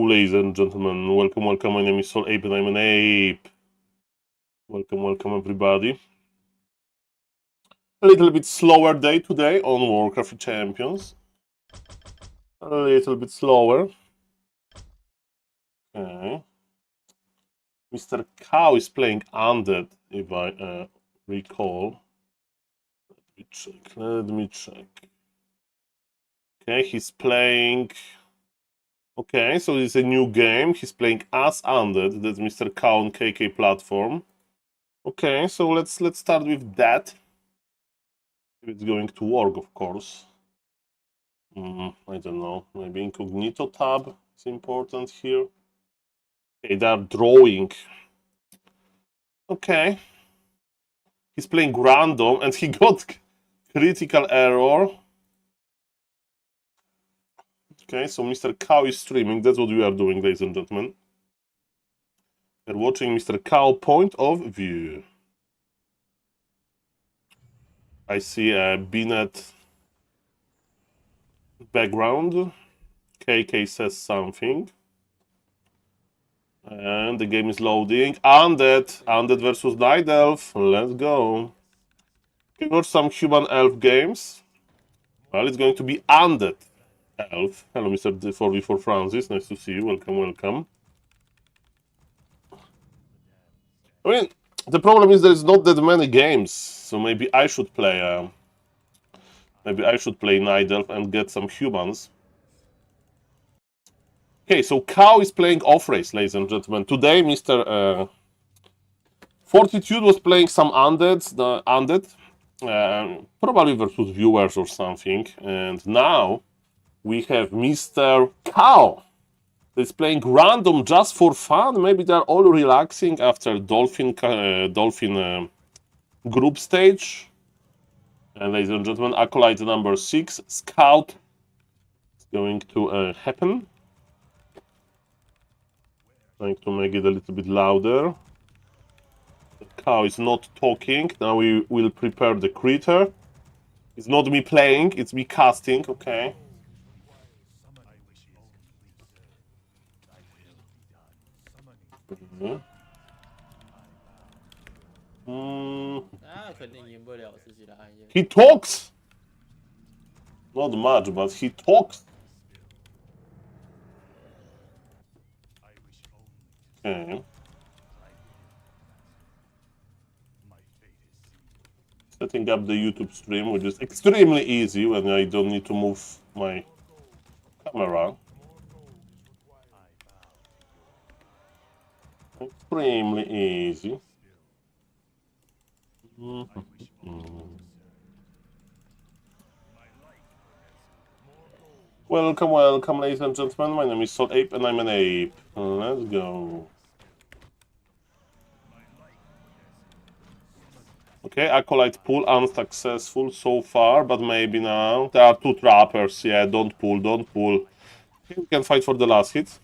ladies and gentlemen. Welcome, welcome. My name is SaulApe and I'm an ape. Welcome, welcome, everybody. A little bit slower day today on Warcraft Champions. A little bit slower. Okay. Mr. Cow is playing Undead, if I recall. Let me check. Okay, he's playing... Okay, so it's a new game. He's playing as Undead. That's Mr. Cow on KK platform. Okay, so let's start with that. If it's going to work, of course. I don't know. Maybe incognito tab is important here. Okay, they are drawing. Okay. He's playing random and he got critical error. Okay, so Mr. Cow is streaming. That's what we are doing, ladies and gentlemen. We're watching Mr. Cow point of view. I see a BNet background. KK says something. And the game is loading. Undead versus Night Elf. Let's go. We watch some human elf games. Well, it's going to be Undead Elf. Hello, Mr. 4v4 Francis. Nice to see you. Welcome, welcome. I mean, the problem is there's not that many games, so maybe I should play. Maybe I should play Night Elf and get some humans. Okay, so Cow is playing off race, ladies and gentlemen. Today, Mr. Fortitude was playing some Undead, probably versus viewers or something. And now we have Mr. Cow. It's playing random just for fun. Maybe they're all relaxing after Dolphin group stage. And ladies and gentlemen, Acolyte number 6, Scout, is going to happen. Trying to make it a little bit louder. The Cow is not talking. Now we will prepare the critter. It's not me playing, it's me casting. Okay. He talks! Not much, but he talks. Okay. Setting up the YouTube stream, which is extremely easy when I don't need to move my camera. Extremely easy. Welcome, welcome, ladies and gentlemen. My name is SaulApe and I'm an ape. Let's go. Okay, Acolyte pull unsuccessful so far, but maybe now. There are 2 trappers. Yeah, don't pull, don't pull. Okay, we can fight for the last hit.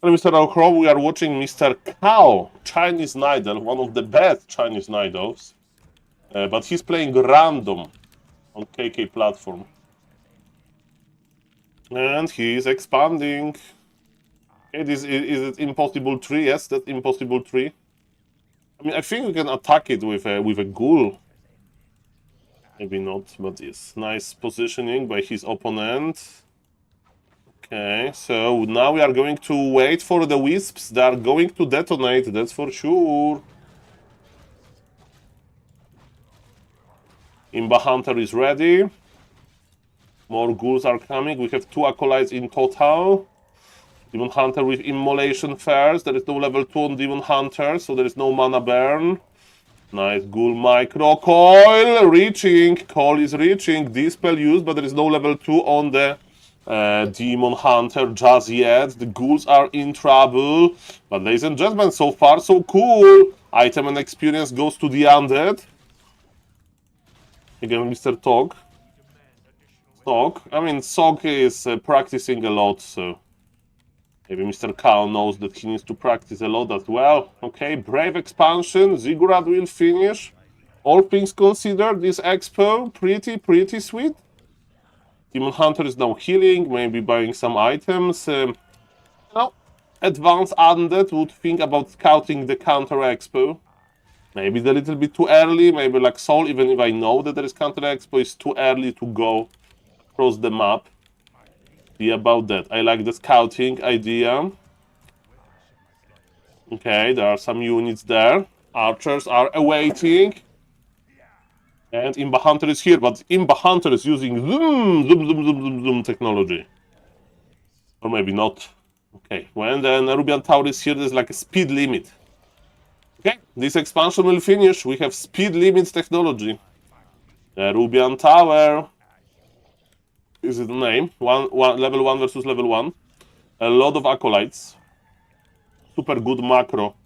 Hello, Mr. Alcrow. We are watching Mr. Cow, Chinese Night Elf, one of the best Chinese Night Elves. But he's playing random on KK platform. And he's expanding. Okay, is it impossible tree? Yes, that's impossible tree. I mean, I think we can attack it with a ghoul. Maybe not, but yes. Nice positioning by his opponent. Okay, so now we are going to wait for the wisps. They are going to detonate, that's for sure. Imba Hunter is ready. More ghouls are coming. We have 2 acolytes in total. Demon Hunter with Immolation first. There is no level 2 on Demon Hunter, so there is no mana burn. Nice ghoul micro coil. Reaching. Coil is reaching. Dispel used, but there is no level 2 on the Demon Hunter just yet. The ghouls are in trouble. But ladies and gentlemen, so far so cool. Item and experience goes to the Undead. Again, Mr. Tog. I mean, Sog is practicing a lot, so maybe Mr. Cow knows that he needs to practice a lot as well. Okay, Brave expansion. Ziggurat will finish. All things considered, this expo, pretty sweet. Demon Hunter is now healing, maybe buying some items. Now, advanced undead would think about scouting the counter expo. Maybe it's a little bit too early, maybe like Soul, even if I know that there is counter expo, it's too early to go across the map. See about that. I like the scouting idea. Okay, there are some units there. Archers are awaiting. And Imba Hunter is here, but Imba Hunter is using zoom technology. Or maybe not. Okay, when the Nerubian Tower is here, there's like a speed limit. Okay, this expansion will finish. We have speed limits technology. Nerubian Tower. Is it the name? Level 1 versus level 1. A lot of acolytes. Super good macro.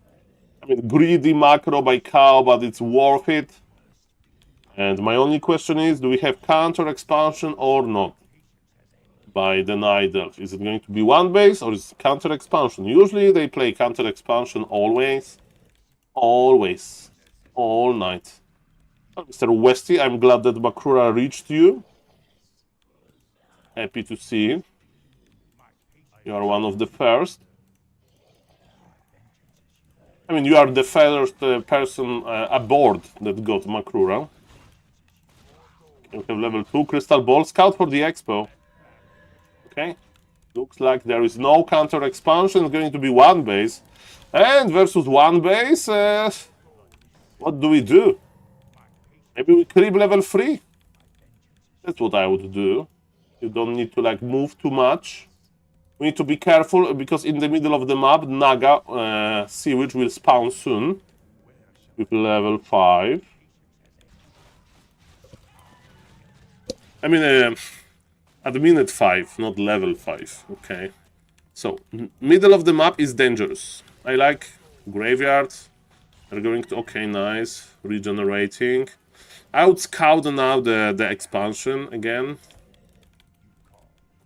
I mean, greedy macro by Cow, but it's worth it. And my only question is, do we have counter expansion or not? By the Night Elf. Is it going to be one base or is it counter expansion? Usually they play counter expansion always. Always. All night. Oh, Mr. Westy, I'm glad that Makrura reached you. Happy to see. You are one of the first. I mean, you are the first person aboard that got Makrura. We have level 2 Crystal Ball. Scout for the Expo. Okay. Looks like there is no counter expansion. It's going to be one base. And versus one base, what do we do? Maybe we creep level 3. That's what I would do. You don't need to like move too much. We need to be careful because in the middle of the map, Naga Sea Witch will spawn soon with level 5. I mean, at minute 5, not level 5. Okay. So, middle of the map is dangerous. I like graveyards. They're going to... Okay, nice. Regenerating. I would scout now the expansion again.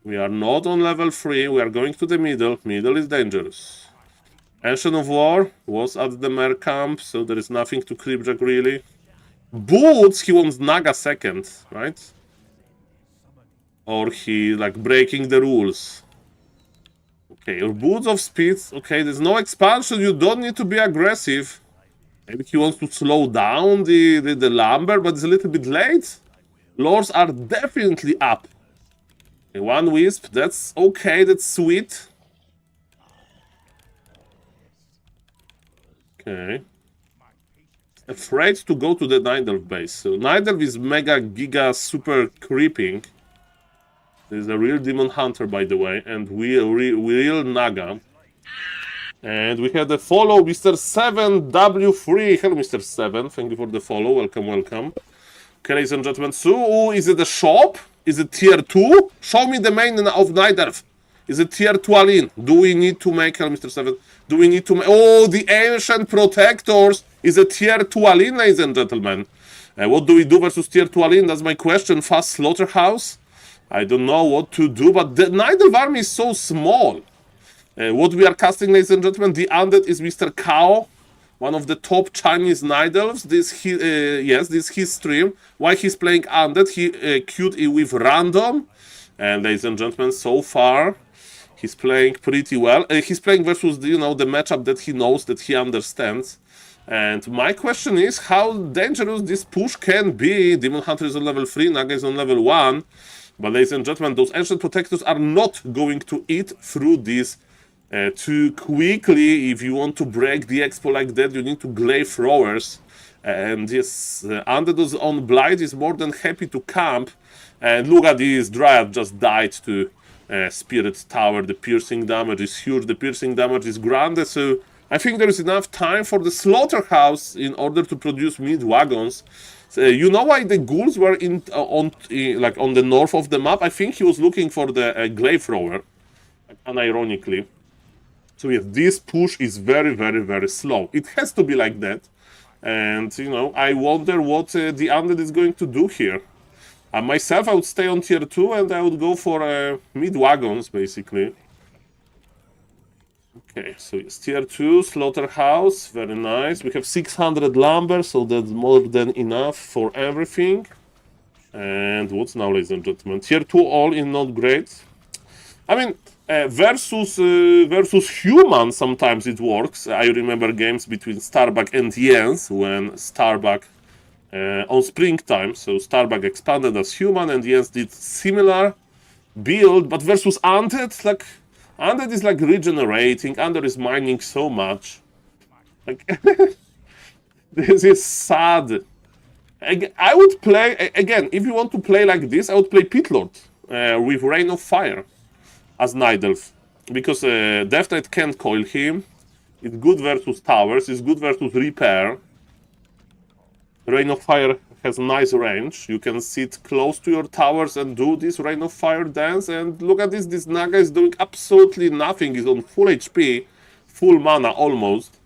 We are not on level 3. We are going to the middle. Middle is dangerous. Ancient of War was at the Mer camp, so there is nothing to creepjack really. Boots, he wants Naga second, right? Or he like breaking the rules. Okay, or Boots of Speeds. Okay, there's no expansion. You don't need to be aggressive. Maybe he wants to slow down the lumber, but it's a little bit late. Lords are definitely up. Okay, one Wisp, that's okay, that's sweet. Okay. Afraid to go to the Night Elf base. So Night Elf is mega giga super creeping. There's a real Demon Hunter, by the way, and real Naga. And we had a follow, Mr. 7W3. Hello, Mr. 7. Thank you for the follow. Welcome, welcome. Okay, ladies and gentlemen. So, is it a shop? Is it tier 2? Show me the main of Night Elf. Is it tier 2 Aline? Do we need to make... Hello, Mr. 7. Do we need to make... Oh, the Ancient Protectors is a tier 2 Aline, ladies and gentlemen. What do we do versus tier 2 Aline? That's my question. Fast Slaughterhouse? I don't know what to do, but the Night Elf army is so small. What we are casting, ladies and gentlemen, the undead is Mr. Kao, one of the top Chinese Night Elves. This is his stream. Why he's playing undead? He queued it with random, and ladies and gentlemen, so far he's playing pretty well. He's playing versus the matchup that he knows, that he understands. And my question is how dangerous this push can be. Demon Hunter is on level 3, Naga is on level 1. But ladies and gentlemen, those Ancient Protectors are not going to eat through this too quickly. If you want to break the expo like that, you need to glaive throwers. And yes, Undead on Blight is more than happy to camp. And look at this, Dryad just died to Spirit Tower. The piercing damage is huge, the piercing damage is granted. So I think there is enough time for the Slaughterhouse in order to produce mid-wagons. You know why the ghouls were on the north of the map? I think he was looking for the glaive thrower, unironically. So yes, this push is very, very, very slow. It has to be like that. And, I wonder what the Undead is going to do here. Myself, I would stay on tier 2 and I would go for mid-wagons, basically. Okay, so it's tier 2, Slaughterhouse, very nice. We have 600 lumber, so that's more than enough for everything. And what's now, ladies and gentlemen? Tier 2 all in, not great. I mean, Versus human, sometimes it works. I remember games between Starbuck and Jens when Starbuck on springtime, so Starbuck expanded as human and Jens did similar build, but versus Undead, like Undead is like regenerating, Undead is mining so much. Like this is sad. I would play again if you want to play like this. I would play Pitlord with Rain of Fire as Night Elf because Death Knight can't coil him. It's good versus towers. It's good versus repair. Rain of Fire has nice range. You can sit close to your towers and do this Rain of Fire dance. And look at this. This Naga is doing absolutely nothing. He's on full HP, full mana almost.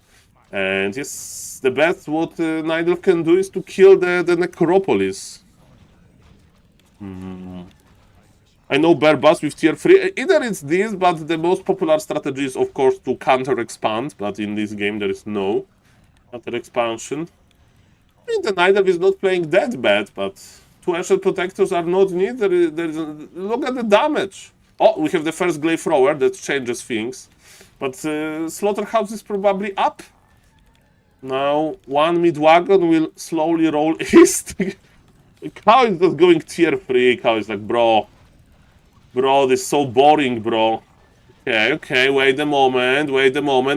And yes, the best what Night Elf can do is to kill the Necropolis. I know Bear Bus with tier 3. Either it's this, but the most popular strategy is, of course, to counter-expand. But in this game, there is no counter-expansion. I mean, the Night Elf is not playing that bad, but 2 Ancient Protectors are not needed. Look at the damage. Oh, we have the first Glaive Thrower. That changes things. But Slaughterhouse is probably up. Now, one mid-wagon will slowly roll east. Cow is just going tier 3. Cow is like, bro, this is so boring, bro. Okay, wait a moment.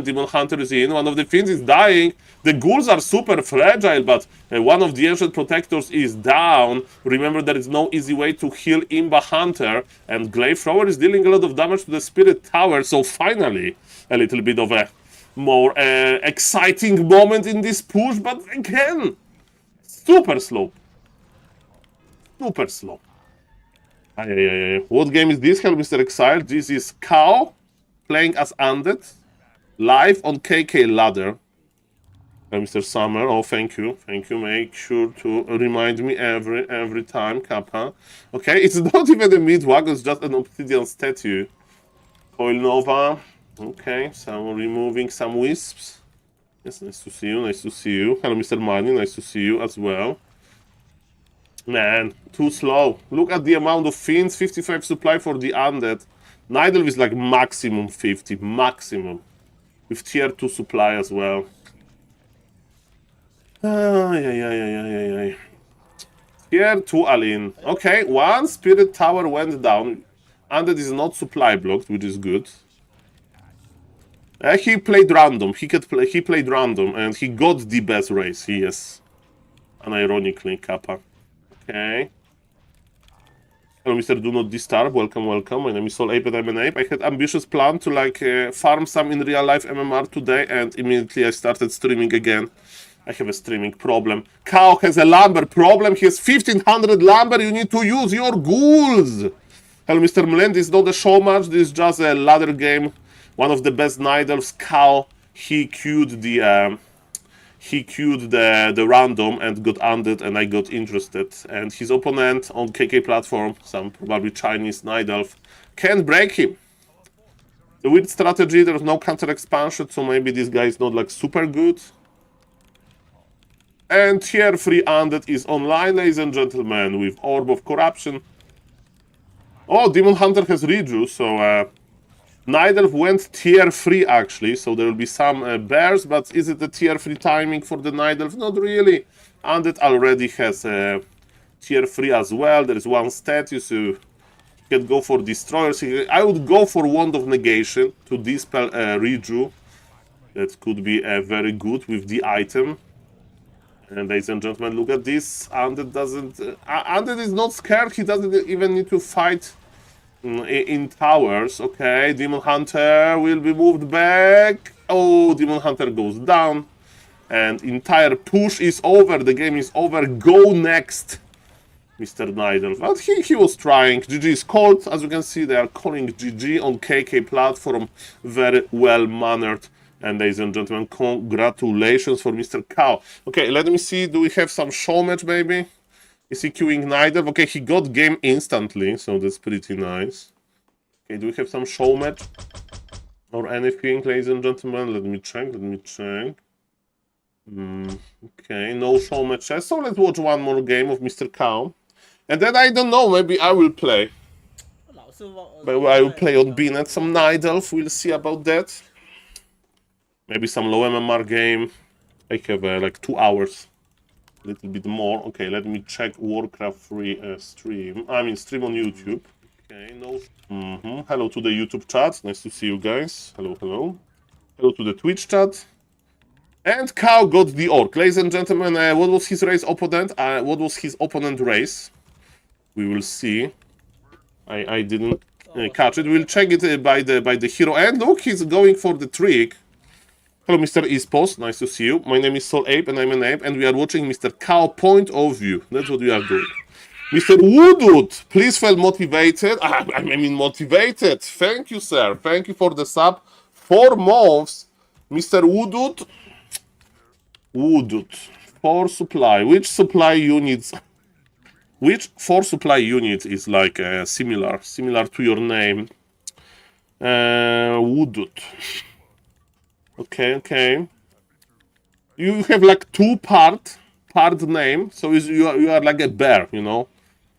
Demon Hunter is in. One of the Fiends is dying. The ghouls are super fragile, but one of the Ancient Protectors is down. Remember, there is no easy way to heal Imba Hunter, and Glaive Thrower is dealing a lot of damage to the Spirit Tower, so finally, a little bit of a more exciting moment in this push, but again, super slow. What game is this? Hello, Mr. Exile. This is Cow playing as Undead live on KK Ladder. Mr. Summer. Oh, thank you. Make sure to remind me every time, Kappa. Okay, it's not even a mid-wagon, it's just an obsidian statue. Coil Nova. Okay, so removing some wisps. Yes, nice to see you. Hello, Mr. Marnie. Nice to see you as well. Man, too slow. Look at the amount of Fiends. 55 supply for the Undead. Night Elf is like maximum 50. Maximum. With tier 2 supply as well. Tier 2 Alin. Okay, one Spirit Tower went down. Undead is not supply blocked, which is good. He played random. He played random, and he got the best race. Yes. Unironically, Kappa. Okay. Hello, Mr. Do Not Disturb. Welcome. My name is SaulApeMan and Ape. I had ambitious plan to like farm some in real life MMR today, and immediately I started streaming again. I have a streaming problem. Cow has a lumber problem. He has 1500 lumber. You need to use your ghouls. Hello, Mr. Mlen. This is not a show match. This is just a ladder game. One of the best Night Elves, Cow, he queued the random and got Undead, and I got interested. And his opponent on KK platform, some probably Chinese Night Elf, can't break him. The weird strategy, there's no counter expansion, so maybe this guy is not like super good. And tier 3 Undead is online, ladies and gentlemen, with Orb of Corruption. Oh, Demon Hunter has rejuice, so Night Elf went tier 3 actually, so there will be some bears, but is it a tier 3 timing for the Night Elf? Not really. Undead already has tier 3 as well. There is one statue, so you can go for Destroyers. I would go for Wand of Negation to dispel reju. That could be very good with the item. And ladies and gentlemen, look at this. Undead doesn't... Undead is not scared. He doesn't even need to fight in towers. Okay, Demon Hunter will be moved back. Oh, Demon Hunter goes down. And entire push is over. The game is over. Go next, Mr. Night Elf. But he was trying. GG is called. As you can see, they are calling GG on KK platform. Very well-mannered. And ladies and gentlemen, congratulations for Mr. Cow. Okay, let me see. Do we have some show match, maybe? Is he queuing Night Elf? Okay, he got game instantly, so that's pretty nice. Okay, do we have some show match? Or anything, ladies and gentlemen? Let me check. Okay, no show matches. So let's watch one more game of Mr. Cow. And then I don't know, maybe I will play. But I will play on Bnet some Nidelf. We'll see about that. Maybe some low MMR game. I have like 2 hours. A little bit more. Okay, let me check Warcraft 3 stream. I mean, stream on YouTube. Okay, no. Hello to the YouTube chat. Nice to see you guys. Hello, hello. Hello to the Twitch chat. And Cow got the Orc. Ladies and gentlemen, what was his race opponent? What was his opponent race? We will see. I didn't catch it. We'll check it by the hero. And look, he's going for the trick. Hello, Mr. Ispos. Nice to see you. My name is SaulApe, and I'm an ape, and we are watching Mr. Cow point of view. That's what we are doing. Mr. Woodwood, please feel motivated. I mean, motivated. Thank you, sir. Thank you for the sub. 4 months. Mr. Woodwood. Woodwood. 4 supply. Which supply units? Which 4 supply units is like similar to your name? Woodwood. Okay. You have like 2 part name, so you are like a bear, you know.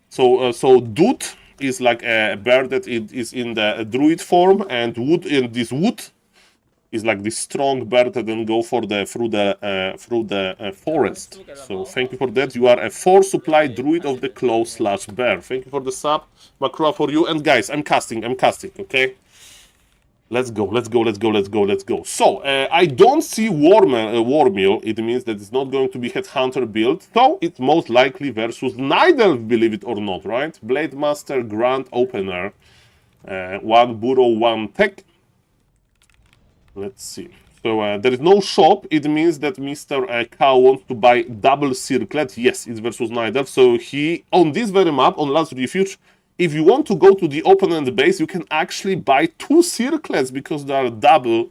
So Dude is like a bear that is in the druid form, and Wood in this wood is like this strong bear that then go for through the forest. So thank you for that. You are a 4 supply druid of the claw / bear. Thank you for the sub, Macroa for you. And guys, I'm casting. Okay. Let's go. So, I don't see Warmill. It means that it's not going to be Headhunter build. So, it's most likely versus Nidelf, believe it or not, right? Blade Master, Grand Opener. 1 Burrow, 1 Tech. Let's see. So, there is no shop. It means that Mr. Cow wants to buy double circlet. Yes, it's versus Nidelf. So, he, on this very map, on Last Refuge, if you want to go to the opponent base, you can actually buy 2 circlets because there are double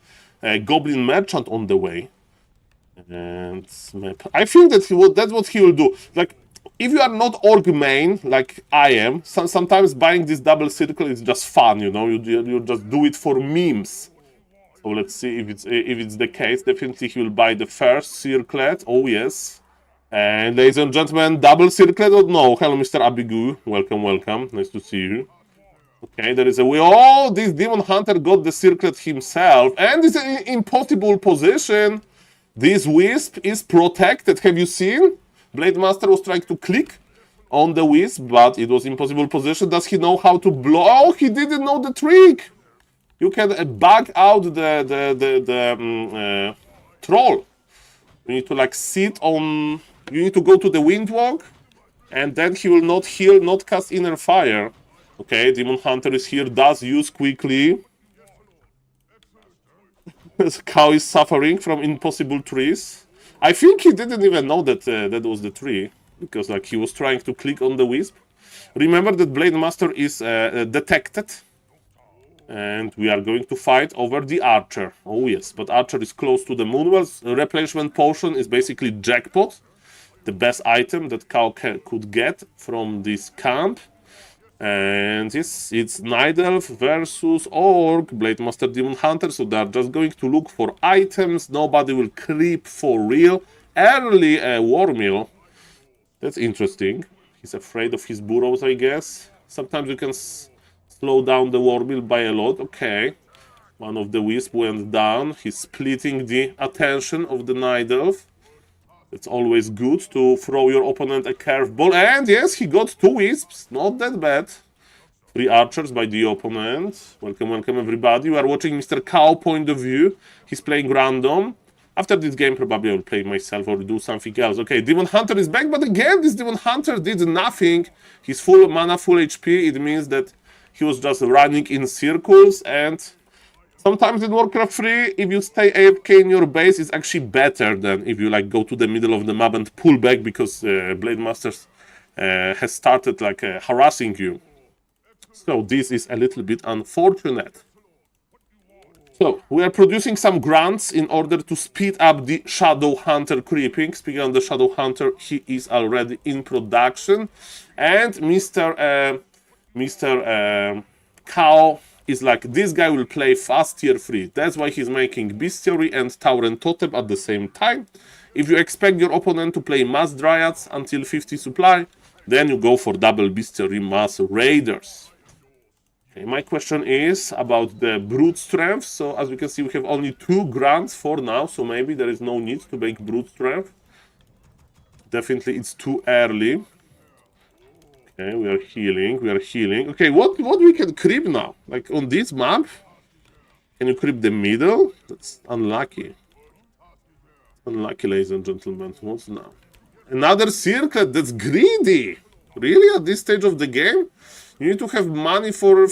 Goblin Merchant on the way. And I think that that's what he will do. Like, if you are not Orc main, like I am, sometimes buying this double circle is just fun, you know? You just do it for memes. So let's see if it's the case. Definitely he will buy the first circlet. Oh, yes. And ladies and gentlemen, double circlet or no? Hello, Mr. Abigu. Welcome. Nice to see you. Okay, there is a way. Oh, this Demon Hunter got the circlet himself. And it's an impossible position. This Wisp is protected. Have you seen? Blade Master was trying to click on the Wisp, but it was impossible position. Does he know how to blow? Oh, he didn't know the trick. You can bug out the troll. You need to like sit on... You need to go to the Windwalk, and then he will not heal, not cast Inner Fire. Okay, Demon Hunter is here, does use quickly. This cow is suffering from impossible trees. I think he didn't even know that that was the tree, because like he was trying to click on the Wisp. Remember that Blade Master is detected. And we are going to fight over the Archer. Oh yes, but Archer is close to the Moonwell's replenishment potion is basically jackpot. The best item that Cow could get from this camp. And yes, it's Nidelf versus Orc, Blade Master, Demon Hunter. So they're just going to look for items. Nobody will creep for real. Early Warmill. That's interesting. He's afraid of his burrows, I guess. Sometimes you can slow down the Warmill by a lot. Okay. One of the Wisp went down. He's splitting the attention of the Nidelf. It's always good to throw your opponent a curveball. And yes, he got 2 Wisps. Not that bad. 3 Archers by the opponent. Welcome everybody. We are watching Mr. Cow point of view. He's playing random. After this game, probably I will play myself or do something else. Okay, Demon Hunter is back. But again, this Demon Hunter did nothing. He's full mana, full HP. It means that he was just running in circles, and sometimes in Warcraft 3, if you stay AFK in your base, it's actually better than if you like go to the middle of the map and pull back because Blade Masters has started like harassing you. So this is a little bit unfortunate. So we are producing some grants in order to speed up the Shadow Hunter creeping. Speaking of the Shadow Hunter, he is already in production, and Mr. Cow is like, this guy will play fast tier 3. That's why he's making Bestiary and Tauren Totem at the same time. If you expect your opponent to play Mass Dryads until 50 supply, then you go for double Bestiary Mass Raiders. Okay, my question is about the brute strength. So as we can see, we have only 2 grants for now, so maybe there is no need to make brute strength. Definitely it's too early. Okay, we are healing. Okay, what we can creep now? Like on this map? Can you creep the middle? That's unlucky. Unlucky, ladies and gentlemen. What's now? Another circlet, that's greedy! Really, at this stage of the game? You need to have money for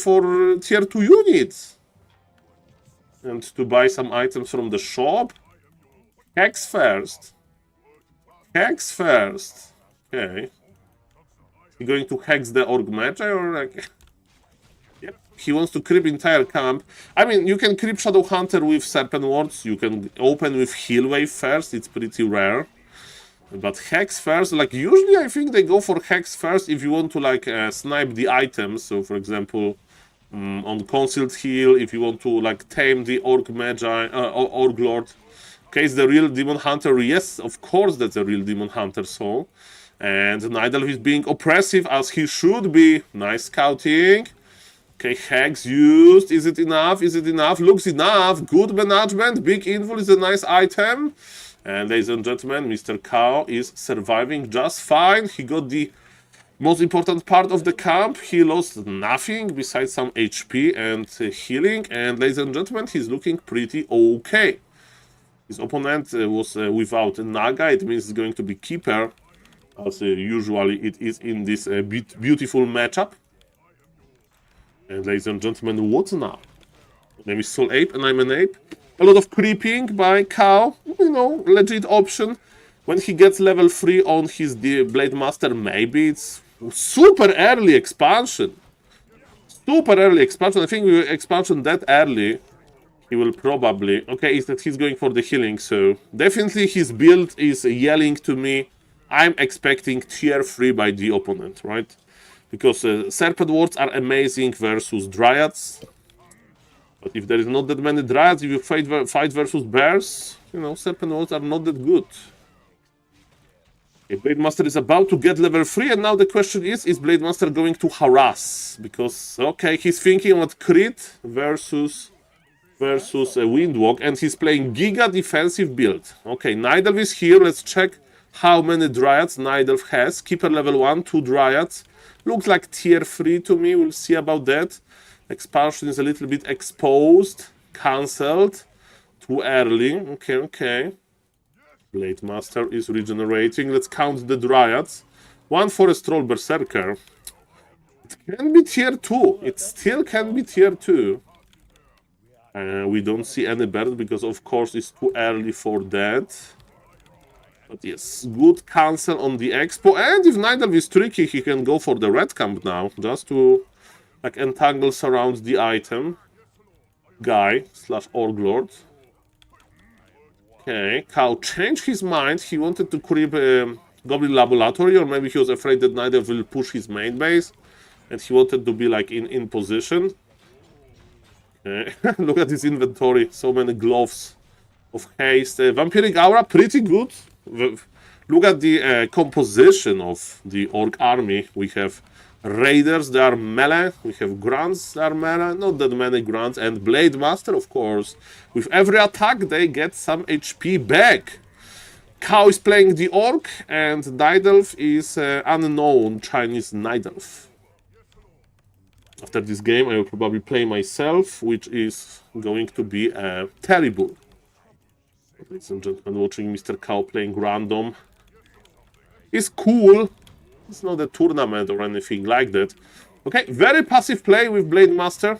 tier 2 units. And to buy some items from the shop? Hex first. Hex first. Okay. He going to hex the Orc Magi or like... Yep. He wants to creep entire camp. I mean, you can creep Shadow Hunter with Serpent Wards. You can open with Heal Wave first. It's pretty rare. But Hex first, like usually I think they go for Hex first if you want to like snipe the items. So for example, on Concealed Heal, if you want to like tame the Orc Magi, Orc Lord. Okay, is the real Demon Hunter? Yes, of course that's a real Demon Hunter soul. And Nidalf is being oppressive as he should be. Nice scouting. Okay, Hex used. Is it enough? Is it enough? Looks enough. Good management. Big Invul is a nice item. And ladies and gentlemen, Mr. Cow is surviving just fine. He got the most important part of the camp. He lost nothing besides some HP and healing. And ladies and gentlemen, he's looking pretty okay. His opponent was without Naga. It means it's going to be Keeper, as usually it is in this beautiful matchup. And ladies and gentlemen, what now? My name is SaulApe and I'm an ape. A lot of creeping by Cow, you know, legit option. When he gets level 3 on his Blade Master, maybe it's super early expansion. Super early expansion. I think with expansion that early, he will probably... Okay, is that he's going for the healing, so... Definitely his build is yelling to me, I'm expecting tier 3 by the opponent, right? Because Serpent Wards are amazing versus Dryads. But if there is not that many Dryads, if you fight versus Bears, you know, Serpent Wards are not that good. Okay, Blade Master is about to get level 3, and now the question is Blade Master going to harass? Because, okay, he's thinking about crit versus Windwalk, and he's playing Giga defensive build. Okay, Nidalf is here, let's check how many Dryads Nidalf has. Keeper level 1, 2 Dryads. Looks like tier 3 to me, we'll see about that. Expansion is a little bit exposed, cancelled, too early. Okay. Blade Master is regenerating. Let's count the Dryads. 1 Forest Troll Berserker. It can be tier 2. It still can be tier 2. We don't see any bird because, of course, it's too early for that. But yes, good cancel on the Expo. And if Nidalf is tricky, he can go for the red camp now, just to... like entangle surrounds the item. Guy / Orc Lord. Okay, Cow changed his mind. He wanted to creep Goblin Laboratory, or maybe he was afraid that Nidalf will push his main base. And he wanted to be like in position. Okay. Look at his inventory. So many gloves of haste. Vampiric Aura, pretty good. Look at the composition of the Orc army. We have Raiders, they are melee. We have Grunts, they are melee. Not that many Grunts. And Blade Master, of course. With every attack, they get some HP back. Cow is playing the Orc, and Nidalf is unknown Chinese Nidalf. After this game, I will probably play myself, which is going to be terrible. Ladies and gentlemen, watching Mr. Cow playing random is cool. It's not a tournament or anything like that. Okay, very passive play with Blade Master.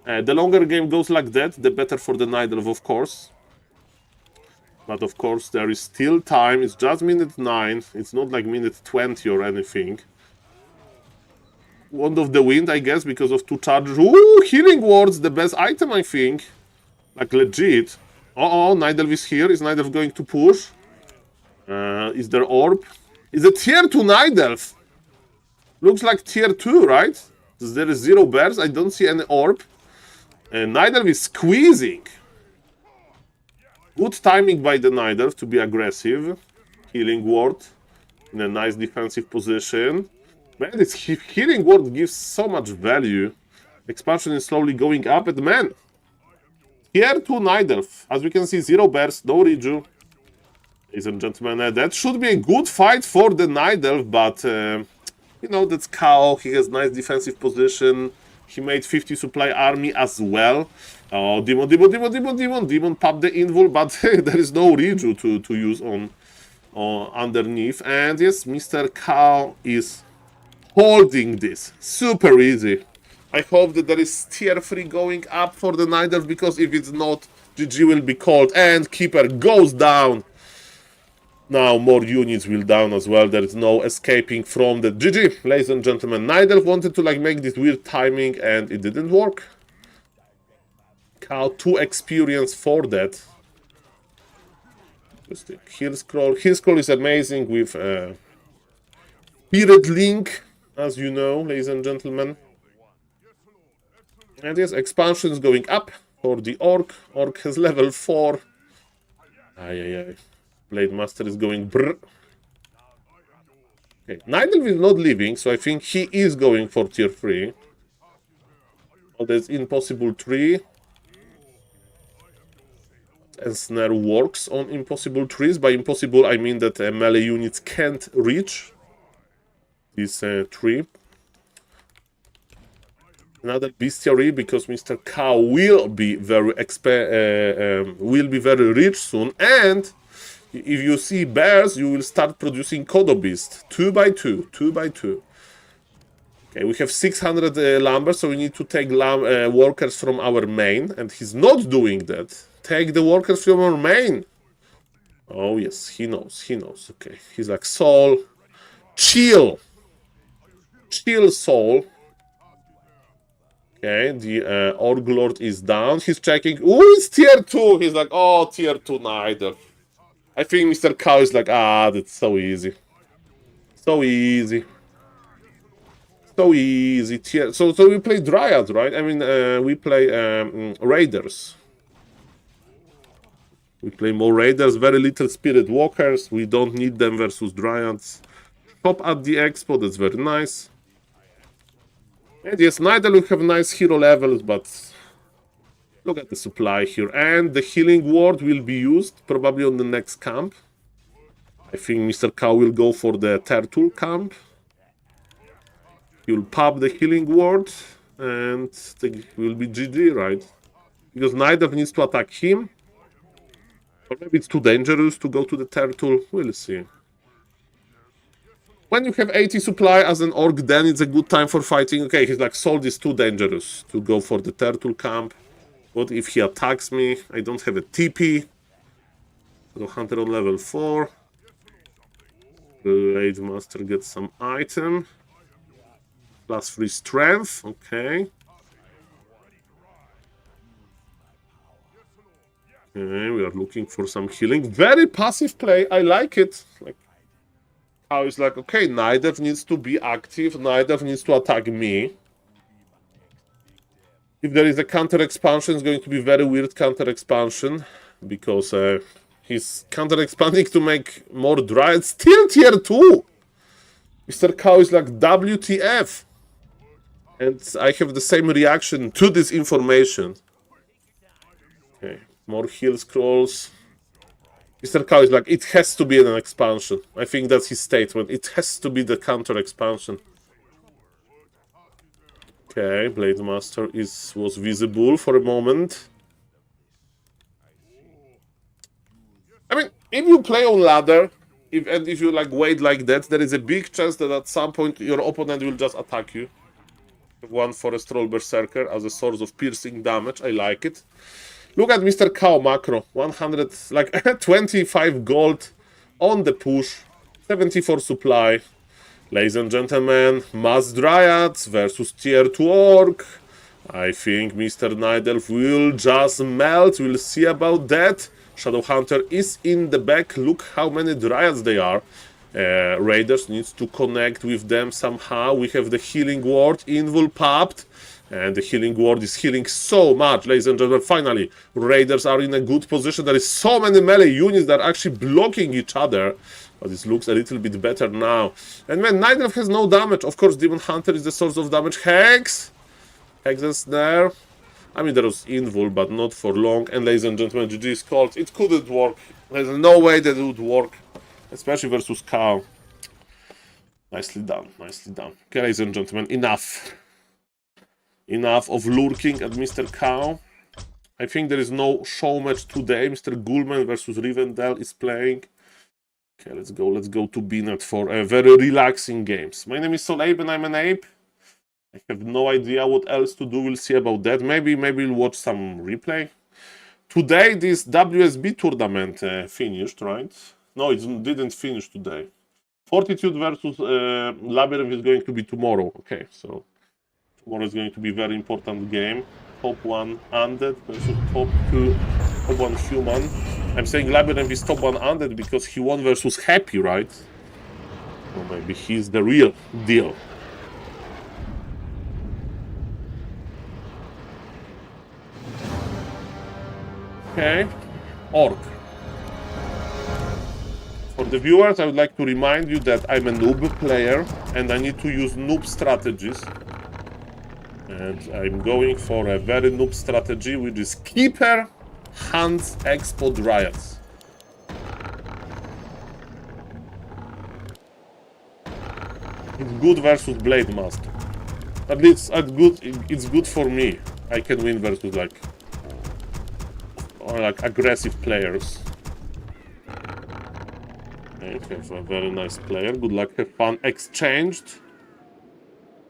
The longer game goes like that, the better for the Nidalf, of course. But of course, there is still time. It's just minute 9. It's not like minute 20 or anything. Wand of the Wind, I guess, because of 2 charges. Ooh, Healing Wards, the best item, I think. Like, legit. Uh-oh, Nidalf is here. Is Nidalf going to push? Is there Orb? Is it tier 2 Nidalf? Looks like tier 2, right? There is 0 bears. I don't see any Orb. Nidalf is squeezing. Good timing by the Nidalf to be aggressive. Healing Ward in a nice defensive position. Man, this Healing Ward gives so much value. Expansion is slowly going up, and man, tier 2 Nidelf. As we can see, 0 bears, no reju. Ladies and gentlemen, that should be a good fight for the Nidelf, but you know, that's Kao. He has nice defensive position. He made 50 supply army as well. Oh, Demon pop the invul, but there is no reju to use on underneath. And yes, Mr. Kao is holding this super easy. I hope that there is tier 3 going up for the Nidelf, because if it's not, GG will be called. And Keeper goes down. Now more units will down as well. There is no escaping from the GG. Ladies and gentlemen, Nidelf wanted to like make this weird timing and it didn't work. Kao 2 experience for that. Just the Hill Scroll. Hill Scroll is amazing with Spirit Link, as you know, ladies and gentlemen. And yes, expansion is going up for the Orc. Orc has level 4. Blade Master is going brr. Okay, Nidelf is not leaving, so I think he is going for tier 3. Oh, there's Impossible Tree. And Snare works on Impossible Trees. By impossible, I mean that melee units can't reach this tree. Another bestiary, because Mr. Kao will be very rich soon, and if you see bears, you will start producing Kodo Beast 2 by 2. Okay, we have 600 lumber, so we need to take workers from our main, and he's not doing that. Take the workers from our main. Oh yes, he knows. Okay, he's like, Saul, chill, Saul. Okay, the Orc Lord is down. He's checking. Ooh, it's tier 2. He's like, oh, tier 2 neither. I think Mr. Kao is like, that's so easy. So easy. So we play Dryads, right? I mean, we play Raiders. We play more Raiders, very little Spirit Walkers. We don't need them versus Dryads. Shop at the Expo, that's very nice. And yes, neither will have nice hero levels, but look at the supply here. And the healing ward will be used probably on the next camp. I think Mr. Kao will go for the turtle camp. He will pop the healing ward and it will be GG, right? Because neither needs to attack him. Or maybe it's too dangerous to go to the turtle. We'll see. When you have 80 supply as an orc, then it's a good time for fighting. Okay, he's like, Saul is too dangerous to go for the turtle camp. What if he attacks me? I don't have a TP. So Hunter on level 4. Blade Master gets some item. +3 strength. Okay. Okay, we are looking for some healing. Very passive play. I like it. Like, how it's like, okay, neither needs to be active, neither needs to attack me. If there is a counter expansion, it's going to be very weird counter expansion, because he's counter expanding to make more Dryads. Still tier 2! Mr. Kao is like, WTF! And I have the same reaction to this information. Okay, more heal scrolls. Mr. Kao is like, it has to be an expansion. I think that's his statement. It has to be the counter expansion. Okay, Blade Master was visible for a moment. I mean, if you play on ladder, if you like wait like that, there is a big chance that at some point your opponent will just attack you. One Forest Troll Berserker as a source of piercing damage. I like it. Look at Mr. Kao macro. 100, like 25 gold on the push. 74 supply. Ladies and gentlemen, Mass Dryads versus tier 2 Orc. I think Mr. Nidelf will just melt. We'll see about that. Shadow Hunter is in the back. Look how many Dryads they are. Raiders needs to connect with them somehow. We have the healing ward, invul popped, and the healing ward is healing so much, ladies and gentlemen. Finally, Raiders are in a good position. There is so many melee units that are actually blocking each other, but this looks a little bit better now. And man, Nidelf has no damage. Of course, Demon Hunter is the source of damage. Hex Hex and Snare. I mean, there was Invul, but not for long. And ladies and gentlemen, GG is called. It couldn't work. There's no way that it would work, especially versus Cow. Nicely done, nicely done. Okay, ladies and gentlemen, enough. Enough of lurking at Mr. Cow. I think there is no show match today. Mr. Gulman versus Rivendell is playing. Okay, let's go to BNet for a very relaxing games. My name is SaulApeMan and I'm an ape. I have no idea what else to do. We'll see about that. Maybe we'll watch some replay. Today, this WSB tournament finished, right? No, it didn't finish today. Fortitude versus Labyrinth is going to be tomorrow. Okay, so tomorrow is going to be a very important game. Top 1 Undead versus top 2, top 1 Human. I'm saying Labyrinth is top 1 Undead because he won versus Happy, right? Or maybe he's the real deal. Okay, Orc. For the viewers, I would like to remind you that I'm a noob player and I need to use noob strategies. And I'm going for a very noob strategy, which is Keeper, Hunts, Expo, Dryads. It's good versus Blade Master. At least it's good for me. I can win versus like aggressive players. Okay, so a very nice player. Good luck, have fun. Exchanged.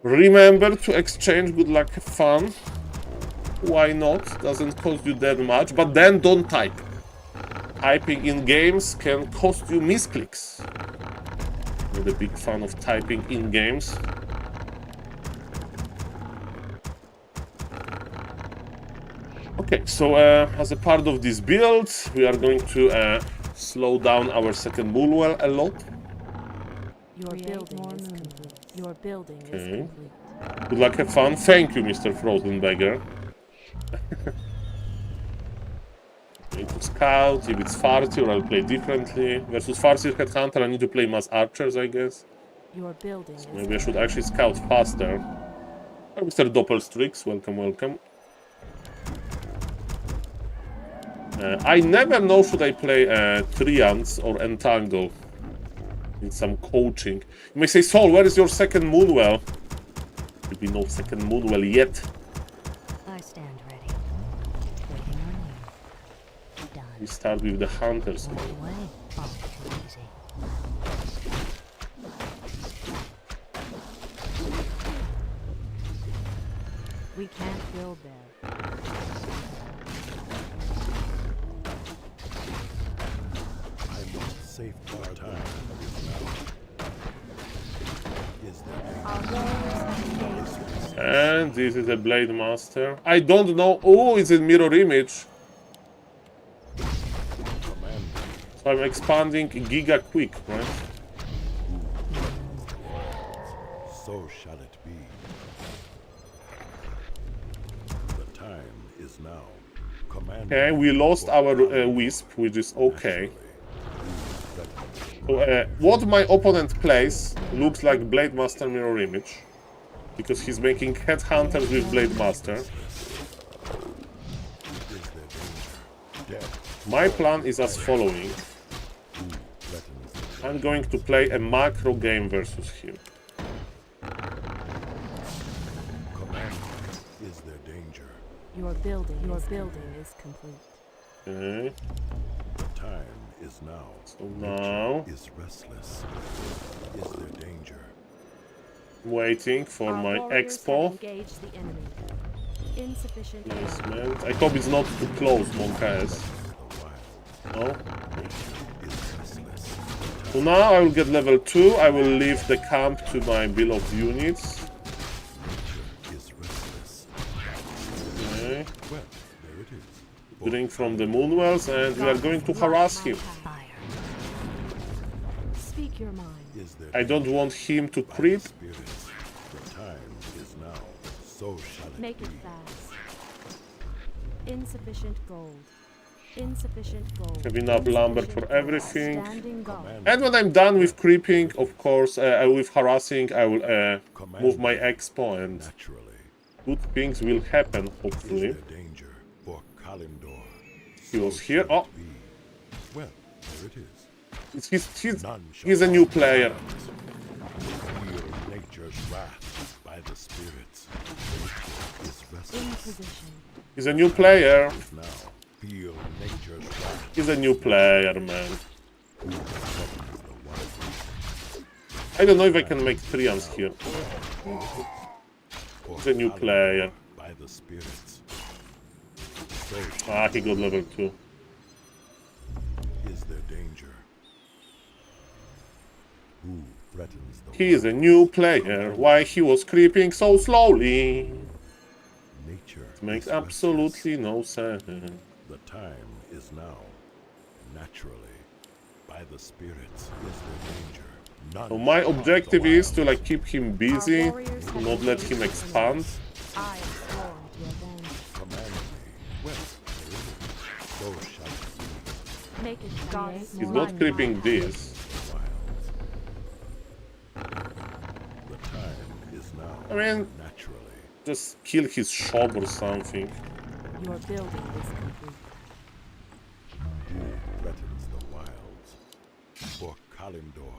Remember to exchange. Good luck, have fun. Why not? Doesn't cost you that much. But then don't type. Typing in games can cost you misclicks. I'm not a big fan of typing in games. Okay, so as a part of this build, we are going to slow down our second Moonwell a lot. Your building is complete. Your building is complete. Good luck, have fun. Thank you, Mr. Frozenbagger. Need to scout. If it's Farsi, or I'll play differently. Versus Farsi Headhunter, I need to play mass archers, I guess. Your building So maybe I should actually scout faster. Oh, Mr. Doppelstrix, welcome, welcome. I never know should I play Trians or Entangle in some coaching. You may say, Saul, where is your second Moonwell? There will be no second Moonwell yet. I stand ready. Waiting on you. Done. We start with the Hunters. Away. Oh, too easy. We can't build there. Safeguard time is now. And this is a Blade Master. I don't know. Oh, it's a mirror image. So I'm expanding Giga quick, right? So shall it be. The time is now. Okay, we lost our Wisp, which is okay. So, what my opponent plays looks like Blade Master mirror image, because he's making Headhunters with Blade Master. My plan is as following. I'm going to play a macro game versus him. Is there danger? Your building is complete. Okay. The time is now. So now Is restless. Is there danger? waiting for Our my warriors expo have engaged the enemy. Insufficient placement. I hope it's not too close, Monkaes. The No? wild is restless. So now I will get level 2. I will leave the camp to my beloved units. Is restless. Okay. Well, there it is. Drink from the Moonwells and we are going to harass him. fire. Speak your mind. Is there I don't want him to creep. spirits? The time is now. So shall it Make be. it fast. Insufficient gold. Insufficient gold. Have enough lumber for Insufficient gold. everything. Standing guard. And when I'm done with creeping, of course, with harassing, I will move my expo and Naturally. good things will happen, hopefully. Is there danger for Kalimdor? He was here. Oh, Be. Well, there it is. None shall he's a new player. feel nature's wrath by the spirits. Is In restless. position. He's a new player. Now feel nature's wrath. He's a new player, man. Who threatens the wild? I don't know if I can make triumphs here. For He's a new Kalimdor player. by the spirits. So Ah, he got level 2. is there danger? Who threatens the He is a new player. Why he was creeping so slowly? nature? Makes is absolutely no sense. restless. The time is now. Naturally, by the spirits is there danger. None So my shall harm objective the is to wild. like keep him busy, Our warriors have not let him engaged expand. enemies. I am sworn to avenge. Command me. Well, there it is. So shall it be. Make it goddess. He's not creeping this. Wilds. The time is now. I mean, Naturally. just kill his shop or something. Your building is complete. Who threatens the wilds? For Kalimdor.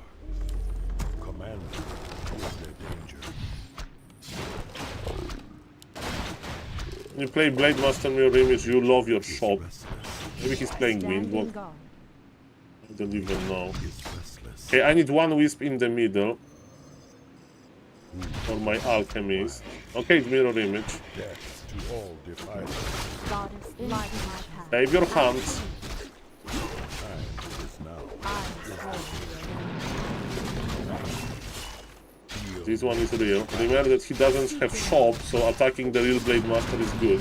Command me. Is there danger? When you play Blade Master Mirror Image, you love your shop. Restless. Maybe he's playing Standing Windwalk. guard. I don't even know. Is restless. Okay, I need one wisp in the middle. For my alchemist. Okay, it's mirror image. Death to all defiles. Goddess, light my path. Save your hands. Time is now. I am sworn to avenge. Feel This one is real. Remember that he doesn't have shop, so attacking the real Blade Master is good.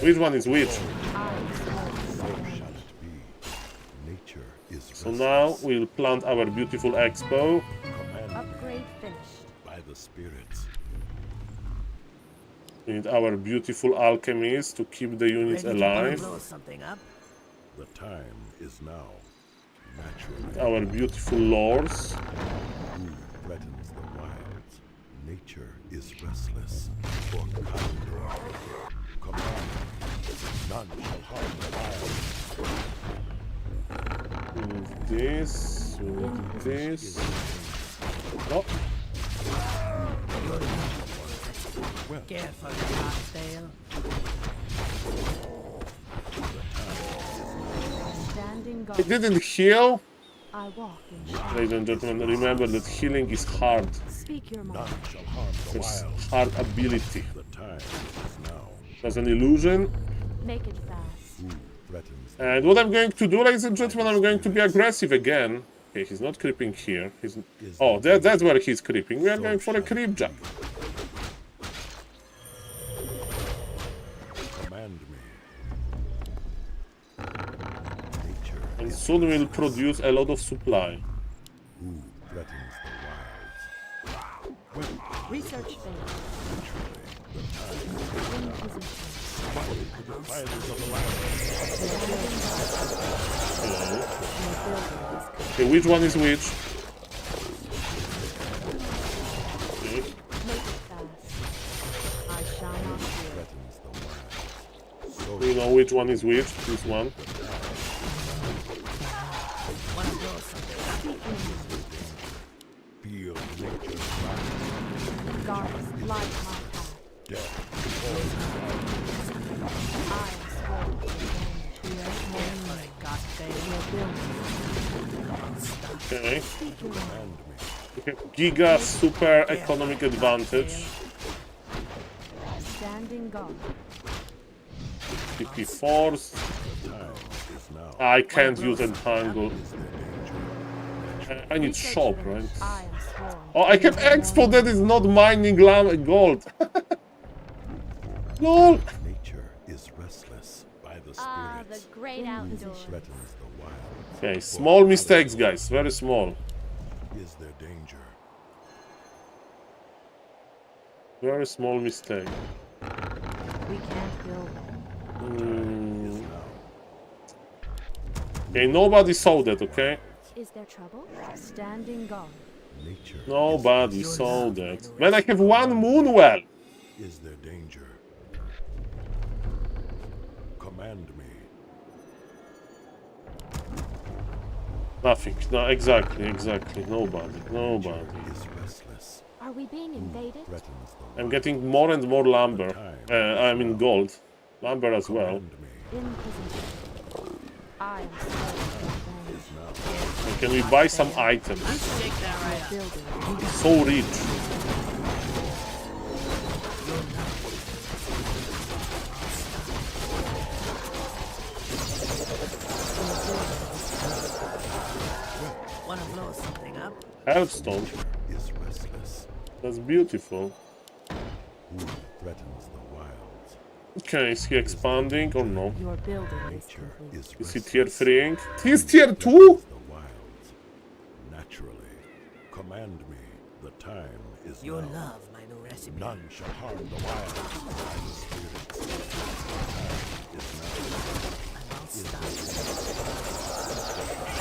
Which one is which? I am sworn to so avenge. shall it be. Nature is So restless. now we'll plant our beautiful expo. Command me Upgrade finished. by the spirits. We need our beautiful alchemist to keep the units alive. Something up? The time is now. Naturally. Our beautiful lords. Who threatens the wilds? Nature is restless. For Kalimdor. Command me. None shall harm the wild. We need this. We need this. Oh, Well, Careful, Cocktail. Standing it guard. didn't heal. I walk in shadow. Ladies and gentlemen, remember that healing is hard. Speak your none mind. shall harm the It's wild. hard ability. The time is now. There's an illusion. Make it fast. Who threatens the And what I'm going to do, ladies and gentlemen, I'm going to be aggressive again. Okay, he's not creeping here. He's... Oh, that's where he's creeping. We are going for a creep jump. command me? Nature And soon we'll produce a lot of supply. who threatens the wilds. Research failed. In position. Fires of the land. Hello. Your building is complete. Okay, which one is which? Okay. Make it fast. I shall not fear. Threatens the wilds. So We know which one is which. This one. Wanna blow something up? feel nature's wrath. Goddess, light my path. Death. I am sworn to avenge. Careful, Cocktail. Your building. Okay. Speak your mind. Command me. Okay. Giga super economic advantage. Standing guard. PP force. The time is now. I can't use entangle. Is there danger? I need Research shop, finished. right? I am sworn. Oh, I can expo that is not mining gold. Lol. Nature is restless by the Ah, the spirits. great outdoors. Threatens the wild. Okay, small mistakes, guys. Very small. Is there danger? Very small mistake. We can't build. Is now. Okay, nobody saw that, okay? Is there trouble? Standing guard. Nature. Nobody saw that. Man, I have one moon well. is there danger? Command me. Nothing. No, exactly. Nobody. Nature is restless. Are we being invaded? Threatens the I'm wild. getting more and more lumber. I mean gold. Lumber as well. Command me. In position. I am slowly Is now. So can we buy some items? Shake that right up. building. So rich. Wanna blow something up? Healthstone. Is restless. That's beautiful. Who threatens the wilds? Okay, is he expanding or no? Your building is Nature complete. is Is he restless. tier 3? He's tier 2? The wilds. Naturally. Command me. The time is You'll now. love my new recipe. None shall harm the wild. I'm the spirits. The time is now. I'm all stocked.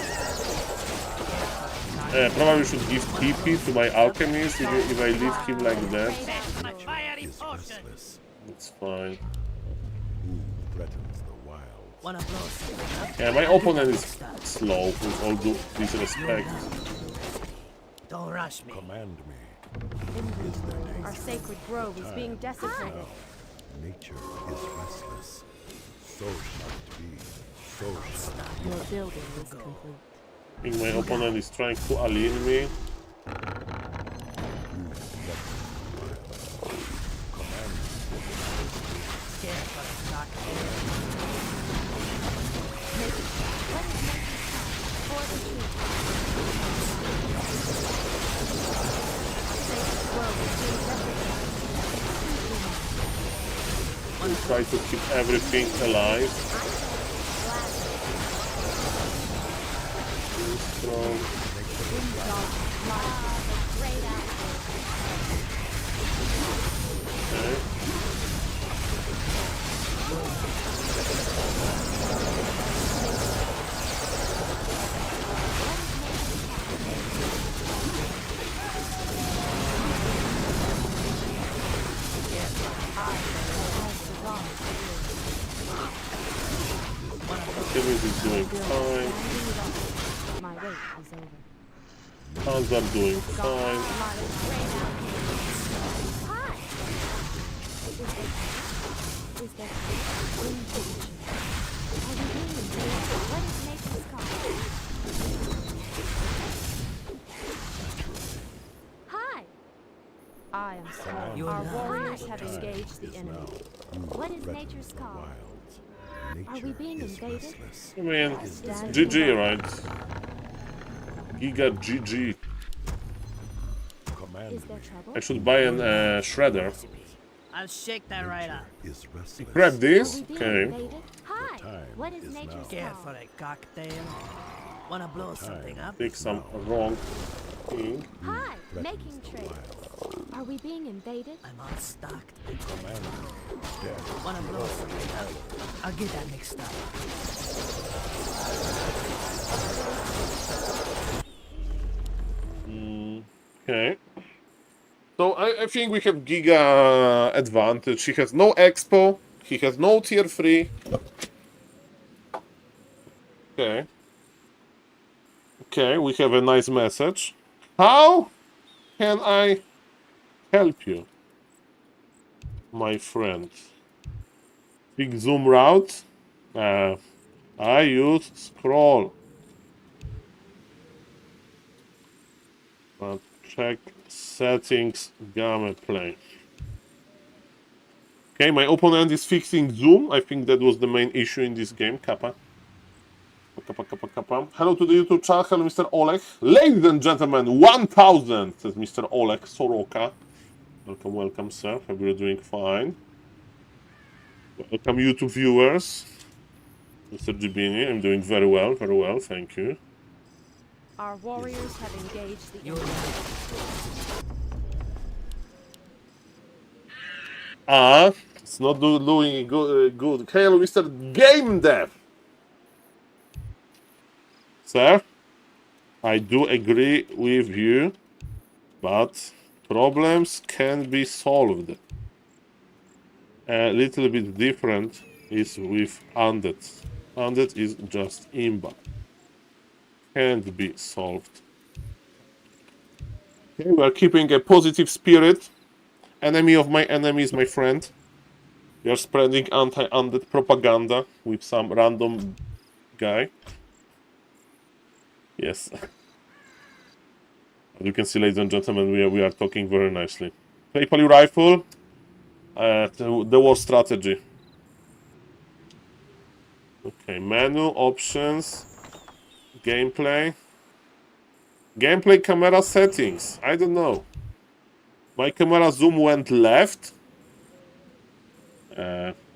Probably should give TP to my alchemist if I leave him like that. My fiery Is potion. restless. It's fine. Who threatens the wild? Wanna blow something up? Yeah, my opponent is slow, with all due disrespect. Don't rush me. Command me. Our sacred grove is being desecrated. Nature is restless. So shall it be. So shall it Your building is complete. I think my opponent is trying to align me. Scared for a shock. For the truth. Our sacred grove is being desecrated. We try to keep everything alive. Strong. Okay. Alchemist is doing fine. My wait is over. Towns are doing fine. Is there in position? Are we being invaded? What is nature's call? Hi! I am sorry. Our warriors have engaged the enemy. What is nature's call? Are we being invaded? I mean, GG, right? Giga GG. Is there trouble? I should buy an shredder. I'll shake that right up. is restless. Grab Are this. we being Okay. invaded? Hi! What is is nature's Scared call? for a cocktail? Wanna blow something up? Take some wrong thing. Hi! Making trade. Are we being invaded? I'm all stocked. Wanna blow something up? I'll get that mixed up. Okay. So I think we have Giga advantage. He has no expo. He has no tier 3. Okay. Okay, we have a nice message. How can I help you, my friend? Big zoom route. I use scroll. But check settings, gameplay. Okay, my opponent is fixing zoom. I think that was the main issue in this game. Kappa. Kappa, kappa, kappa. Hello to the YouTube channel. Hello, Mr. Oleg. Ladies and gentlemen, 1000, says Mr. Oleg Soroka. Welcome, welcome, sir. Hope you're doing fine. Welcome, YouTube viewers. Mr. Gibini, I'm doing very well, thank you. Our warriors have engaged the You'll enemy. It's not doing good. Hello, Mr. Game Dev. Sir, I do agree with you, but problems can be solved. a little bit different is with Undead. Undead is just imba. Can't be solved. Okay, we are keeping a positive spirit. Enemy of my enemy is my friend. We are spreading anti-undead propaganda with some random guy. Yes. As you can see, ladies and gentlemen, we are talking very nicely. Play rifle. The war strategy. Okay, menu, options, gameplay. Gameplay camera settings. I don't know. My camera zoom went left.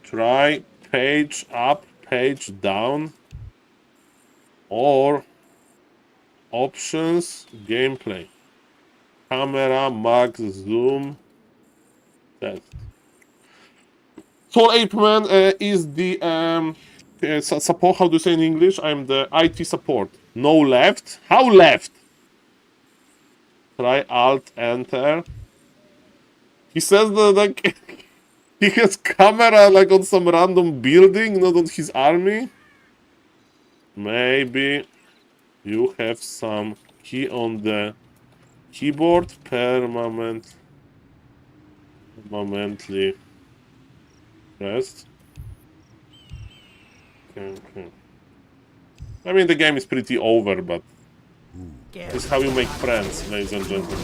Try page up, page down. Or options, gameplay. Camera, max, zoom. Test. SaulApeMan is the support. How do you say in English? I'm the IT support. No left. How left? Try Alt Enter. He says that like he has camera like on some random building, not on his army. Maybe you have some key on the keyboard permanently pressed. Okay. I mean the game is pretty over, but this is how you make friends, ladies and gentlemen.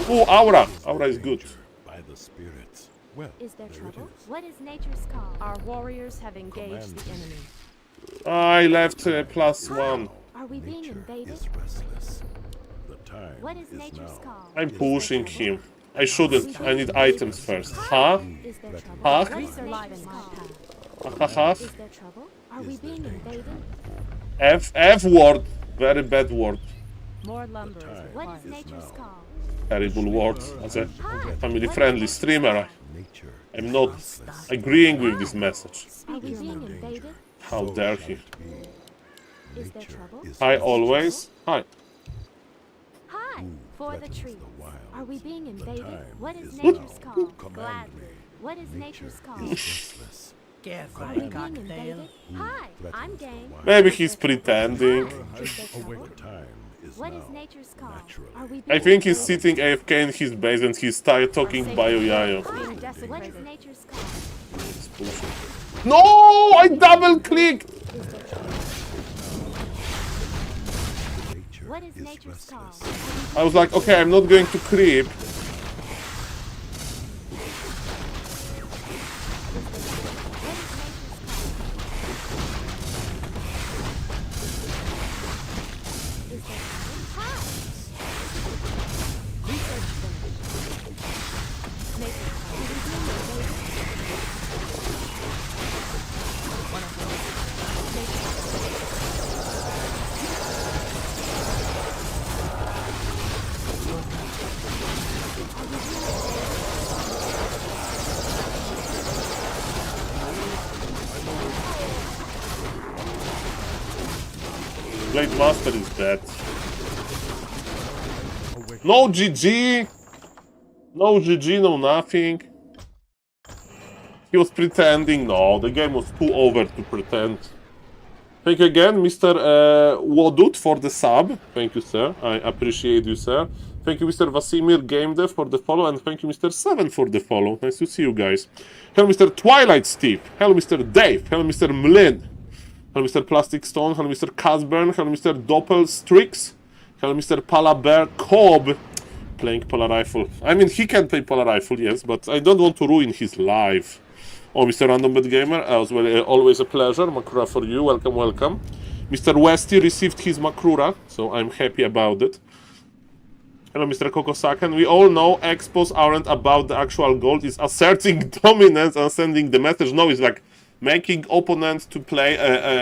Oh, aura! Aura is good. By the spirits. Well, Is there there it trouble? is. What is nature's call? Our warriors have engaged the enemy. I left +1. Are we being Nature invaded? is restless. The time What is is nature's now. call? I'm pushing him. I shouldn't. I need items first. Huh? Is there trouble? Huh? What is nature's call? Haha. Is there trouble? Are we being invaded? F word. Very bad word. More lumber is What What is nature's call? Terrible words. As a Hi. family-friendly streamer, Nature I'm not agreeing with this message. Are we being invaded? How dare he? Is there trouble? is Hi always. Hi. Hi. For the threatens trees. the wild. Are we being invaded? time What is is nature's now. call? Command Gladly. me. What is Nature nature's call? is restless. Careful, Are we being cocktail. invaded? Hi. I'm Threatens the game. wild. Maybe he's pretending. Is there trouble? The time is What now. is nature's call? Naturally. Are we I being think he's invaded? sitting AFK in his base and he's tired talking Bayo Yayo. Hi. What is nature's call? No! I double clicked! Is there trouble? Nature What is is nature's call? restless. I was like, okay, I'm not going to creep. Blade Master is dead. No GG! No GG, no nothing. He was pretending. No, the game was too over to pretend. Thank you again, Mr. Wodut, for the sub. Thank you, sir. I appreciate you, sir. Thank you, Mr. Vasimir GameDev, for the follow, and thank you, Mr. Seven, for the follow. Nice to see you guys. Hello, Mr. Twilight Steve. Hello, Mr. Dave. Hello, Mr. Mlin. Hello, Mr. Plastic Stone. Hello, Mr. Casburn. Hello, Mr. Doppelstrix. Hello, Mr. Palabear Cobb. Playing Polar Rifle. I mean, he can play Polar Rifle, yes, but I don't want to ruin his life. Oh, Mr. Random Bad Gamer, as well, always a pleasure. Makrura for you, welcome, welcome. Mr. Westy received his Makrura, so I'm happy about it. Hello, Mr. Kokosakan. We all know expos aren't about the actual goal. It's asserting dominance and sending the message. No, it's like making opponents to play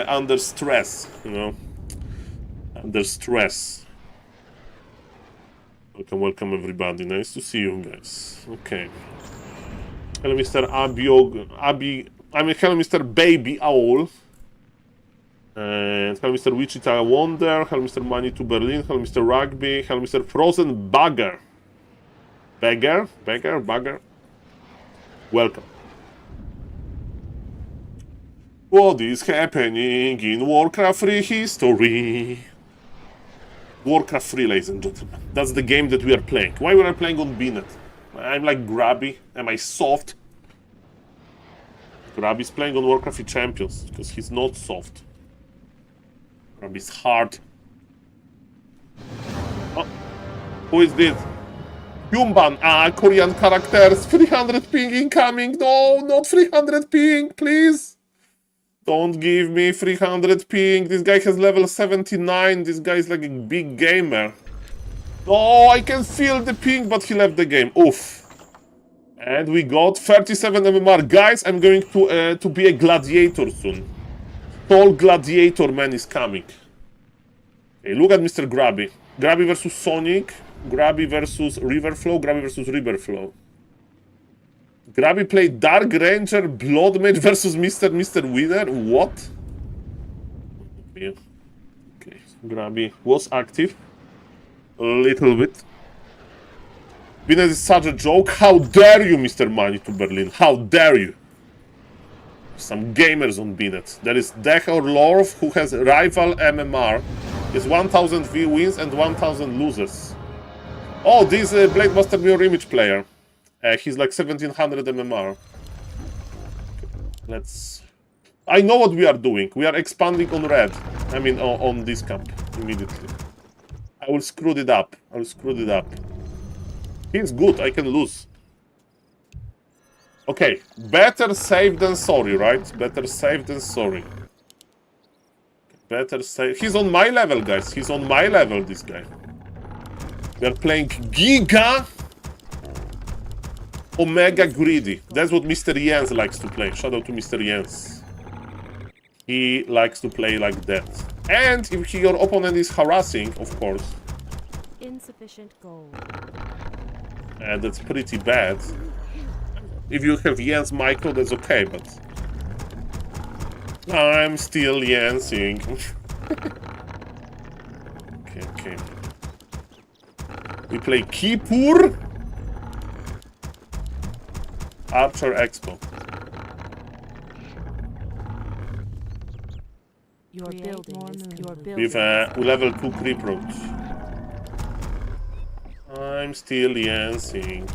under stress, you know. Under stress. Welcome, welcome everybody. Nice to see you guys. Okay. Hello, Mr. Hello, Mr. Baby Owl. And hello, Mr. Wichita Wonder. Hello, Mr. Money to Berlin. Hello, Mr. Rugby. Hello, Mr. Frozen Bugger. Bagger? Bagger? Bugger? Welcome. What is happening in Warcraft 3 history? Warcraft 3, ladies and gentlemen. That's the game that we are playing. Why we are playing on Binet? I'm like grabby. Am I soft? Grabby's playing on Warcraft 3 Champions because he's not soft. Grabby's hard. Oh, who is this? Yumban, Korean characters. 300 ping incoming. No, not 300 ping, please. Don't give me 300 ping. This guy has level 79. This guy is like a big gamer. Oh, I can feel the ping, but he left the game. Oof. And we got 37 MMR. Guys, I'm going to be a gladiator soon. SaulPlayerMan is coming. Okay, look at Mr. Grabby. Grabby versus Sonic. Grabby versus Riverflow. Grabby versus Riverflow. Grabby played Dark Ranger, Blood Mage versus Mr. Winner? What? Yeah. Okay, Grabby was active. A little bit. Binet is such a joke. How dare you, Mr. Money to Berlin? How dare you? Some gamers on Binet. There is Dechor Lorf, who has rival MMR. Is 1000 V wins and 1000 losers. Oh, this Blade Master Mirror Image player. He's like 1700 MMR. Let's... I know what we are doing. We are expanding on red. I mean, on this camp. Immediately. I will screw it up. I will screw it up. He's good. I can lose. Okay. Better safe than sorry, right? Better safe than sorry. Better safe. He's on my level, guys. He's on my level, this guy. We are playing Giga... Omega Greedy. That's what Mr. Jens likes to play. Shout out to Mr. Jens. He likes to play like that. And if your opponent is harassing, of course. Insufficient gold. That's pretty bad. If you have Jens micro, that's okay, but... I'm still Jensing. Okay. We play Kipur. Archer Expo. Your building With level 2 creep roach. I'm still dancing.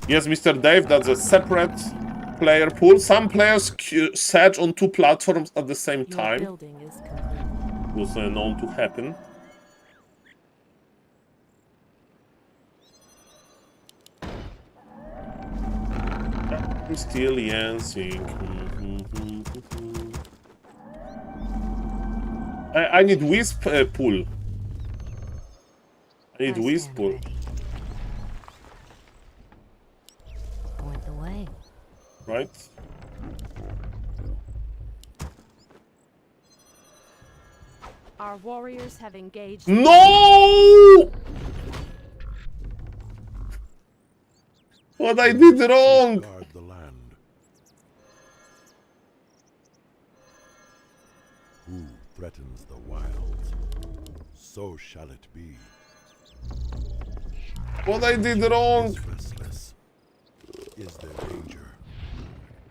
Yes, Mr. Dave, that's a separate player pool. Some players search on 2 platforms at the same time. It was known to happen. I'm still dancing. I need Wisp pull. I need Wisp pull. Point the way. Right? Our warriors have engaged. No! What I did wrong? Guard the land. Who threatens the wilds? So shall it be. What I did wrong? Is restless. Is there danger?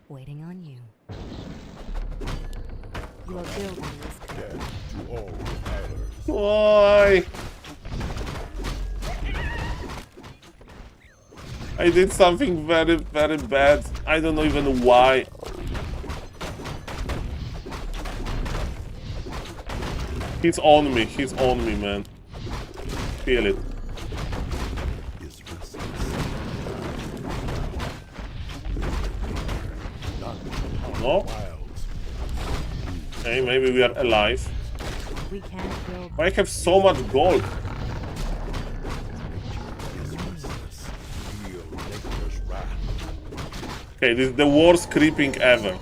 Waiting on you. Your building is Dead to all revilers. Why? I did something very, very bad. I don't know even why. He's on me, man. Feel it. Is restless. None. No? Wilds. Okay, maybe we are alive. We can't build. I have so much gold. Is restless. Feel nature's wrath. Okay, this is the worst creeping ever.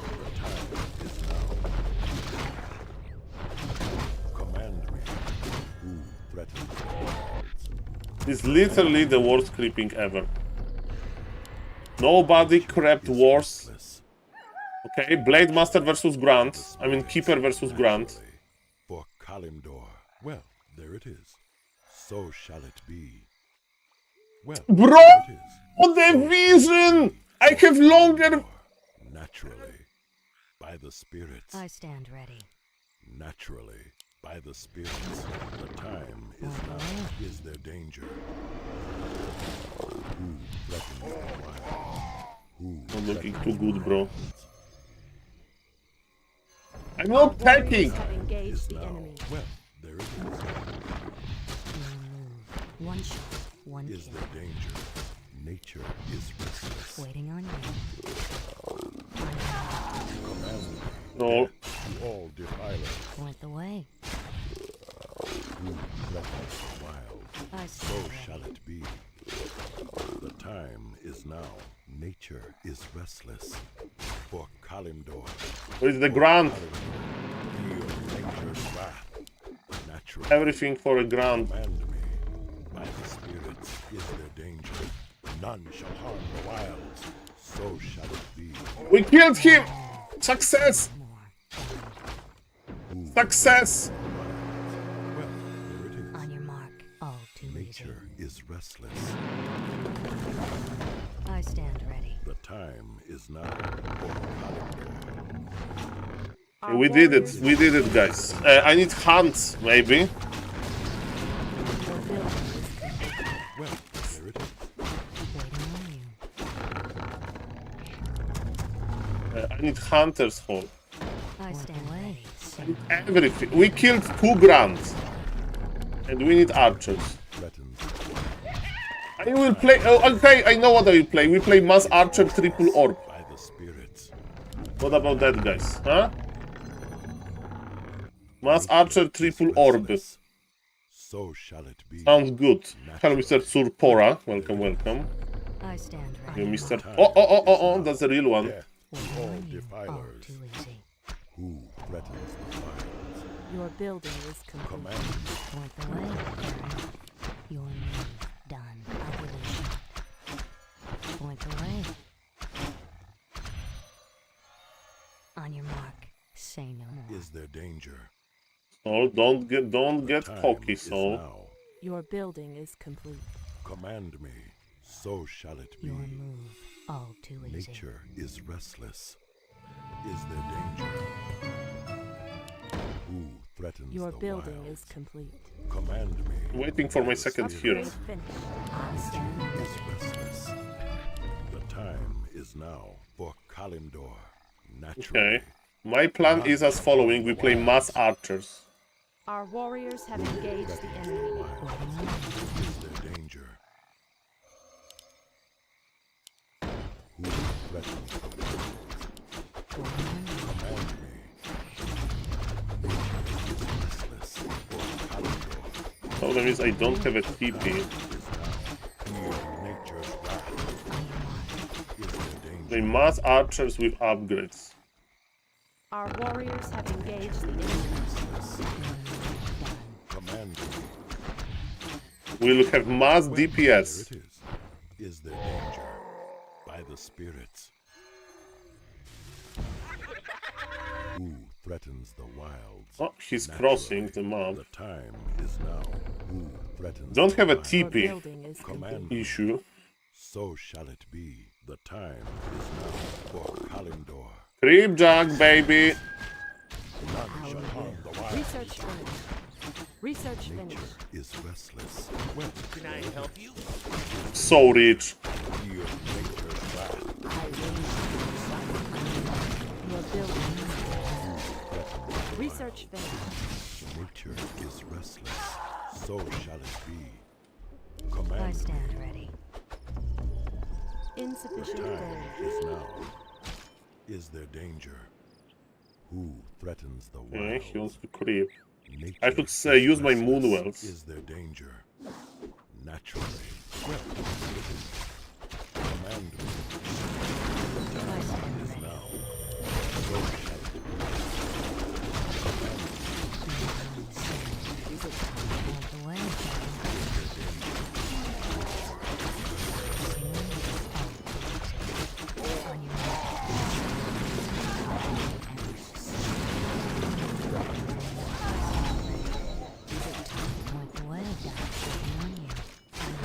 Command me. Who threatens the wilds? This is literally the worst creeping ever. Nobody crept worse. Restless. Okay, Blade Master versus Grant. I mean, Keeper versus Grant. For Kalimdor. Well, there it is. So shall it be. Well, Bro! there it is. Oh, the vision! I have longer... Naturally, by the spirits. I stand ready. Naturally, by the spirits. The time is now. Is there danger? Who threatens the wild? Who Not looking threatens too good, bro. wilds? I'm not packing! Have engaged Is the now. enemy. Well, there it is. One shot, one Is kill. there danger? Nature is restless. Waiting on you. Command me No. to all defilers. Point the way. Who threatens the wild? I So stand ready. shall it be. The time is now. Nature is restless. For Kalimdor, Where's the grant? feel nature's wrath. Naturally, Everything for a grant. command me. By the spirits is there danger. None shall harm the wilds. So shall it be. We killed him! Success! Who Success! well, there it is. On your mark. All too easy. Nature is restless. I stand ready. The time is now. For Kalimdor. We did it. We did it, guys. I need hunts, maybe. Well, there it is. Waiting on you. I need hunters for I stand ready. everything. We killed 2 grants. And we need archers. Threatens. I will play... Oh, okay, I know what I will play. We play Mass Archer Triple Orb. By the spirits. What about that, guys? Huh? Mass Archer Triple Orb. So shall it be. Sounds good. Hello, Mr. Surpora. Welcome, welcome. I stand You, ready. Mr. Oh, that's the real one. Death to all All defilers. too easy. Who threatens the wilds? Your building is complete. Command me. Point the way. Your move done. I believe you. Point the way. On your mark. Say no more. Is there danger? Oh, don't get Time cocky, is Saul. now. Your building is complete. Command me. So shall it be. Your move all too easy. Nature is restless. Is there danger? Who threatens Your the building wilds? is complete. Command me. Waiting for my second hero. Upgrade finished. I stand ready. Is restless. The time is now for Kalimdor. Naturally. Okay. My plan is as following. We play Mass Archers. Our warriors have engaged the enemy. Is there danger? Who threatens the wilds? Command me. Nature is restless. For Kalimdor Problem is I don't have a TP. is now. Feel nature's wrath. Is there danger? Play Mass Archers with upgrades. Our warriors have engaged the enemy. Command me. We'll have Mass There DPS. it is. Is there danger? By the spirits. Who threatens the wilds? Oh, he's crossing the map. The time is now. Who threatens Don't the have a wilds? Your TP building is complete. Command me. issue. So shall it be. The time is now for Kalimdor. Creep Jack, baby. None shall harm the wilds. Research finished. Research Nature finished. is restless. Well, Can I help you? So rich. feel nature's wrath. I raise your building. Research finished. Nature is restless. So shall it be. I Command me. stand ready. Insufficient Time gold. is now. Is there danger? Who threatens the Okay, wild? he wants to creep. Nature I should is say, use my restless. Moonwells. Is there danger? Naturally. Well, command me. The I time stand is ready. now. So shall it be. Command me. Point the way. On your mark. Point the way. On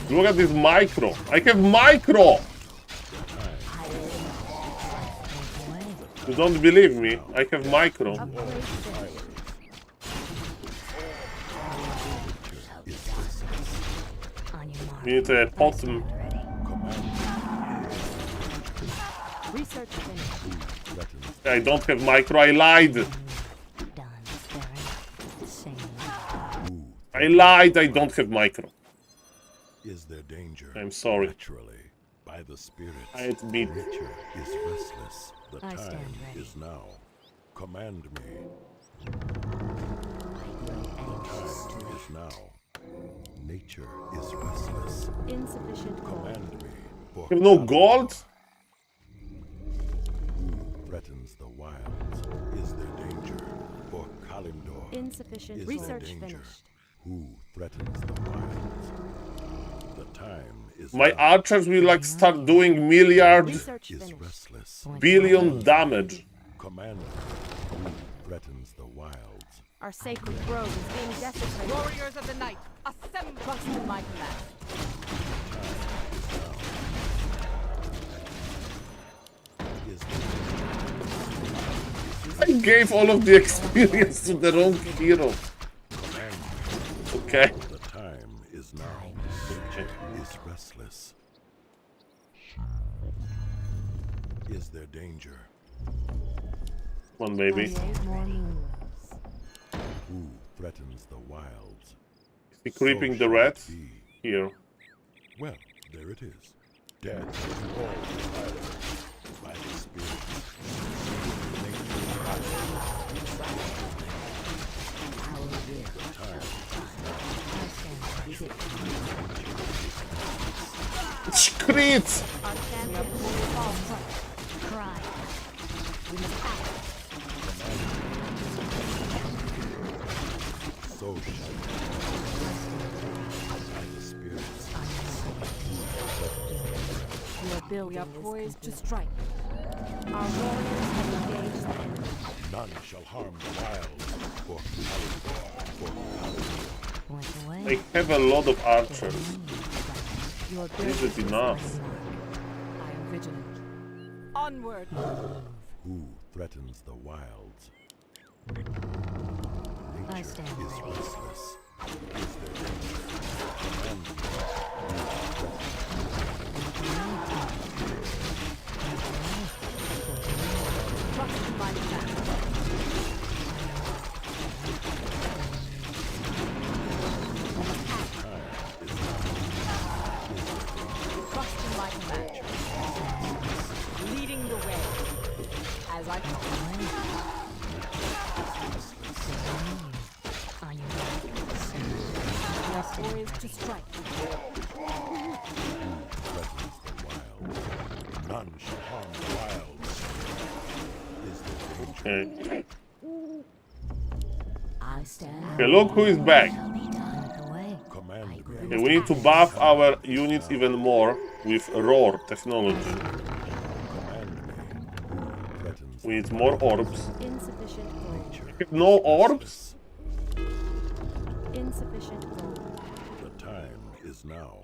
you. Look at this micro. I have micro. You don't believe me? I have micro. Upgrade finished. On your mark. We need a bottom. Research finished. I don't have micro. I lied. Done. Very same. I lied. I don't have micro. Is there danger? I'm sorry. Naturally, by the spirits. I admit. Nature is restless. The I time stand ready. is now. Command me. Is now. Nature is restless. Insufficient gold. Command me. For You have no gold? who threatens the wilds? Is there danger? For Kalimdor. Insufficient. Is there Research danger? finished. Who threatens the wilds? The time is My now. archers will like start doing milliard Research Is finished. restless. billion damage. Command me. Who threatens the wilds? Our sacred grove is being desecrated. Warriors of the night, assemble! Trust in my command. Is there I gave all of the experience to the wrong hero. command me? Okay. The time is now. Nature is restless. Is there danger? Come on, baby. 28 more moons. Who threatens the wilds? Is he creeping So the shall red? it be. Here. Well, there it is. Dead to all violence by the spirit. Screech! Our champion will fall first. Cry. We must act. So shall it be by the spirits. We are built. We are poised to strike. Our warriors have engaged the enemy. None shall harm the wilds. For Kalimdor, for Kalimdor. Point I away. have a lot of archers. Your Is build it enough? I am vigilant. Onward! Who threatens the wilds? I Nature stand is ready. restless. Is there danger? Command me. Trust in my command. Trust in my command. Leading the way. As I call. On your mark. We are poised to strike. Threatens the wilds. None shall harm the wilds. Is there danger? Okay. I stand. Okay, look who is back. Point away. Command me. Okay, we need to buff our units even more with roar technology. Command me. Who threatens We need more orbs. Insufficient gold. nature? No orbs? Insufficient gold. The time is now.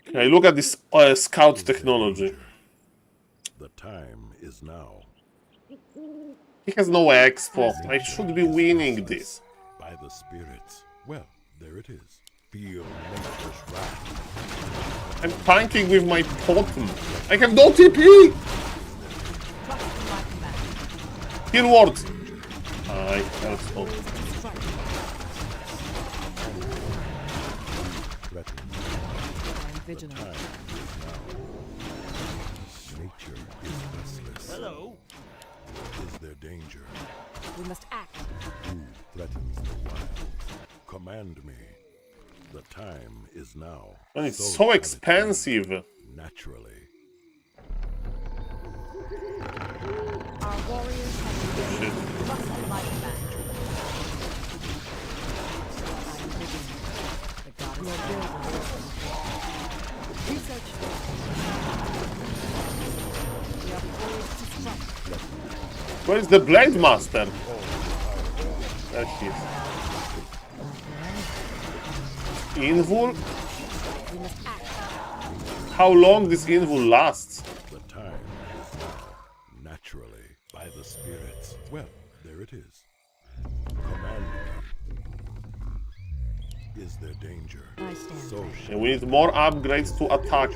Okay, look at this scout technology. The time is now. He has no expo. I should be winning this. By the spirits. Well, there it is. Feel nature's wrath. I'm tanking with my totem. I have no TP! Trust in my command. Heal ward. I can't Poised to strike. Threatens. I am vigilant. Time is now. Nature is restless. Hello. Is there danger? We must act. Who threatens the wild? Command me. The time is now. And it's so shall it be. expensive. Naturally. Our warriors have engaged. Shit. Trust in my command. I am vigilant. The goddess will build research. We are poised to strike. Where is the Blade Master? There he is. Invul? We must act. how long this game will last. The time is now, naturally, by the spirits. Well, there it is. Command me. Is there danger? I stand So ready. shall And we need more upgrades to attack.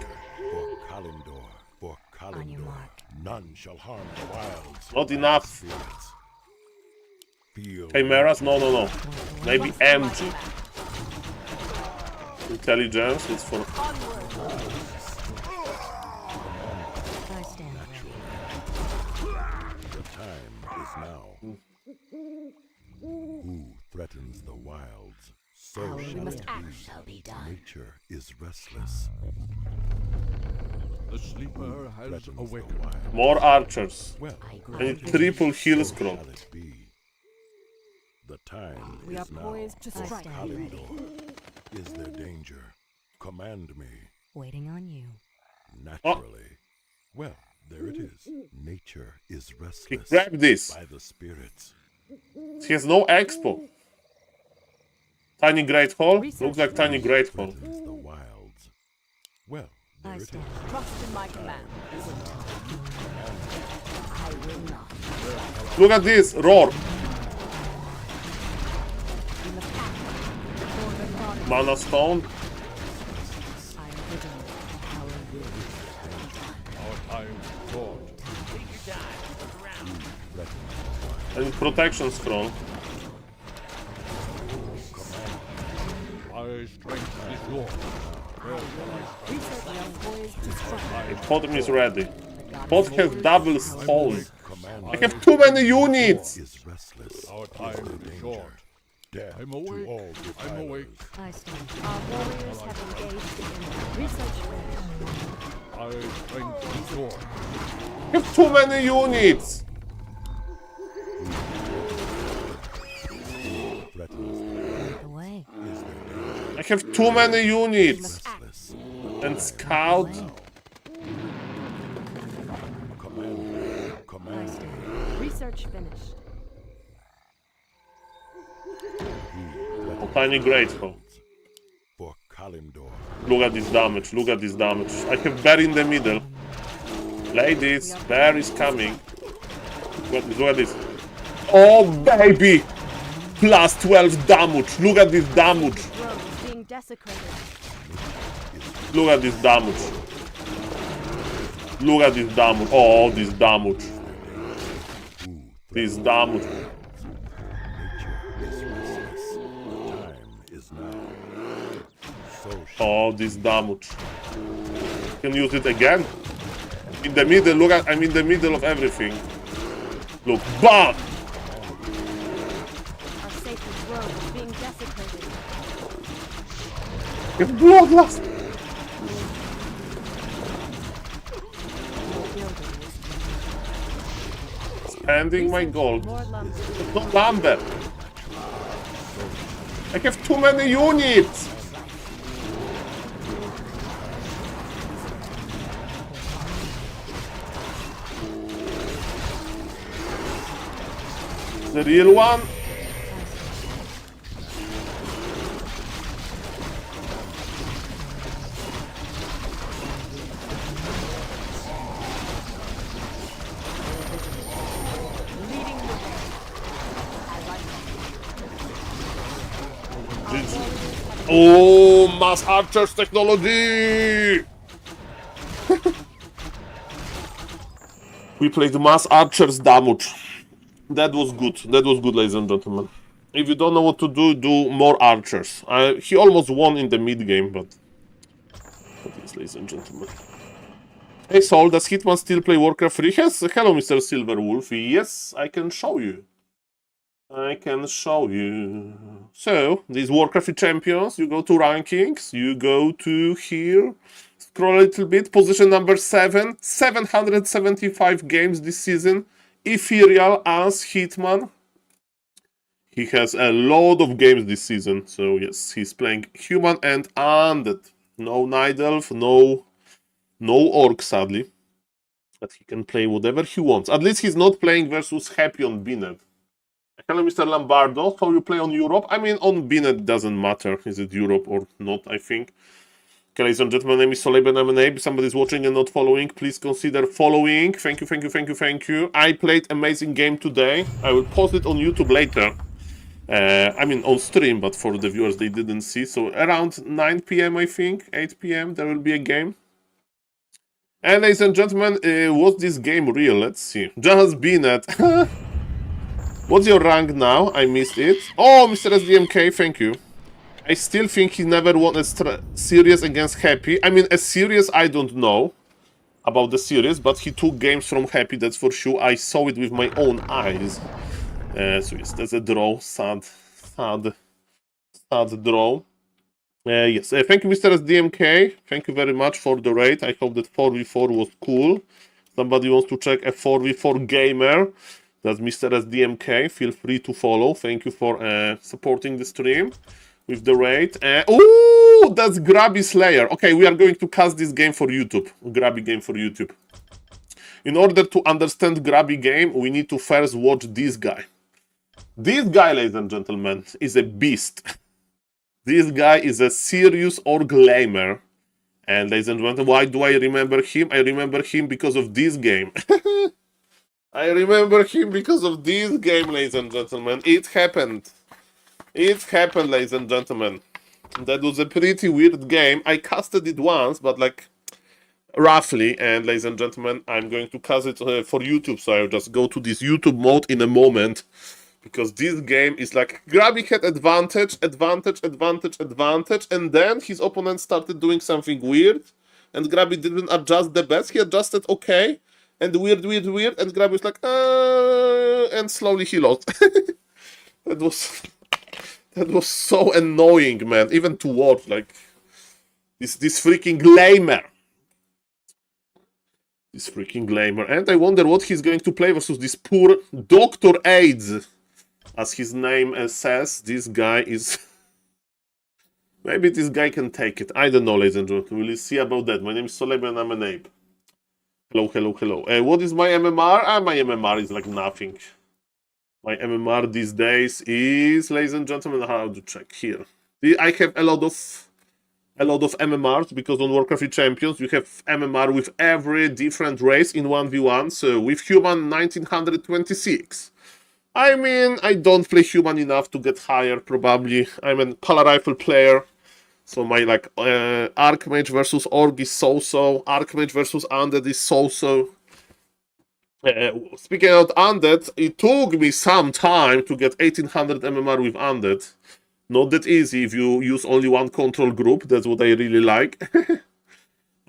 for Kalendor, for On your Kalendor. mark. None shall harm the wilds. Not by the enough. spirits. Feel Chimeras? No, no, no. Maybe Trust in my empty. command. Intelligence, it's for... Onward. I stand ready. the time is now. Who threatens the wilds? So Our shall must it act. be. Shall be done. Nature is restless. The sleeper has Threatens the awakened. wild. More archers. Well, I I need grant triple heal so scroll. shall it be. The time We are is now. poised to I strike. stand ready. Kalendor, is there danger? Command me. Waiting on you. Naturally. Well, there it is. Nature is restless. Grab this. By the spirits. He has no expo. Tiny Great Hall? Research Looks like Tiny Great Hall. Threatens the wilds. Well, there I it is. stand. Trust in my command. I will not. Look at this. Roar. We must act before the dawn. Mana Stone. I am vigilant. Our will. Our time short. I need protection scroll. My strength is yours. Where shall I Research we are poised to strike. Pot is ready. Pot has double stone. Command I have too many units. is restless. Our Is time there is danger? short. Death I'm to awake. all I'm awake. defilers. I stand. Our warriors have engaged the enemy. Research finished. My strength is yours. I have too many units. Threatens The way. is there danger? I have too many units. Restless. And scout. Command. I Command. stand. Research finished. Oh, Tiny Great Hall. For Kalendor. Look at this damage. Look at this damage. I have bear in the middle. Ladies, bear is coming. Look at this. Oh, baby! Plus 12 damage. Look at this damage. Grove is being desecrated. Look at this damage. Look at this damage. Oh, this damage. This damage. Nature is restless. The time is now. So shall Oh, this damage. Can use it again. In the middle. Look at. I'm in the middle of everything. Look. Bam! Our sacred grove is being desecrated. It's bloodlust. Spending my gold. More lumber. No lumber. I have too many units. The real one. Leading the way. As I GG. Oh, mass archers technology! We played mass archers damage. That was good. That was good, ladies and gentlemen. If you don't know what to do, do more archers. He almost won in the mid game, but yes, ladies and gentlemen. Hey Saul, does Hitman still play Warcraft 3? Yes, hello Mr. Silverwolf. Yes, I can show you. I can show you. So, these Warcraft champions, you go to rankings, you go to here, scroll a little bit, position number 7, 775 games this season, Ethereal as Hitman. He has a lot of games this season, so yes, he's playing Human and Undead. No Night Elf, no Orc sadly, but he can play whatever he wants. At least he's not playing versus Happy on Binet. Hello, Mr. Lombardo. So you play on Europe? I mean, on Binet doesn't matter. Is it Europe or not, I think. Okay, ladies and gentlemen, my name is SaulApeMan and If somebody's watching and not following, please consider following. Thank you, thank you, thank you, thank you. I played amazing game today. I will post it on YouTube later. I mean on stream, but for the viewers they didn't see. So around 9 p.m. I think, 8 p.m. there will be a game. And ladies and gentlemen, was this game real? Let's see. Just been at. What's your rank now? I missed it. Oh, Mr. SDMK, thank you. I still think he never won a series against Happy. I mean, a series I don't know about the series, but he took games from Happy, that's for sure. I saw it with my own eyes. So yes, that's a draw. Sad draw. Yes, thank you, Mr. SDMK. Thank you very much for the raid. I hope that 4v4 was cool. Somebody wants to check a 4v4 gamer. That's Mr. SDMK. Feel free to follow. Thank you for supporting the stream with the raid. Oh, that's Grabby Slayer. Okay, we are going to cast this game for YouTube. Grabby game for YouTube. In order to understand Grabby game, we need to first watch this guy. This guy, ladies and gentlemen, is a beast. This guy is a serious org lamer. And ladies and gentlemen, why do I remember him? I remember him because of this game. I remember him because of this game, ladies and gentlemen. It happened. It happened, ladies and gentlemen. That was a pretty weird game. I casted it once, but like roughly. And ladies and gentlemen, I'm going to cast it for YouTube. So I'll just go to this YouTube mode in a moment. Because this game is like, Grabby had advantage, and then his opponent started doing something weird, and Grabby didn't adjust the best, he adjusted okay, and weird, and Grabby was like, and slowly he lost. That was so annoying, man, even to watch, like, this freaking lamer. This freaking lamer, and I wonder what he's going to play versus this poor Dr. AIDS. As his name says, this guy is... Maybe this guy can take it. I don't know, ladies and gentlemen. We'll see about that. My name is SaulApeMan and I'm an ape. Hello. What is my MMR? My MMR is like nothing. My MMR these days is, ladies and gentlemen, how to check here. I have a lot of MMRs because on Warcraft Champions you have MMR with every different race in 1v1. So with human 1926. I mean, I don't play human enough to get higher, probably. I'm a Pala Rifle player, so my, like, Archmage versus Org is so-so, Archmage versus Undead is so-so. Speaking of Undead, it took me some time to get 1800 MMR with Undead. Not that easy if you use only one control group, that's what I really like.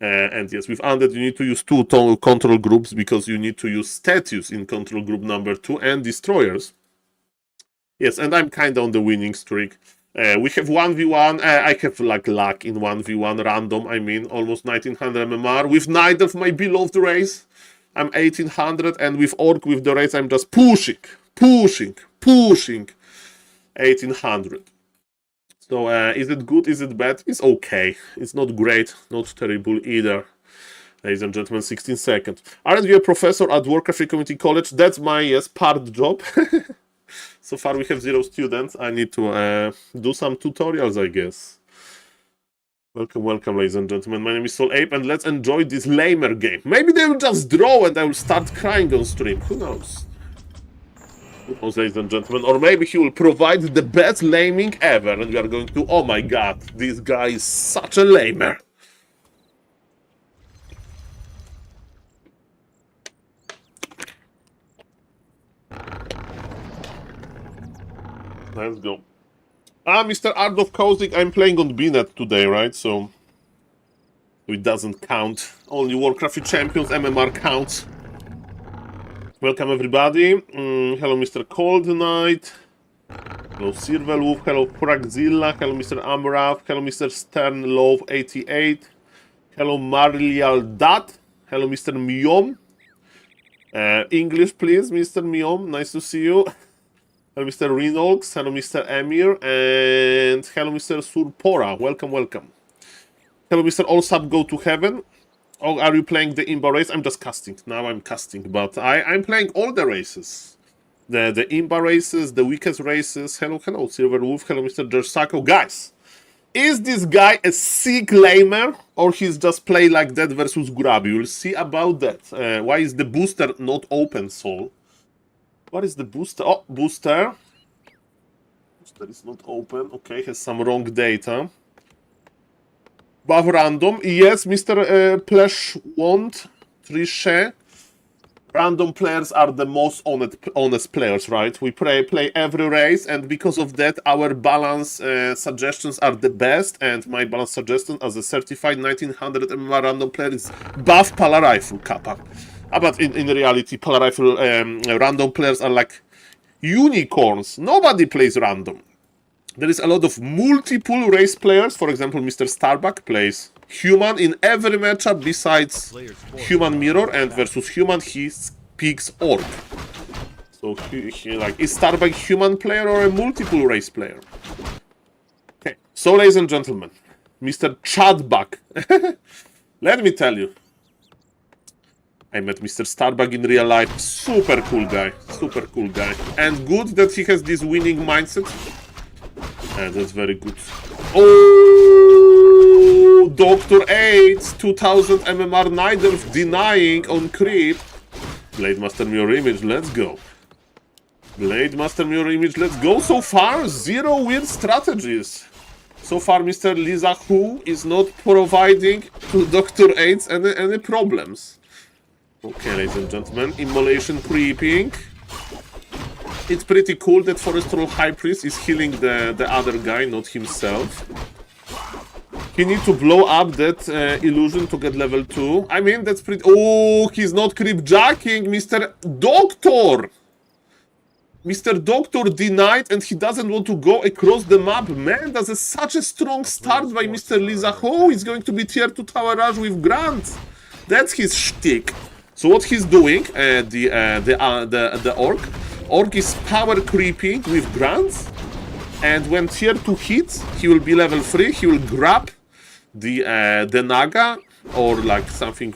And yes, with Undead you need to use two control groups because you need to use status in control group number 2 and destroyers. Yes, and I'm kinda on the winning streak. We have 1v1, I have like luck in 1v1 random, I mean, almost 1900 MMR. With neither of my beloved race, I'm 1800, and with Orc with the race I'm just pushing 1800. So, is it good? Is it bad? It's okay. It's not great, not terrible either. Ladies and gentlemen, 16 seconds. Aren't you a professor at Warcraft Community College? That's my, yes, part job. So far we have 0 students. I need to do some tutorials, I guess. Welcome, ladies and gentlemen. My name is SaulApe, and let's enjoy this lamer game. Maybe they will just draw and I will start crying on stream. Who knows? Ladies and gentlemen, or maybe he will provide the best laming ever, and we are going to, oh my god, this guy is such a lamer. Let's go. Mr. Art of Causing, I'm playing on BNet today, right? So it doesn't count. Only Warcraft Champions MMR counts. Welcome everybody. Hello Mr. Cold Knight. Hello Silverwolf. Hello Fragzilla. Hello Mr. Amrath. Hello Mr. Sternlove 88. Hello Marlial Dat. Hello Mr. Miom. English please, Mr. Miom. Nice to see you. Hello Mr. Reynolds. Hello Mr. Emir. And hello Mr. Surpora. Welcome. Hello Mr. Allsap Go to Heaven. Oh, are you playing the Imba race? I'm just casting. Now I'm casting, but I'm playing all the races. The Imba races, the weakest races. Hello, Silverwolf. Hello, Mr. Jersako. Guys, Is this guy a sick lamer or he's just play like that versus Grab? You'll see about that. Why is the booster not open, Saul? What is the booster? Oh, booster. Booster is not open. Okay, has some wrong data. Buff random. Yes, Mr. Plesh won't. Triche. Random players are the most honest players, right? We play every race, and because of that, our balance suggestions are the best. And my balance suggestion as a certified 1900 MMR random player is buff Pala Rifle Kappa. But in reality, Pala Rifle random players are like unicorns. Nobody plays random. There is a lot of multiple race players. For example, Mr. Starbuck plays human in every matchup besides human mirror, and versus human he picks orc. So he like, is Starbuck human player or a multiple race player? Okay, so ladies and gentlemen, Mr. Chadbuck. Let me tell you, I met Mr. Starbuck in real life. Super cool guy, and good that he has this winning mindset. And that's very good. Oh, Dr. 8, 2000 MMR Nidelf denying on creep. Blade Master Mirror Image, let's go. Blade Master Mirror Image, let's go. So far, 0 weird strategies. So far, Mr. Lisa Who is not providing to Dr. 8 any problems. Okay, ladies and gentlemen, Immolation creeping. It's pretty cool that Forest Troll High Priest is healing the other guy, not himself. He needs to blow up that illusion to get level 2. I mean, that's pretty... Oh, he's not creep jacking, Mr. Doctor! Mr. Doctor denied and he doesn't want to go across the map. Man, that's such a strong start by Mr. Lizaho. He's going to be tier 2 Tower Rush with Grant. That's his shtick. So what he's doing, the Orc... Orc is power creeping with grants, and when tier 2 hits, he will be level 3, he will grab the Naga, or like something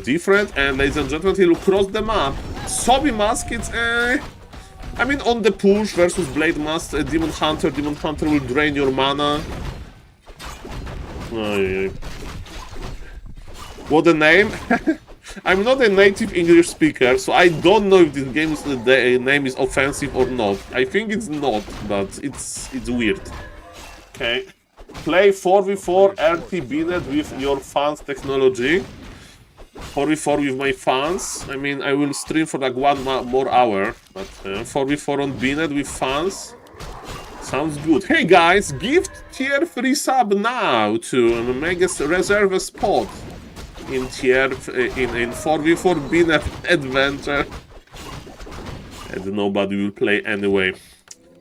different, and ladies and gentlemen, he will cross the map. Sobi Mask, it's I mean, on the push versus Blade Master, Demon Hunter will drain your mana. What a name! I'm not a native English speaker, so I don't know if this game's the name is offensive or not. I think it's not, but it's weird. Okay. Play 4v4 RT Binet with your fans technology. 4v4 with my fans. I mean, I will stream for like 1 more hour, but 4v4 on Binet with fans sounds good. Hey guys, gift tier 3 sub now to make us reserve a spot in tier in 4v4 Binet adventure, and nobody will play anyway.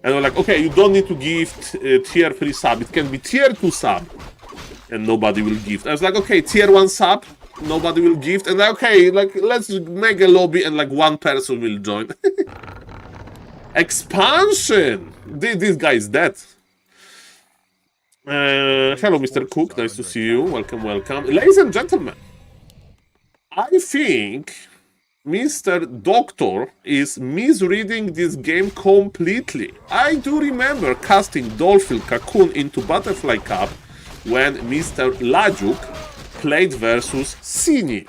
And we're like, okay, you don't need to gift tier 3 sub, it can be tier 2 sub, and nobody will gift. I was like, okay, tier 1 sub, nobody will gift, and okay, like, let's make a lobby and like 1 person will join. Expansion! This guy is dead. Hello, Mr. Cook, nice to see you. Welcome, welcome. Ladies and gentlemen, I think Mr. Doctor is misreading this game completely. I do remember casting Dolphin Cocoon into Butterfly Cup when Mr. Lajuk played versus Cini.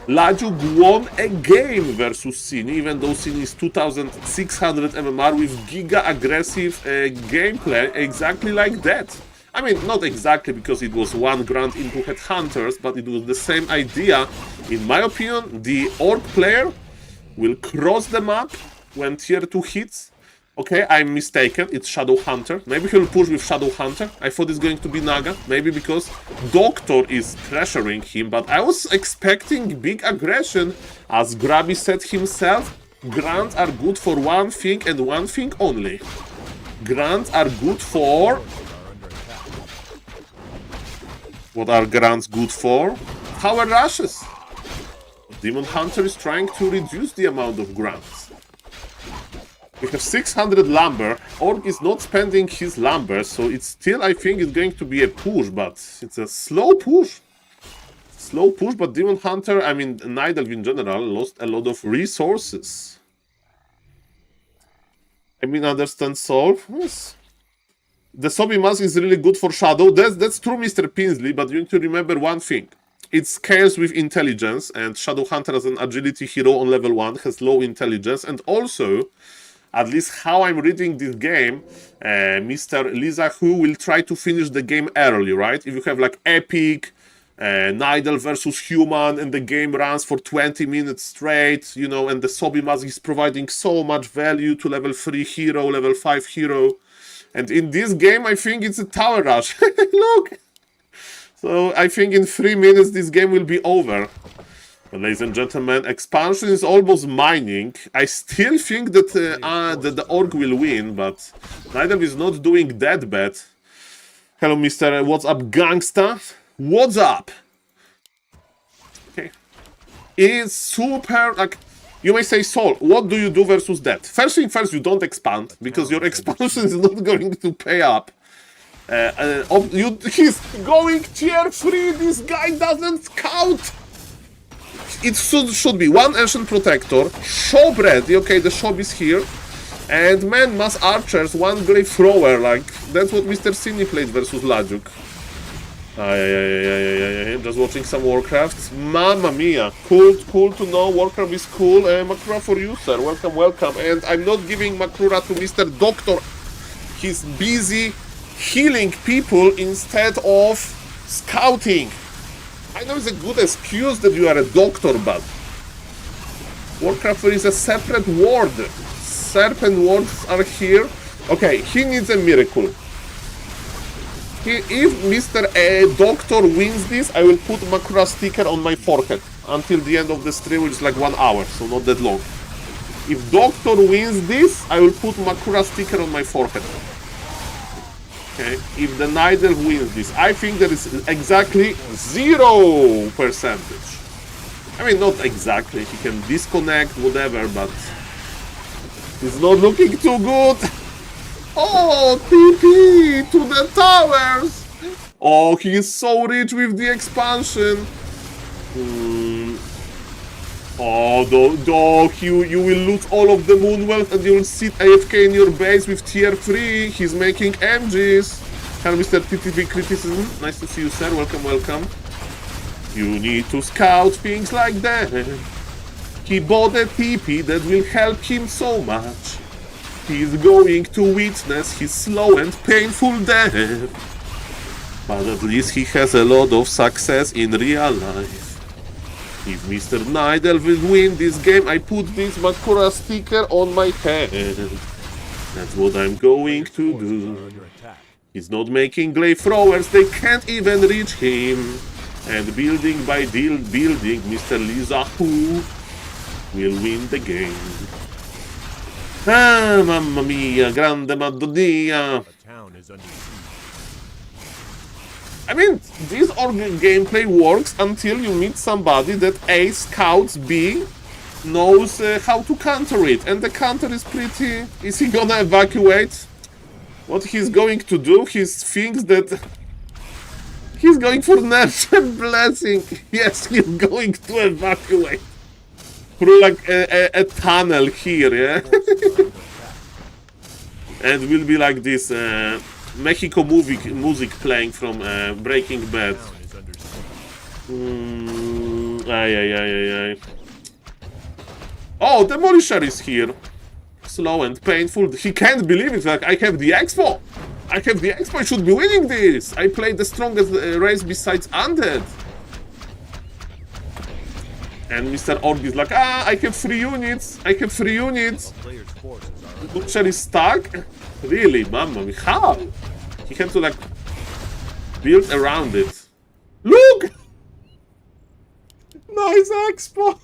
Lajuk won a game versus Cini, even though Cini is 2600 MMR with giga aggressive gameplay, exactly like that. I mean, not exactly, because it was 1 grant into Headhunters, but it was the same idea. In my opinion, the Orc player will cross the map when tier 2 hits. Okay, I'm mistaken, it's Shadow Hunter. Maybe he'll push with Shadow Hunter. I thought it's going to be Naga, maybe because Doctor is pressuring him, but I was expecting big aggression. As Grabby said himself, grants are good for one thing and one thing only. Grants are good for... What are grants good for? Tower rushes. Demon Hunter is trying to reduce the amount of grants. We have 600 lumber. Orc is not spending his lumber, so it's still, I think, it's going to be a push, but it's a slow push. Slow push, but Demon Hunter, I mean, Night Elf in general, lost a lot of resources. I mean, understand Saul? Yes. The Sobi Mask is really good for Shadow. That's true, Mr. Pinsley, but you need to remember one thing. It scales with intelligence, and Shadow Hunter as an agility hero on level 1 has low intelligence, and also, at least how I'm reading this game, Mr. Lizahu will try to finish the game early, right? If you have like epic, Nidal versus human, and the game runs for 20 minutes straight, you know, and the Sobi Mask is providing so much value to level 3 hero, level 5 hero. And in this game, I think it's a tower rush. Look! So I think in 3 minutes this game will be over. But ladies and gentlemen, expansion is almost mining. I still think that, that the Orc will win, but Nidal is not doing that bad. Hello, Mr. What's up, gangsta? What's up? Okay. It's super, like, you may say, Saul, what do you do versus that? First thing first, you don't expand, because your expansion is not going to pay up. He's going tier 3, this guy doesn't count! It should be one Ancient Protector, Shob ready, okay, the Shob is here, and man, mass archers, one Grave Thrower, like, that's what Mr. Cine played versus Lajuk. Just watching some Warcraft. Mamma mia, cool to know. Warcraft is cool. Makrura for you, sir. Welcome. And I'm not giving Makrura to Mr. Doctor. He's busy healing people instead of scouting. I know it's a good excuse that you are a doctor, but Warcraft is a separate ward. Serpent wards are here. Okay, he needs a miracle. If Mr. Doctor wins this, I will put Makura sticker on my forehead until the end of the stream, which is like 1 hour, so not that long. If Doctor wins this, I will put Makura sticker on my forehead. Okay, if the Nidal wins this, I think there is exactly 0%. I mean, not exactly, he can disconnect, whatever, but it's not looking too good. Oh, TP to the towers! Oh, he is so rich with the expansion. Oh, you will loot all of the moon wealth and you will sit AFK in your base with tier 3. He's making MGs. Hello, Mr. TTV Criticism. Nice to see you, sir. Welcome. You need to scout things like that. He bought a TP that will help him so much. He's going to witness his slow and painful death. But at least he has a lot of success in real life. If Mr. Nidal will win this game, I put this Makura sticker on my head. That's what I'm going to do. He's not making glaive throwers, they can't even reach him. And building by building, Mr. Lizahu will win the game. Ah, mamma mia, grande Madonna. I mean, this gameplay works until you meet somebody that A, scouts, B, knows how to counter it. And the counter is pretty... Is he gonna evacuate? What he's going to do, he thinks that... He's going for Nurture Blessing. Yes, he's going to evacuate. Through like a tunnel here, yeah? And will be like this Mexico music playing from Breaking Bad. Oh, Demolisher is here. Slow and painful. He can't believe it. Like, I have the Expo. I should be winning this. I played the strongest race besides Undead. And Mr. Org is like, I have 3 units. Butcher is stuck? Really, mamma mia, how? He had to like build around it. Look! Nice expo!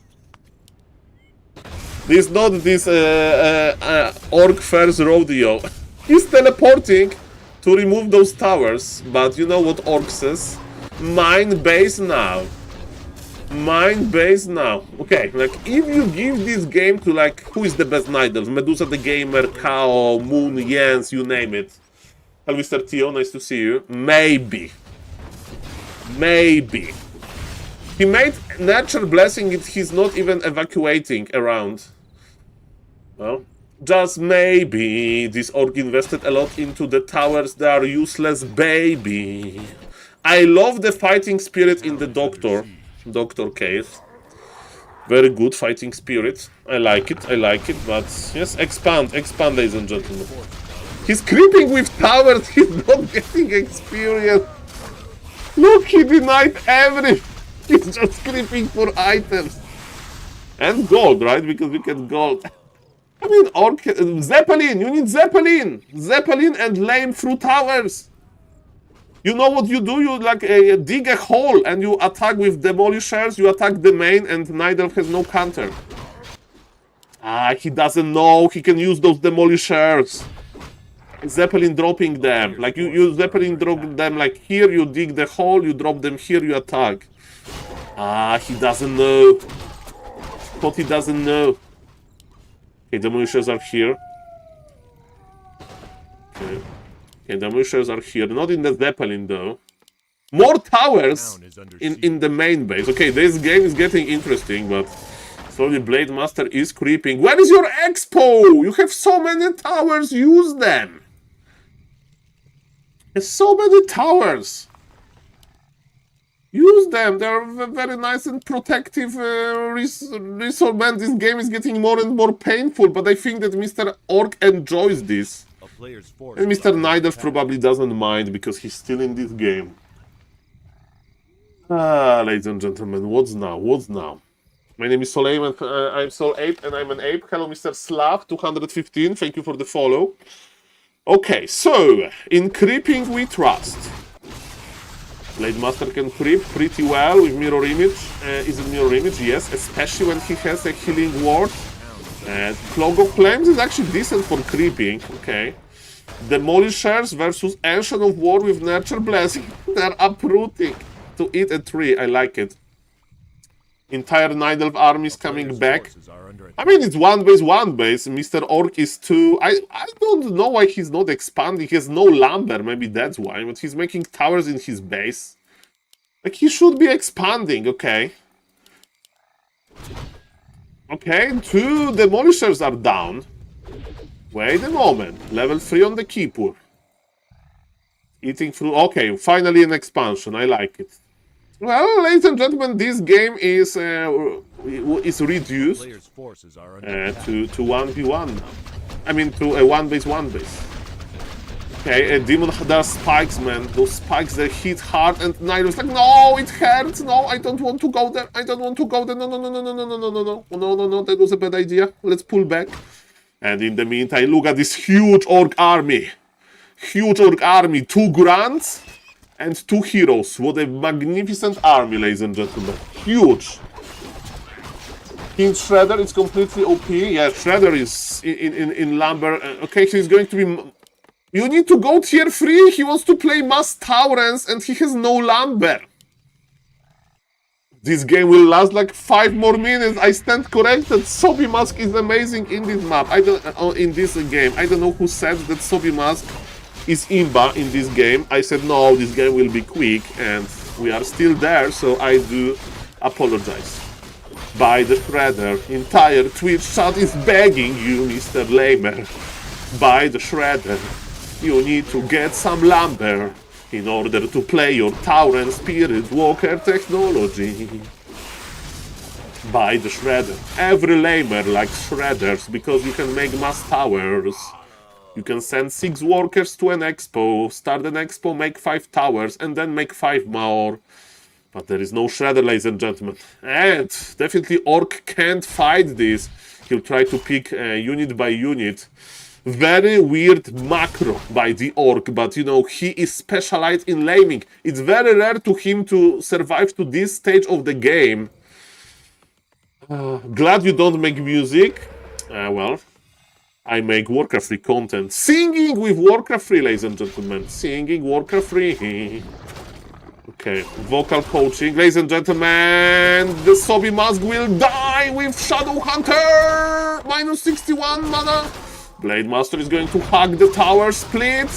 This is not this Orc first rodeo. He's teleporting to remove those towers, but you know what Orc says? Mine base now. Okay, like, if you give this game to, like, who is the best Nidals? Medusa the Gamer, Kao, Moon, Jens, you name it. Hello, Mr. Tio, nice to see you. Maybe. He made Nature Blessing, he's not even evacuating around. Well, Just maybe. This orc invested a lot into the towers. They are useless, baby. I love the fighting spirit in the doctor case. Very good fighting spirit. I like it, but yes, expand, ladies and gentlemen. He's creeping with towers, he's not getting experience. Look, he denied everything. He's just creeping for items. And gold, right? Because we get gold. I mean, orc, Zeppelin, you need Zeppelin! Zeppelin and lame through towers. You know what you do? You like dig a hole and you attack with demolishers, you attack the main and Nidal has no counter. Ah, he doesn't know, he can use those demolishers. Zeppelin dropping them. Like you Zeppelin drop them like here, you dig the hole, you drop them here, you attack. Ah, he doesn't know. But he doesn't know. Okay, demolishers are here. Okay. Okay, demolishers are here. Not in the Zeppelin though. More towers in the main base. Okay, this game is getting interesting, but slowly Blade Master is creeping. Where is your expo? You have so many towers, use them. There's so many towers. Use them. They're very nice and protective resource. Man, this game is getting more and more painful, but I think that Mr. Orc enjoys this. And Mr. Nidal probably doesn't mind because he's still in this game. Ah, ladies and gentlemen, what's now? What's now? My name is SaulApeMan, I'm SaulApe and I'm an ape. Hello, Mr. Slav, 215, thank you for the follow. Okay, so, in creeping we trust. Blade Master can creep pretty well with mirror image. Is it mirror image? Yes, especially when he has a healing ward. Clog of Flames is actually decent for creeping, okay. Demolishers versus Ancient of War with Nurture Blessing. They're uprooting to eat a tree, I like it. Entire Nidal army is coming back. I mean, it's one base. Mr. Orc is 2. I don't know why he's not expanding. He has no lumber, maybe that's why. But he's making towers in his base. Like, he should be expanding, okay. Okay, 2 demolishers are down. Wait a moment. Level 3 on the Keeper. Eating through... Okay, finally an expansion. I like it. Well, ladies and gentlemen, this game is reduced to 1v1 now. I mean, to a 1-base. Okay, a demon does spikes, man. Those spikes, they hit hard, and Nidal's like, no, it hurts. No, I don't want to go there. I don't want to go there. No, that was a bad idea. Let's pull back. And in the meantime, look at this huge orc army. 2 grunts. And 2 heroes. What a magnificent army, ladies and gentlemen. Huge. King Shredder is completely OP. Yeah, Shredder is in lumber. Okay, he's going to be... You need to go tier 3. He wants to play Mass Taurens and he has no lumber. This game will last like 5 more minutes. I stand corrected. Sobi Mask is amazing in this map. In this game. I don't know who said that Sobi Mask is imba in this game. I said no, this game will be quick, and we are still there, so I do apologize. By the Shredder, entire Twitch chat is begging you, Mr. Lamer. By the Shredder, you need to get some lumber in order to play your Tauren Spirit Walker technology. By the Shredder, every Lamer likes Shredders because you can make mass towers. You can send 6 workers to an expo, start an expo, make 5 towers, and then make 5 more. But there is no Shredder, ladies and gentlemen. And definitely Orc can't fight this. He'll try to pick unit by unit. Very weird macro by the Orc, but you know, he is specialized in laming. It's very rare to him to survive to this stage of the game. Glad you don't make music. Well... I make Warcraft 3 content. Singing with Warcraft 3, ladies and gentlemen. Singing Warcraft 3. Okay, vocal coaching. Ladies and gentlemen, the Sobi Mask will die with Shadow Hunter! Minus 61 mana. Blade Master is going to hug the tower. Split!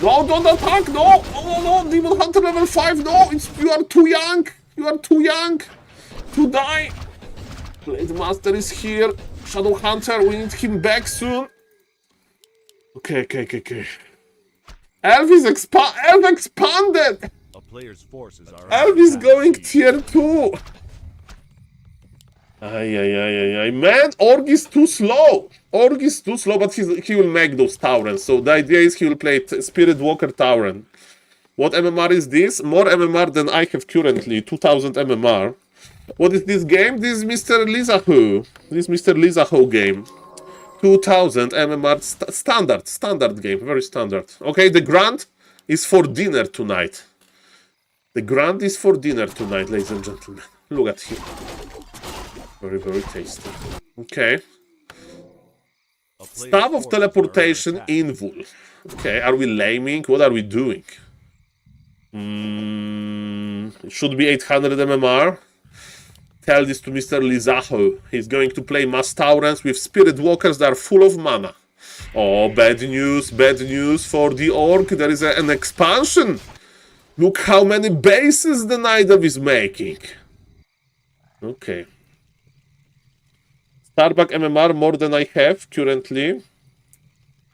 No, don't attack! No! No! Demon Hunter level 5! No! You are too young! You are too young to die! Blade Master is here. Shadow Hunter, we need him back soon. Okay. Elf expanded! A player's forces are Elf is going tier 2. Man, Org is too slow. Org is too slow, but he will make those Taurens. So the idea is he will play Spirit Walker Tauren. What MMR is this? More MMR than I have currently. 2000 MMR. What is this game? This is Mr. Lizahu. This is Mr. Lizahu game. 2000 MMR standard game. Very standard. Okay, the grant is for dinner tonight. The grant is for dinner tonight, ladies and gentlemen. Look at him. Very tasty. Okay. Staff of Teleportation Invul. Okay, are we laming? What are we doing? It should be 800 MMR. Tell this to Mr. Lizaho. He's going to play Mass Taurens with Spirit Walkers that are full of mana. Oh, bad news for the Orc. There is an expansion. Look how many bases the Night Elf is making. Okay. Starbuck MMR more than I have currently.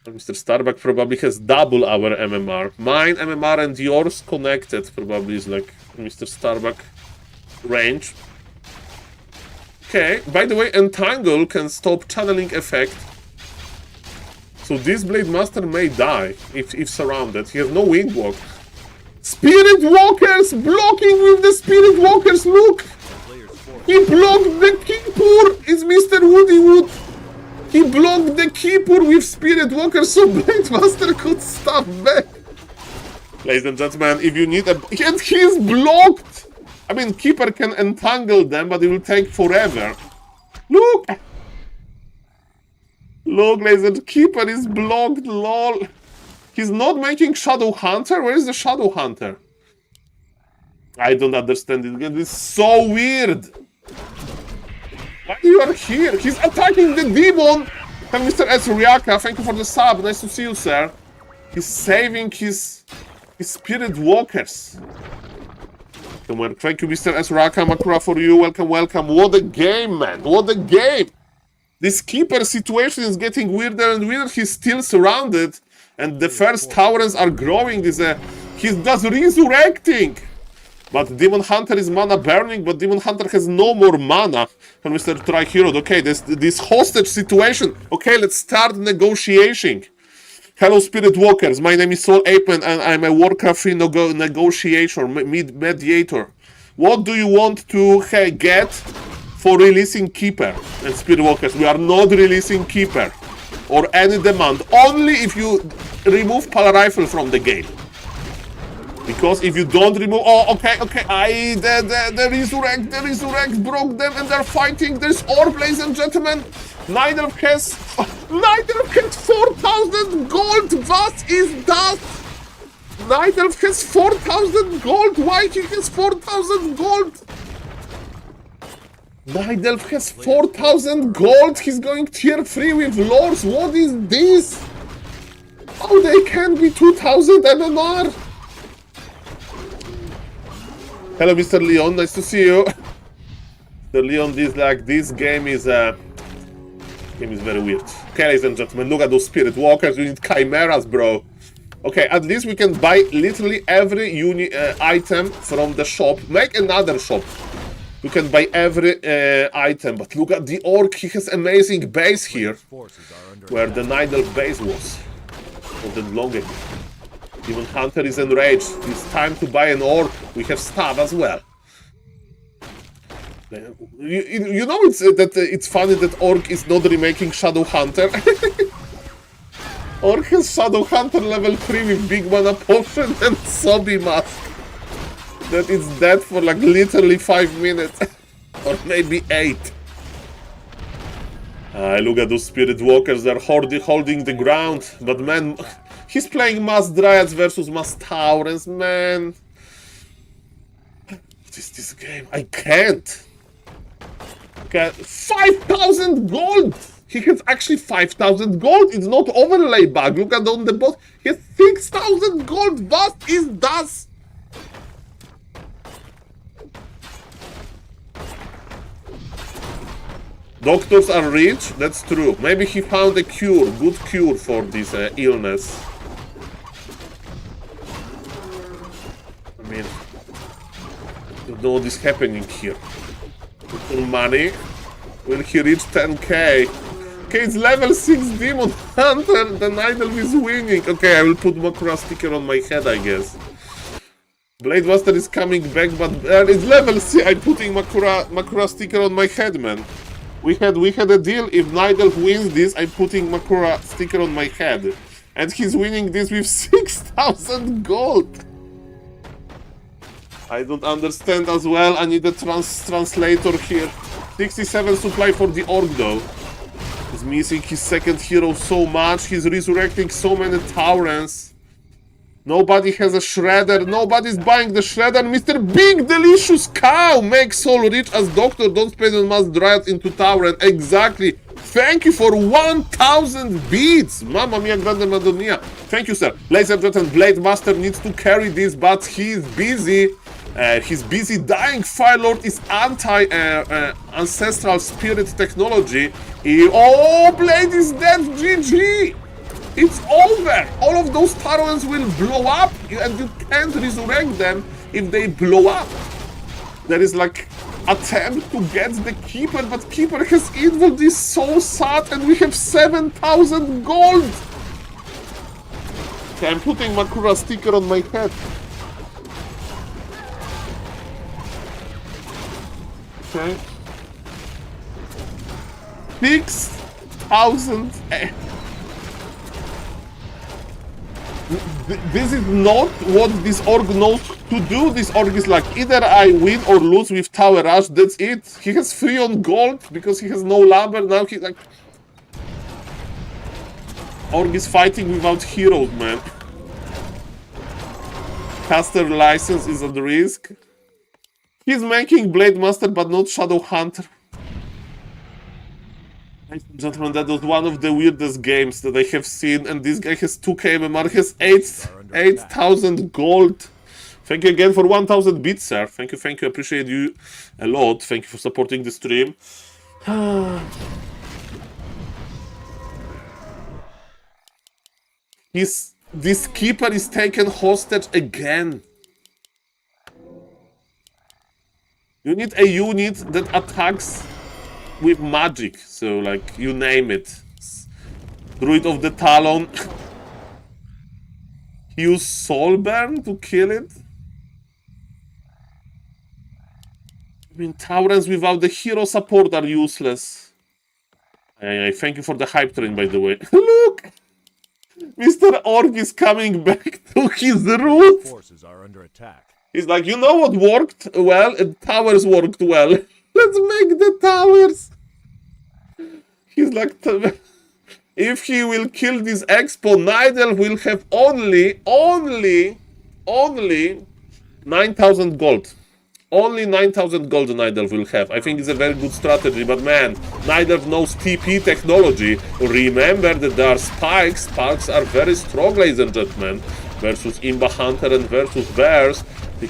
Mr. Starbuck probably has double our MMR. Mine MMR and yours connected probably is like Mr. Starbuck range. Okay, by the way, Entangle can stop channeling effect. So this Blade Master may die if surrounded. He has no wing walk. Spirit Walkers! Blocking with the Spirit Walkers, look! He blocked the Keeper! It's Mr. Woodywood! He blocked the Keeper with Spirit Walkers so Blade Master could stop back! Ladies and gentlemen, if you need a... And he's blocked! I mean, Keeper can entangle them, but it will take forever. Look! Look, ladies and gentlemen, Keeper is blocked, lol. He's not making Shadow Hunter? Where is the Shadow Hunter? I don't understand it again. This is so weird. Why you are here? He's attacking the demon! And Mr. Esuriaka, thank you for the sub. Nice to see you, sir. He's saving his Spirit Walkers. Thank you, Mr. Esuriaka. Makura for you. Welcome. What a game, man. What a game. This Keeper situation is getting weirder and weirder. He's still surrounded. And the first Taurens are growing. He's just resurrecting. But Demon Hunter is mana burning, but Demon Hunter has no more mana. And Mr. Trihero, okay, this hostage situation. Okay, let's start negotiating. Hello, Spirit Walkers. My name is SaulApeMan, and I'm a Warcraft 3 negotiator, mediator. What do you want to get for releasing Keeper and Spirit Walkers? We are not releasing Keeper or any demand. Only if you remove Pala Rifle from the game. Because if you don't remove... Oh, okay. The resurrect broke them and they're fighting. There's Orb, ladies and gentlemen. Night Elf has 4,000 gold. What is that? Night Elf has 4,000 gold. Why he has 4,000 gold? Night Elf has 4,000 gold. He's going tier 3 with lords. What is this? How they can be 2,000 MMR? Hello, Mr. Leon. Nice to see you. Mr. Leon, this game is very weird. Okay, ladies and gentlemen, look at those Spirit Walkers. We need Chimeras, bro. Okay, at least we can buy literally every item from the shop. Make another shop. You can buy every item. But look at the Orc. He has amazing base here. Where the Night Elf base was. Not that long ago. Even Hunter is enraged. It's time to buy an Orc. We have stuff as well. You know it's funny that Orc is not remaking Shadow Hunter. Orc has Shadow Hunter level 3 with big mana potion and Sobi mask. That it's dead for like literally 5 minutes. Or maybe 8. Look at those Spirit Walkers. They're holding the ground. But man, he's playing Mass Dryads versus Mass Taurens, man. What is this game? I can't. Okay, 5,000 gold! He has actually 5,000 gold. It's not overlay bug. Look at on the boss. He has 6,000 gold. What is that? Doctors are rich, that's true. Maybe he found a cure, good cure for this illness. I mean, you know this happening here. With money, when he reached 10k. Okay, it's level 6 Demon Hunter, the Idol is winning. Okay, I will put Makura sticker on my head, I guess. Blade Master is coming back, but it's level 6. I'm putting Makura sticker on my head, man. We had a deal. If Nidal wins this, I'm putting Makura sticker on my head. And he's winning this with 6,000 gold. I don't understand as well. I need a translator here. 67 supply for the Orc, though. He's missing his second hero so much. He's resurrecting so many Taurens. Nobody has a Shredder. Nobody's buying the Shredder. Mr. Big Delicious Cow makes Soul rich as Doctor. Don't spend on must riot into Tauren. Exactly. Thank you for 1,000 beats. Mamma mia, grande madonna. Thank you, sir. Ladies and gentlemen, Blade Master needs to carry this, but he's busy. He's busy dying. Firelord is anti-ancestral spirit technology. Oh, Blade is dead. GG. It's over! All of those Taurens will blow up, and you can't resurrect them if they blow up. There is like attempt to get the Keeper, but Keeper has involved is so sad, and we have 7,000 gold! Okay, I'm putting Makura sticker on my head. Okay. 6,000... This is not what this orc knows to do. This orc is like, either I win or lose with Tower Rush, that's it. He has 3 on gold because he has no lumber. Now he's like... Orc is fighting without heroes, man. Caster license is at risk. He's making Blade Master but not Shadow Hunter. Ladies and gentlemen, that was one of the weirdest games that I have seen, and this guy has 2k MMR, has 8,000 gold. Thank you again for 1,000 bits, sir. Thank you, appreciate you a lot. Thank you for supporting the stream. This Keeper is taken hostage again. You need a unit that attacks with magic, so like you name it. Druid of the Talon. Use Soulburn to kill it. I mean, Taurens without the hero support are useless. Thank you for the hype train, by the way. Look! Mr. Orc is coming back to his roots. Forces are under attack. He's like, you know what worked well? Towers worked well. Let's make the towers. He's like, if he will kill this Expo, Nidal will have only 9,000 gold. Only 9,000 gold Nidal will have. I think it's a very good strategy, but man, Nidal knows TP technology. Remember that there are spikes. Spikes are very strong, ladies and gentlemen. Versus Imba Hunter and versus Bears. The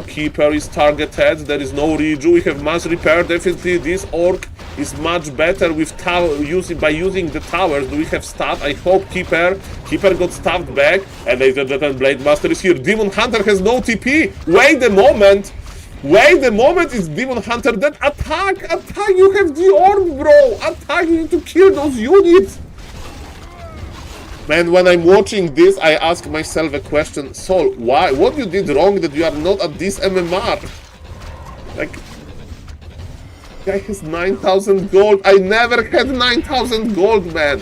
Keeper is targeted. There is no redo. We have mass repair. Definitely this Orc is much better with by using the towers. Do we have stab? I hope Keeper got stabbed back. And ladies and gentlemen, Blade Master is here. Demon Hunter has no TP. Wait a moment, it's Demon Hunter. That attack, you have the Orc, bro. Attack, you need to kill those units. Man, when I'm watching this, I ask myself a question. Saul, why? What you did wrong that you are not at this MMR? Like, guy has 9,000 gold. I never had 9,000 gold, man.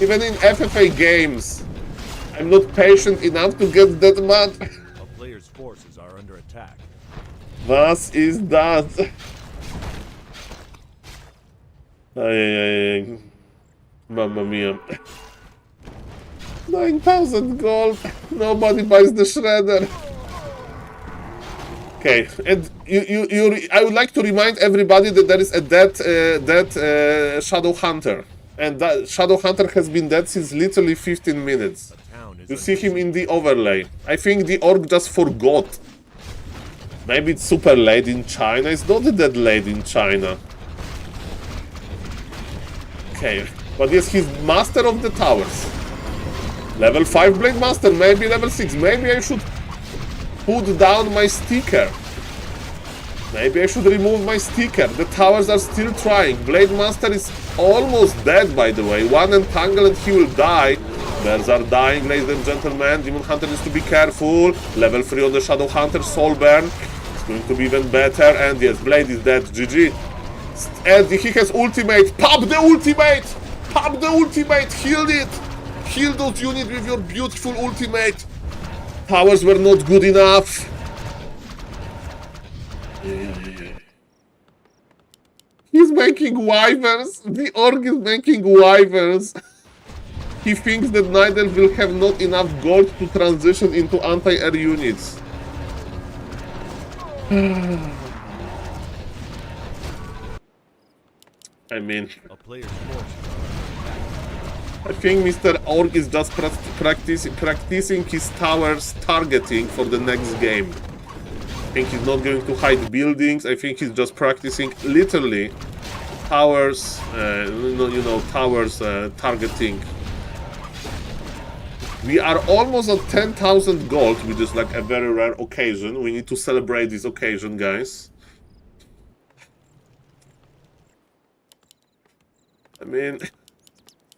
Even in FFA games. I'm not patient enough to get that much. A player's forces are under attack. Was ist das? Mamma mia. 9,000 gold. Nobody buys the Shredder. Okay, and I would like to remind everybody that there is a dead Shadow Hunter. And that Shadow Hunter has been dead since literally 15 minutes. You see him in the overlay. I think the Orc just forgot. Maybe it's super late in China. It's not that late in China. Okay, but yes, he's master of the towers. Level 5 Blade Master, maybe level 6. Maybe I should put down my sticker. Maybe I should remove my sticker. The towers are still trying. Blade Master is almost dead, by the way. One entangle and he will die. Bears are dying, ladies and gentlemen. Demon Hunter needs to be careful. Level 3 on the Shadow Hunter, Soul Burn. It's going to be even better. And yes, Blade is dead. GG. And he has ultimate. Pop the ultimate! Pop the ultimate! Heal it! Heal those units with your beautiful ultimate. Towers were not good enough. He's making wyverns. The orc is making wyverns. He thinks that Night Elf will have not enough gold to transition into anti-air units. I mean, I think Mr. Orc is just practicing his towers targeting for the next game. I think he's not going to hide buildings. I think he's just practicing literally towers, towers targeting. We are almost at 10,000 gold, which is like a very rare occasion. We need to celebrate this occasion, guys. I mean,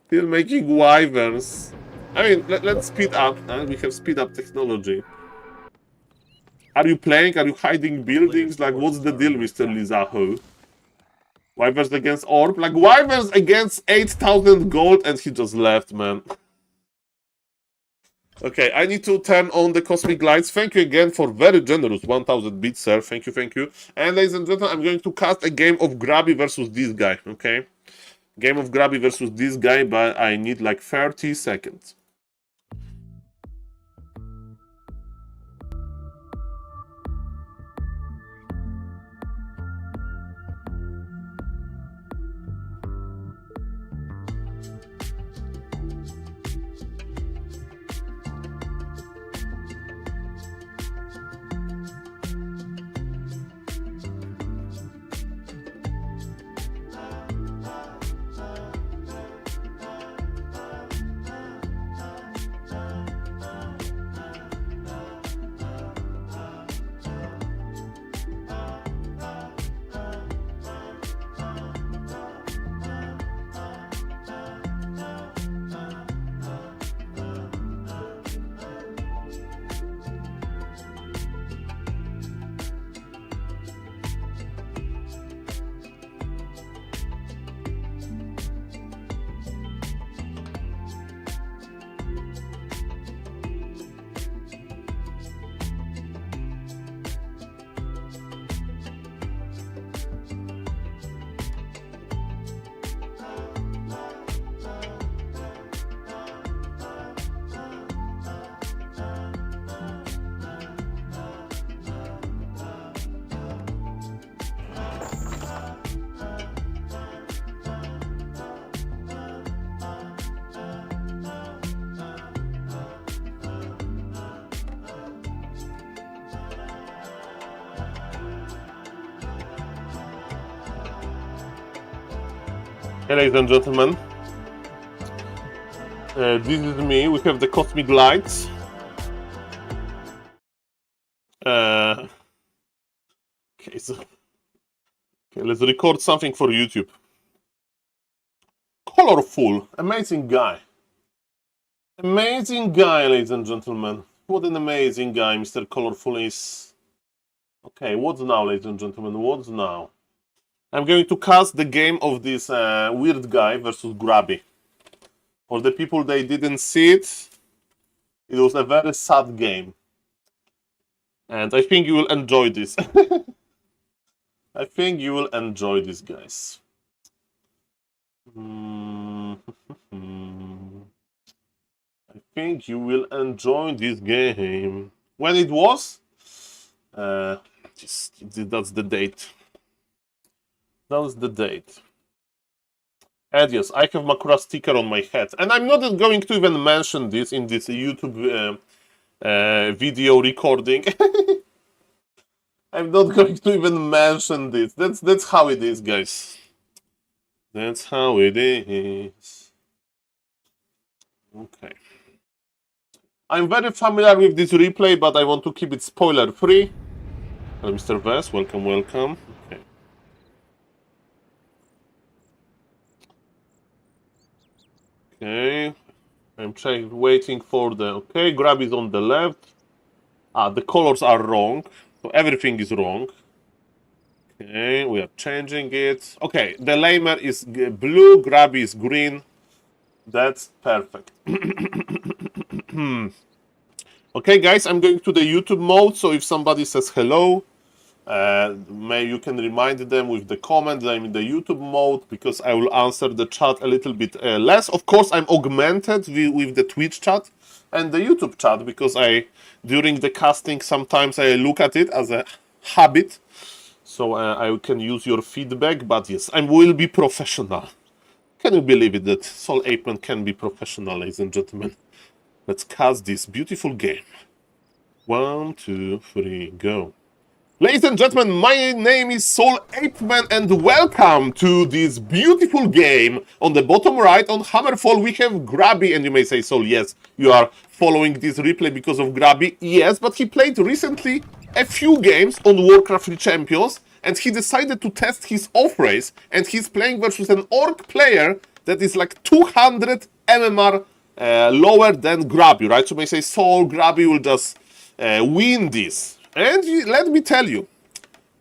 still making wyverns. I mean, let's speed up. We have speed up technology. Are you playing? Are you hiding buildings? Like, what's the deal, Mr. Lizaho? Wyverns against Orb? Like, wyverns against 8,000 gold, and he just left, man. Okay, I need to turn on the cosmic lights. Thank you again for very generous 1,000 bits, sir. Thank you, thank you. And ladies and gentlemen, I'm going to cast a game of Grabby versus this guy, okay? Game of Grabby versus this guy, but I need like 30 seconds. Hey, ladies and gentlemen, this is me. We have the cosmic lights. Okay, let's record something for YouTube. Colorful, amazing guy. Amazing guy, ladies and gentlemen. What an amazing guy Mr. Colorful is. Okay, what's now, ladies and gentlemen? What's now? I'm going to cast the game of this weird guy versus Grabby. For the people that didn't see it, it was a very sad game. And I think you will enjoy this. I think you will enjoy this, guys. I think you will enjoy this game. When it was? That's the date. That was the date. And yes, I have Makura sticker on my head. And I'm not going to even mention this in this YouTube video recording. I'm not going to even mention this. That's how it is, guys. That's how it is. Okay. I'm very familiar with this replay, but I want to keep it spoiler-free. Hello, Mr. Vess. Welcome, welcome. Okay. Okay. I'm waiting for the... Okay, grab is on the left. Ah, the colors are wrong. So everything is wrong. Okay, we are changing it. Okay, the lamer is blue, grab is green. That's perfect. Okay, guys, I'm going to the YouTube mode, so if somebody says hello, you can remind them with the comment that I'm in the YouTube mode, because I will answer the chat a little bit less. Of course, I'm augmented with the Twitch chat and the YouTube chat, because during the casting, sometimes I look at it as a habit, so I can use your feedback, but yes, I will be professional. Can you believe it that SaulApeMan can be professional, ladies and gentlemen? Let's cast this beautiful game. 1, 2, 3, go. Ladies and gentlemen, my name is SaulApeMan and welcome to this beautiful game. On the bottom right, on Hammerfall, we have Grabby, and you may say, Saul, yes, you are following this replay because of Grabby. Yes, but he played recently a few games on Warcraft 3 Champions, and he decided to test his off-race, and he's playing versus an orc player that is like 200 MMR lower than Grabby, right? So you may say, Saul, Grabby will just win this. And let me tell you,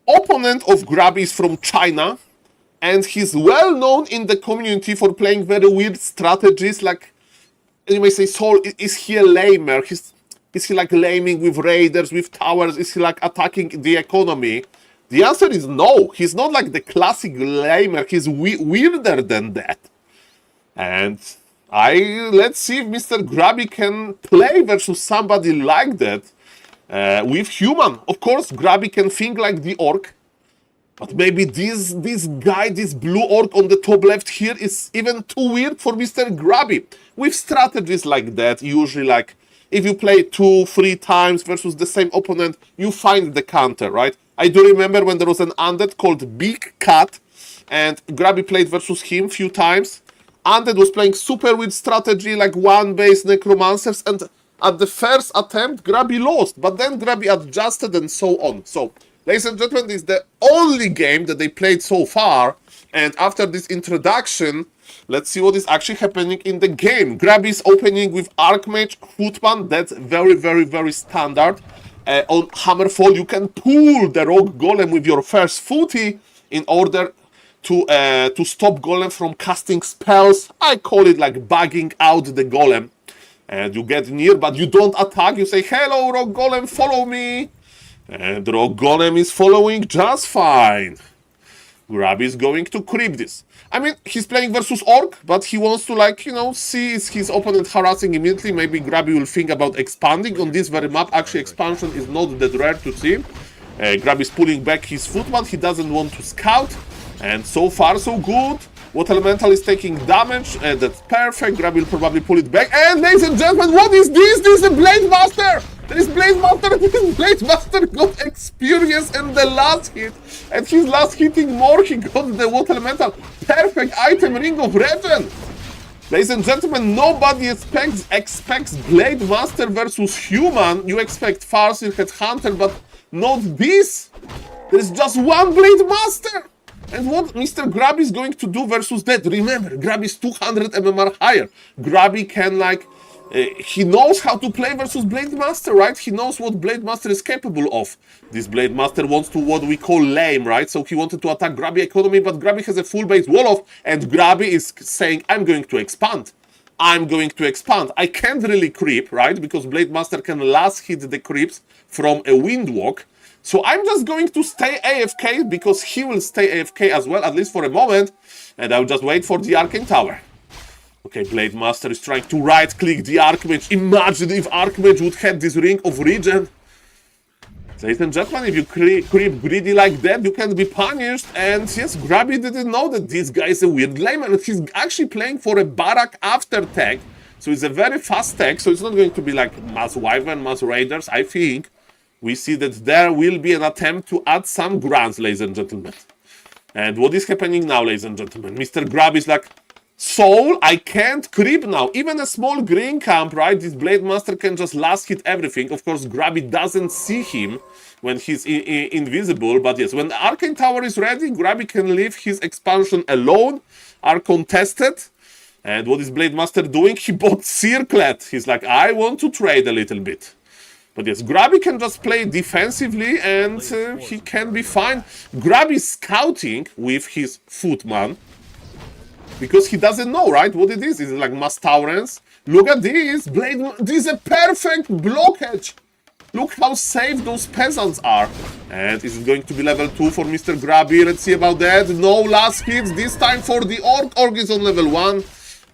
opponent of Grabby is from China, and he's well known in the community for playing very weird strategies. Like, you may say, Saul, is he a lamer? Is he like laming with raiders, with towers? Is he like attacking the economy? The answer is no. He's not like the classic lamer. He's weirder than that. And let's see if Mr. Grabby can play versus somebody like that. With human. Of course, Grabby can think like the orc, but maybe this guy, this blue orc on the top left here is even too weird for Mr. Grabby. With strategies like that, usually like if you play 2-3 times versus the same opponent, you find the counter, right? I do remember when there was an undead called Big Cat, and Grabby played versus him few times. Undead was playing super weird strategy like one-base necromancers, and at the first attempt, Grabby lost, but then Grabby adjusted and so on. So, ladies and gentlemen, this is the only game that they played so far, and after this introduction, let's see what is actually happening in the game. Grabby is opening with Archmage, Footman, that's very, very, very standard. On Hammerfall, you can pull the Rogue Golem with your first footy in order to stop Golem from casting spells. I call it like bugging out the Golem. And you get near, but you don't attack. You say, hello, Rogue Golem, follow me. And Rogue Golem is following just fine. Grabby is going to creep this. I mean, he's playing versus Orc, but he wants to, like, you know, see is his opponent harassing immediately. Maybe Grabby will think about expanding on this very map. Actually, expansion is not that rare to see. Grabby is pulling back his footman. He doesn't want to scout. And so far, so good. What Elemental is taking damage, and that's perfect. Grabby will probably pull it back. And ladies and gentlemen, what is this? This is a Blade Master! There is Blade Master, this Blade Master got experience in the last hit. And his last hitting more, he got the Water Elemental. Perfect item, Ring of Regen. Ladies and gentlemen, nobody expects Blade Master versus human. You expect Farseer, Headhunter, but not this. There is just one Blade Master. And what Mr. Grabby is going to do versus that? Remember, Grabby is 200 MMR higher. Grabby can, like, he knows how to play versus Blade Master, right? He knows what Blade Master is capable of. This Blade Master wants to what we call lame, right? So he wanted to attack Grabby economy, but Grabby has a full base wall-off, and Grabby is saying, I'm going to expand. I'm going to expand. I can't really creep, right? Because Blade Master can last hit the creeps from a Windwalk. So I'm just going to stay AFK, because he will stay AFK as well, at least for a moment, and I'll just wait for the Arcane Tower. Okay, Blade Master is trying to right-click the Archmage. Imagine if Archmage would have this Ring of Regen. Ladies and gentlemen, if you creep greedy like that, you can be punished. And yes, Grabby didn't know that this guy is a weird layman. He's actually playing for a Barak after tech, so it's a very fast tech, so it's not going to be like Mass Wyvern, Mass Raiders. I think we see that there will be an attempt to add some grunts, ladies and gentlemen. And what is happening now, ladies and gentlemen? Mr. Grab is like, Soul, I can't creep now. Even a small green camp, right? This Blade Master can just last hit everything. Of course, Grabby doesn't see him when he's invisible. But yes, when the Arcane Tower is ready, Grabby can leave his expansion alone, are contested. And what is Blade Master doing? He bought Circlet. He's like, I want to trade a little bit. But yes, Grabby can just play defensively and he can be fine. Grabby is scouting with his Footman. Because he doesn't know, right, what it is. It's like Mass Taurens. Look at this. Blade. This is a perfect blockage. Look how safe those peasants are. And is it going to be level 2 for Mr. Grabby? Let's see about that. No last hits. This time for the Orc. Orc is on level 1.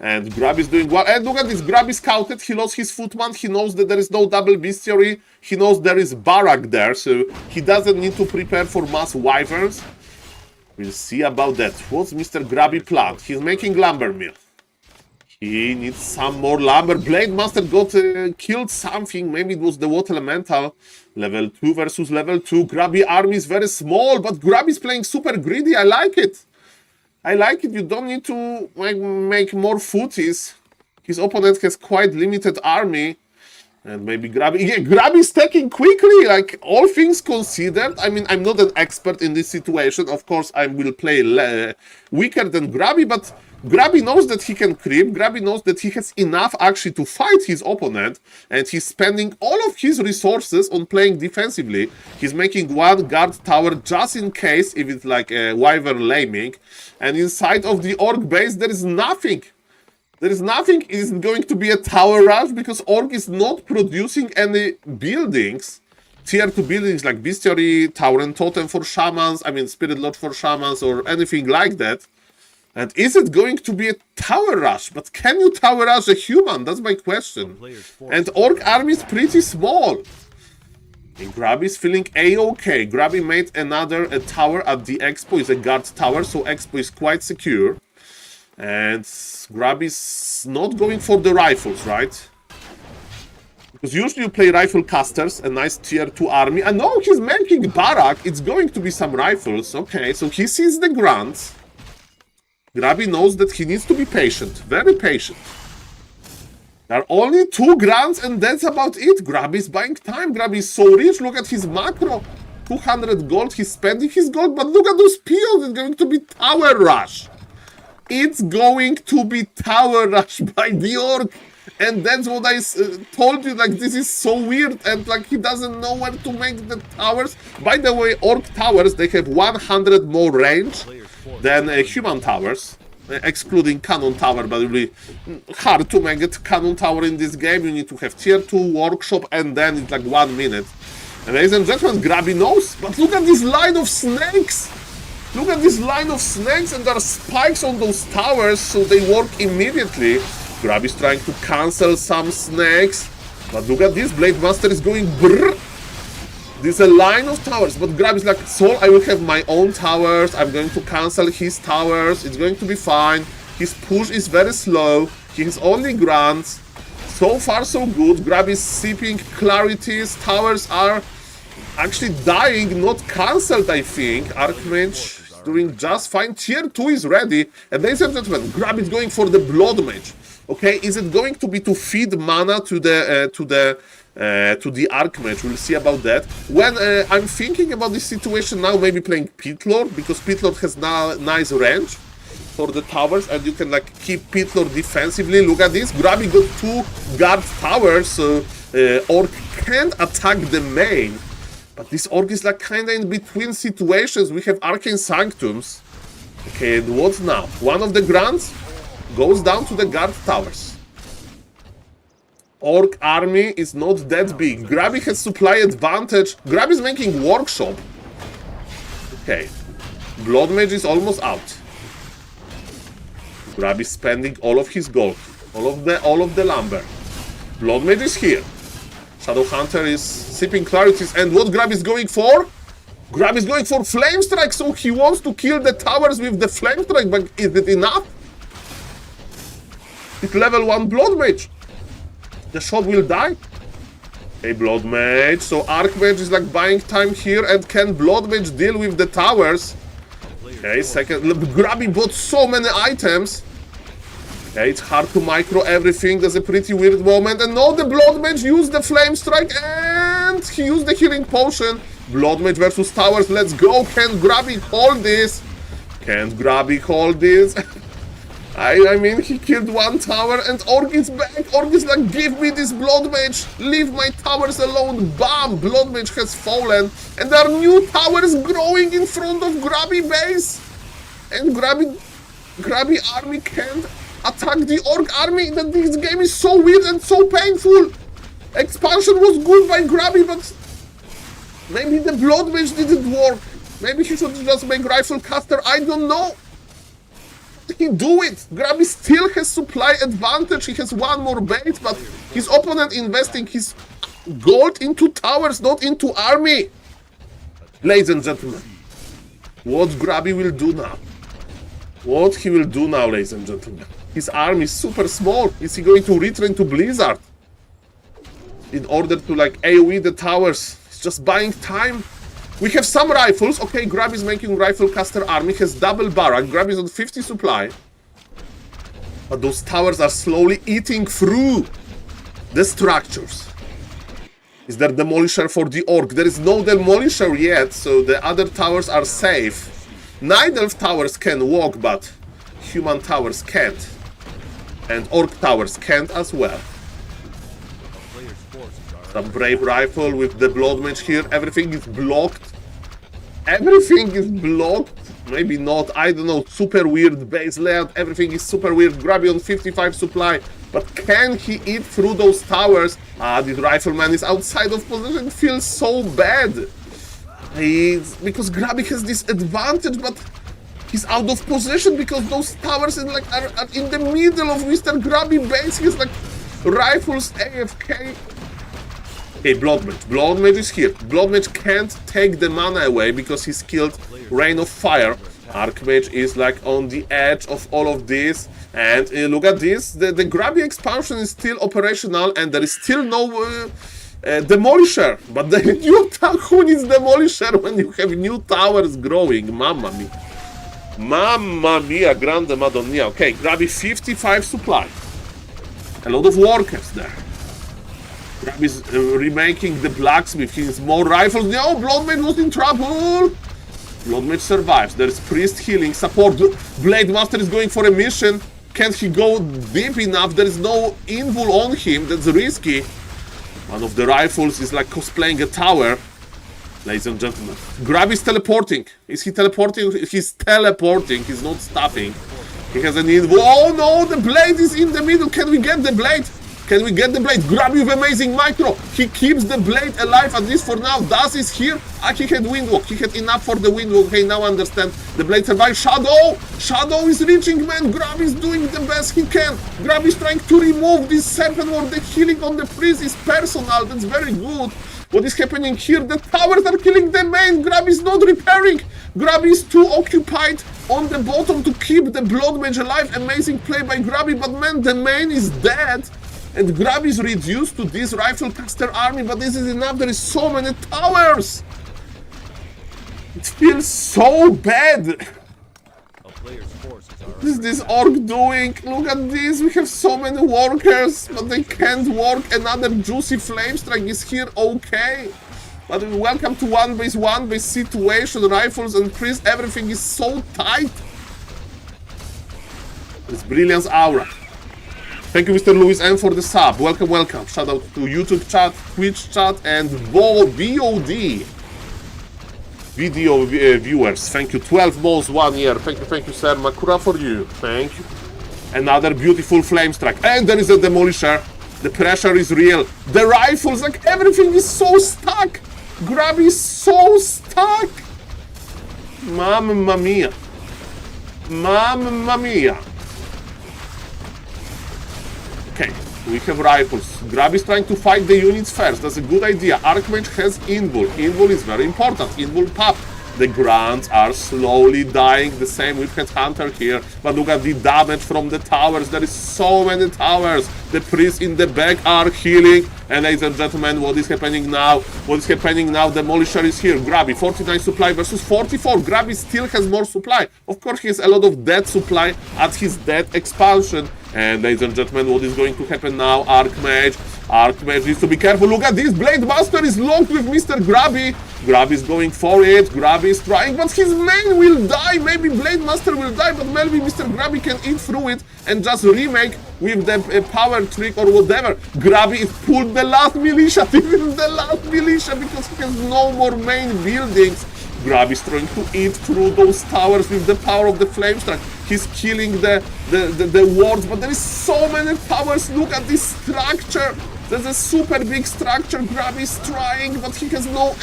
And Grabby is doing well. And look at this. Grabby scouted. He lost his Footman. He knows that there is no double bestiary. He knows there is Barak there. So he doesn't need to prepare for mass wyverns. We'll see about that. What's Mr. Grabby plan? He's making lumber mill. He needs some more lumber. Blade Master got killed something. Maybe it was the Water Elemental. Level 2 versus level 2. Grabby army is very small, but Grabby is playing super greedy. I like it. I like it. You don't need to make more footies. His opponent has quite limited army. And maybe Grabby... Yeah, Grabby is stacking quickly, like, all things considered. I mean, I'm not an expert in this situation. Of course, I will play weaker than Grabby, but Grabby knows that he can creep. Grabby knows that he has enough, actually, to fight his opponent. And he's spending all of his resources on playing defensively. He's making one guard tower just in case, if it's like a wyvern laming. And inside of the Orc base, there is nothing. There is nothing. It isn't going to be a tower rush because Orc is not producing any buildings. Tier 2 buildings like Bestiary, Tower and Totem for Shamans, I mean Spirit Lodge for Shamans or anything like that. And is it going to be a tower rush? But can you tower rush a human? That's my question. And Orc army is pretty small. And Grabby is feeling a-okay. Grabby made another tower at the Expo. It's a guard tower, so Expo is quite secure. And Grabby is not going for the rifles, right? Because usually you play rifle casters, a nice tier 2 army. And no, he's making Barak. It's going to be some rifles. Okay, so he sees the grunts. Grabby knows that he needs to be patient. Very patient. There are only 2 grunts and that's about it. Grabby is buying time. Grabby is so rich. Look at his macro. 200 gold. He's spending his gold. But look at those peons. It's going to be tower rush. It's going to be tower rush by the Orc. And that's what I told you, like, this is so weird. And, like, he doesn't know where to make the towers. By the way, Orc towers, they have 100 more range than human towers. Excluding cannon tower, but it will be hard to make it cannon tower in this game. You need to have tier 2 workshop and then it's like 1 minute. And ladies and gentlemen, Grabby knows. But look at this line of snakes. Look at this line of snakes, and there are spikes on those towers, so they work immediately. Grabby is trying to cancel some snakes. But look at this, Blade Master is going brrr. There's a line of towers, but Grabby is like, Soul, I will have my own towers. I'm going to cancel his towers. It's going to be fine. His push is very slow. He has only grunts. So far, so good. Grabby is sipping clarities. Towers are actually dying, not cancelled, I think. Archmage doing just fine. Tier 2 is ready. And ladies and gentlemen, Grabby is going for the Blood Mage. Okay, is it going to be to feed mana to the Archmage? We'll see about that. When I'm thinking about this situation now, maybe playing Pitlord, because Pitlord has now nice range for the towers, and you can like keep Pitlord defensively. Look at this, Grabby got 2 guard towers, so Orc can't attack the main. But this Orc is like kinda in between situations. We have Arcane Sanctums. Okay, and what now? One of the grunts goes down to the guard towers. Orc army is not that big. Grabby has supply advantage. Grabby is making workshop. Okay. Blood Mage is almost out. Grabby is spending all of his gold. All of the lumber. Blood Mage is here. Shadow Hunter is sipping clarities. And what Grabby is going for? Grabby is going for Flame Strike, so he wants to kill the towers with the Flame Strike, but is it enough? It's level 1 Blood Mage. The shot will die. Hey, Blood Mage. So Archmage is like buying time here, and can Blood Mage deal with the towers? Okay, second. Look, Grubby bought so many items. Okay, it's hard to micro everything. There's a pretty weird moment. And no, the Blood Mage used the Flame Strike and he used the Healing Potion. Blood Mage versus Towers. Let's go. Can Grubby hold this? Can't Grubby hold this? I mean, he killed one tower and Orc is back. Orc is like, give me this Blood Mage. Leave my towers alone. Bam! Blood Mage has fallen. And there are new towers growing in front of Grubby base. And Grubby army can't attack the Orc army. That this game is so weird and so painful. Expansion was good by Grubby, but maybe the Blood Mage didn't work. Maybe he should just make Rifle Caster. I don't know. He do it. Grubby still has supply advantage. He has one more bait, but his opponent investing his gold into towers, not into army. Ladies and gentlemen, what Grubby will do now? What he will do now, ladies and gentlemen? His army is super small. Is he going to retrain to Blizzard in order to like AoE the towers? He's just buying time. We have some rifles. Okay, Grubby is making Rifle Caster army. Has double barrack. Grubby is on 50 supply. But those towers are slowly eating through the structures. Is there Demolisher for the Orc? There is no Demolisher yet, so the other towers are safe. Night Elf towers can walk, but human towers can't. And Orc towers can't as well. Some Brave Rifle with the Blood Mage here. Everything is blocked. Everything is blocked. Maybe not. I don't know. Super weird base layout. Everything is super weird. Grubby on 55 supply. But can he eat through those towers? This Rifleman is outside of position. It feels so bad. Because Grubby has this advantage, but he's out of position because those towers are in the middle of Mr. Grubby base. He's like rifles AFK. Okay, Blood Mage. Blood Mage is here. Blood Mage can't take the mana away because he's killed Rain of Fire. Archmage is like on the edge of all of this. And look at this. The Grubby expansion is still operational and there is still no Demolisher. But the new tower, who needs Demolisher when you have new towers growing? Mamma mia. Mamma mia, Grande Madonna. Okay, Grubby 55 supply. A lot of workers there. Grubby is remaking the blacksmith. He needs more rifles. No, Blood Mage was in trouble. Blood Mage survives. There is priest healing support. Blade Master is going for a mission. Can't he go deep enough? There is no invul on him. That's risky. One of the rifles is like cosplaying a tower. Ladies and gentlemen, Grubby is teleporting. Is he teleporting? He's teleporting. He's not stopping. He has an invul. Oh no, the blade is in the middle. Can we get the blade? Can we get the blade? Grubby with amazing micro. He keeps the blade alive, at least for now. Daz is here. He had windwalk. He had enough for the windwalk. Okay, now I understand. The blade survives. Shadow! Shadow is reaching, man. Grubby is doing the best he can. Grubby is trying to remove this serpent ward. The healing on the priest is personal. That's very good. What is happening here? The towers are killing the main. Grubby is not repairing. Grubby is too occupied on the bottom to keep the Blood Mage alive. Amazing play by Grubby, but man, the main is dead. And Grubby is reduced to this Rifle Caster army, but this is enough. There is so many towers. It feels so bad. What is this Orc doing? Look at this. We have so many workers, but they can't work. Another juicy Flame Strike is here. Okay. But welcome to 1v1 situation. Rifles and priests. Everything is so tight. It's Brilliance Aura. Thank you, Mr. Louis M, for the sub. Welcome, welcome. Shout out to YouTube chat, Twitch chat, and VOD. Video viewers. Thank you. 12 months, 1 year. Thank you, sir. Makura for you. Thank you. Another beautiful flame strike. And there is a demolisher. The pressure is real. The rifles, like everything is so stuck. Grubby is so stuck. Mamma mia. Mamma mia. Okay, we have rifles. Grubby is trying to fight the units first. That's a good idea. Archmage has invul. Invul is very important. Invul pop. The grunts are slowly dying. The same with Headhunter here. But look at the damage from the towers. There is so many towers. The priests in the back are healing. And ladies and gentlemen, what is happening now? What is happening now? Demolisher is here. Grabby, 49 supply versus 44. Grabby still has more supply. Of course, he has a lot of dead supply at his dead expansion. And ladies and gentlemen, what is going to happen now? Archmage. Archmage needs to be careful. Look at this. Blade Master is locked with Mr. Grabby. Grabby is going for it. Grabby is trying, but his main will die. Maybe Blade Master will die, but maybe Mr. Grabby can eat through it and just remake with the power trick or whatever. Grabby is pulled the last militia. This is the last militia because he has no more main buildings. Grabby is trying to eat through those towers with the power of the flame strike. He's killing the wards, but there is so many towers. Look at this structure. There's a super big structure. Grabby is trying, but he has no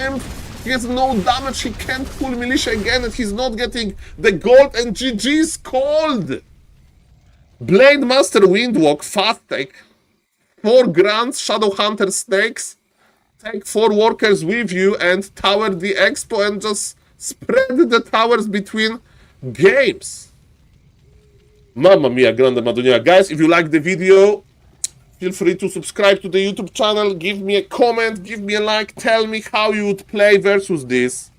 he has no damage. He can't pull militia again, and he's not getting the gold. And GG is called. Blade Master Windwalk, fast take. 4 grunts, Shadow Hunter snakes. Take 4 workers with you and tower the expo and just spread the towers between games. Mamma mia, grande Madonia. Guys, if you like the video, feel free to subscribe to the YouTube channel, give me a comment, give me a like, tell me how you would play versus this.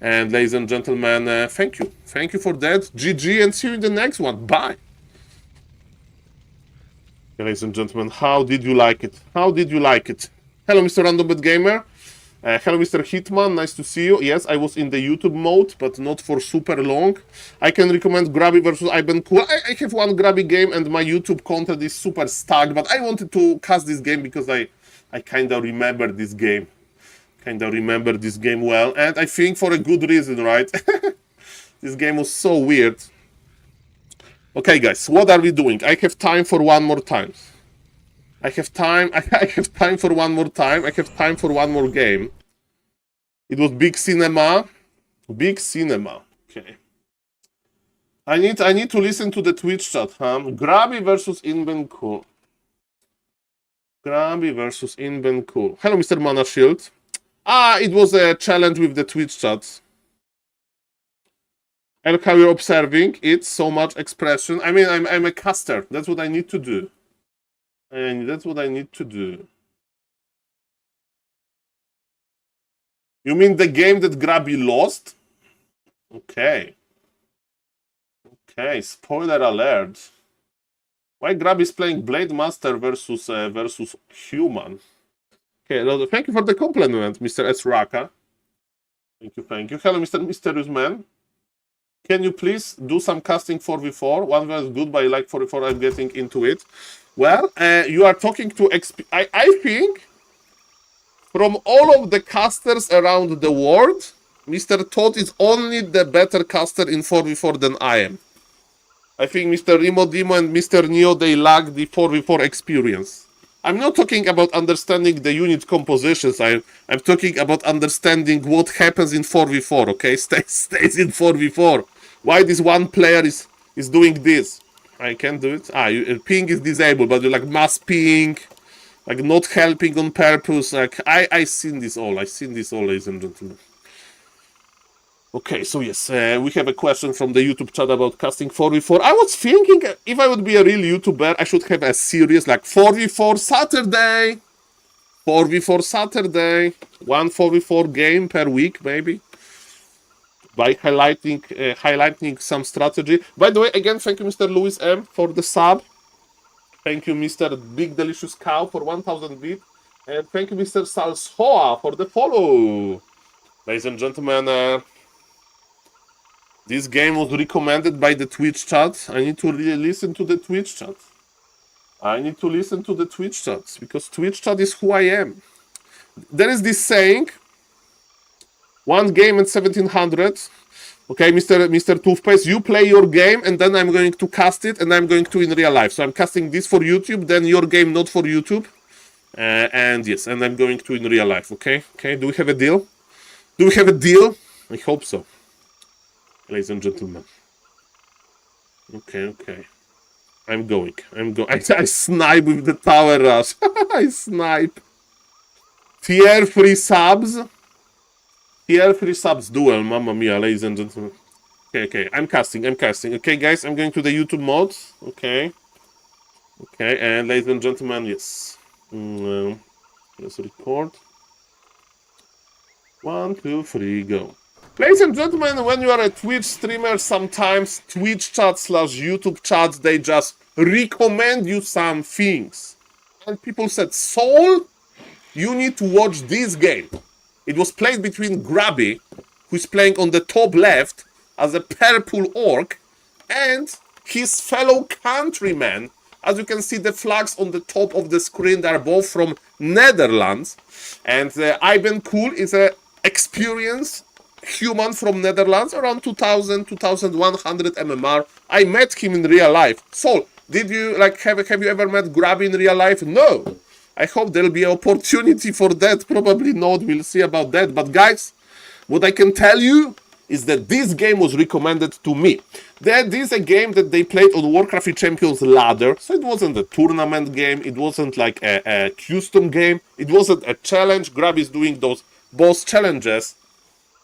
And ladies and gentlemen, thank you. Thank you for that. GG and see you in the next one. Bye. Ladies and gentlemen, how did you like it? How did you like it? Hello, Mr. Randombet Gamer. Hello, Mr. Hitman. Nice to see you. Yes, I was in the YouTube mode, but not for super long. I can recommend Grabby versus Ibencool. I have one Grabby game, and my YouTube content is super stacked, but I wanted to cast this game because I kind of remember this game. Well, and I think for a good reason, right? This game was so weird. Okay, guys, what are we doing? I have time for one more time. I have time for one more time. I have time for one more game. It was big cinema. Big cinema. Okay. I need to listen to the Twitch chat, huh? Grabby versus Inbencool. Grabby versus Inbencool. Hello, Mr. Mana Shield. Ah, it was a challenge with the Twitch chat. And how you're observing it, so much expression. I mean, I'm a caster. That's what I need to do. And that's what I need to do. You mean the game that Grabby lost? Okay. Okay, spoiler alert. Why Grabby is playing Blade Master versus Human? Okay, thank you for the compliment, Mr. S. Raka. Thank you. Hello, Mr. Mysterious Man. Can you please do some casting 4v4? One was good, but I like 4v4. I'm getting into it. Well, you are talking to I think from all of the casters around the world, Mr. Todd is only the better caster in 4v4 than I am. I think Mr. Remo Demo and Mr. Neo, they lack the 4v4 experience. I'm not talking about understanding the unit compositions. I'm talking about understanding what happens in 4v4, okay? Stays in 4v4. Why this one player is doing this? I can't do it. Ping is disabled, but you're like mass ping, like not helping on purpose. Like I seen this all, ladies and gentlemen. Okay, so yes, we have a question from the YouTube chat about casting 4v4. I was thinking if I would be a real YouTuber, I should have a series like 4v4 Saturday. 4v4 Saturday. One 4v4 game per week, maybe. By highlighting some strategy. By the way, again, thank you, Mr. Louis M, for the sub. Thank you, Mr. Big Delicious Cow, for 1,000 bits. And thank you, Mr. Salsoa, for the follow. Ladies and gentlemen, this game was recommended by the Twitch chat. I need to really listen to the Twitch chat. Because Twitch chat is who I am. There is this saying, one game at 1700. Okay, Mr. Toothpaste, you play your game and then I'm going to cast it and I'm going to in real life. So I'm casting this for YouTube, then your game not for YouTube. And yes, and I'm going to in real life, okay? Okay, do we have a deal? I hope so. Ladies and gentlemen. Okay. I'm going. I snipe with the tower rush. I snipe. Tier 3 subs. Here 3 subs duel, mamma mia, ladies and gentlemen. Okay, I'm casting. Okay, guys, I'm going to the YouTube mods. Okay, and ladies and gentlemen, yes. Let's record. 1, 2, 3, go. Ladies and gentlemen, when you are a Twitch streamer, sometimes Twitch chat / YouTube chats, they just recommend you some things. And people said, Saul, you need to watch this game. It was played between Grabby, who is playing on the top left as a purple orc, and his fellow countryman. As you can see, the flags on the top of the screen, they are both from Netherlands. And Ivan Cool is an experienced human from Netherlands, around 2000, 2100 MMR. I met him in real life. So, did you have you ever met Grabby in real life? No. I hope there'll be an opportunity for that. Probably not. We'll see about that. But guys, what I can tell you is that this game was recommended to me. This is a game that they played on Warcraft Champions Ladder. So it wasn't a tournament game. It wasn't like a custom game. It wasn't a challenge. Grab is doing those boss challenges.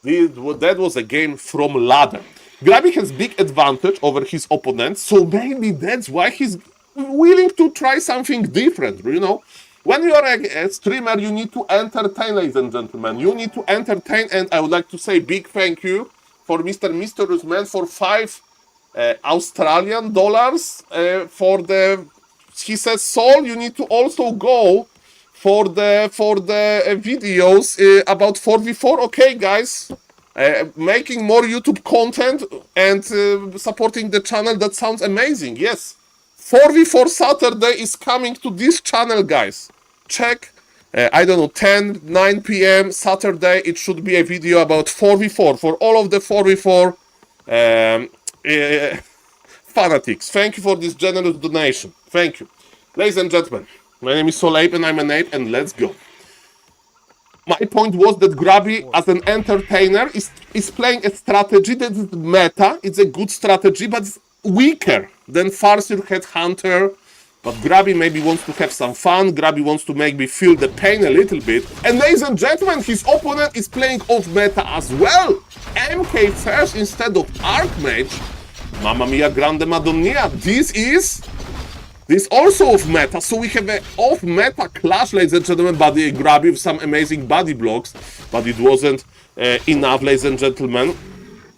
That was a game from Ladder. Grabby has big advantage over his opponents. So maybe that's why he's willing to try something different, you know. When you are a streamer, you need to entertain, ladies and gentlemen. You need to entertain, and I would like to say big thank you for Mr. Mysterious Man for 5 Australian dollars for the. He says, Saul, you need to also go for the videos about 4v4. Okay, guys, making more YouTube content and supporting the channel. That sounds amazing. Yes, 4v4 Saturday is coming to this channel, guys. Check, I don't know, 9 p.m. Saturday, it should be a video about 4v4 for all of the 4v4 fanatics. Thank you for this generous donation. Thank you. Ladies and gentlemen, my name is SaulApe and I'm an ape, and let's go. My point was that Grabby, as an entertainer, is playing a strategy that is meta. It's a good strategy, but it's weaker than Farseer Headhunter. But Grabby maybe wants to have some fun. Grabby wants to make me feel the pain a little bit. And ladies and gentlemen, his opponent is playing off meta as well. MK first instead of Archmage. Mamma mia, grande madonna. This also off meta. So we have an off meta clash, ladies and gentlemen. Body Grabby with some amazing body blocks. But it wasn't enough, ladies and gentlemen.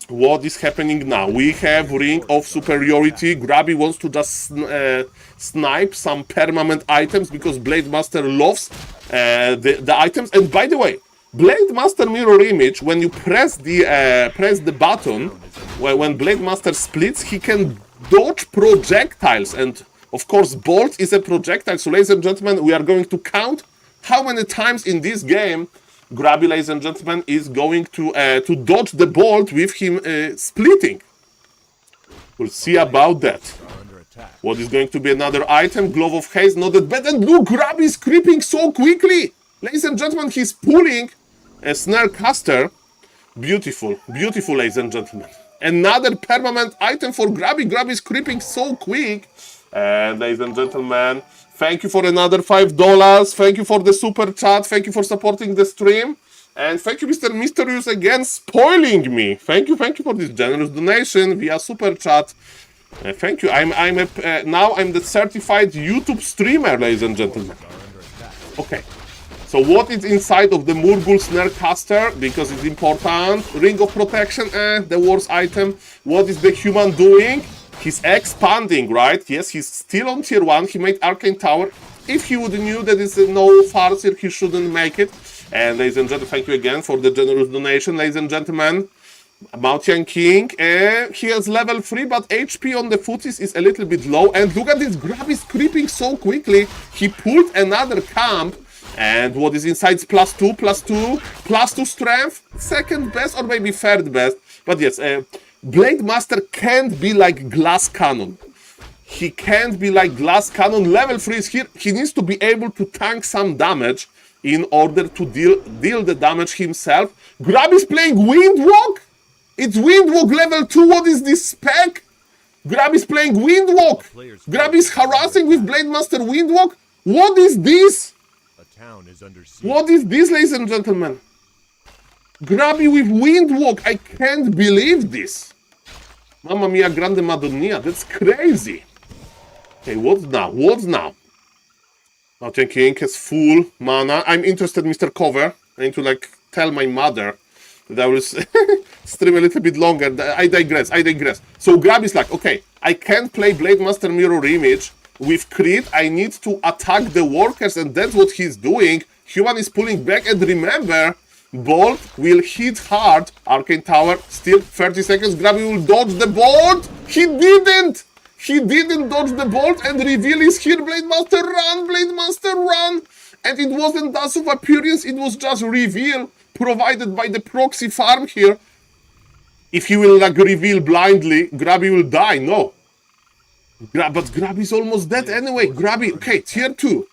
What is happening now? We have Ring of Superiority. Grabby wants to just snipe some permanent items because Blade Master loves the items. And by the way, Blade Master Mirror Image, when you press the button, when Blade Master splits, he can dodge projectiles. And of course, Bolt is a projectile. So ladies and gentlemen, we are going to count how many times in this game Grabby, ladies and gentlemen, is going to dodge the bolt with him splitting. We'll see about that. What is going to be another item? Glove of Haste, not that bad. And look, Grabby is creeping so quickly. Ladies and gentlemen, he's pulling a Snare Caster. Beautiful, beautiful, ladies and gentlemen. Another permanent item for Grabby. Grabby is creeping so quick. And ladies and gentlemen, thank you for another $5. Thank you for the super chat. Thank you for supporting the stream. And thank you, Mr. Mysterious, again, spoiling me. Thank you for this generous donation via super chat. Thank you. Now I'm the certified YouTube streamer, ladies and gentlemen. Okay. So what is inside of the Murgul Snare Caster? Because it's important. Ring of Protection, the worst item. What is the human doing? He's expanding, right? Yes, he's still on tier 1. He made Arcane Tower. If he would knew that it's no Farseer, he shouldn't make it. And ladies and gentlemen, thank you again for the generous donation, ladies and gentlemen. Mountain King, he has level 3, but HP on the footies is a little bit low. And look at this, Grab is creeping so quickly. He pulled another camp. And what is inside? +2 strength. Second best or maybe third best. But yes, Blade Master can't be like Glass Cannon. He can't be like Glass Cannon. Level 3 is here. He needs to be able to tank some damage in order to deal the damage himself. Grab is playing Windwalk. It's Windwalk level 2. What is this spec? Grab is playing Windwalk. Grab is harassing with Blade Master Windwalk. What is this? What is this, ladies and gentlemen? Grabby with Windwalk. I can't believe this. Mamma mia, grande madonna. That's crazy. Okay, what now? What now? Mountain King has full mana. I'm interested, Mr. Cover. I need to like tell my mother that I will stream a little bit longer. I digress. So Grab is like, okay, I can't play Blade Master Mirror Image with crit. I need to attack the workers, and that's what he's doing. Human is pulling back, and remember, Bolt will hit hard. Arcane Tower, still 30 seconds. Grabby will dodge the bolt. He didn't! He didn't dodge the bolt, and reveal is here. Blade Master run! Blade Master run! And it wasn't Dust of Appearance, it was just reveal provided by the proxy farm here. If he will like reveal blindly, Grabby will die. No. But Grabby is almost dead anyway. Grabby, okay, tier 2.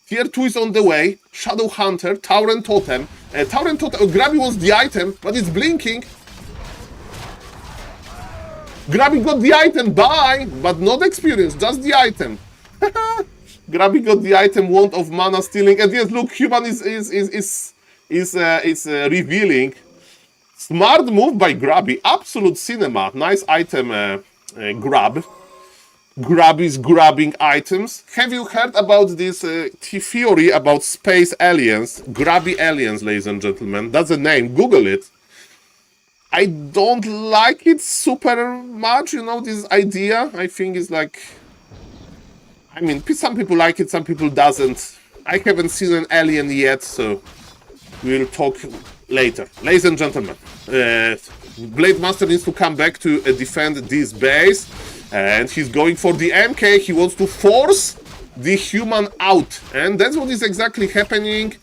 Tier 2 is on the way. Shadow Hunter, Tower and Totem. Tower and Totem, Grabby was the item, but it's blinking. Grabby got the item, bye! But not experience, just the item. Grabby got the item, Wand of Mana Stealing. And yes, look, Human is revealing. Smart move by Grabby. Absolute cinema. Nice item grab. Grabby is grabbing items. Have you heard about this theory about space aliens? Grabby aliens, ladies and gentlemen. That's a name. Google it. I don't like it super much, you know, this idea. I think it's like... I mean, some people like it, some people doesn't. I haven't seen an alien yet, so we'll talk later. Ladies and gentlemen, Blade Master needs to come back to defend this base. And he's going for the MK. He wants to force the Human out. And that's what is exactly happening.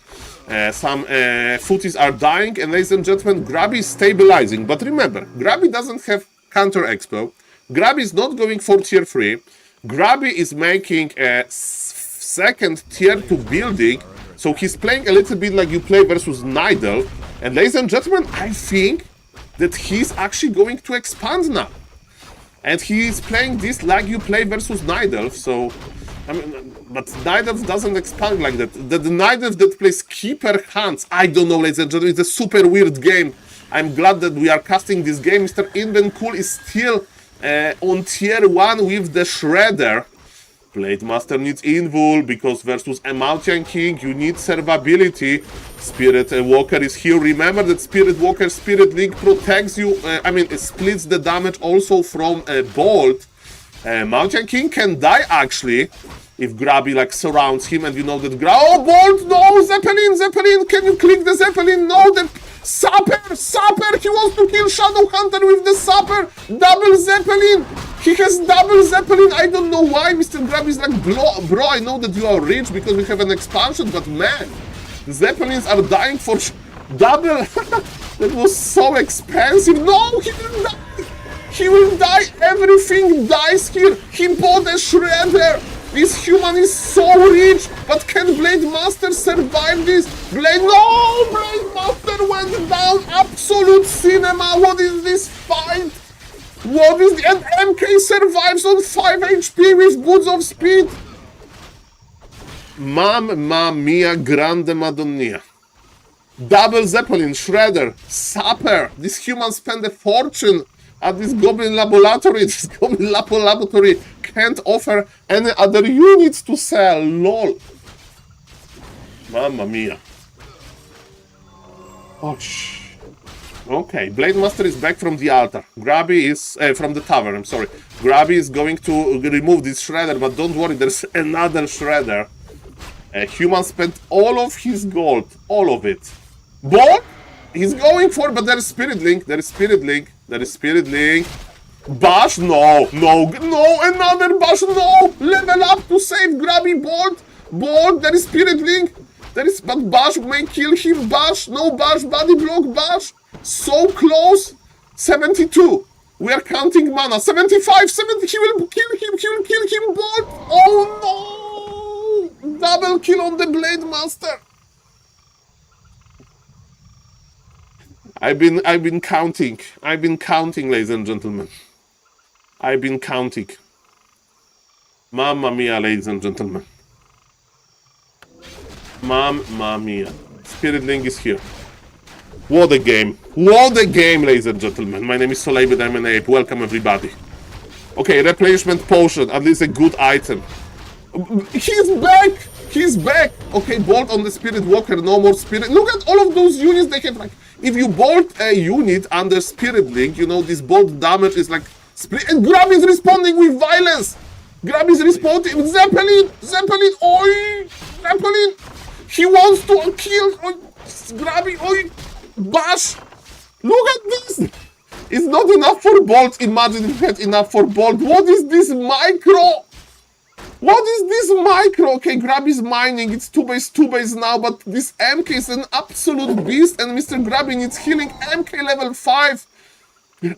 Some footies are dying, and ladies and gentlemen, Grabby is stabilizing. But remember, Grabby doesn't have counter expo. Grabby is not going for tier 3. Grabby is making a second tier 2 building, so he's playing a little bit like you play versus Nidal. And ladies and gentlemen, I think that he's actually going to expand now. And he is playing this like you play versus Nidal, so... I mean, but Nidalf doesn't expand like that. The Nidalf that plays Keeper Hunts, I don't know, ladies and gentlemen, it's a super weird game. I'm glad that we are casting this game. Mr. Invencool is still on tier 1 with the Shredder. Blade Master needs Invul, because versus a Mountain King, you need survivability. Spirit Walker is here. Remember that Spirit Walker, Spirit Link protects you, it splits the damage also from Bolt. Mountain King can die, actually, if Grabby, like, surrounds him, and you know that oh, Bolt, no! Zeppelin, can you click the Zeppelin? No, the Sapper, he wants to kill Shadow Hunter with the Sapper! Double Zeppelin! He has double Zeppelin, I don't know why Mr. Grabby is like, bro, I know that you are rich because we have an expansion, but man, Zeppelins are dying for double! That was so expensive! No, he didn't die! He will die! Everything dies here! He bought a Shredder! This Human is so rich! But can Blade Master survive this? No! Blade Master went down! Absolute cinema! What is this fight? What is the... And MK survives on 5 HP with Boots of Speed! Mamma mia, grande madonna. Double Zeppelin, Shredder, Sapper! This Human spent a fortune at this Goblin Laboratory. This Goblin Laboratory can't offer any other units to sell. LOL. Mamma mia. Oh, shh. Okay, Blade Master is back from the altar. Grabby is... from the tavern, I'm sorry. Grabby is going to remove this Shredder, but don't worry, there's another Shredder. Human spent all of his gold. All of it. Bolt? He's going for... But there is Spirit Link. There is Spirit Link. There is Spirit Link. Bash? No, another Bash, no! Level up to save Grabby. Bolt, there is Spirit Link. But Bash may kill him. Bash, no Bash, body block, Bash. So close. 72. We are counting mana. 75, 70, he will kill him, Bolt. Oh no! Double kill on the Blade Master. I've been counting, ladies and gentlemen. I've been counting. Mamma mia, ladies and gentlemen. Mamma mia. Spirit Link is here. What a game. What a game, ladies and gentlemen. My name is SaulApeMan and SaulCasterMan. Welcome, everybody. Okay, replenishment potion. At least a good item. He's back! He's back! Okay, bolt on the Spirit Walker. No more Spirit. Look at all of those units they have. Like, if you bolt a unit under Spirit Link, you know, this bolt damage is like... And Grab is responding with violence! Grab is responding with Zeppelin! Zeppelin! Oi! Zeppelin! He wants to kill... Oi! Grabby! Oi! Bash! Look at this! It's not enough for Bolt. Imagine if it had enough for Bolt. What is this micro? What is this micro? Okay, Grab is mining. It's 2 base now, but this MK is an absolute beast, and Mr. Grabby needs healing. MK level 5.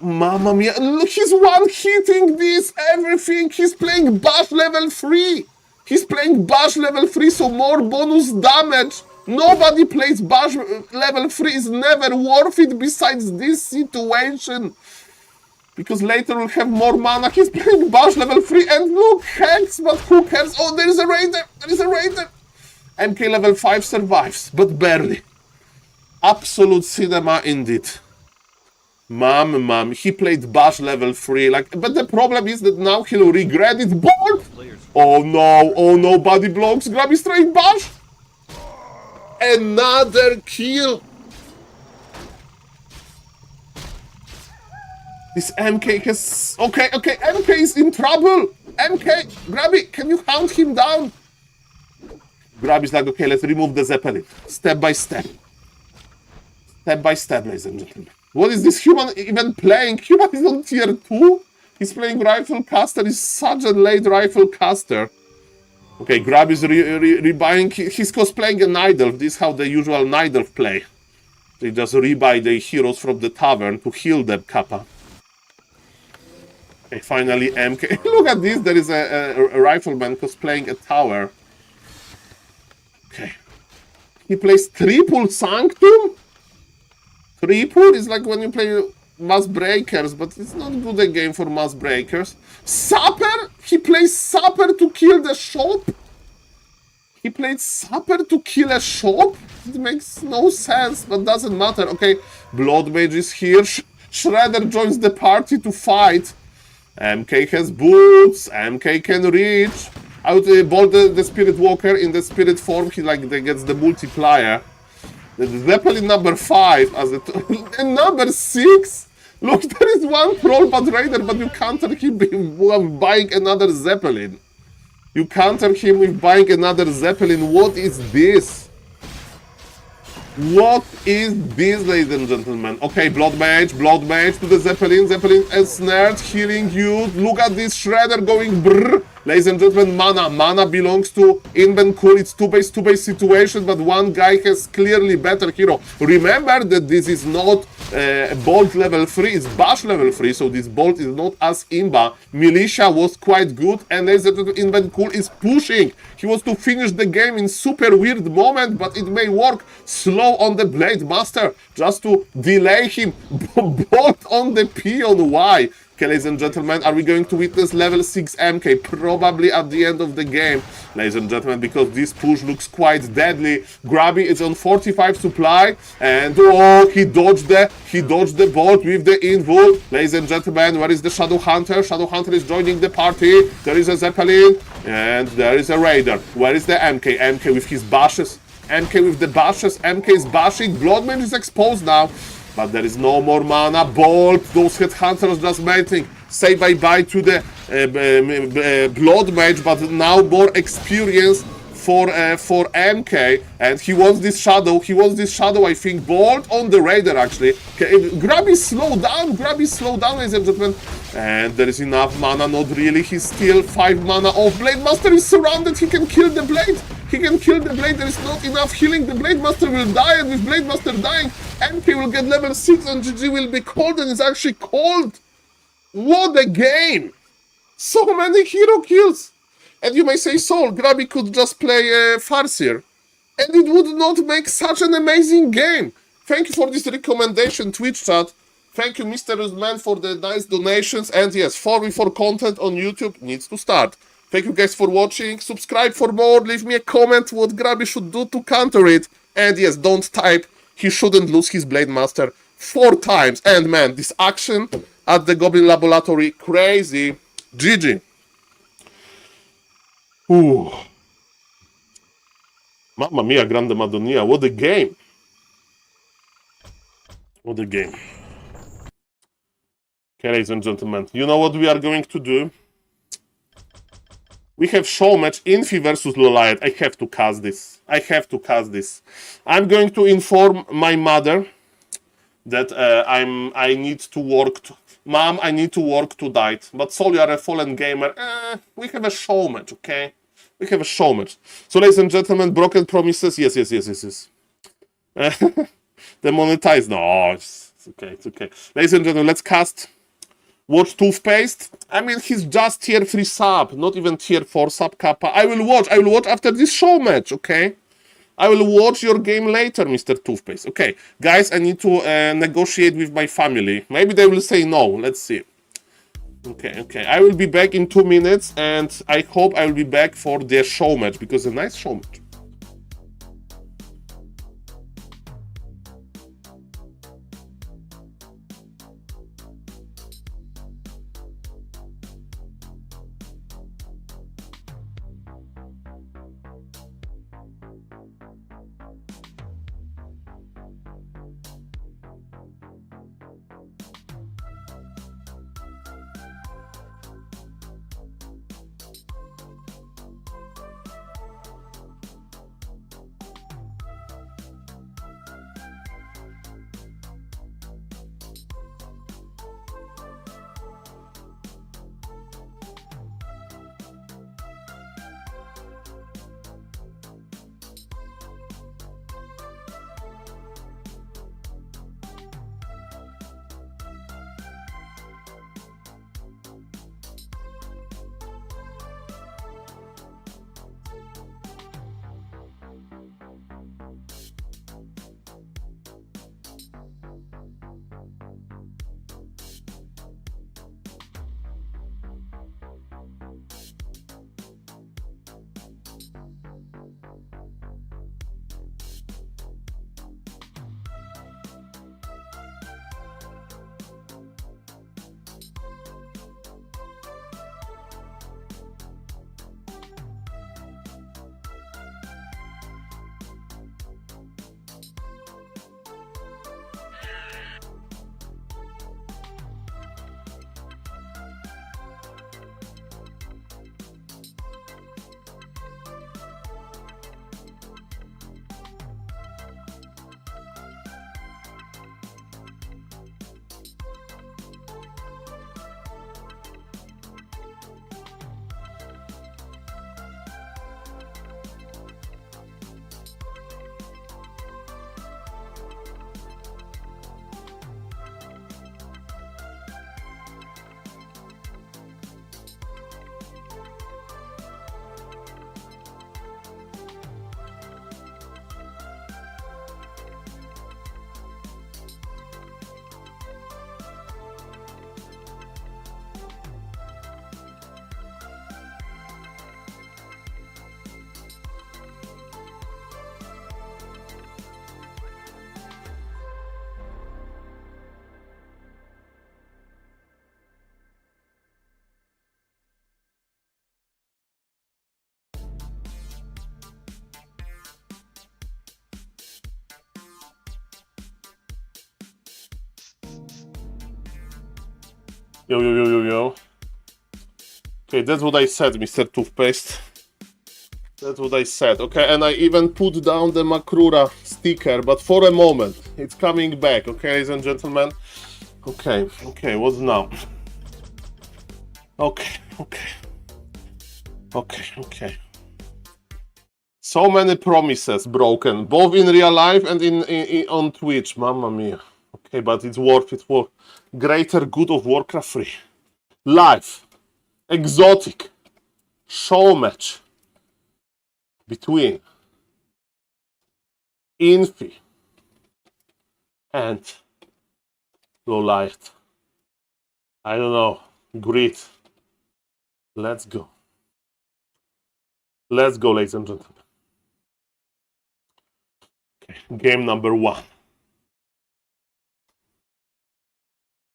Mamma mia. Look, he's one-hitting this, everything. He's playing Bash level 3. He's playing Bash level 3, so more bonus damage. Nobody plays Bash level 3, is never worth it besides this situation. Because later we'll have more mana. He's playing Bash level 3 and look, Hex, but who cares? Oh, there is a Raider! There is a Raider! MK level 5 survives, but barely. Absolute cinema indeed. Mom, he played Bash level 3, like, but the problem is that now he'll regret it. Bolt! Oh no, body blocks, Grab is trying Bash! Another kill! This MK has... Okay, MK is in trouble! MK, Grabby, can you hound him down? Grabby's like, okay, let's remove the Zeppelin. Step by step. Step by step, ladies and gentlemen. What is this human even playing? Human is on tier 2? He's playing Rifle Caster. He's such a late Rifle Caster. Okay, Grab is rebuying. He's cosplaying a Nidelf. This is how the usual Nidelf play. They just rebuy the heroes from the tavern to heal them, Kappa. Okay, finally MK. Look at this. There is a rifleman cosplaying a tower. Okay. He plays Triple Sanctum? Triple is like when you play Mass Breakers, but it's not good a game for Mass Breakers. Sapper? He plays Sapper to kill the shop? He played Sapper to kill a shop? It makes no sense, but doesn't matter. Okay, Blood Mage is here. Shredder joins the party to fight. MK has boots. MK can reach. I would bolt the Spirit Walker in the Spirit form. He like gets the multiplier. The Zeppelin number 5 as and number 6. Look, there is one Trollbot Raider, but you counter him with buying another Zeppelin. You counter him with buying another Zeppelin. What is this? What is this, ladies and gentlemen? Okay, Blood Mage to the Zeppelin. Zeppelin ensnared, healing you. Look at this Shredder going brrr. Ladies and gentlemen, mana belongs to Invencool. It's 2 base situation, but one guy has clearly better hero. Remember that this is not Bolt level 3, it's Bash level 3, so this Bolt is not as imba. Militia was quite good, and ladies and gentlemen, Invencool is pushing. He wants to finish the game in super weird moment, but it may work. Slow on the Blade Master, just to delay him. Bolt on the peon, why? Okay, ladies and gentlemen, are we going to witness level 6 MK? Probably at the end of the game, ladies and gentlemen, because this push looks quite deadly. Grabby is on 45 supply, and oh, he dodged the bolt with the invul. Ladies and gentlemen, where is the Shadow Hunter? Shadow Hunter is joining the party. There is a Zeppelin, and there is a Raider. Where is the MK? MK with his bashes. MK with the bashes. MK is bashing. Bloodman is exposed now. But there is no more mana. Bolt, those headhunters just mating. Say bye-bye to the Blood Mage, but now more experience for MK. And he wants this shadow. I think. Bolt on the Raider, actually. Okay, Grabby slow down, ladies and gentlemen. And there is enough mana, not really. He's still 5 mana off. Blade Master is surrounded. He can kill the Blade. There is not enough healing. The Blade Master will die, and with Blade Master dying, MK will get level 6 and GG will be cold, and it's actually cold. What a game! So many hero kills. And you may say, Saul, Grabby could just play Farseer, and it would not make such an amazing game. Thank you for this recommendation, Twitch chat. Thank you, Mysterious Man, for the nice donations. And yes, 4v4 content on YouTube needs to start. Thank you guys for watching. Subscribe for more. Leave me a comment what Grabby should do to counter it. And yes, don't type he shouldn't lose his Blade Master 4 times. And man, this action at the Goblin Laboratory, crazy. GG. Ooh. Mamma mia, grande Madonia, what a game. What a game. Okay, ladies and gentlemen, you know what we are going to do? We have show match Infi versus Lolite. I have to cast this. I have to cast this. I'm going to inform my mother that I need to work. Mom, I need to work tonight. But Saul, you are a fallen gamer. We have a show match, okay? We have a show match. So, ladies and gentlemen, broken promises. Yes. Demonetized. No, it's okay. It's okay. Ladies and gentlemen, let's cast. Watch Toothpaste. I mean, he's just tier 3 sub, not even tier 4 sub Kappa. I will watch after this show match, okay? I will watch your game later, Mr. Toothpaste. Okay, guys, I need to negotiate with my family. Maybe they will say no. Let's see. Okay. I will be back in 2 minutes, and I hope I will be back for their show match, because a nice show match. Yo. Okay, that's what I said, Mr. Toothpaste. That's what I said. Okay, and I even put down the Makrura sticker, but for a moment, it's coming back, okay, ladies and gentlemen? Okay, what's now? Okay. So many promises broken, both in real life and in on Twitch, mamma mia. Okay, but it's worth it for greater good of Warcraft 3. Live, exotic, show match between Infi and Lolite. I don't know, great. Let's go, ladies and gentlemen. Okay, game number 1.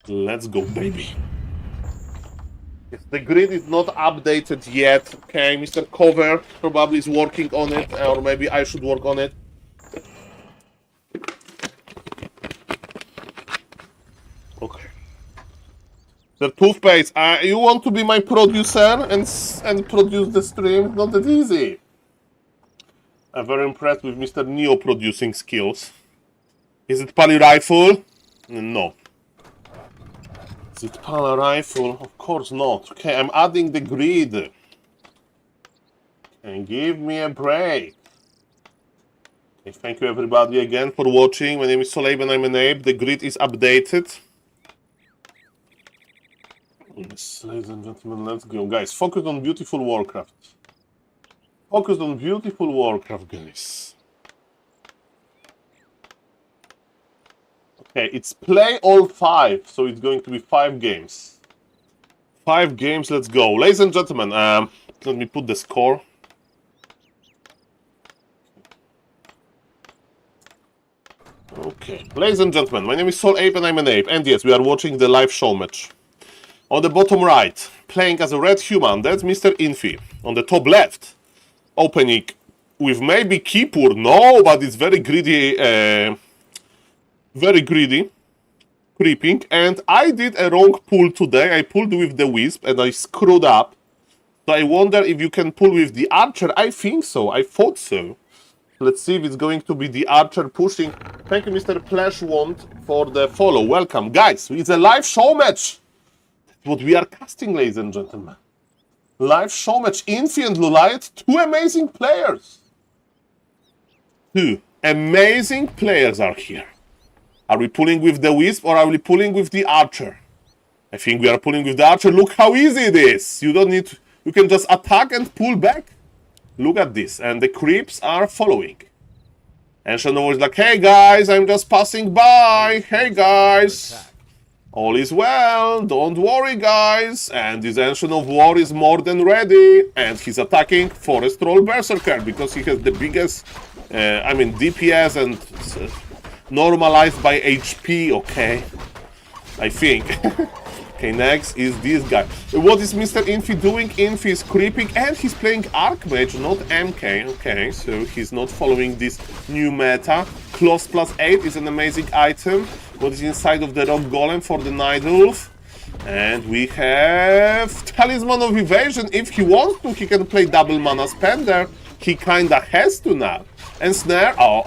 Let's go, baby. If the grid is not updated yet, okay, Mr. Cover probably is working on it, or maybe I should work on it. Okay. The toothpaste, you want to be my producer and produce the stream? Not that easy. I'm very impressed with Mr. Neo producing skills. Is it Pali Rifle? No. Is it Pala Rifle? Of course not. Okay, I'm adding the grid. And give me a break. Okay, thank you everybody again for watching. My name is SaulApeMan, I'm an ape. The grid is updated. Yes, ladies and gentlemen, let's go. Guys, focus on beautiful Warcraft. Focus on beautiful Warcraft, guys. Okay, it's play all 5, so it's going to be 5 games. 5 games, let's go. Ladies and gentlemen, let me put the score. Okay, ladies and gentlemen, my name is SaulApe and I'm an ape. And yes, we are watching the live show match. On the bottom right, playing as a red human, that's Mr. Infi. On the top left, opening with maybe Keypur. No, but it's very greedy. Very greedy. Creeping. And I did a wrong pull today. I pulled with the Wisp and I screwed up. So I wonder if you can pull with the Archer. I think so. I thought so. Let's see if it's going to be the Archer pushing. Thank you, Mr. Flashwand, for the follow. Welcome. Guys, it's a live show match. What we are casting, ladies and gentlemen. Live show match. Infi and Loliet, 2 amazing players. 2 amazing players are here. Are we pulling with the Wisp or are we pulling with the Archer? I think we are pulling with the Archer. Look how easy it is. You don't need to, you can just attack and pull back. Look at this. And the creeps are following. And Shadow is like, hey guys, I'm just passing by. Hey guys. All is well, don't worry guys, and this Ancient of War is more than ready, and he's attacking Forest Troll Berserker, because he has the biggest, DPS and normalized by HP, okay, I think. Okay, next is this guy. What is Mr. Infi doing? Infi is creeping, and he's playing Archmage, not MK, okay, so he's not following this new meta. Close +8 is an amazing item. What is inside of the Rock Golem for the Night Wolf? And we have Talisman of Evasion. If he wants to, he can play double mana spender. He kinda has to now. And Snare, oh,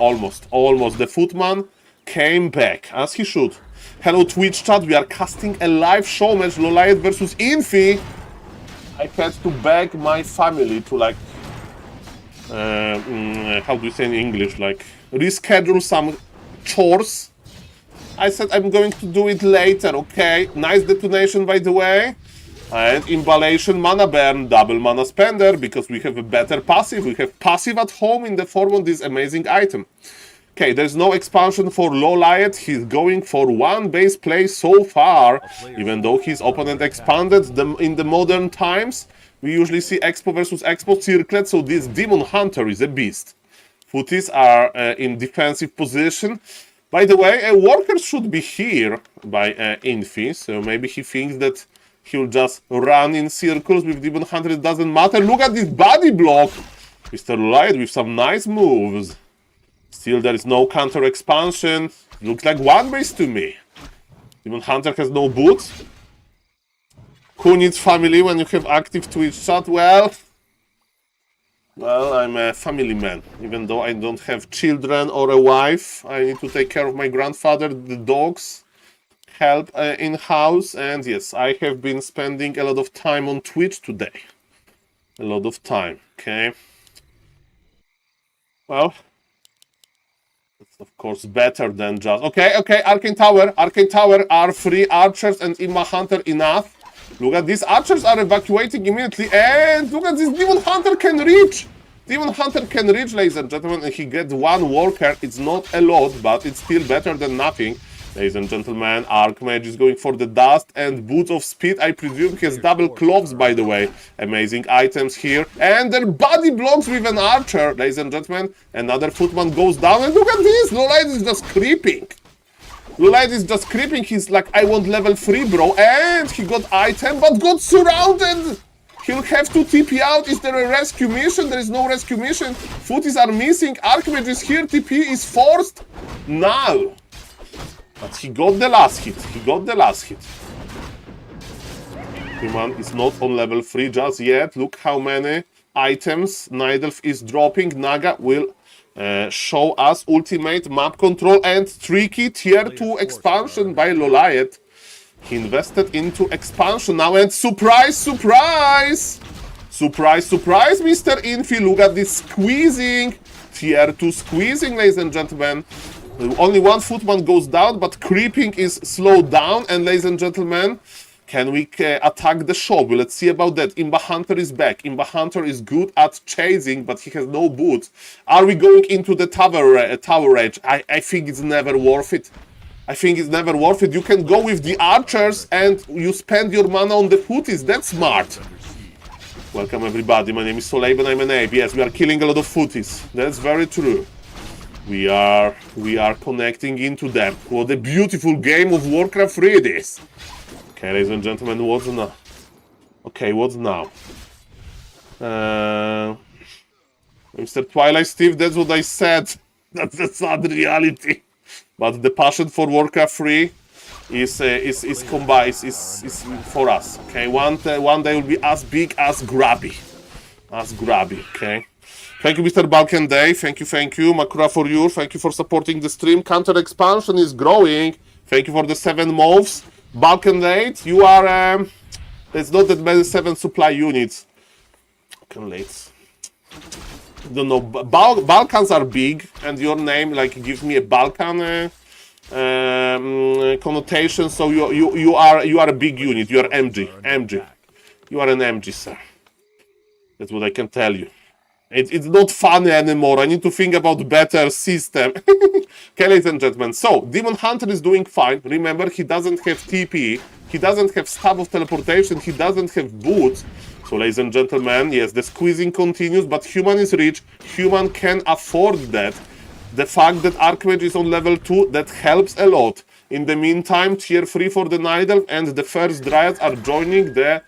almost. The Footman came back, as he should. Hello Twitch chat, we are casting a live show match, Loliet versus Infi. I had to beg my family to like, how do you say in English, like reschedule some chores. I said I'm going to do it later, okay? Nice detonation, by the way. And Imballation Mana Burn, double mana spender, because we have a better passive. We have passive at home in the form of this amazing item. Okay, there's no expansion for Loliet. He's going for 1 base play so far, even though his opponent expanded in the modern times. We usually see Expo versus Expo Circlet, so this Demon Hunter is a beast. Footies are in defensive position. By the way, workers should be here by Infi, so maybe he thinks that he'll just run in circles with Demon Hunter. It doesn't matter. Look at this body block. Mr. Loliet with some nice moves. Still, there is no counter expansion. Looks like 1 base to me. Demon Hunter has no boots. Who needs family when you have active Twitch chat? Well, I'm a family man. Even though I don't have children or a wife, I need to take care of my grandfather, the dogs, help in house, and yes, I have been spending a lot of time on Twitch today. A lot of time, okay? Well, it's of course better than just... Okay, Arcane Tower, are 3 archers and Imma Hunter enough? Look at these archers are evacuating immediately, and look at this Demon Hunter can reach! Demon Hunter can reach, ladies and gentlemen, and he gets 1 worker. It's not a lot, but it's still better than nothing. Ladies and gentlemen, Archmage is going for the dust and Boots of Speed. I presume he has double cloves, by the way. Amazing items here. And their body blocks with an archer, ladies and gentlemen. Another footman goes down, and look at this! Loliet is just creeping. Lolite is just creeping. He's like, I want level 3, bro. And he got item, but got surrounded. He'll have to TP out. Is there a rescue mission? There is no rescue mission. Footies are missing. Archmage is here. TP is forced. Now. But he got the last hit. He got the last hit. Human is not on level 3 just yet. Look how many items Nidelf is dropping. Naga will show us ultimate map control and tricky tier 2 expansion by Lolite. He invested into expansion now and surprise, surprise! Surprise, surprise, Mr. Infi. Look at this squeezing. Tier 2 squeezing, ladies and gentlemen. Only one footman goes down, but creeping is slowed down. And ladies and gentlemen, can we attack the shop? Let's see about that. Imba Hunter is back. Imba Hunter is good at chasing, but he has no boots. Are we going into the tower edge? I think it's never worth it. I think it's never worth it. You can go with the archers and you spend your mana on the footies. That's smart. Welcome everybody. My name is SaulApeMan. I'm an ape. Yes, we are killing a lot of footies. That's very true. We are connecting into them. What a beautiful game of Warcraft 3 it is. Okay, ladies and gentlemen, what's now? Okay, what's now? Mr. Twilight Steve, that's what I said. That's the sad reality. But the passion for Warcraft 3 is combined, is for us. Okay, one day will be as big as Grabby. As Grabby, okay? Thank you, Mr. Balkan Day. Thank you, Makura for you. Thank you for supporting the stream. Counter expansion is growing. Thank you for the 7 moves. Balkan Late, you are, there's not that many 7 supply units. Balkan Late. Don't know, Balkans are big, and your name like gives me a Balkan connotation. So you are a big unit. You are MG. You are an MG, sir. That's what I can tell you. It's not funny anymore. I need to think about better system. Okay, ladies and gentlemen. So, Demon Hunter is doing fine. Remember, he doesn't have TP. He doesn't have Staff of Teleportation. He doesn't have boots. So, ladies and gentlemen, yes, the squeezing continues, but Human is rich. Human can afford that. The fact that Archmage is on level 2, that helps a lot. In the meantime, tier 3 for the Nidal and the first Dryads are joining the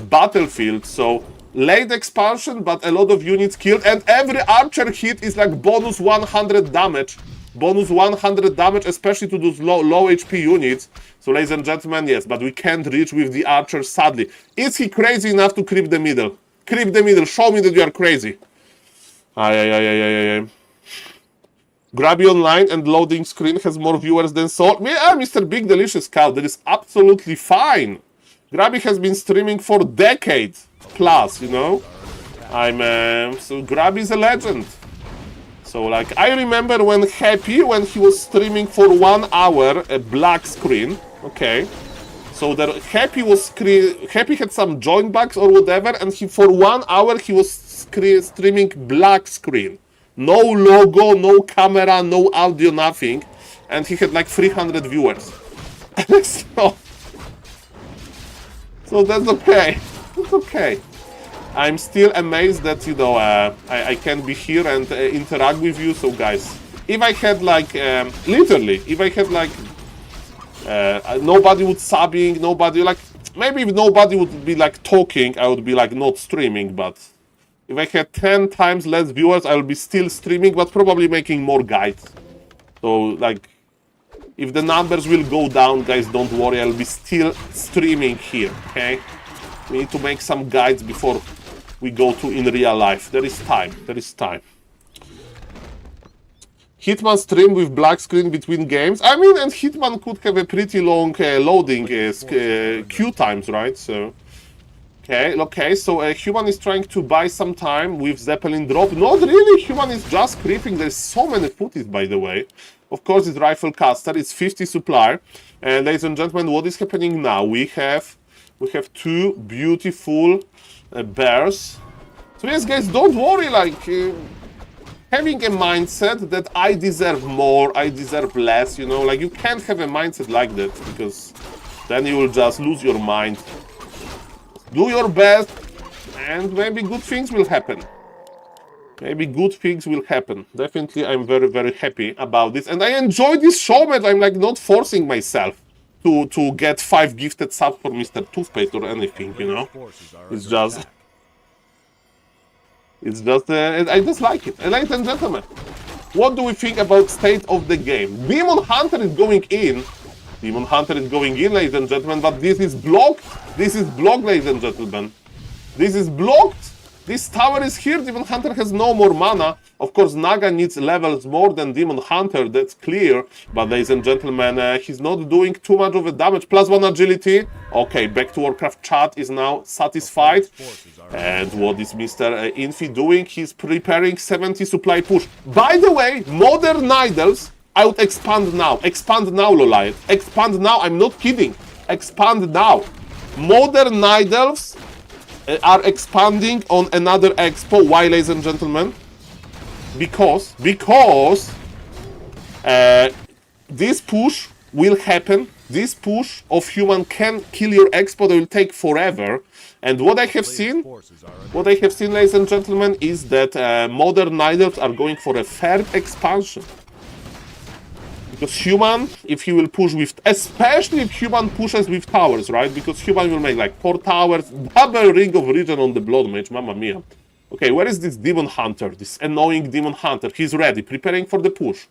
battlefield. So, late expansion, but a lot of units killed, and every archer hit is like bonus 100 damage. Bonus 100 damage, especially to those low HP units. So, ladies and gentlemen, yes, but we can't reach with the archers, sadly. Is he crazy enough to creep the middle? Creep the middle, show me that you are crazy. Grabby Online and loading screen has more viewers than Saul. Mr. Big Delicious Cow, that is absolutely fine. Grabby has been streaming for decades plus, you know. So Grabby is a legend. So like I remember when he was streaming for 1 hour a black screen. Okay. So the Happy had some joint bugs or whatever, and for 1 hour he was streaming black screen. No logo, no camera, no audio, nothing. And he had like 300 viewers. So that's okay. It's okay. I'm still amazed that, you know, I can be here and interact with you. So guys, if I had like, literally, if I had like, nobody would subbing, nobody like, maybe if nobody would be like talking, I would be like not streaming, but if I had 10 times less viewers, I will be still streaming, but probably making more guides. So like, if the numbers will go down, guys, don't worry, I'll be still streaming here, okay? We need to make some guides before we go to in real life. There is time. Hitman stream with black screen between games. I mean, and Hitman could have a pretty long loading queue times, right? So, okay. So Human is trying to buy some time with Zeppelin drop. Not really. Human is just creeping. There's so many footies, by the way. Of course, it's rifle caster. It's 50 supply. And ladies and gentlemen, what is happening now? We have 2 beautiful bears. So yes, guys, don't worry. Like having a mindset that I deserve more, I deserve less. You know, like you can't have a mindset like that because then you will just lose your mind. Do your best, and maybe good things will happen. Maybe good things will happen. Definitely, I'm very, very happy about this. And I enjoy this show, man. I'm like not forcing myself to get 5 gifted subs for Mr. Toothpaste or anything, you know? It's just... I just like it. And ladies and gentlemen, what do we think about state of the game? Demon Hunter is going in. Demon Hunter is going in, ladies and gentlemen, but this is blocked. This is blocked, ladies and gentlemen. This is blocked. This tower is here. Demon Hunter has no more mana. Of course, Naga needs levels more than Demon Hunter. That's clear. But ladies and gentlemen, he's not doing too much of a damage. +1 agility. Okay, back to Warcraft chat is now satisfied. And what is Mr. Infi doing? He's preparing 70 supply push. By the way, Modern Idols, I would expand now. Expand now, Lolite. Expand now. I'm not kidding. Expand now. Modern Idols are expanding on another expo. Why, ladies and gentlemen? Because this push will happen. This push of human can kill your expo. They will take forever. And what I have seen, ladies and gentlemen, is that Modern Idols are going for a third expansion. Because human, if he will push with, especially if human pushes with towers, right? Because human will make like 4 towers, double ring of region on the blood mage, mamma mia. Okay, where is this demon hunter, this annoying demon hunter? He's ready, preparing for the push.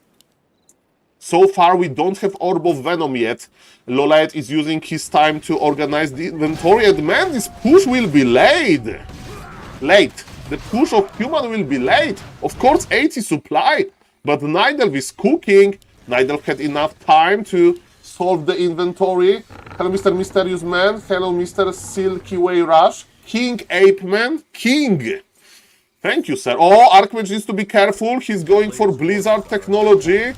So far, we don't have Orb of Venom yet. Lolite is using his time to organize the inventory, and man, this push will be late. The push of human will be late. Of course, 80 supply, but Nidal is cooking. Nidal had enough time to solve the inventory. Hello, Mr. Mysterious Man. Hello, Mr. Silky Way Rush. King Apeman. King. Thank you, sir. Oh, Archmage needs to be careful. He's going for Blizzard technology.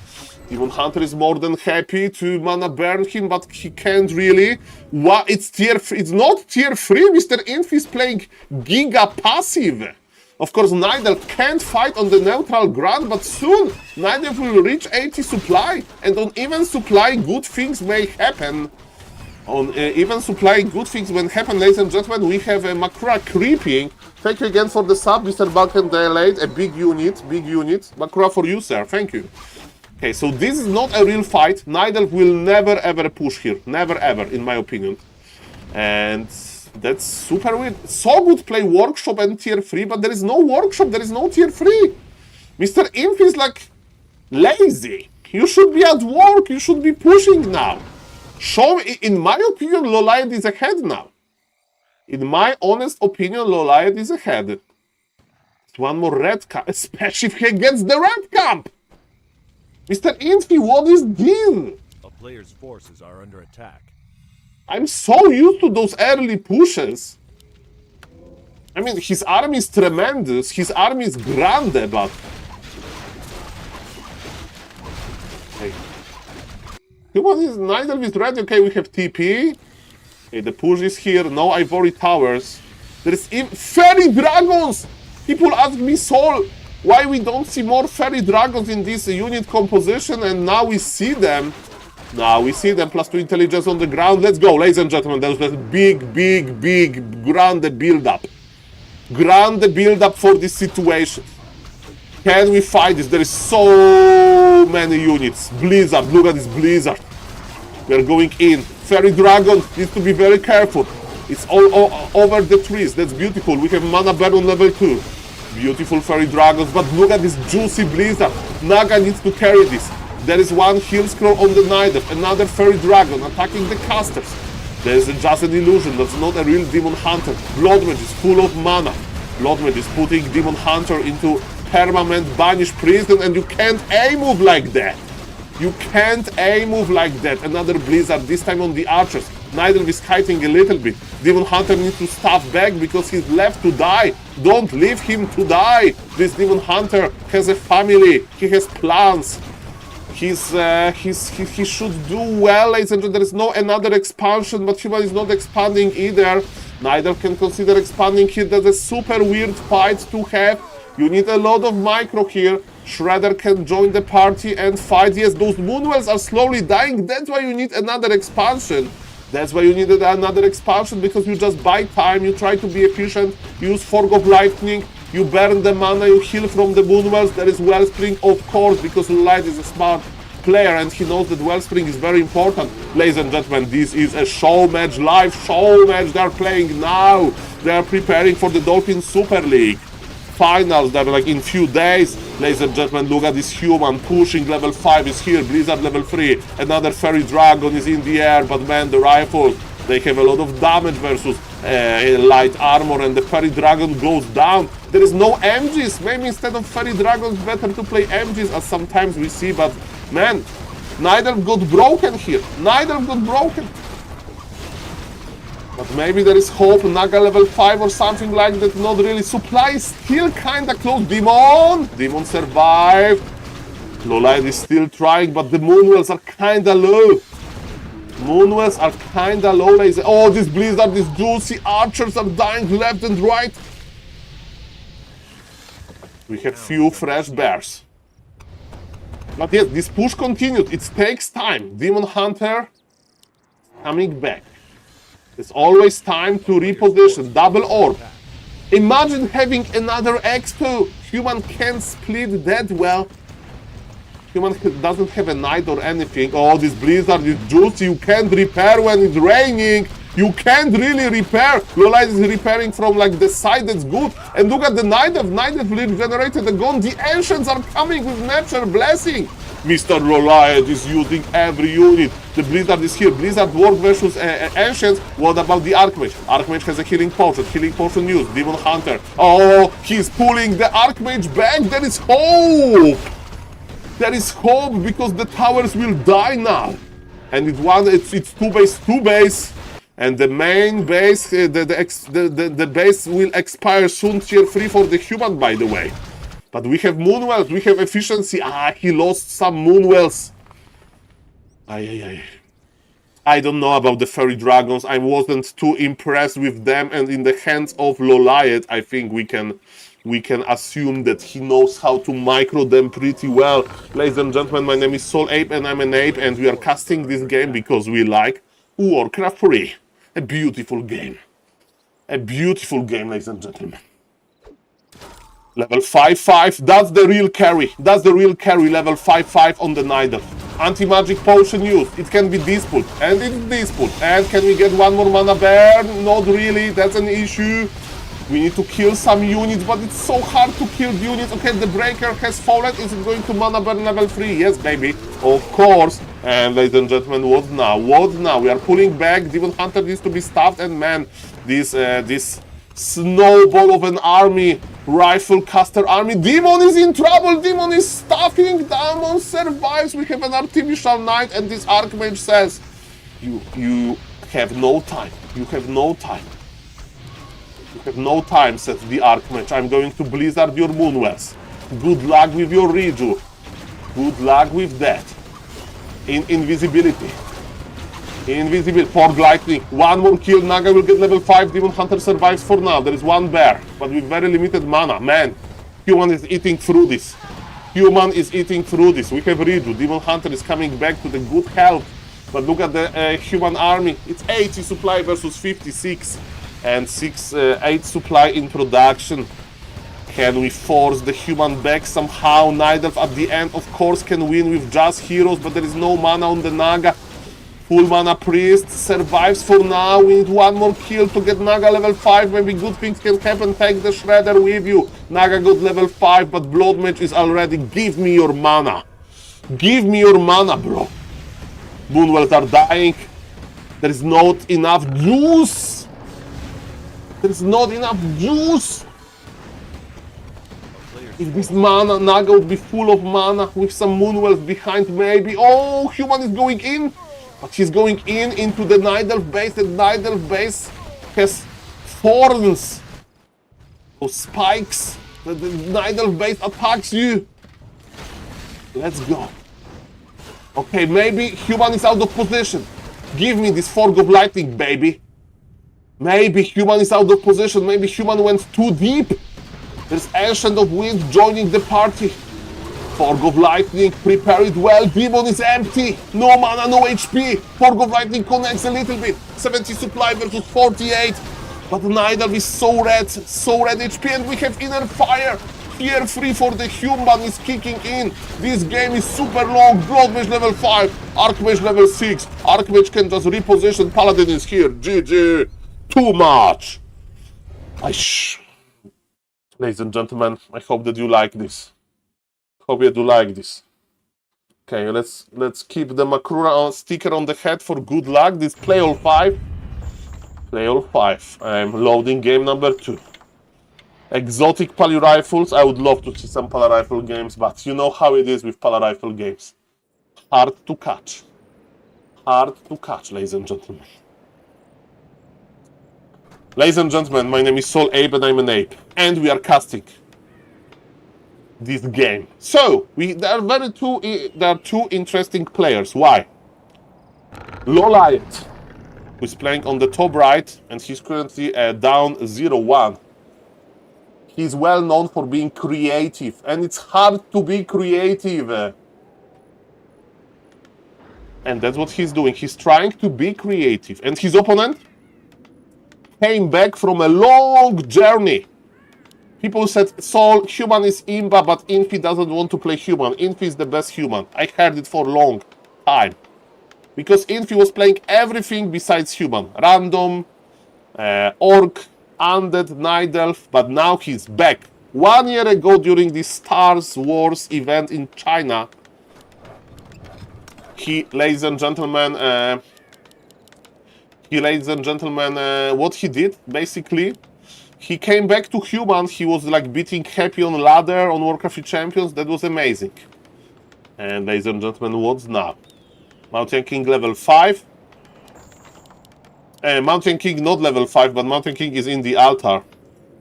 Demon Hunter is more than happy to mana burn him, but he can't really. What? It's not tier 3. Mr. Inf is playing Giga passive. Of course, Nidal can't fight on the neutral ground, but soon Nidal will reach 80 supply, and on even supply, good things may happen. On even supply, good things may happen, ladies and gentlemen. We have a Makura creeping. Thank you again for the sub, Mr. Balkan Dilate. A big unit. Makura for you, sir. Thank you. Okay, so this is not a real fight. Nidal will never ever push here. Never ever, in my opinion. And that's super weird. So good play Workshop and tier 3, but there is no Workshop, there is no tier 3. Mr. Imp is like lazy. You should be at work, you should be pushing now. Show, in my opinion, Lolite is ahead now. In my honest opinion, Lolite is ahead. It's one more red camp, especially if he gets the red camp. Mr. Infi, what is deal? A player's forces are under attack. I'm so used to those early pushes. I mean, his army is tremendous, his army is grande, but... Okay. Human is neither is ready. Okay, we have TP. Okay, the push is here, no ivory towers. There is fairy dragons! People ask me, Saul, why we don't see more fairy dragons in this unit composition, and now we see them. Now we see them, +2 intelligence on the ground. Let's go, ladies and gentlemen. There's a big, grand build-up. Grand build-up for this situation. Can we fight this? There is so many units. Blizzard, look at this Blizzard. We are going in. Fairy Dragon needs to be very careful. It's all over the trees. That's beautiful. We have Mana Burn on level 2. Beautiful Fairy Dragons, but look at this juicy Blizzard. Naga needs to carry this. There is one heal scroll on the Nidal, another Fairy Dragon attacking the casters. There's just an illusion, that's not a real Demon Hunter. Blood Mage is full of mana. Blood Mage is putting Demon Hunter into permanent banished prison, and you can't A-move like that. You can't A-move like that. Another Blizzard, this time on the archers. Nidal is kiting a little bit. Demon Hunter needs to staff back because he's left to die. Don't leave him to die. This Demon Hunter has a family. He has plans. He should do well, ladies and gentlemen. There is no another expansion, but Human is not expanding either. Neither can consider expanding here. That's a super weird fight to have. You need a lot of micro here. Shredder can join the party and fight. Yes, those Moonwells are slowly dying. That's why you need another expansion. That's why you needed another expansion, because you just buy time, you try to be efficient, use Fog of Lightning, You burn the mana, you heal from the Moonwells. There is Wellspring, of course, because Light is a smart player and he knows that Wellspring is very important. Ladies and gentlemen, this is a show match, live show match. They are playing now. They are preparing for the Dolphin Super League finals. They're like in few days. Ladies and gentlemen, look at this human pushing. Level 5 is here, Blizzard level 3. Another Fairy Dragon is in the air, but man, the rifles, they have a lot of damage versus light armor, and the Fairy Dragon goes down. There is no MGs. Maybe instead of Fairy Dragons, better to play MGs, as sometimes we see, but man, Nidalf got broken here. Nidalf got broken. But maybe there is hope. Naga level 5 or something like that. Not really. Supply is still kinda close. Demon survived. Lolite is still trying, but the Moonwells are kinda low. Moonwells are kinda low. Oh, this Blizzard, these juicy archers are dying left and right. We have few fresh bears. But yes, this push continued. It takes time. Demon Hunter coming back. It's always time to reposition. Double orb. Imagine having another X2. Human can't split that well. Human doesn't have a knight or anything. Oh, this Blizzard is juicy. You can't repair when it's raining. You can't really repair. Lolite is repairing from like the side. That's good. And look at the Nidalf. Nidalf regenerated the gun. The Ancients are coming with Nature Blessing. Mr. Lolite is using every unit. The Blizzard is here. Blizzard work versus Ancients. What about the Archmage? Archmage has a healing potion. Healing potion used. Demon Hunter. Oh, he's pulling the Archmage back. There is hope. There is hope because the towers will die now. And it's two base. And the main base, the base will expire soon, tier 3 for the human, by the way. But we have Moonwells, we have efficiency. He lost some Moonwells. I don't know about the Fairy Dragons. I wasn't too impressed with them. And in the hands of Lolite, I think we can assume that he knows how to micro them pretty well. Ladies and gentlemen, my name is SaulApe and I'm an ape. And we are casting this game because we like Warcraft 3. A beautiful game. A beautiful game, ladies and gentlemen. Level 5-5, that's the real carry. That's the real carry, level 5-5 on the Nidalf. Anti-magic potion used. It can be disput, and it's disput. And can we get one more mana bear? Not really, that's an issue. We need to kill some units, but it's so hard to kill units. Okay, the breaker has fallen. Is it going to mana burn level 3? Yes, baby. Of course. And ladies and gentlemen, what now? What now? We are pulling back. Demon Hunter needs to be stuffed. And man, this snowball of an army, rifle caster army. Demon is in trouble. Demon is stuffing. Demon survives. We have an artificial knight. And this Archmage says, you have no time. You have no time. You have no time, says the Archmage. I'm going to Blizzard your Moonwells. Good luck with your Reju. Good luck with that. Invisibility. Invisible. Fog Lightning. One more kill. Naga will get level 5. Demon Hunter survives for now. There is one bear, but with very limited mana. Man, human is eating through this. Human is eating through this. We have Reju. Demon Hunter is coming back to the good health. But look at the human army. It's 80 supply versus 56. And 8 supply in production. Can we force the human back somehow? Nidalf at the end, of course, can win with just heroes, but there is no mana on the Naga. Full mana priest survives for now. We need one more kill to get Naga level 5. Maybe good things can happen. Take the Shredder with you. Naga got level 5, but Blood Mage is already. Give me your mana. Give me your mana, bro. Moonwells are dying. There is not enough juice. There is not enough juice. If this mana, Naga would be full of mana with some Moonwells behind maybe. Oh, human is going in. But he's going into the Nidalf base. The Nidalf base has thorns. Those spikes. The Nidalf base attacks you. Let's go. Okay, maybe human is out of position. Give me this Fog of Lightning, baby. Maybe human is out of position. Maybe human went too deep. There's Ancient of Wind joining the party. Fog of Lightning, prepare it well. Demon is empty. No mana, no HP. Fog of Lightning connects a little bit. 70 supply versus 48. But Nidal is so red HP, and we have Inner Fire. Tier 3 for the human is kicking in. This game is super long. Blood Mage level 5, Archmage level 6. Archmage can just reposition. Paladin is here. GG. Too much. Ladies and gentlemen, I hope that you like this. Hope you do like this. Okay, let's keep the Makrura sticker on the head for good luck. This play all 5. Play all 5. I'm loading game number 2. Exotic Pally Rifles. I would love to see some Pally Rifle games, but you know how it is with Pally Rifle games. Hard to catch. Hard to catch, ladies and gentlemen. Ladies and gentlemen, my name is SaulApe and I'm an ape. And we are casting this game. So, there are two interesting players. Why? Loliet, who's playing on the top right, and he's currently down 0-1. He's well known for being creative, and it's hard to be creative. And that's what he's doing. He's trying to be creative. And his opponent came back from a long journey. People said, Saul, human is Imba, but Infi doesn't want to play human. Infi is the best human. I heard it for a long time. Because Infi was playing everything besides human. Random, Orc, Undead, Night Elf, but now he's back. 1 year ago during the Stars Wars event in China, ladies and gentlemen, what he did, basically, he came back to human. He was like beating Happy on ladder on Warcraft Champions. That was amazing. And ladies and gentlemen, what's now? Mountain King level 5. Mountain King not level 5, but Mountain King is in the altar.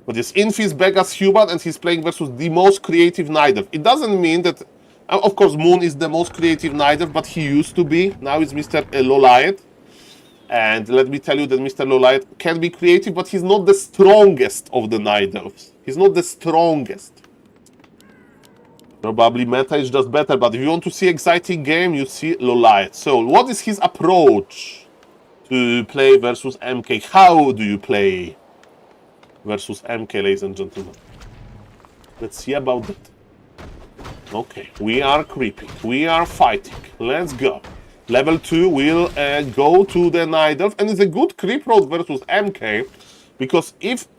But yes, Infi is back as human and he's playing versus the most creative Night Elf. It doesn't mean that, of course, Moon is the most creative Night Elf, but he used to be. Now it's Mr. Loliet. And let me tell you that Mr. Loliet can be creative, but he's not the strongest of the Night Elves. He's not the strongest. Probably meta is just better, but if you want to see exciting game, you see Loliet. So, what is his approach to play versus MK? How do you play versus MK, ladies and gentlemen? Let's see about that. Okay, we are creeping. We are fighting. Let's go. Level 2 will go to the Night Elf, and it's a good creep road versus MK, because if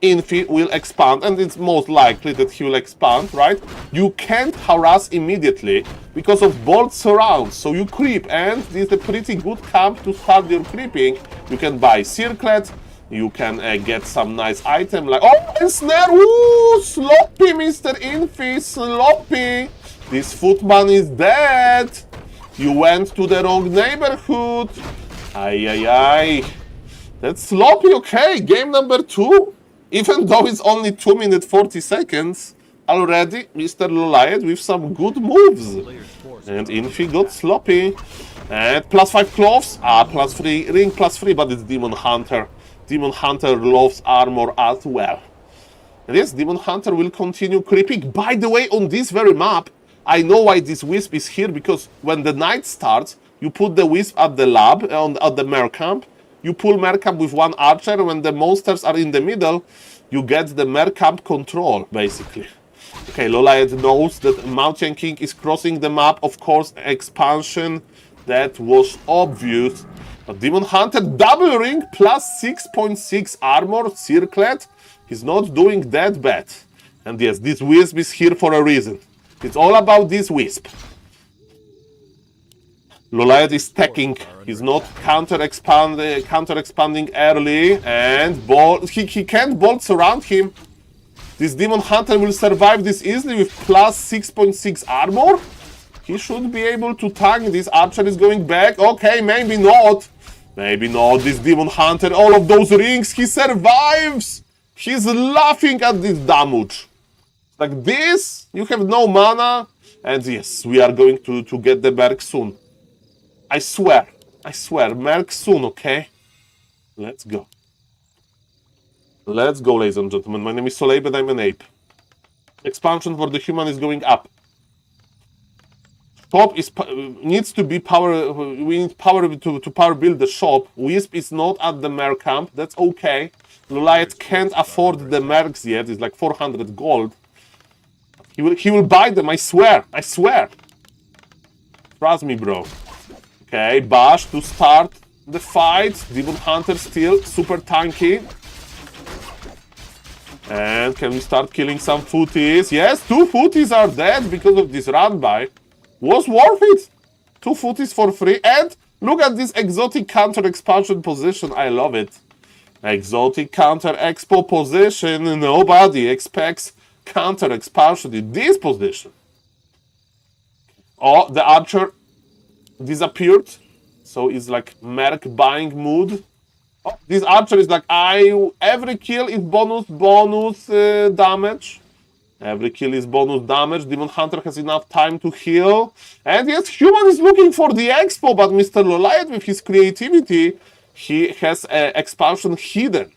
Infi will expand, and it's most likely that he will expand, right? You can't harass immediately because of bolt surrounds, so you creep, and it's a pretty good camp to start your creeping. You can buy Circlet, you can get some nice item like, oh, and snare, woo, sloppy, Mr. Infi, sloppy. This footman is dead. You went to the wrong neighborhood. Ay. That's sloppy, okay. Game number 2. Even though it's only 2 minutes 40 seconds, already Mr. Loliet with some good moves. And Infi got sloppy. And +5 cloves. +3 ring, +3, but it's Demon Hunter. Demon Hunter loves armor as well. And yes, Demon Hunter will continue creeping. By the way, on this very map, I know why this Wisp is here, because when the night starts, you put the Wisp at the lab, at the Mer Camp. You pull Mer Camp with 1 archer. When the monsters are in the middle, you get the Mer Camp control, basically. Okay, Loliet knows that Mountain King is crossing the map. Of course, expansion, that was obvious. But Demon Hunter double ring plus 6.6 armor, Circlet. He's not doing that bad. And yes, this Wisp is here for a reason. It's all about this Wisp. Loliet is stacking. He's not counter-expanding early, and he can't bolt surround him. This Demon Hunter will survive this easily with plus 6.6 armor. He should be able to tank. This archer is going back. Okay, maybe not. Maybe not. This Demon Hunter, all of those rings, he survives. He's laughing at this damage. Like this, you have no mana. And yes, we are going to get the Merc soon. I swear, Merc soon, okay? Let's go. Let's go, ladies and gentlemen. My name is SaulApe and I'm an ape. Expansion for the human is going up. Shop is needs to be power. We need power to power build the shop. Wisp is not at the merc camp. That's okay. Loliot can't afford the mercs yet. It's like 400 gold. He will buy them. I swear. I swear. Trust me, bro. Okay, Bash to start the fight. Demon Hunter still super tanky. And can we start killing some footies? Yes, 2 footies are dead because of this run by. Was worth it. 2 footies for free. And look at this exotic counter expansion position. I love it. Exotic counter expo position. Nobody expects counter expansion in this position. Oh, the archer disappeared. So it's like merc buying mood. Oh, this archer is like, every kill is bonus damage. Every kill is bonus damage. Demon Hunter has enough time to heal. And yes, Human is looking for the expo, but Mr. Loliot, with his creativity, he has expansion hidden.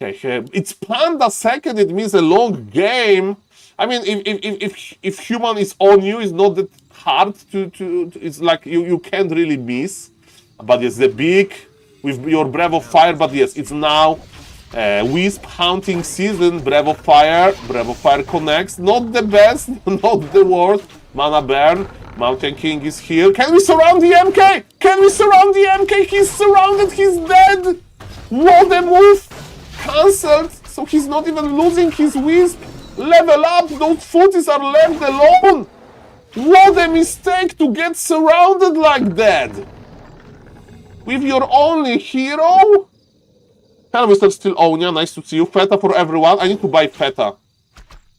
Okay, it's Panda second, it means a long game. I mean, if Human is on you, it's not that hard to it's like you can't really miss. But yes, the big with your Breath of Fire, but yes, it's now Wisp hunting season. Breath of Fire connects. Not the best, not the worst. Mana burn. Mountain King is here. Can we surround the MK? Can we surround the MK? He's surrounded, he's dead. What a move. Cancelled. So he's not even losing his Wisp. Level up. Those footies are left alone. What a mistake to get surrounded like that. With your only hero? Hello, Mr. Still Onia. Nice to see you. Feta for everyone. I need to buy Feta.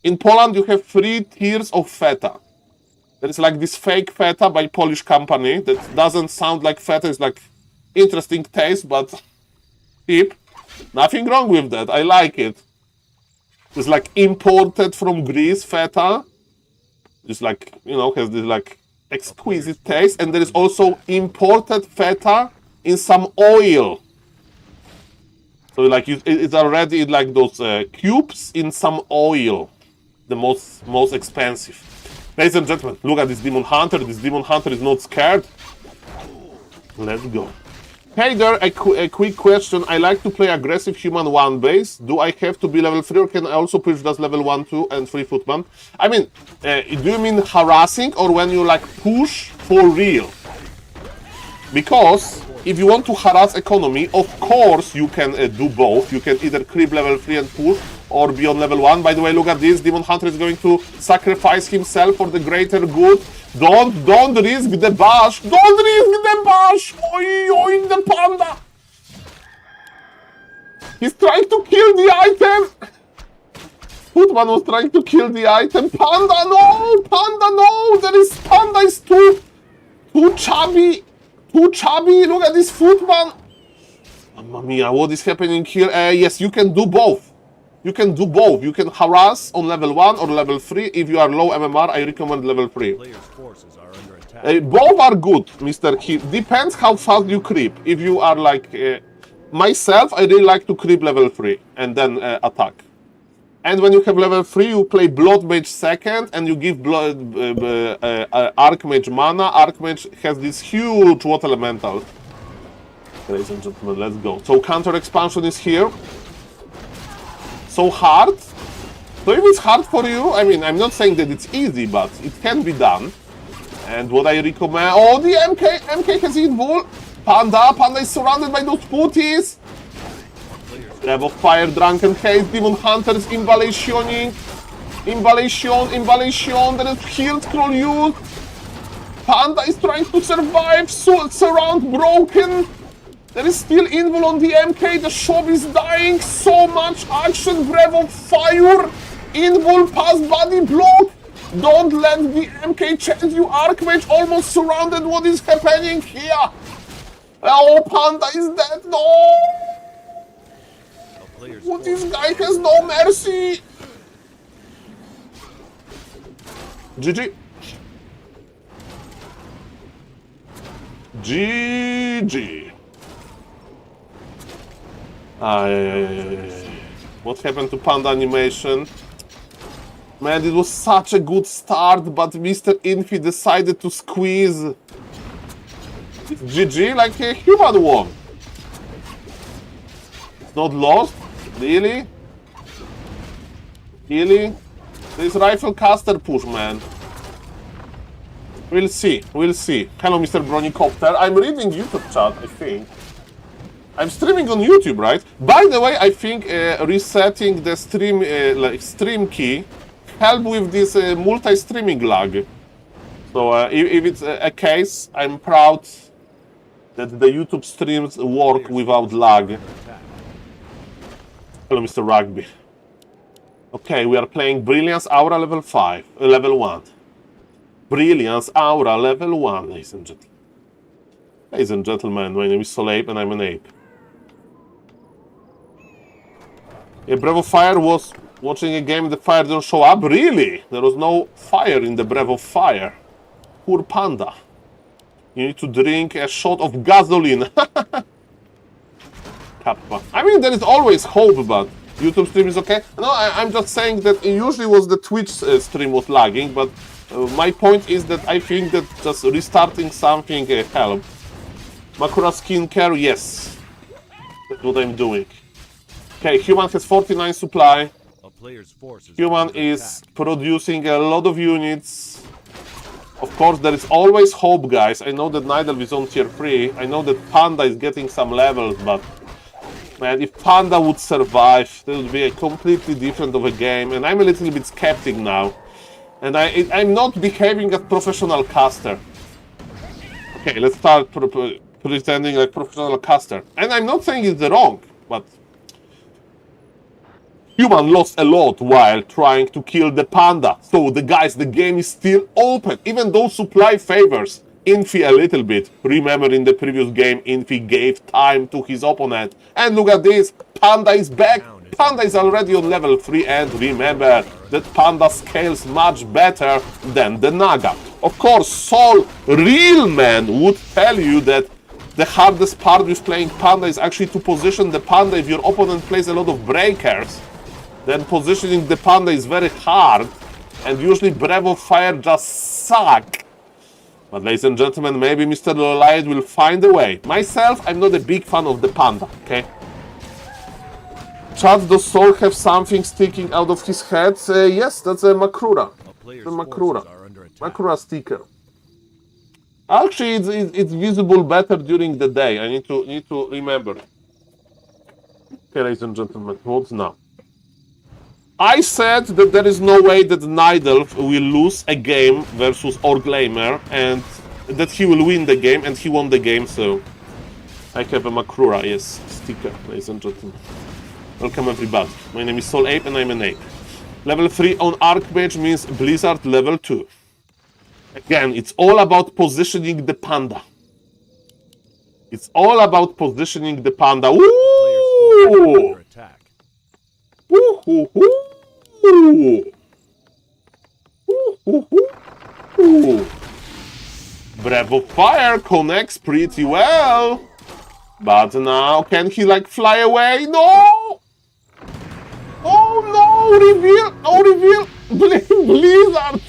In Poland, you have 3 tiers of Feta. There is like this fake Feta by Polish company that doesn't sound like Feta. It's like interesting taste, but cheap. Nothing wrong with that. I like it. It's like imported from Greece Feta. It's like, you know, has this like exquisite taste. And there is also imported Feta in some oil. So like it's already in like those cubes in some oil. The most expensive. Ladies and gentlemen, look at this Demon Hunter. This Demon Hunter is not scared. Let's go. Hey there, a quick question. I like to play aggressive human 1 base. Do I have to be level 3 or can I also push just level 1, 2 and 3 footman? I mean, do you mean harassing or when you like push for real? Because if you want to harass economy, of course you can do both. You can either creep level 3 and push or be on level 1. By the way, look at this. Demon Hunter is going to sacrifice himself for the greater good. Don't risk the bash. Don't risk the bash. Oi, oi, the panda. He's trying to kill the item. Footman was trying to kill the item. Panda, no. Panda, no. There is Panda is too chubby. Too chubby. Look at this Footman. Mamma mia, what is happening here? Yes, you can do both. You can do both. You can harass on level 1 or level 3. If you are low MMR, I recommend level 3. Players' forces are under attack. Both are good, Mr. He depends how fast you creep. If you are like myself, I really like to creep level 3 and then attack. And when you have level 3, you play Blood Mage second and you give Archmage mana. Archmage has this huge water elemental. Ladies and gentlemen, let's go. So counter expansion is here. So hard. So if it's hard for you, I mean, I'm not saying that it's easy, but it can be done. And what I recommend... Oh, the MK has invul. Panda is surrounded by those putties. Breath of Fire, Drunken Haze, Demon Hunters, Invasion. There is Healed Scroll used. Panda is trying to survive. Surround broken. There is still invul on the MK. The shop is dying. So much action. Breath of Fire. Invul pass body block. Don't let the MK chase you. Archmage almost surrounded. What is happening here? Oh, Panda is dead. No. What, this guy has no mercy. GG. GG. What happened to Panda animation? Man, it was such a good start, but Mr. Infi decided to squeeze. It's GG like a human won. It's not lost? Really? Really? This rifle caster push, man. We'll see, we'll see. Hello, Mr. Bronicopter. I'm reading YouTube chat, I think. I'm streaming on YouTube, right? By the way, I think resetting the stream, stream key help with this multi-streaming lag. So if it's a case, I'm proud that the YouTube streams work without lag. Hello, Mr. Rugby. Okay, we are playing Brilliance Aura level 5, level 1. Brilliance Aura level 1, ladies and gentlemen. Ladies and gentlemen, my name is SaulApe and I'm an ape. Yeah, Bravo Fire was watching a game, the fire didn't show up? Really? There was no fire in the Bravo Fire. Poor panda. You need to drink a shot of gasoline. Kappa. I mean, there is always hope, but YouTube stream is okay. No, I'm just saying that it usually was the Twitch stream was lagging, but my point is that I think that just restarting something helped. Makura skincare, yes. That's what I'm doing. Okay, human has 49 supply. Human is producing a lot of units. Of course, there is always hope, guys. I know that Nidal is on tier 3. I know that Panda is getting some levels, but man, if Panda would survive, that would be a completely different of a game. And I'm a little bit skeptic now. And I'm not behaving as professional caster. Okay, let's start pretending like professional caster. And I'm not saying it's wrong, but human lost a lot while trying to kill the panda. So the game is still open, even though supply favors Infi a little bit. Remember in the previous game, Infi gave time to his opponent. And look at this, Panda is back. Panda is already on level 3, and remember that Panda scales much better than the Naga. Of course, Saul, real man, would tell you that the hardest part with playing Panda is actually to position the Panda. If your opponent plays a lot of breakers, then positioning the Panda is very hard, and usually Bravo Fire just suck. But ladies and gentlemen, maybe Mr. Lolite will find a way. Myself, I'm not a big fan of the Panda, okay? Chat, does Saul have something sticking out of his head? Yes, that's a Makrura. The Makrura. Makrura sticker. Actually, it's visible better during the day. I need to remember. Okay, ladies and gentlemen, what now? I said that there is no way that Nidal will lose a game versus Orglamer, and that he will win the game, and he won the game, so I have a Makrura, yes, sticker, ladies and gentlemen. Welcome everybody. My name is SaulApe and I'm an ape. Level 3 on Archmage means Blizzard level 2. Again, it's all about positioning the panda. It's all about positioning the panda. Ooh! Ooh. Bravo Fire connects pretty well. But now, can he like fly away? No! Oh no! Reveal! Oh, reveal! Blizzard!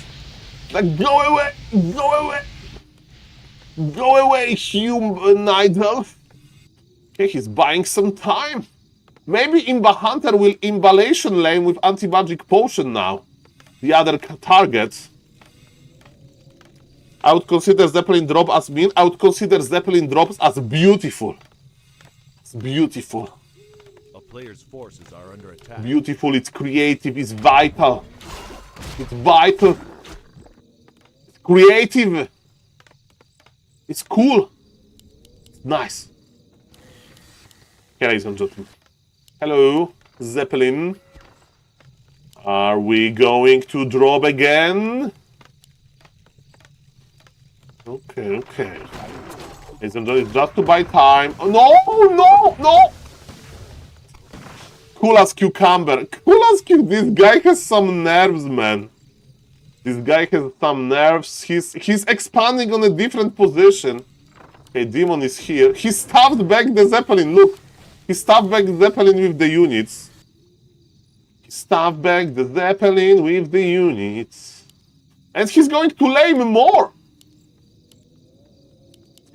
Like, go away! Go away! Go away, human Nidal! Okay, he's buying some time. Maybe Imba Hunter will Imballation lane with anti-magic potion now. The other targets. I would consider Zeppelin drop as mean. I would consider Zeppelin drops as beautiful. It's beautiful. A player's forces are under attack. Beautiful, it's creative, it's vital. It's vital. It's creative. It's cool. It's nice. Okay, ladies and gentlemen. Hello, Zeppelin. Are we going to drop again? Okay, okay. Ladies and gentlemen, just to buy time. Oh, no! Cool as cucumber. Cool as this guy has some nerves, man. This guy has some nerves. He's expanding on a different position. Okay, Demon is here. He stuffed back the Zeppelin. Look. He stuffed back the Zeppelin with the units. He Stuff back the Zeppelin with the units. And he's going to lame more.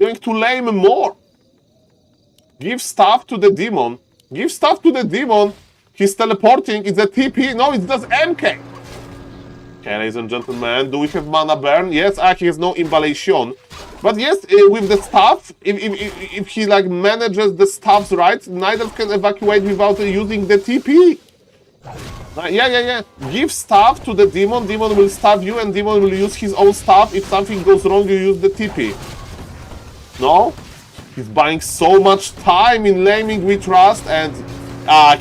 Going to lame more. Give stuff to the demon. Give stuff to the demon. He's teleporting. It's a TP. No, it's just MK. Okay, ladies and gentlemen, do we have mana burn? Yes, he has no invalation. But yes, with the staff, if he like manages the staffs right, Nidal can evacuate without using the TP. Yeah. Give staff to the demon. Demon will staff you, and demon will use his own staff. If something goes wrong, you use the TP. No? He's buying so much time in laming we trust, and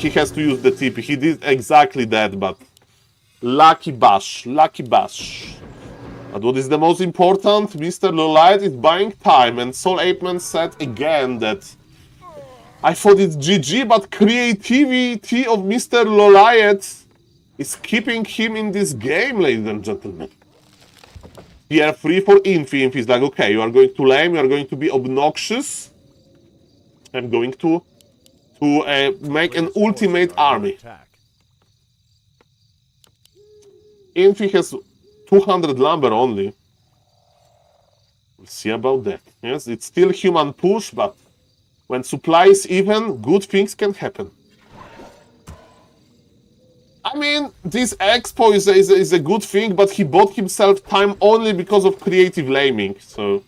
he has to use the TP. He did exactly that, but lucky bash. But what is the most important? Mr. Lolite is buying time, and SaulApeMan said again that I thought it's GG, but creativity of Mr. Lolite is keeping him in this game, ladies and gentlemen. Tier 3 for Infi. Infi is like, okay, you are going to lame, you are going to be obnoxious. I'm going to make an ultimate army. Infi has 200 lumber only. We'll see about that. Yes, it's still human push, but when supply is even, good things can happen. I mean, this expo is a good thing, but he bought himself time only because of creative laming. So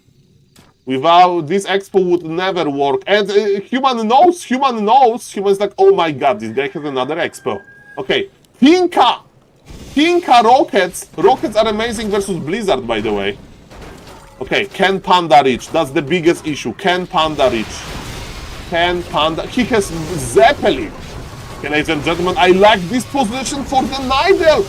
without this expo would never work. And human knows. Human is like, oh my god, this guy has another expo. Okay, Tinka rockets. Rockets are amazing versus Blizzard, by the way. Okay, can Panda reach? That's the biggest issue. Can Panda reach? Can Panda? He has Zeppelin. Okay, ladies and gentlemen, I like this position for the Nidal.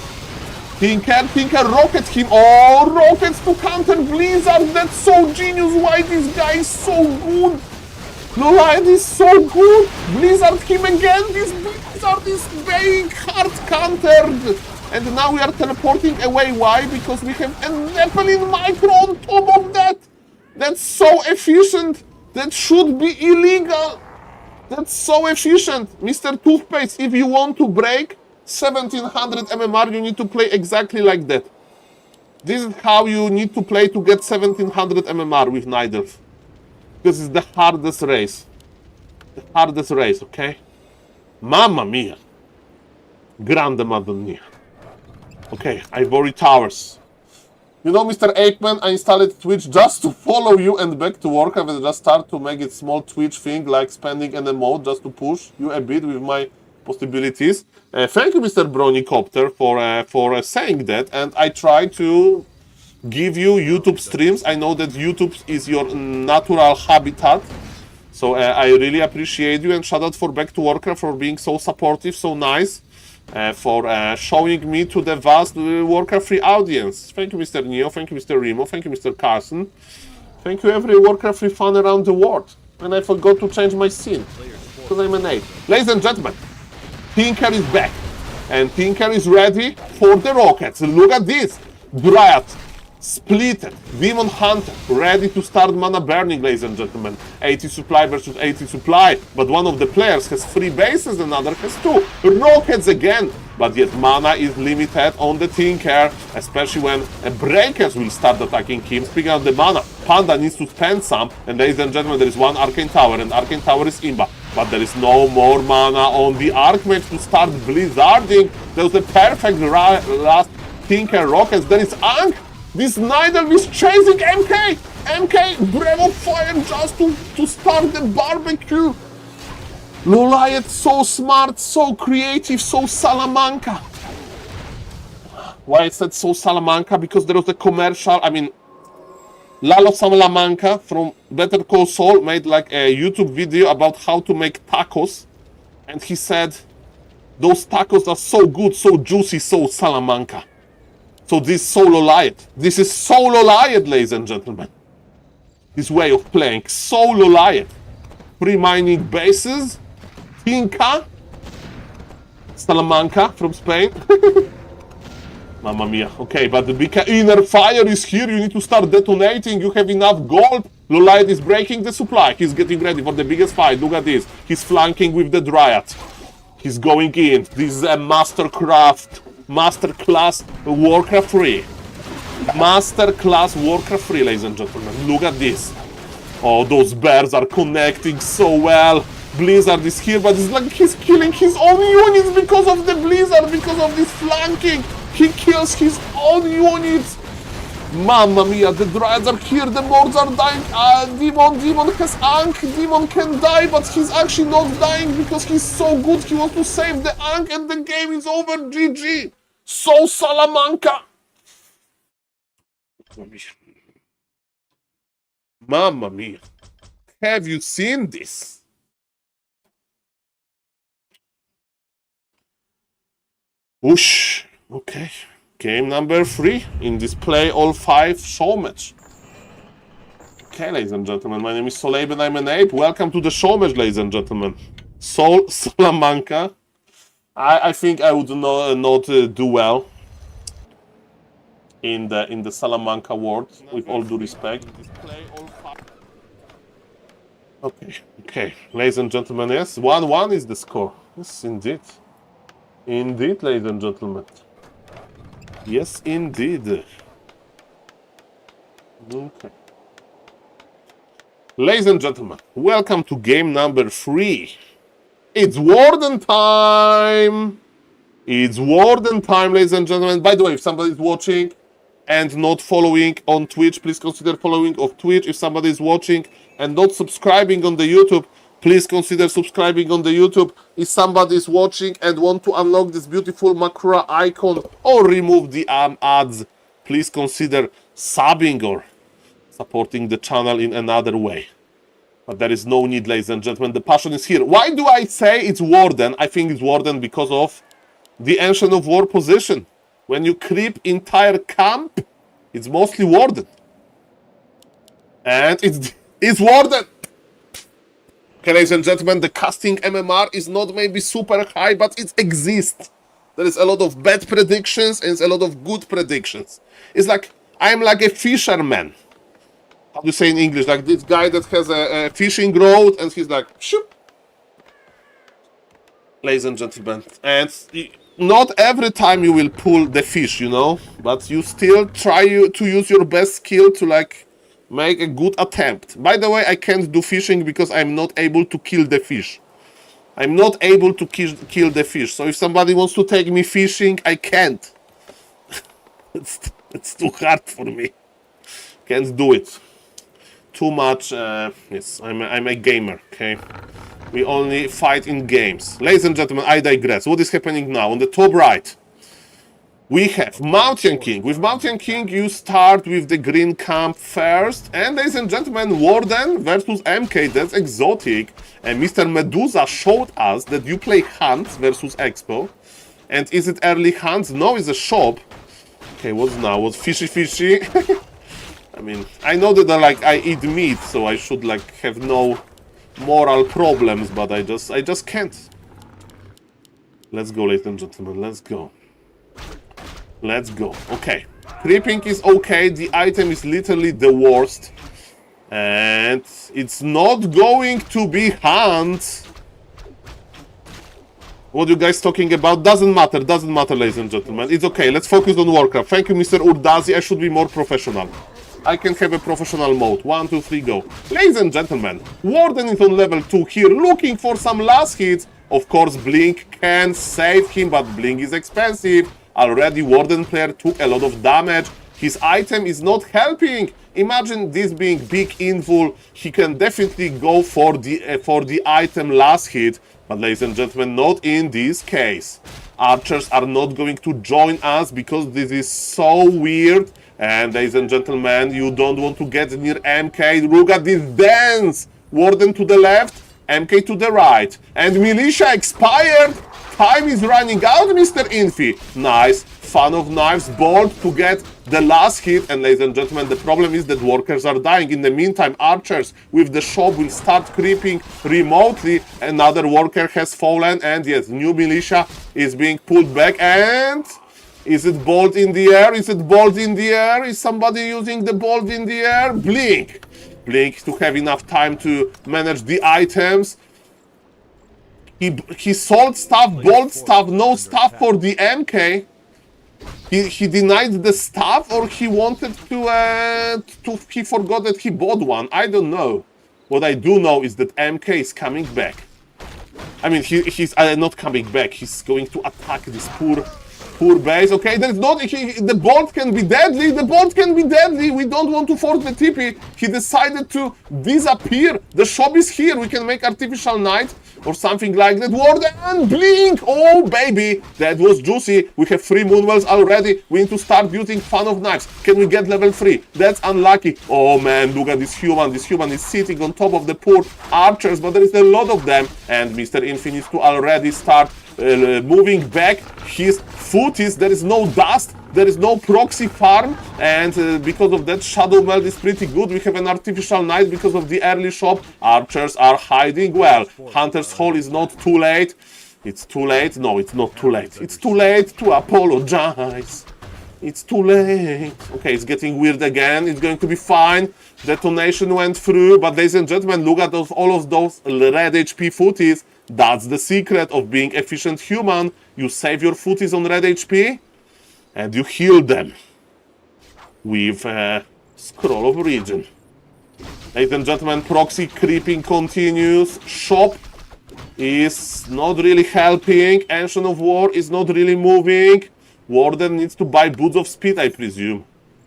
Tinker rockets him. Oh, rockets to counter Blizzard. That's so genius. Why this guy is so good? Lolite is so good. Blizzard him again. This Blizzard is being hard countered. And now we are teleporting away. Why? Because we have a Zeppelin micro on top of that. That's so efficient. That should be illegal. That's so efficient. Mr. Toothpaste, if you want to break 1700 MMR, you need to play exactly like that. This is how you need to play to get 1700 MMR with Nidals. This is the hardest race. The hardest race, okay? Mamma mia. Grande Madonna. Okay, Ivory Towers. You know, Mr. Apeman, I installed Twitch just to follow you and back to Warcraft and just start to make it small Twitch thing like spending an emote just to push you a bit with my possibilities. Thank you, Mr. Bronicopter, for saying that. And I try to give you YouTube streams. I know that YouTube is your natural habitat. So I really appreciate you, and shout out for Back to Warcraft for being so supportive, so nice. For showing me to the vast Warcraft 3 audience. Thank you, Mr. Neo. Thank you, Mr. Remo. Thank you, Mr. Carson. Thank you, every Warcraft 3 fan around the world. And I forgot to change my scene, because I'm an ape. Ladies and gentlemen, Tinker is back. And Tinker is ready for the rockets. Look at this. Dryad, splitted, Demon Hunter, ready to start mana burning, ladies and gentlemen. 80 supply versus 80 supply, but one of the players has 3 bases, another has 2. Rockets again, but yet mana is limited on the Tinker, especially when breakers will start attacking him. Speaking of the mana, Panda needs to spend some, and ladies and gentlemen, there is one Arcane Tower, and Arcane Tower is Imba. But there is no more mana on the Archmage to start blizzarding. There was a perfect last Tinker Rockets. There is Ankh. This Nidal is chasing MK! MK, Bravo Fire just to start the barbecue! Lolite, so smart, so creative, so Salamanca! Why I said so Salamanca? Because there was a commercial, I mean, Lalo Salamanca from Better Call Saul made like a YouTube video about how to make tacos. And he said, those tacos are so good, so juicy, so Salamanca. So this SaulApeMan. This is SaulApeMan, ladies and gentlemen. This way of playing. SaulApeMan. Pre-mining bases. Tinka. Salamanca from Spain. Mamma mia. Okay, but the big inner fire is here. You need to start detonating. You have enough gold. Lolite is breaking the supply. He's getting ready for the biggest fight. Look at this. He's flanking with the Dryad. He's going in. This is a masterclass Warcraft 3. Masterclass Warcraft 3, ladies and gentlemen. Look at this. Oh, those bears are connecting so well. Blizzard is here, but it's like he's killing his own units because of the Blizzard, because of this flanking. He kills his own units. Mamma mia, the Dryads are here, the Mords are dying. Demon has Ankh. Demon can die, but he's actually not dying because he's so good. He wants to save the Ankh and the game is over. GG. So Salamanca. Mamma mia. Have you seen this? Whoosh. Okay. Game number 3 in this play all 5 show match. Okay, ladies and gentlemen, my name is SaulApeMan and I'm an ape. Welcome to the show match, ladies and gentlemen. Salamanca. I think I would not do well in the Salamanca world, with all due respect. Okay, ladies and gentlemen, yes, 1-1 is the score. Yes, indeed. Indeed, ladies and gentlemen. Yes, indeed. Okay. Ladies and gentlemen, welcome to game number 3. It's Warden time! It's Warden time, ladies and gentlemen. By the way, if somebody is watching and not following on Twitch, please consider following on Twitch. If somebody is watching and not subscribing on the YouTube, please consider subscribing on the YouTube. If somebody is watching and want to unlock this beautiful Makura icon or remove the ads, please consider subbing or supporting the channel in another way. But there is no need, ladies and gentlemen. The passion is here. Why do I say it's Warden? I think it's Warden because of the Ancient of War position. When you creep entire camp, it's mostly Warden. And it's Warden! Okay, ladies and gentlemen, the casting MMR is not maybe super high, but it exists. There is a lot of bad predictions and it's a lot of good predictions. It's like, I'm like a fisherman. How do you say in English? Like this guy that has a fishing rod and he's like, shoop. Ladies and gentlemen, and not every time you will pull the fish, you know, but you still try to use your best skill to like make a good attempt. By the way, I can't do fishing because I'm not able to kill the fish. I'm not able to kill the fish. So if somebody wants to take me fishing, I can't. It's too hard for me. Can't do it. Too much. Yes, I'm a gamer. Okay. We only fight in games. Ladies and gentlemen, I digress. What is happening now? On the top right, we have Mountain King. With Mountain King, you start with the green camp first. And ladies and gentlemen, Warden versus MK. That's exotic. And Mr. Medusa showed us that you play Hunts versus Expo. And is it early Hunts? No, it's a shop. Okay, what's now? What's fishy? I mean, I know that I eat meat, so I should like have no moral problems, but I just can't. Let's go, ladies and gentlemen. Let's go. Let's go. Okay. Creeping is okay. The item is literally the worst. And it's not going to be Hunt. What are you guys talking about? Doesn't matter, ladies and gentlemen. It's okay. Let's focus on Warcraft. Thank you, Mr. Urdazi. I should be more professional. I can have a professional mode. 1, 2, 3, go. Ladies and gentlemen, Warden is on level 2 here, looking for some last hits. Of course, Blink can save him, but Blink is expensive. Already, Warden player took a lot of damage. His item is not helping. Imagine this being big invul. He can definitely go for the item last hit. But ladies and gentlemen, not in this case. Archers are not going to join us because this is so weird. And ladies and gentlemen, you don't want to get near MK. Look at this dance! Warden to the left, MK to the right. And Militia expired! Time is running out, Mr. Infi. Nice. Fan of Knives, bold to get the last hit. And ladies and gentlemen, the problem is that workers are dying. In the meantime, archers with the shop will start creeping remotely. Another worker has fallen. And yes, new Militia is being pulled back. And is it bolt in the air? Is it bolt in the air? Is somebody using the bolt in the air? Blink. Blink to have enough time to manage the items. He sold stuff, bought stuff, no stuff for the MK. He denied the stuff, or he wanted to he forgot that he bought one. I don't know. What I do know is that MK is coming back. I mean, he's not coming back. He's going to attack this poor base. Okay, there's not. The bolt can be deadly. The bolt can be deadly. We don't want to force the TP. He decided to disappear. The shop is here. We can make artificial night or something like that. Warden, blink! Oh baby, that was juicy. We have 3 moonwells already. We need to start using fan of knives. Can we get level 3? That's unlucky. Oh man, look at this human. This human is sitting on top of the poor archers, but there is a lot of them. And Mr. Infin needs to already start moving back his footies. There is no dust. There is no proxy farm, and because of that, Shadow Meld is pretty good. We have an artificial night because of the early shop. Archers are hiding well. Hunter's Hall is not too late. It's too late. No, it's not too late. It's too late to apologize. It's too late. Okay, it's getting weird again. It's going to be fine. Detonation went through, but ladies and gentlemen, look at all of those red HP footies. That's the secret of being efficient human. You save your footies on red HP, and you heal them with Scroll of Region. Ladies and gentlemen, proxy creeping continues. Shop is not really helping. Ancient of War is not really moving. Warden needs to buy Boots of Speed, I presume.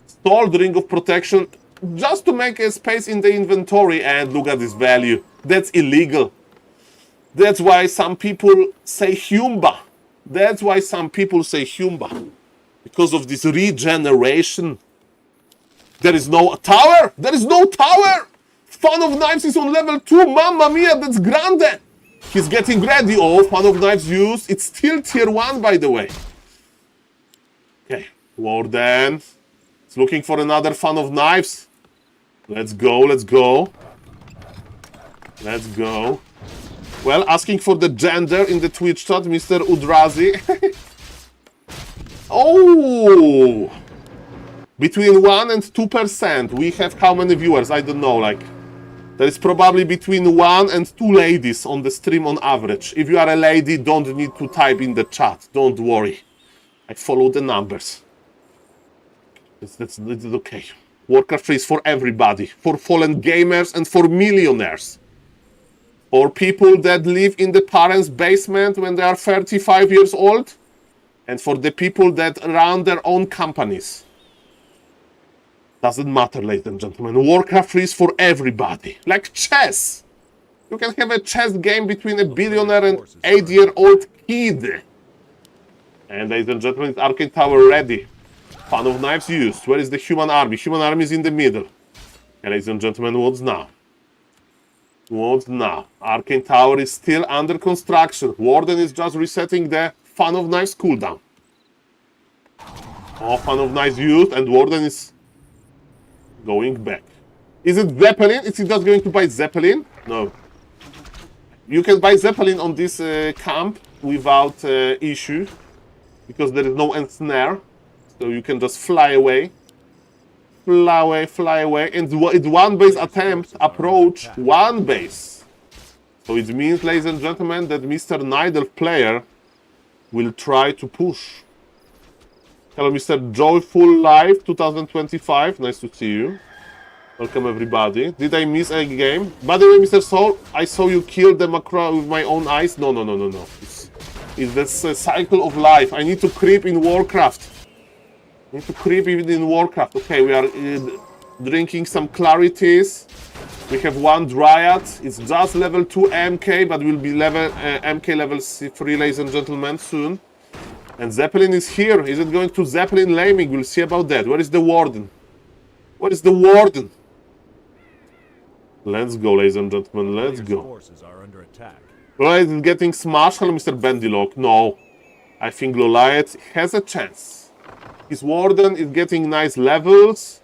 Stalled Ring of Protection just to make a space in the inventory, and look at this value. That's illegal. That's why some people say Humba. That's why some people say Humba. Because of this regeneration. There is no tower! There is no tower! Fan of Knives is on level 2. Mamma mia, that's grande! He's getting ready. Oh, Fan of Knives used. It's still tier 1, by the way. Okay, Warden. It's looking for another Fan of Knives. Let's go, let's go. Let's go. Well, asking for the gender in the Twitch chat, Mr. Udrazi. Oh! Between 1 and 2%. We have how many viewers? I don't know, like... There is probably between 1 and 2 ladies on the stream on average. If you are a lady, don't need to type in the chat. Don't worry. I follow the numbers. It's okay. Warcraft is for everybody. For fallen gamers and for millionaires. For people that live in the parents' basement when they are 35 years old. And for the people that run their own companies. Doesn't matter, ladies and gentlemen. Warcraft is for everybody. Like chess. You can have a chess game between a billionaire and 8-year-old kid. And ladies and gentlemen, it's Arcane Tower ready. Fan of Knives used. Where is the human army? Human army is in the middle. And ladies and gentlemen, what's now? What now? Arcane Tower is still under construction. Warden is just resetting the Fan of Knives cooldown. Oh, Fan of Knives used, and Warden is going back. Is it Zeppelin? Is he just going to buy Zeppelin? No. You can buy Zeppelin on this camp without issue, because there is no ensnare. So you can just fly away. Fly away, fly away. And it's one base attempt, approach, one base. So it means, ladies and gentlemen, that Mr. Nidal player will try to push. Hello, Mr. Joyful Life 2025. Nice to see you. Welcome, everybody. Did I miss a game? By the way, Mr. Soul, I saw you kill the macro with my own eyes. No. It's this cycle of life. I need to creep in Warcraft. I need to creep even in Warcraft. Okay, we are drinking some clarities. We have one Dryad. It's just level 2 MK, but will be level MK level 3, ladies and gentlemen, soon. And Zeppelin is here. Is it going to Zeppelin laming? We'll see about that. Where is the Warden? Where is the Warden? Let's go, ladies and gentlemen. Let's go. Forces are under attack. Goliath is getting smashed. Hello, Mr. Bendilock. No. I think Goliath has a chance. His Warden is getting nice levels.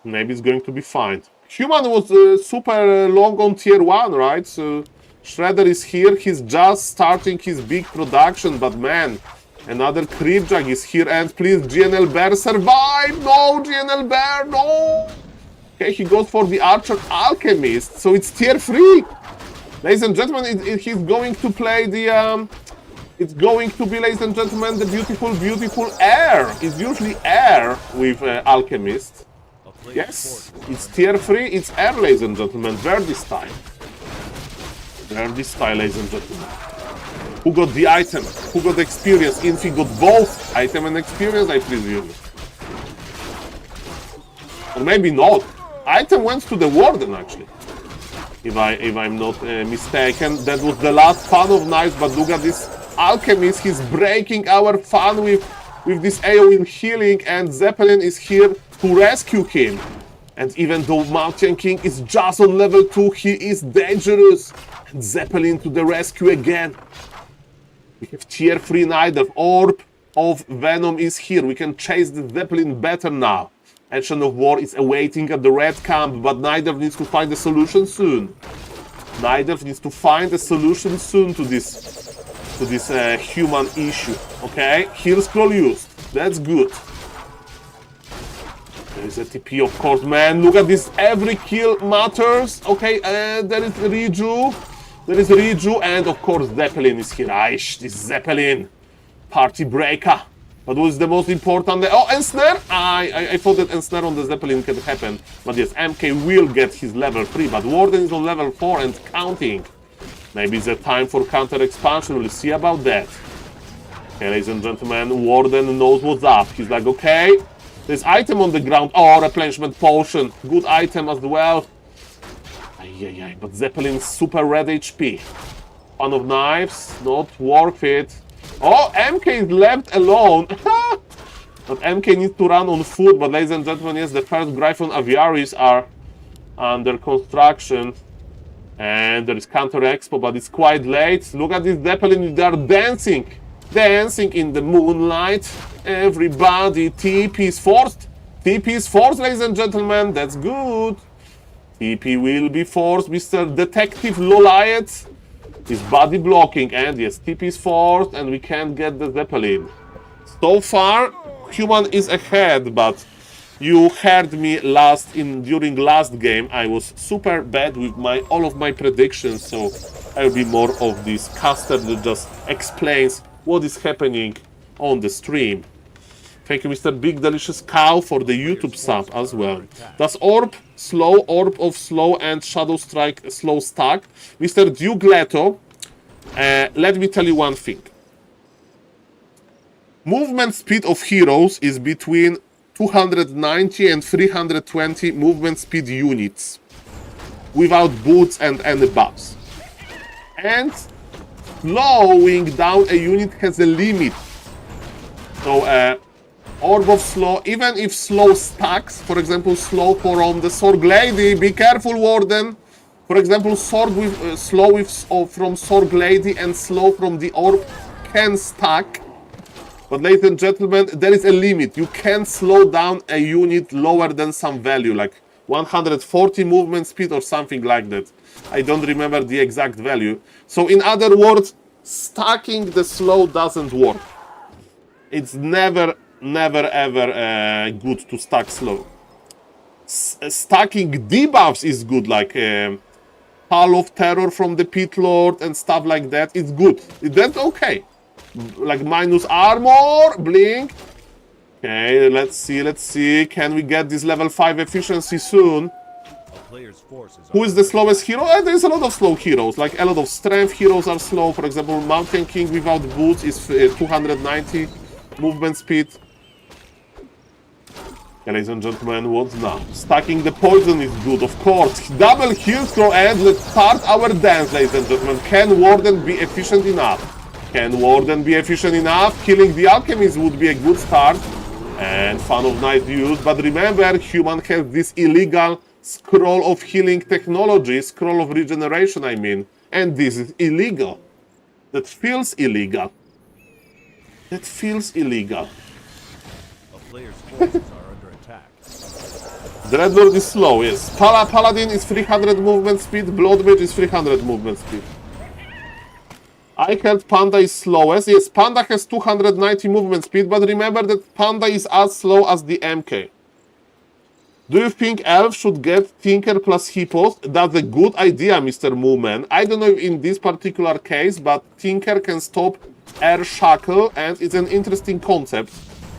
Maybe it's going to be fine. Human was super long on tier 1, right? So Shredder is here. He's just starting his big production. But man, another Creepjack is here. And please, GNL Bear, survive! No, GNL Bear, no! Okay, he goes for the Archer Alchemist. So it's tier 3. Ladies and gentlemen, he's going to play the... it's going to be, ladies and gentlemen, the beautiful, beautiful air. It's usually air with Alchemist. Yes, it's tier 3, it's air, ladies and gentlemen. Verdi style. Verdi style, ladies and gentlemen. Who got the item? Who got the experience? Infi got both item and experience, I presume. Or maybe not. Item went to the Warden, actually. If I'm not mistaken. That was the last fun of knives, but look at this Alchemist. He's breaking our fun with this AoE healing, and Zeppelin is here to rescue him. And even though Mountain King is just on level 2, he is dangerous. And Zeppelin to the rescue again. We have tier 3 Neither. Orb of Venom is here. We can chase the Zeppelin better now. Ancient of War is awaiting at the red camp, but Neither needs to find a solution soon. Neither needs to find a solution soon to this human issue. Okay, heal scroll used. That's good. There is a TP, of course, man. Look at this. Every kill matters. Okay, there is Riju. There is Riju, and of course Zeppelin is here. Aish, this Zeppelin. Party breaker. But what is the most important? Oh, Ensnare! I thought that Ensnare on the Zeppelin can happen. But yes, MK will get his level 3, but Warden is on level 4 and counting. Maybe it's a time for counter expansion. We'll see about that. Okay, ladies and gentlemen, Warden knows what's up. He's like, okay, there's item on the ground. Oh, replenishment potion. Good item as well. But Zeppelin is super red HP. Fan of knives, not worth it. Oh, MK is left alone. But MK needs to run on foot. But ladies and gentlemen, yes, the first Gryphon Aviaries are under construction. And there is counter expo, but it's quite late. Look at this Zeppelin, they are dancing. Dancing in the moonlight. Everybody, TP is forced. TP is forced, ladies and gentlemen. That's good. TP will be forced. Mr. Detective Loliet is body blocking. And yes, TP is forced, and we can't get the Zeppelin. So far, Human is ahead, but you heard me during last game. I was super bad with all of my predictions, so I'll be more of this caster that just explains what is happening on the stream. Thank you, Mr. Big Delicious Cow, for the YouTube sub as well. Does Orb of Slow and Shadow Strike slow stack? Mr. Duke Leto, let me tell you one thing. Movement speed of heroes is between 290 and 320 movement speed units without boots and any buffs. And slowing down a unit has a limit. So Orb of Slow, even if slow stacks, for example, slow from the Sword Lady, be careful, Warden. For example, sword with slow from Sword Lady and slow from the Orb can stack. But ladies and gentlemen, there is a limit. You can't slow down a unit lower than some value, like 140 movement speed or something like that. I don't remember the exact value. So in other words, stacking the slow doesn't work. It's never ever good to stack slow. Stacking debuffs is good, like Hall of Terror from the Pit Lord and stuff like that. It's good. That's okay. Like minus armor, blink. Okay, let's see. Can we get this level 5 efficiency soon? Who is the slowest hero? There's a lot of slow heroes. Like a lot of strength heroes are slow. For example, Mountain King without boots is 290 movement speed. Okay, ladies and gentlemen, what's now? Stacking the poison is good, of course. Double heal scroll, and let's start our dance, ladies and gentlemen. Can Warden be efficient enough? Can Warden be efficient enough? Killing the Alchemist would be a good start. And Fan of Night used. But remember, Human has this illegal scroll of healing technology. Scroll of regeneration, I mean. And this is illegal. That feels illegal. That feels illegal. A player's forces are under attack. Dreadlord is slow, yes. Paladin is 300 movement speed. Blood Mage is 300 movement speed. I heard Panda is slowest. Yes, Panda has 290 movement speed, but remember that Panda is as slow as the MK. Do you think Elf should get Tinker plus Hippos? That's a good idea, Mr. Mooman. I don't know if in this particular case, but Tinker can stop Air Shackle, and it's an interesting concept.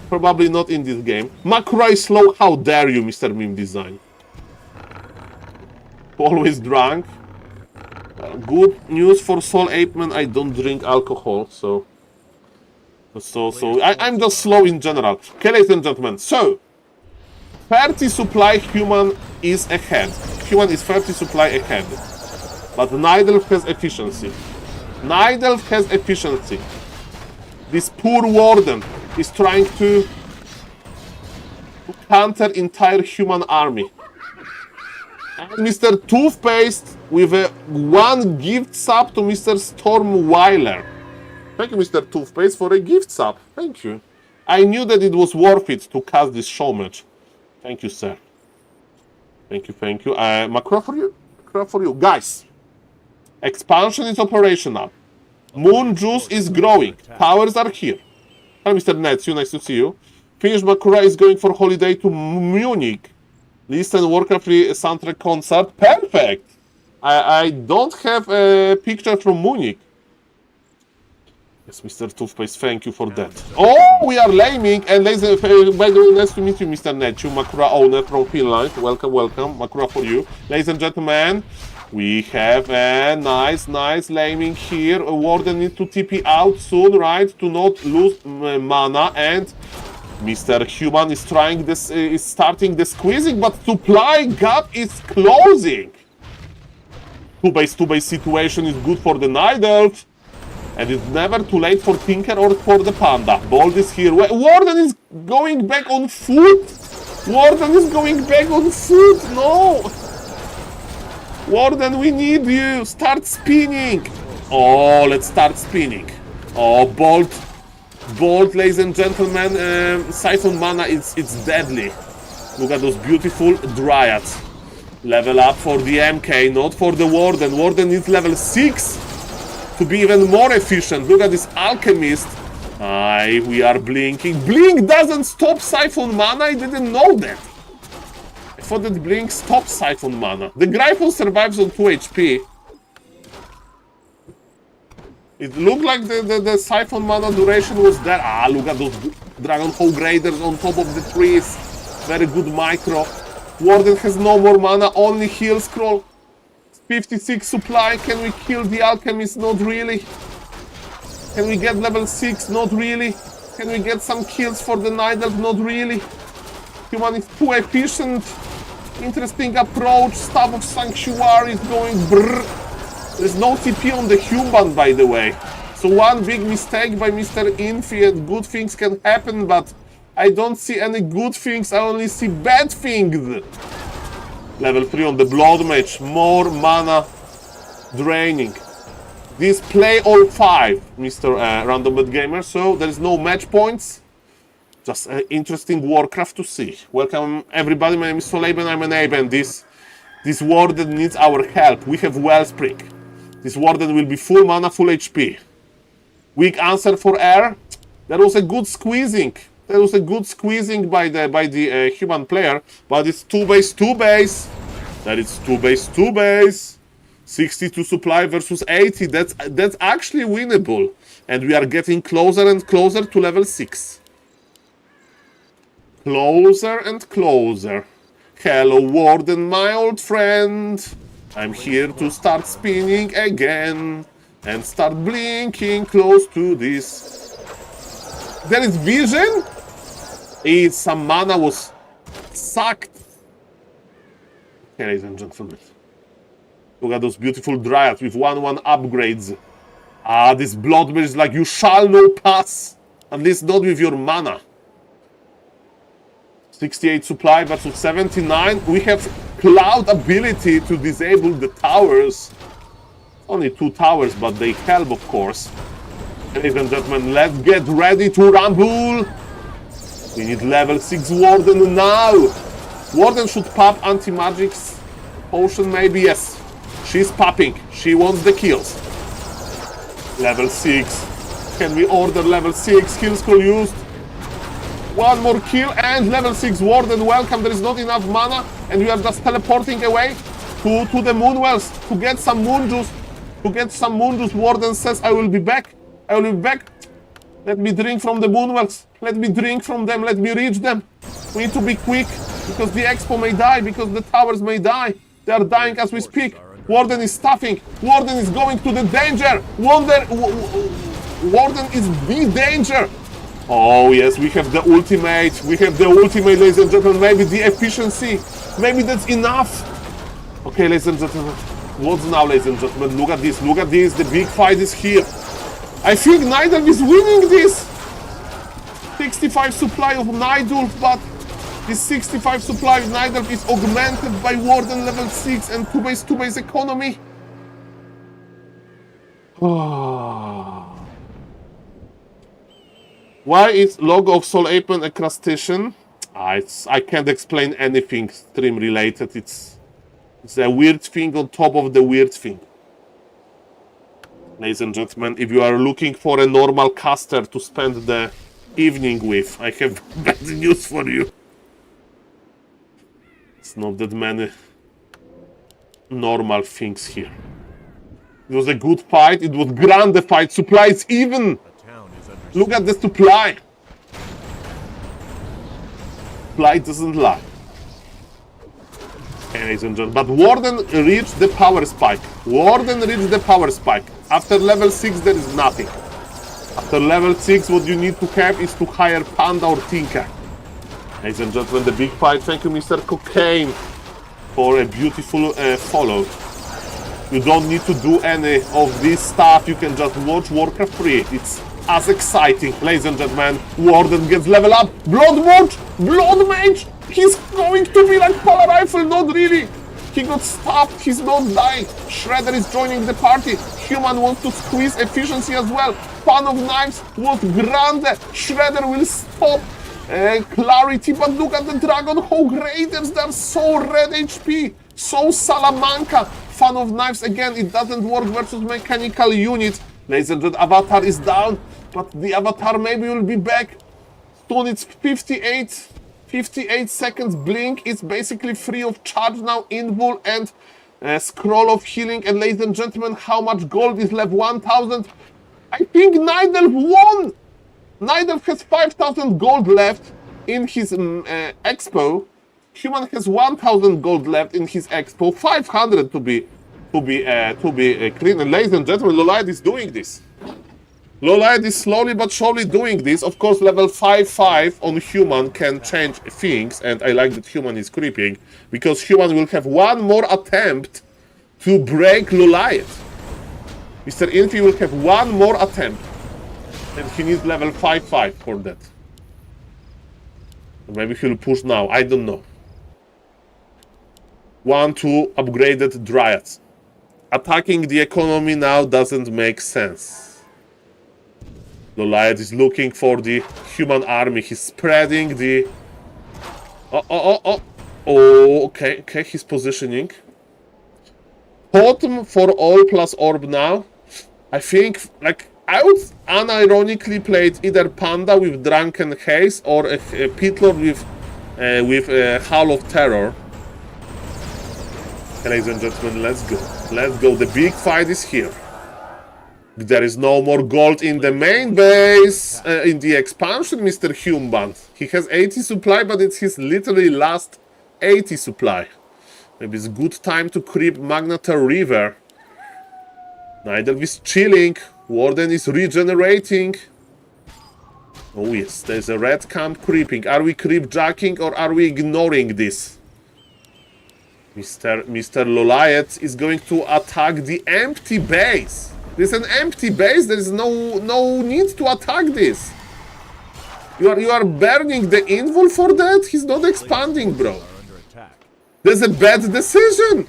Probably not in this game. Makura is slow. How dare you, Mr. Meme Design? Always drunk. Good news for SaulApeMan. I don't drink alcohol, so I'm just slow in general. Okay, ladies and gentlemen. So 30 supply human is ahead. Human is 30 supply ahead. But Nidelf has efficiency. Nidelf has efficiency. This poor warden is trying to counter entire human army. And Mr. Toothpaste with a 1 gift sub to Mr. Stormweiler. Thank you, Mr. Toothpaste, for a gift sub. Thank you. I knew that it was worth it to cast this show match. Thank you, sir. Thank you, thank you. Makura for you. Makura for you. Guys, expansion is operational. Moon juice is growing. Towers are here. Hello, Mr. Netsu. Nice to see you. Finnish Makura is going for holiday to Munich. Listen, Warcraft soundtrack concert. Perfect. I don't have a picture from Munich. Yes, Mr. Toothpaste, thank you for that. Oh, we are laming, and by the way, nice to meet you, Mr. Netchu, Makura owner from Finland. Welcome, welcome, Makura for you. Ladies and gentlemen, we have a nice laming here. A warden needs to TP out soon, right, to not lose mana, and Mr. Human is trying this, is starting the squeezing, but supply gap is closing. 2-base situation is good for the Night Elf. And it's never too late for Tinker or for the Panda. Bold is here. Warden is going back on foot. Warden is going back on foot. No. Warden, we need you. Start spinning. Oh, let's start spinning. Oh, Bold, ladies and gentlemen. Siphon mana, it's deadly. Look at those beautiful Dryads. Level up for the MK, not for the Warden. Warden needs level 6. To be even more efficient. Look at this alchemist. Aye, we are blinking. Blink doesn't stop siphon mana. I didn't know that. I thought that blink stops siphon mana. The Gryphon survives on 2 HP. It looked like the siphon mana duration was there. Ah, look at those Dragon Hog Raiders on top of the trees. Very good micro. Warden has no more mana, only heal scroll. 56 supply. Can we kill the alchemist? Not really. Can we get level 6? Not really. Can we get some kills for the Night Elf? Not really. Human is too efficient. Interesting approach. Staff of Sanctuary is going brrr. There's no TP on the human, by the way. So one big mistake by Mr. Infi and good things can happen, but I don't see any good things. I only see bad things. Level 3 on the Blood Mage, more mana draining. This play all 5, Mr. Random Bet Gamer, so there is no match points. Just interesting Warcraft to see. Welcome everybody, my name is SaulApeMan, I'm an Ape, and this Warden needs our help. We have Wellspring. This Warden will be full mana, full HP. Weak answer for air. There was a good squeezing. There was a good squeezing by the human player, but it's 2-base. That is 2-base. 62 supply versus 80. That's actually winnable, and we are getting closer and closer to level 6. Closer and closer. Hello, Warden, my old friend. I'm here to start spinning again and start blinking close to this. There is vision. Some mana was sucked. Okay, ladies and gentlemen. Look at those beautiful Dryads with 1/1 upgrades. Ah, this Blood Mage is like, you shall not pass. At least not with your mana. 68 supply versus 79. We have Cloud ability to disable the towers. Only 2 towers, but they help, of course. Ladies and gentlemen, let's get ready to rumble. We need level 6 Warden now. Warden should pop anti-magic's potion, maybe, yes. She's popping. She wants the kills. Level 6. Can we order level 6? Kill scroll used. One more kill and level 6 Warden, welcome. There is not enough mana and we are just teleporting away to the Moonwells to get some moon juice. Warden says, I will be back. Let me drink from the Moonwells. Let me drink from them. Let me reach them. We need to be quick because the Expo may die, because the towers may die. They are dying as we speak. Warden is stuffing. Warden is going to the danger. Warden is the danger. Oh yes, we have the ultimate. Ladies and gentlemen. Maybe the efficiency. Maybe that's enough. Okay, ladies and gentlemen. What's now, ladies and gentlemen? Look at this. The big fight is here. I think Nidal is winning this. 65 supply of Nidal, but this 65 supply of Nidal is augmented by Warden level 6 and 2-base economy. Why is logo of SaulApeMan a crustacean? I can't explain anything stream related. It's a weird thing on top of the weird thing. Ladies and gentlemen, if you are looking for a normal caster to spend the evening with, I have bad news for you. It's not that many normal things here. It was a good fight, it was grand fight, supply is even. Look at the supply. Supply doesn't lie. Ladies and gentlemen, but Warden reached the power spike. After level 6 there is nothing. After level 6 what you need to have is to hire Panda or Tinker. Ladies and gentlemen, the big fight. Thank you, Mr. Cocaine, for a beautiful follow. You don't need to do any of this stuff. You can just watch Warcraft 3. It's as exciting. Ladies and gentlemen, Warden gets level up. Blood Mage! He's going to be like Polar Rifle, not really. He got stabbed, he's not dying. Shredder is joining the party. Human wants to squeeze efficiency as well. Fan of Knives was grande. Shredder will stop Clarity, but look at the Dragon Hawk Raiders. They're so red HP, so Salamanca. Fan of Knives, again, it doesn't work versus mechanical units. Ladies and gentlemen, Avatar is down, but the Avatar maybe will be back. Soon it's 58 seconds blink. It's basically free of charge now. Invul and Scroll of Healing. And ladies and gentlemen, how much gold is left? 1,000. I think Nidal won. Nidal has 5,000 gold left in his expo. Human has 1,000 gold left in his expo. 500 to be clean. And ladies and gentlemen, Lolite is doing this. Lolite is slowly but surely doing this. Of course, level 5-5 on Human can change things, and I like that Human is creeping, because Human will have one more attempt to break Lolite. Mr. Infi will have one more attempt, and he needs level 5-5 for that. Maybe he'll push now, I don't know. 1-2 upgraded Dryads. Attacking the economy now doesn't make sense. Lolite is looking for the Human army. He's spreading the... Oh, okay, he's positioning. Totem for all plus orb now. I think, like, I would unironically play either Panda with Drunken Haze or a Pitlord with Howl of Terror. Ladies and gentlemen, let's go. Let's go. The big fight is here. There is no more gold in the main base, in the expansion, Mr. Human. He has 80 supply, but it's his literally last 80 supply. Maybe it's a good time to creep Magnetar River. Nidal is chilling. Warden is regenerating. Oh yes, there's a red camp creeping. Are we creep jacking or are we ignoring this? Mr. Lolite is going to attack the empty base. There's an empty base. There is no need to attack this. You are burning the invul for that. He's not expanding, bro. There's a bad decision.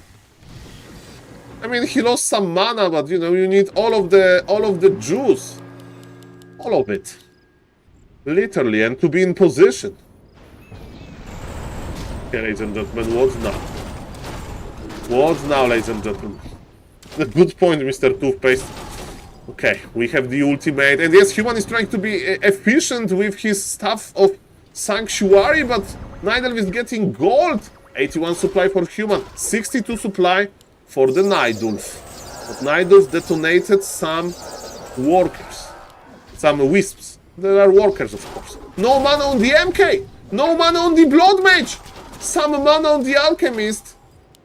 I mean, he lost some mana, but you know, you need all of the juice, all of it, literally, and to be in position. Okay, ladies and gentlemen, what's now? What's now, ladies and gentlemen? A good point, Mr. Toothpaste. Okay, we have the ultimate, and yes, Human is trying to be efficient with his stuff of Sanctuary, but Night Elf is getting gold. 81 supply for human, 62 supply for the Night Elf. But Night Elf detonated some workers, some wisps. There are workers, of course. No mana on the MK, no mana on the Blood Mage, some mana on the Alchemist.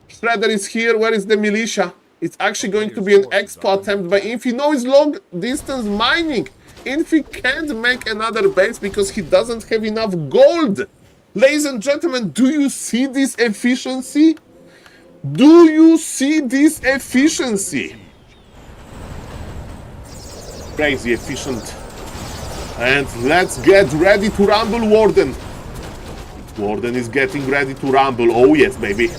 Shredder is here. Where is the militia? It's actually going to be an expo attempt by Infi. No, it's long distance mining. Infi can't make another base because he doesn't have enough gold. Ladies and gentlemen, do you see this efficiency? Do you see this efficiency? Crazy efficient. And let's get ready to rumble, Warden. Warden is getting ready to rumble. Oh yes, baby.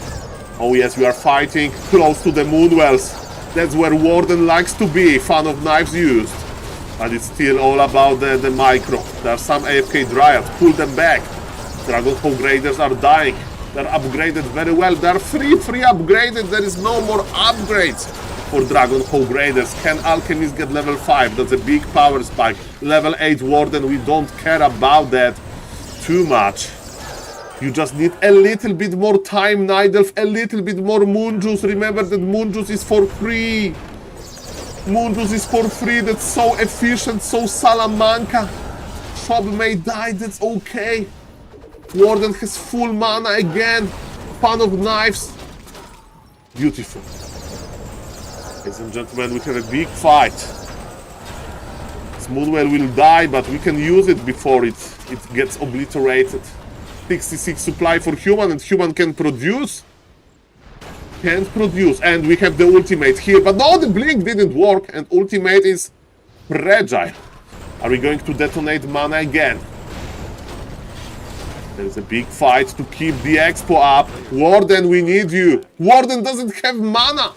Oh yes, we are fighting close to the Moonwells. That's where Warden likes to be. Fan of knives used. But it's still all about the micro. There are some AFK Dryads. Pull them back. Dragonhoe Graders are dying. They're upgraded very well. They're free upgraded. There is no more upgrades for Dragonhoe Graders. Can Alchemist get level 5? That's a big power spike. Level 8 Warden, we don't care about that too much. You just need a little bit more time, Night Elf, a little bit more Moon Juice. Remember that Moon Juice is for free. Moon Juice is for free. That's so efficient, so Salamanca. Shop may die, that's okay. Warden has full mana again. Fan of knives. Beautiful. Ladies and gentlemen, we have a big fight. This Moonwell will die, but we can use it before it gets obliterated. 66 supply for human, and human can produce. Can't produce. And we have the ultimate here. But no, the blink didn't work, and ultimate is fragile. Are we going to detonate mana again? There's a big fight to keep the expo up. Warden, we need you. Warden doesn't have mana.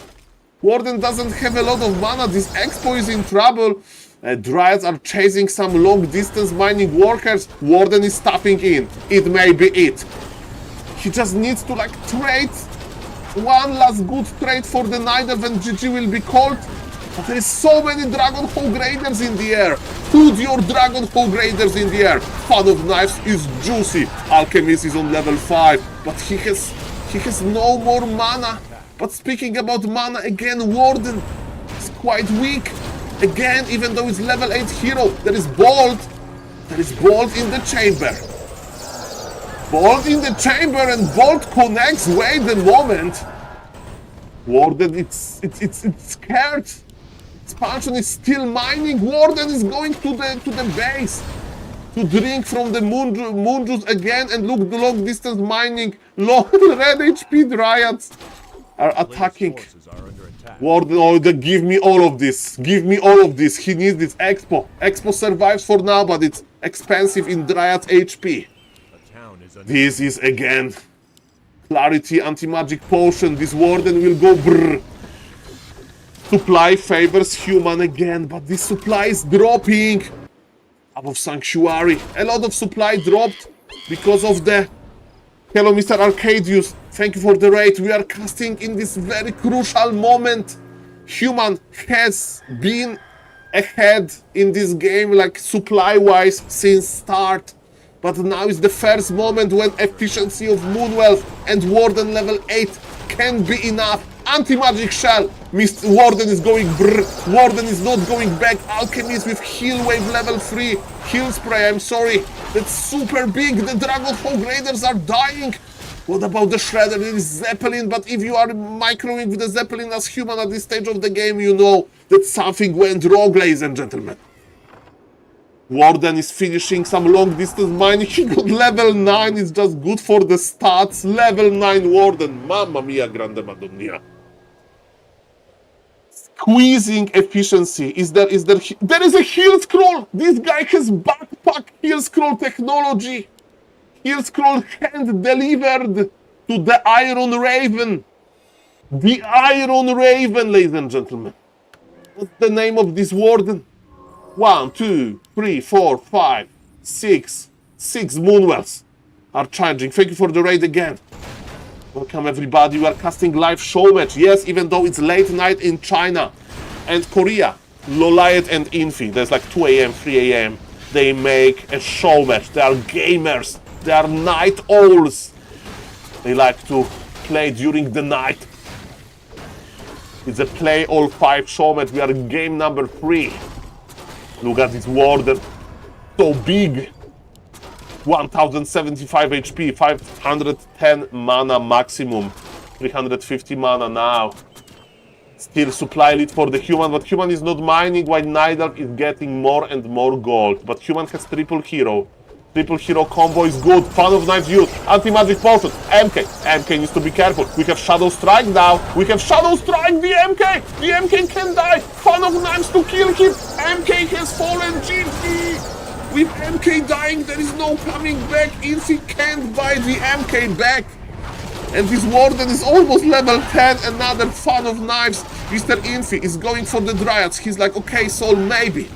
Warden doesn't have a lot of mana. This expo is in trouble. Dryads are chasing some long distance mining workers. Warden is tapping in. It may be it. He just needs to like trade one last good trade for the Night Elf and GG will be called. But there is so many Dragonhoe Graders in the air. Put your Dragonhoe Graders in the air. Fan of knives is juicy. Alchemist is on level 5, but he has no more mana. But speaking about mana again, Warden is quite weak. Again, even though it's level 8 hero, there is Bolt. There is Bolt in the chamber. Bolt in the chamber and Bolt connects. Wait a moment. Warden, it's scared. Expansion is still mining. Warden is going to the base to drink from the moon juice again and look the long distance mining. Long red HP Dryads are attacking. Warden, oh, give me all of this. Give me all of this. He needs this expo. Expo survives for now, but it's expensive in Dryad HP. This is again Clarity anti-magic potion. This Warden will go brrr. Supply favors human again, but this supply is dropping. Above Sanctuary. A lot of supply dropped because of the... Hello, Mr. Arcadius. Thank you for the raid. We are casting in this very crucial moment. Human has been ahead in this game, like supply-wise, since start. But now is the first moment when efficiency of Moonwell and Warden level 8 can be enough. Anti-magic shell. Mr. Warden is going brrr. Warden is not going back. Alchemist with heal wave level 3. Heal spray, I'm sorry. That's super big. The Dragonhoe Graders are dying. What about the Shredder? There is Zeppelin, but if you are microing with the Zeppelin as human at this stage of the game, you know that something went wrong, ladies and gentlemen. Warden is finishing some long distance mining. He got level 9. It's just good for the stats. Level 9 Warden. Mamma mia, grande madonna. Squeezing efficiency. There is a heal scroll. This guy has backpack heal scroll technology. Heal scroll hand delivered to the Iron Raven. The Iron Raven, ladies and gentlemen. What's the name of this Warden? 1, 2, 3, 4, 5, 6. 6 Moonwells are charging. Thank you for the raid again. Welcome everybody. We are casting live show match. Yes, even though it's late night in China and Korea. Loliet and Infi. There's like 2 a.m., 3 a.m. they make a show match. They are gamers. They are night owls. They like to play during the night. It's a play all 5 show match. We are in game number 3. Look at this warden. So big. 1075 HP, 510 mana maximum. 350 mana now. Still supply lead for the human, but human is not mining while Nidalk is getting more and more gold. But human has triple hero. Triple hero combo is good. Fan of knives used. Anti-magic potion. MK. MK needs to be careful. We have Shadow Strike now. We have Shadow Strike. The MK. The MK can die. Fan of knives to kill him. MK has fallen. GG. With MK dying, there is no coming back. Infi can't buy the MK back. And this warden is almost level 10. Another fan of knives. Mr. Infi is going for the dryads. He's like, okay, Saul, maybe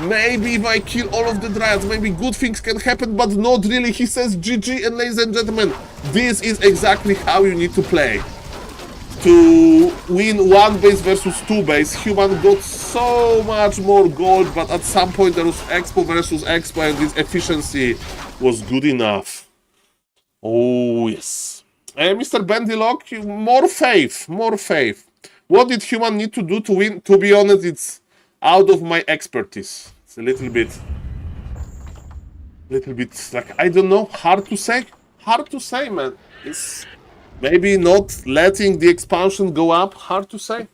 if I kill all of the dryads, maybe good things can happen, but not really. He says GG, and ladies and gentlemen, this is exactly how you need to play. To win 1 base versus 2 base, human got so much more gold, but at some point there was Expo versus Expo, and this efficiency was good enough. Oh, yes. Mr. Bendilock, more faith, more faith. What did human need to do to win? To be honest, it's out of my expertise. It's a little bit like, I don't know, hard to say, man. It's maybe not letting the expansion go up, hard to say.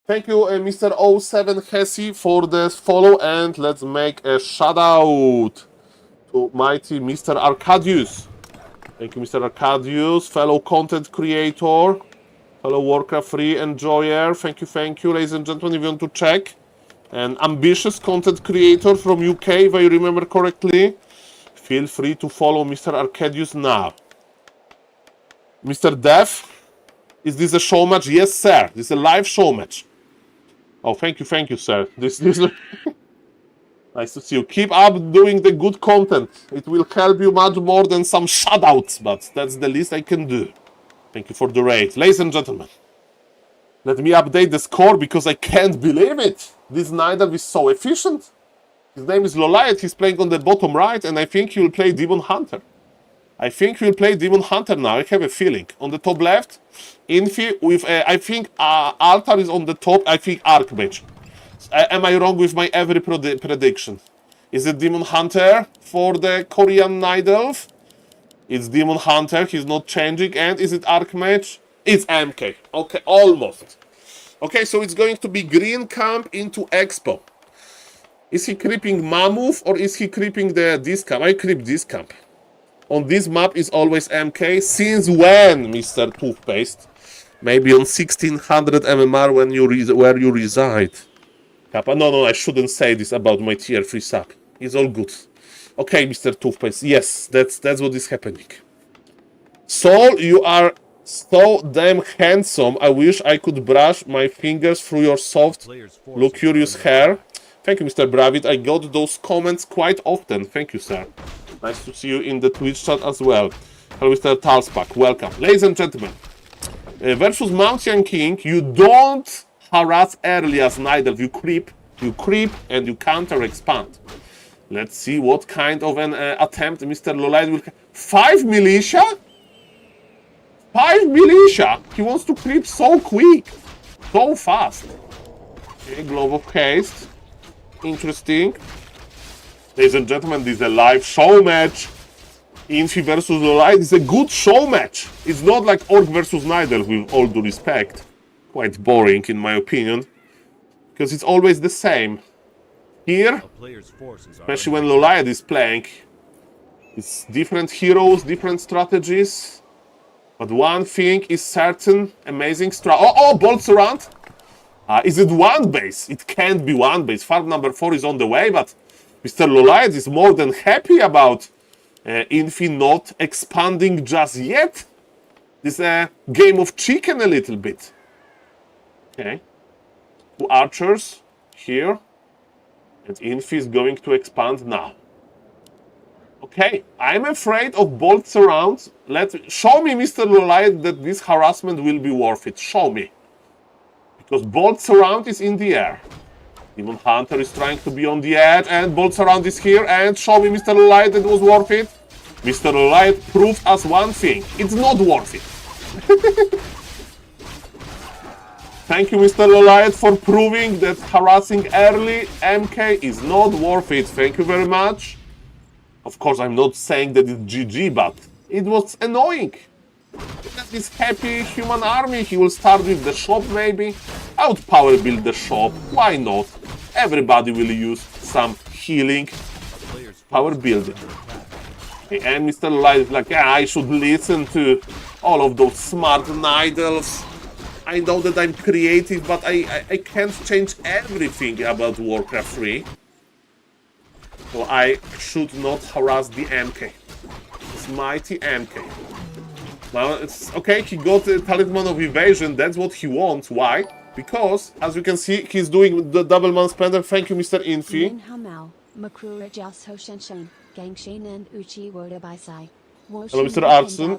Thank you, Mr. 07 Hesse, for the follow, and let's make a shout out to mighty Mr. Arcadius. Thank you, Mr. Arcadius, fellow content creator, fellow Warcraft 3 enjoyer. Thank you, ladies and gentlemen. If you want to check, an ambitious content creator from UK, if I remember correctly, feel free to follow Mr. Arcadius now. Mr. Dev, is this a show match? Yes, sir. This is a live show match. Oh, thank you, sir. This nice to see you. Keep up doing the good content. It will help you much more than some shoutouts, but that's the least I can do. Thank you for the raid. Ladies and gentlemen, let me update the score because I can't believe it. This Nidalk is so efficient. His name is Loliet. He's playing on the bottom right, and I think he will play Demon Hunter. I think he'll play Demon Hunter now. I have a feeling. On the top left, Infi with, I think Altar is on the top. I think Archmage. Am I wrong with my every prediction? Is it Demon Hunter for the Korean Nidalk? It's Demon Hunter. He's not changing. And is it Archmage? It's MK. Okay, almost. Okay, so it's going to be Green Camp into Expo. Is he creeping Mammoth or is he creeping this camp? I creep this camp. On this map is always MK. Since when, Mr. Toothpaste? Maybe on 1600 MMR where you reside. No, I shouldn't say this about my tier 3 sub. It's all good. Okay, Mr. Toothpaste. Yes, that's what is happening. Saul, you are so damn handsome. I wish I could brush my fingers through your soft, luxurious hair. Thank you, Mr. Bravit. I got those comments quite often. Thank you, sir. Nice to see you in the Twitch chat as well. Hello, Mr. Talspak. Welcome. Ladies and gentlemen, versus Mountain King, you don't harass early as Nidalk. You creep, and you counter-expand. Let's see what kind of an attempt Mr. Lolight will... 5 militia? 5 militia? He wants to creep so quick. So fast. Okay, Glove of Haste. Interesting. Ladies and gentlemen, this is a live show match. Infi versus Lolight is a good show match. It's not like Orc versus Nidalk, with all due respect. Quite boring, in my opinion. Because it's always the same. Here, especially when Lolight is playing, it's different heroes, different strategies. But one thing is certain, amazing bolts around. Is it one base? It can't be one base. Farm number 4 is on the way, but Mr. Lolight is more than happy about Infi not expanding just yet. This is a game of chicken a little bit. Okay. 2 archers here. And Infi is going to expand now. Okay, I'm afraid of bolts around. Show me, Mr. Lolight, that this harassment will be worth it. Show me. Because bolts around is in the air. Demon Hunter is trying to be on the edge, and Bolts Around is here, and show me, Mr. Light, that it was worth it. Mr. Light proved us one thing, it's not worth it. Thank you, Mr. Light, for proving that harassing early MK is not worth it. Thank you very much. Of course, I'm not saying that it's GG, but it was annoying. This happy human army, he will start with the shop maybe. I would power build the shop, why not? Everybody will use some healing, power building. And Mr. Light is like, yeah, I should listen to all of those smart idles. I know that I'm creative, but I can't change everything about Warcraft 3. So I should not harass the MK. This mighty MK. Now, it's okay, he got the Talisman of Evasion, that's what he wants. Why? Because, as you can see, he's doing the double man spender. Thank you, Mr. Infi. Hello, Mr. Arson.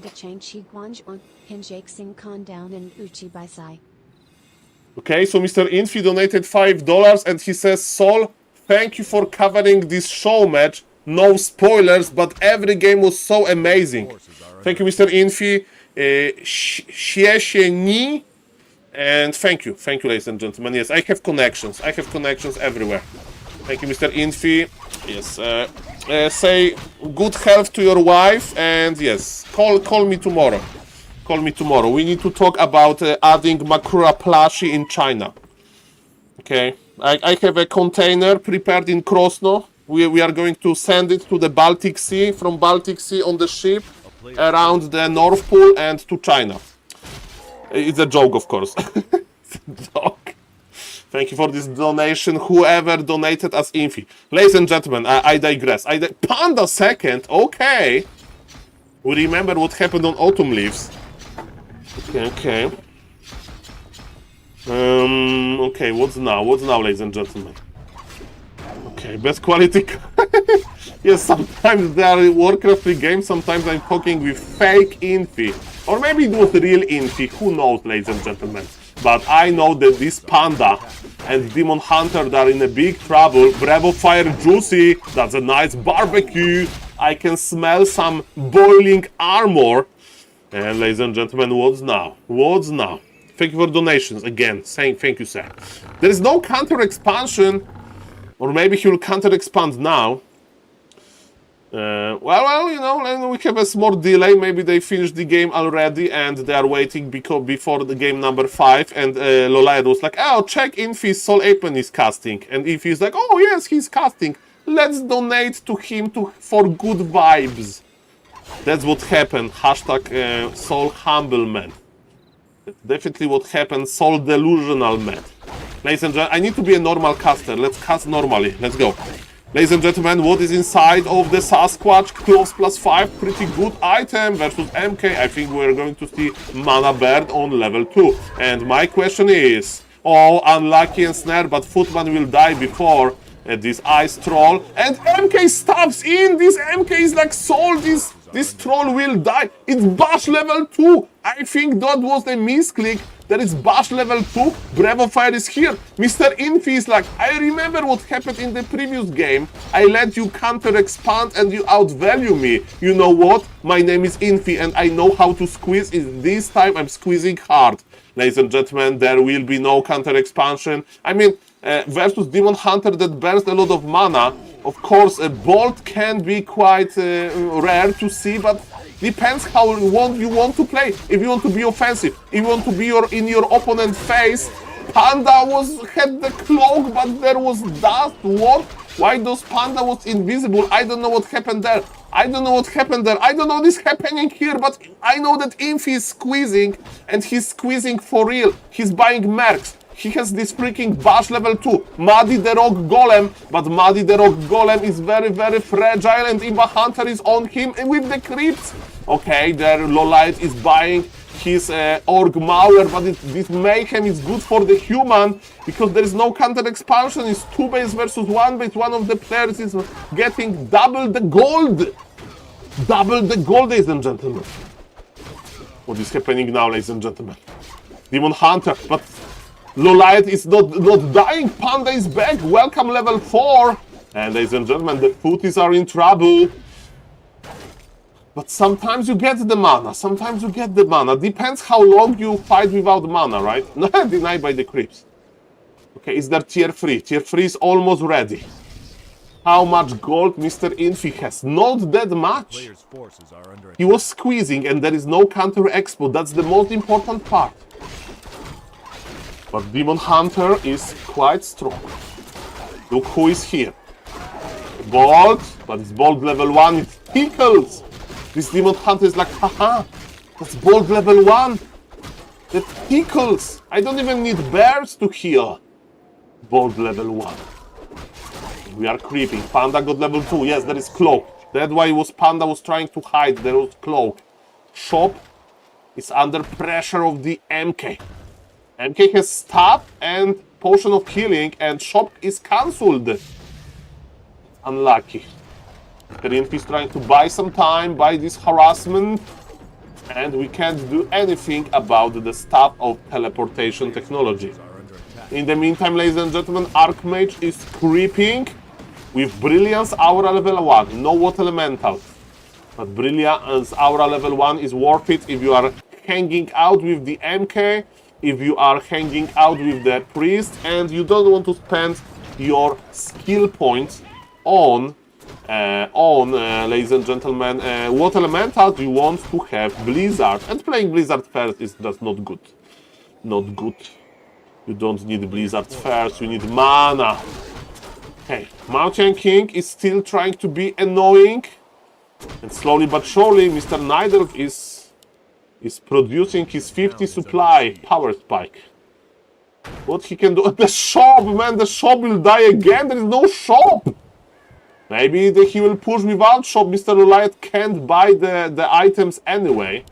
Okay, so Mr. Infi donated $5 and he says, Saul, thank you for covering this show match. No spoilers, but every game was so amazing. Thank you, Mr. Infi. And thank you, ladies and gentlemen. Yes, I have connections. I have connections everywhere. Thank you, Mr. Infi. Yes, say good health to your wife, and yes, call me tomorrow. Call me tomorrow. We need to talk about adding Makura plushie in China. Okay, I have a container prepared in Krosno. We are going to send it to the Baltic Sea, from Baltic Sea on the ship, around the North Pole and to China. It's a joke, of course. It's a joke. Thank you for this donation, whoever donated as Infi. Ladies and gentlemen, I digress. Panda second, okay. We remember what happened on Autumn Leaves. Okay. Okay, what's now? What's now, ladies and gentlemen? Okay, best quality. Yes, sometimes there are Warcraft 3 games, sometimes I'm talking with fake Infi. Or maybe it was real Infi, who knows, ladies and gentlemen. But I know that this Panda and Demon Hunter are in a big trouble. Bravo Fire Juicy, that's a nice barbecue. I can smell some boiling armor. And ladies and gentlemen, what's now? What's now? Thank you for donations, again, saying thank you, sir. There is no counter expansion. Or maybe he will counter expand now. Well, you know, we have a small delay. Maybe they finished the game already and they are waiting before the game number 5. And Lolaya was like, oh, check Infi's SaulApeMan is casting. And Infi is like, oh, yes, he's casting. Let's donate to him for good vibes. That's what happened. Hashtag Saul Humble Man. That's definitely what happened. Saul Delusional Man. Ladies and gentlemen, I need to be a normal caster. Let's cast normally. Let's go. Ladies and gentlemen, what is inside of the Sasquatch? Close +5, pretty good item versus MK. I think we're going to see Mana Bird on level 2. And my question is, oh, unlucky and snare, but Footman will die before this Ice Troll. And MK stabs in! This MK is like Saul, this troll will die. It's Bash level 2. I think that was a misclick. There is Bash level 2, Bravo Fire is here. Mr. Infi is like, I remember what happened in the previous game. I let you counter expand and you outvalue me. You know what? My name is Infi and I know how to squeeze. This time I'm squeezing hard. Ladies and gentlemen, there will be no counter expansion. I mean, versus Demon Hunter that burns a lot of mana. Of course, a bolt can be quite rare to see, but depends how you want to play. If you want to be offensive, if you want to be in your opponent's face. Panda had the cloak, but there was dust. What? Why those Panda was invisible? I don't know what happened there. I don't know this happening here, but I know that Infi is squeezing, and he's squeezing for real. He's buying mercs. He has this freaking Bash level 2, Muddy the Rock Golem, but Muddy the Rock Golem is very, very fragile and Imba Hunter is on him with the creeps. Okay, there Lolite is buying his Org Mauer, but this Mayhem is good for the human because there is no counter expansion. It's 2 base versus 1 base. One of the players is getting double the gold. Double the gold, ladies and gentlemen. What is happening now, ladies and gentlemen? Demon Hunter, but Lolite is not dying. Panda is back. Welcome level 4. And ladies and gentlemen, the footies are in trouble. But sometimes you get the mana. Sometimes you get the mana. Depends how long you fight without mana, right? Denied by the creeps. Okay, is there tier 3? Tier 3 is almost ready. How much gold Mr. Infi has? Not that much. Player's forces are under He was squeezing and there is no counter expo. That's the most important part. But Demon Hunter is quite strong. Look who is here. Bold, but it's bold level 1. It tickles. This Demon Hunter is like, haha, that's bold level 1. That tickles. I don't even need bears to heal. Bold level 1. We are creeping. Panda got level 2. Yes, there is cloak. That's why Panda was trying to hide. There was cloak. Shop is under pressure of the MK. MK has stab and potion of healing, and shop is cancelled. Unlucky. Kerinfi is trying to buy some time, buy this harassment, and we can't do anything about the stab of teleportation technology. In the meantime, ladies and gentlemen, Archmage is creeping with Brilliance Aura level 1. No Water Elemental. But Brilliance Aura level 1 is worth it if you are hanging out with the MK, if you are hanging out with the Priest, and you don't want to spend your skill points on ladies and gentlemen, Water Elemental. You want to have Blizzard. And playing Blizzard first is just not good. Not good. You don't need Blizzard first, you need mana. Okay, Mountain King is still trying to be annoying. And slowly but surely, Mr. Nidelf is producing his 50 supply power spike. What he can do? The shop, man, the shop will die again. There is no shop. Maybe he will push without shop. Mr. Lolite can't buy the items anyway.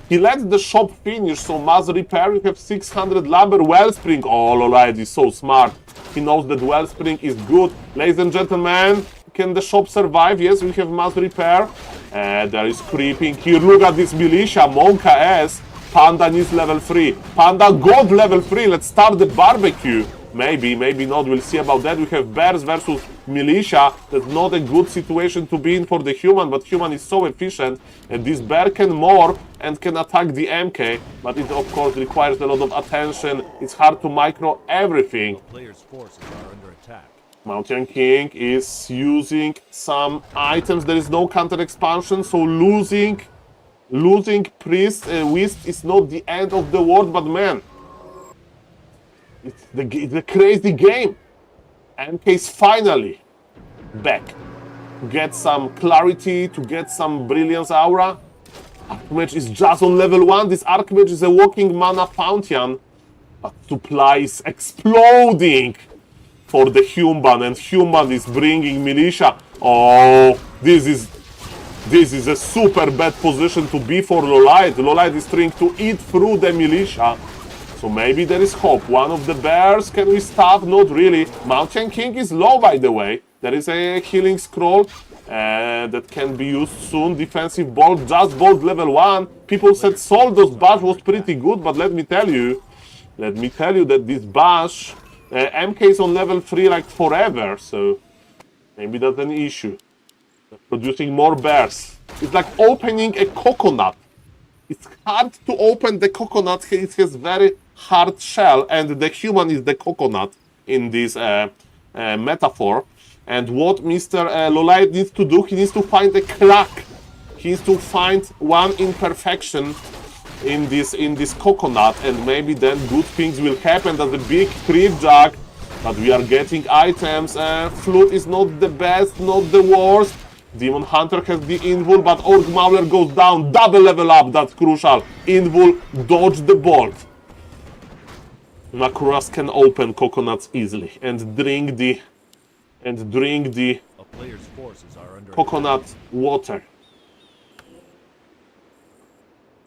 He let the shop finish, so mass repair, you have 600 lumber, Wellspring. Oh, Lolite is so smart. He knows that Wellspring is good. Ladies and gentlemen, can the shop survive? Yes, we have mass repair. There is creeping here. Look at this militia, Monka S. Panda needs level 3. Panda got level 3. Let's start the barbecue. Maybe, maybe not. We'll see about that. We have bears versus militia. That's not a good situation to be in for the human, but human is so efficient, and this bear can morph and can attack the MK, but it of course requires a lot of attention. It's hard to micro everything. Player's forces are under attack. Mountain King is using some items. There is no counter expansion, so losing Priest Wisp is not the end of the world, but man, it's a crazy game. MK is finally back to get some clarity, to get some Brilliance Aura. Archmage is just on level 1. This Archmage is a walking mana fountain, but supply is exploding for the human, and human is bringing militia. Oh, this is a super bad position to be for Lolite. Lolite is trying to eat through the militia. So maybe there is hope. One of the bears, can we stop? Not really. Mountain King is low, by the way. There is a healing scroll that can be used soon. Defensive bolt, just bolt level 1. People said Soldos bash was pretty good, but let me tell you that this bash, MK is on level 3 like forever, so maybe that's an issue. Producing more bears. It's like opening a coconut. It's hard to open the coconut. It has very hard shell, and the human is the coconut in this metaphor. And what Mr. Lolite needs to do, he needs to find a crack. He needs to find one imperfection in this coconut, and maybe then good things will happen. That's a big creep jack, but we are getting items. Flute is not the best, not the worst. Demon Hunter has the invul, but Orc Mauler goes down. Double level up, that's crucial. Invul, dodge the bolt. Makuras can open coconuts easily and drink the A player's forces are under coconut water.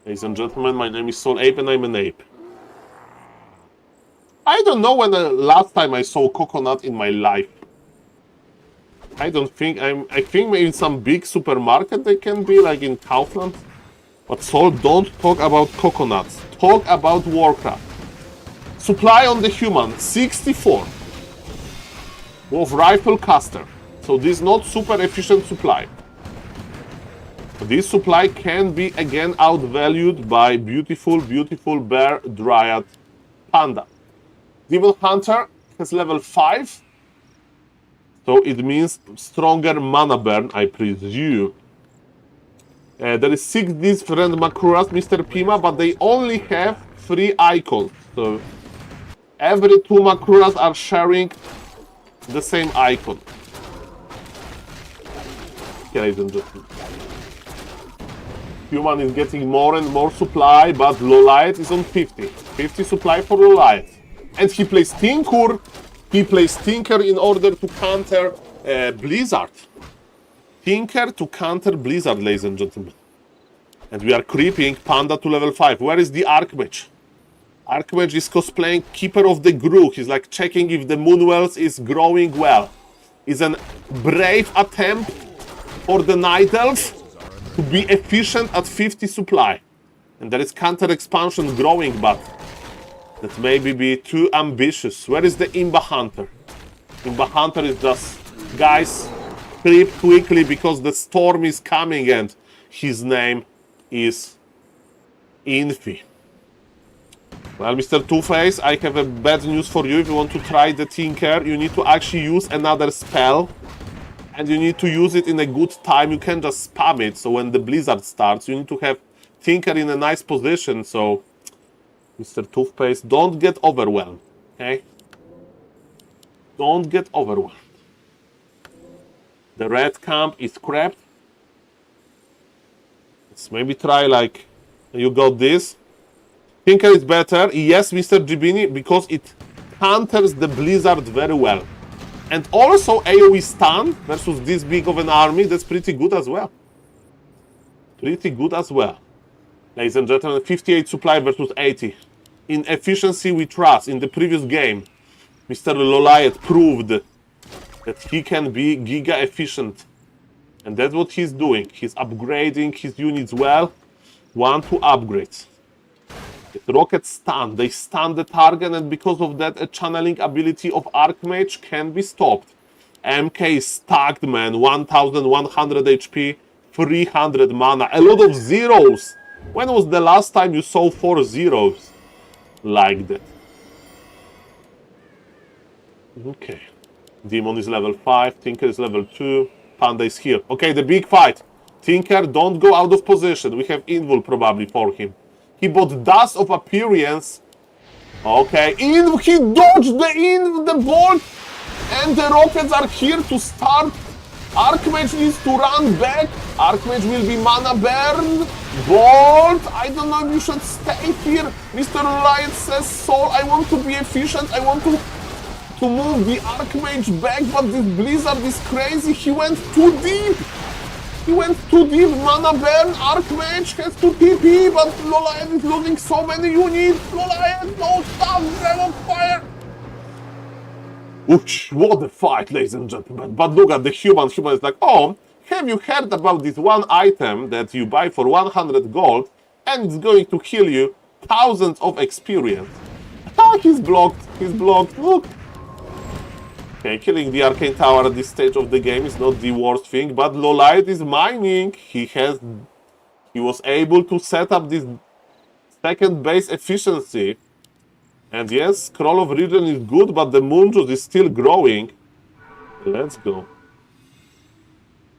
Ladies and gentlemen, my name is SaulApe and I'm an ape. I don't know when the last time I saw coconut in my life. I think maybe in some big supermarket they can be, like in Kaufland. But Saul, don't talk about coconuts. Talk about Warcraft. Supply on the human, 64. With rifle caster. So this is not super efficient supply. This supply can be again outvalued by beautiful, beautiful bear dryad panda. Demon Hunter has level 5. So it means stronger mana burn, I presume. There is 6 different Makuras, Mr. Pima, but they only have 3 icons. So every 2 Makuras are sharing the same icon. Okay, ladies and gentlemen. Human is getting more and more supply, but Lolight is on 50. 50 supply for Lolight. And he plays Tinker. He plays Tinker in order to counter Blizzard. Tinker to counter Blizzard, ladies and gentlemen. And we are creeping Panda to level 5. Where is the Archmage? Archmage is cosplaying Keeper of the Gru. He's like checking if the Moonwells is growing well. It's a brave attempt for the Night Elves to be efficient at 50 supply. And there is counter expansion growing, but that maybe be too ambitious. Where is the Imba Hunter? Imba Hunter is just, guys, creep quickly because the storm is coming and his name is Infi. Well, Mr. Two-Face, I have a bad news for you. If you want to try the Tinker, you need to actually use another spell. And you need to use it in a good time. You can't just spam it. So when the Blizzard starts, you need to have Tinker in a nice position. So, Mr. Toothpaste, don't get overwhelmed. Okay? Don't get overwhelmed. The red camp is crap. Let's maybe try like, you got this. Tinker is better. Yes, Mr. Jibini, because it counters the Blizzard very well. And also AoE stun versus this big of an army, that's pretty good as well. Pretty good as well. Ladies and gentlemen, 58 supply versus 80. In efficiency we trust. In the previous game, Mr. Loliot proved that he can be giga efficient. And that's what he's doing. He's upgrading his units well. 1-2 upgrades. The rocket stun. They stun the target, and because of that, a channeling ability of Archmage can be stopped. MK is stacked, man. 1100 HP, 300 mana. A lot of zeros. When was the last time you saw 4 zeros like that? Okay. Demon is level 5. Tinker is level 2. Panda is here. Okay, the big fight. Tinker, don't go out of position. We have Invul probably for him. He bought Dust of Appearance. Okay, he dodged the bolt, and the rockets are here to start. Archmage needs to run back. Archmage will be mana burned. Bolt, I don't know if you should stay here. Mr. Lion says, Saul, I want to be efficient. I want to move the Archmage back, but this Blizzard is crazy. He went too deep. He went too deep, mana burn, Archmage has to TP, but Lolian is losing so many units. Lolian, no stop, Dragon Fire! Ooch, what a fight, ladies and gentlemen. But look at the human. Human is like, oh, have you heard about this one item that you buy for 100 gold and it's going to kill you thousands of experience? Ah, he's blocked, look. Okay, killing the Arcane Tower at this stage of the game is not the worst thing, but Lolight is mining. He was able to set up this second base efficiency. And yes, Scroll of Region is good, but the Moonjuice is still growing. Let's go.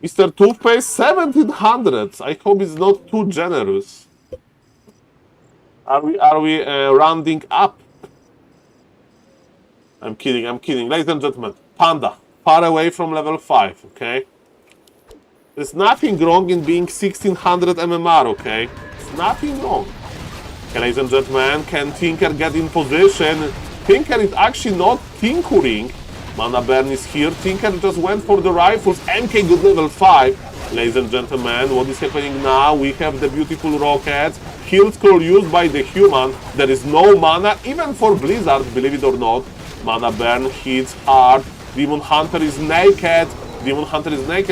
Mr. Toothpaste, 1700. I hope it's not too generous. Are we rounding up? I'm kidding. Ladies and gentlemen, Panda, far away from level 5, okay? There's nothing wrong in being 1600 MMR, okay? There's nothing wrong. Okay, ladies and gentlemen, can Tinker get in position? Tinker is actually not tinkering. Mana Burn is here. Tinker just went for the rifles. MK good level 5. Ladies and gentlemen, what is happening now? We have the beautiful rockets. Heal scroll used by the human. There is no mana, even for Blizzard, believe it or not. Mana Burn hits hard. Demon Hunter is naked.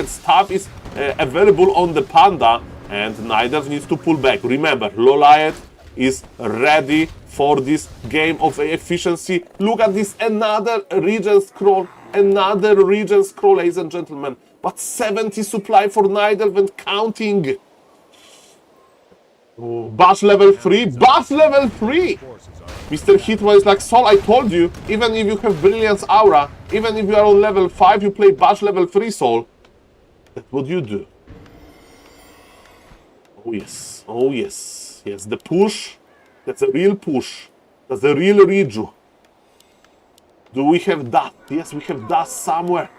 Staff is available on the Panda. And Night Elf needs to pull back. Remember, Loliot is ready for this game of efficiency. Look at this, another region scroll, ladies and gentlemen. But 70 supply for Nidelv and counting. Oh, Bash level 3, Bash level 3! Mr. Hitman is like, Saul, I told you, even if you have Brilliance Aura, even if you are on level 5, you play Bash level 3, Saul. That's what you do. Oh yes, oh yes. Yes, the push, that's a real push. That's a real reju. Do we have dust? Yes, we have dust somewhere.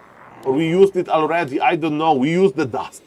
Or we used it already, I don't know, we used the dust.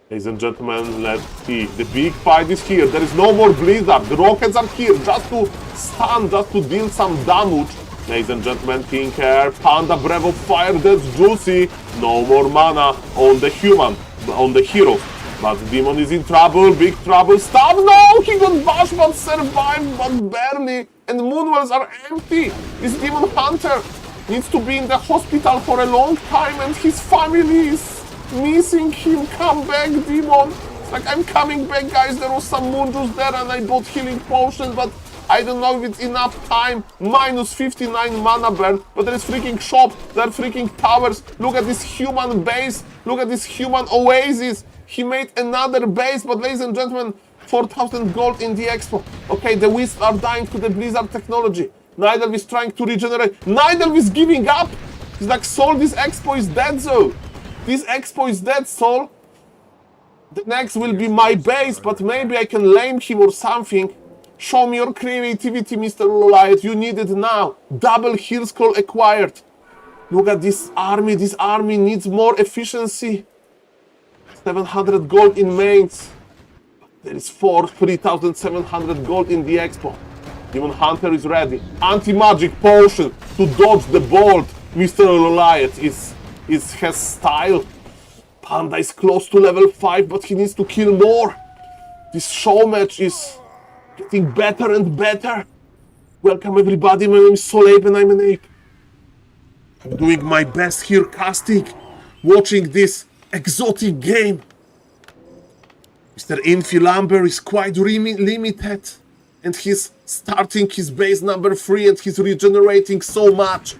Ladies and gentlemen, let's see. The big fight is here. There is no more blizzard. The rockets are here just to stun, just to deal some damage. Ladies and gentlemen, Tinker, Panda, Breath of Fire, that's juicy. No more mana on the human, on the heroes. But Demon is in trouble, big trouble. Stop! No! He got Bash, but survived, but barely. And Moonwells are empty. This Demon Hunter needs to be in the hospital for a long time, and his family is missing him. Come back, Demon. It's like, I'm coming back, guys. There was some moon juice there and I bought healing potions, but I don't know if it's enough time. Minus 59 mana burn, but there is freaking shop. There are freaking towers. Look at this human base. Look at this human oasis. He made another base, but ladies and gentlemen, 4,000 gold in the expo. Okay, the Wisps are dying to the Blizzard technology. Nidelv is trying to regenerate. Nidelv is giving up. He's like, Saul, this expo is dead, though. This expo is dead, Saul. The next will be my base, but maybe I can lame him or something. Show me your creativity, Mr. Loliot. You need it now. Double heal scroll acquired. Look at this army. This army needs more efficiency. 700 gold in mains. There is 3,700 gold in the expo. Demon Hunter is ready. Anti-magic potion to dodge the bolt. Mr. Loliot has style. Panda is close to level 5, but he needs to kill more. This show match is getting better and better. Welcome everybody, my name is SaulApeMan and I'm an ape. I'm doing my best here casting, watching this exotic game. Mr. Infilamber is quite limited, and he's starting his base number 3 and he's regenerating so much.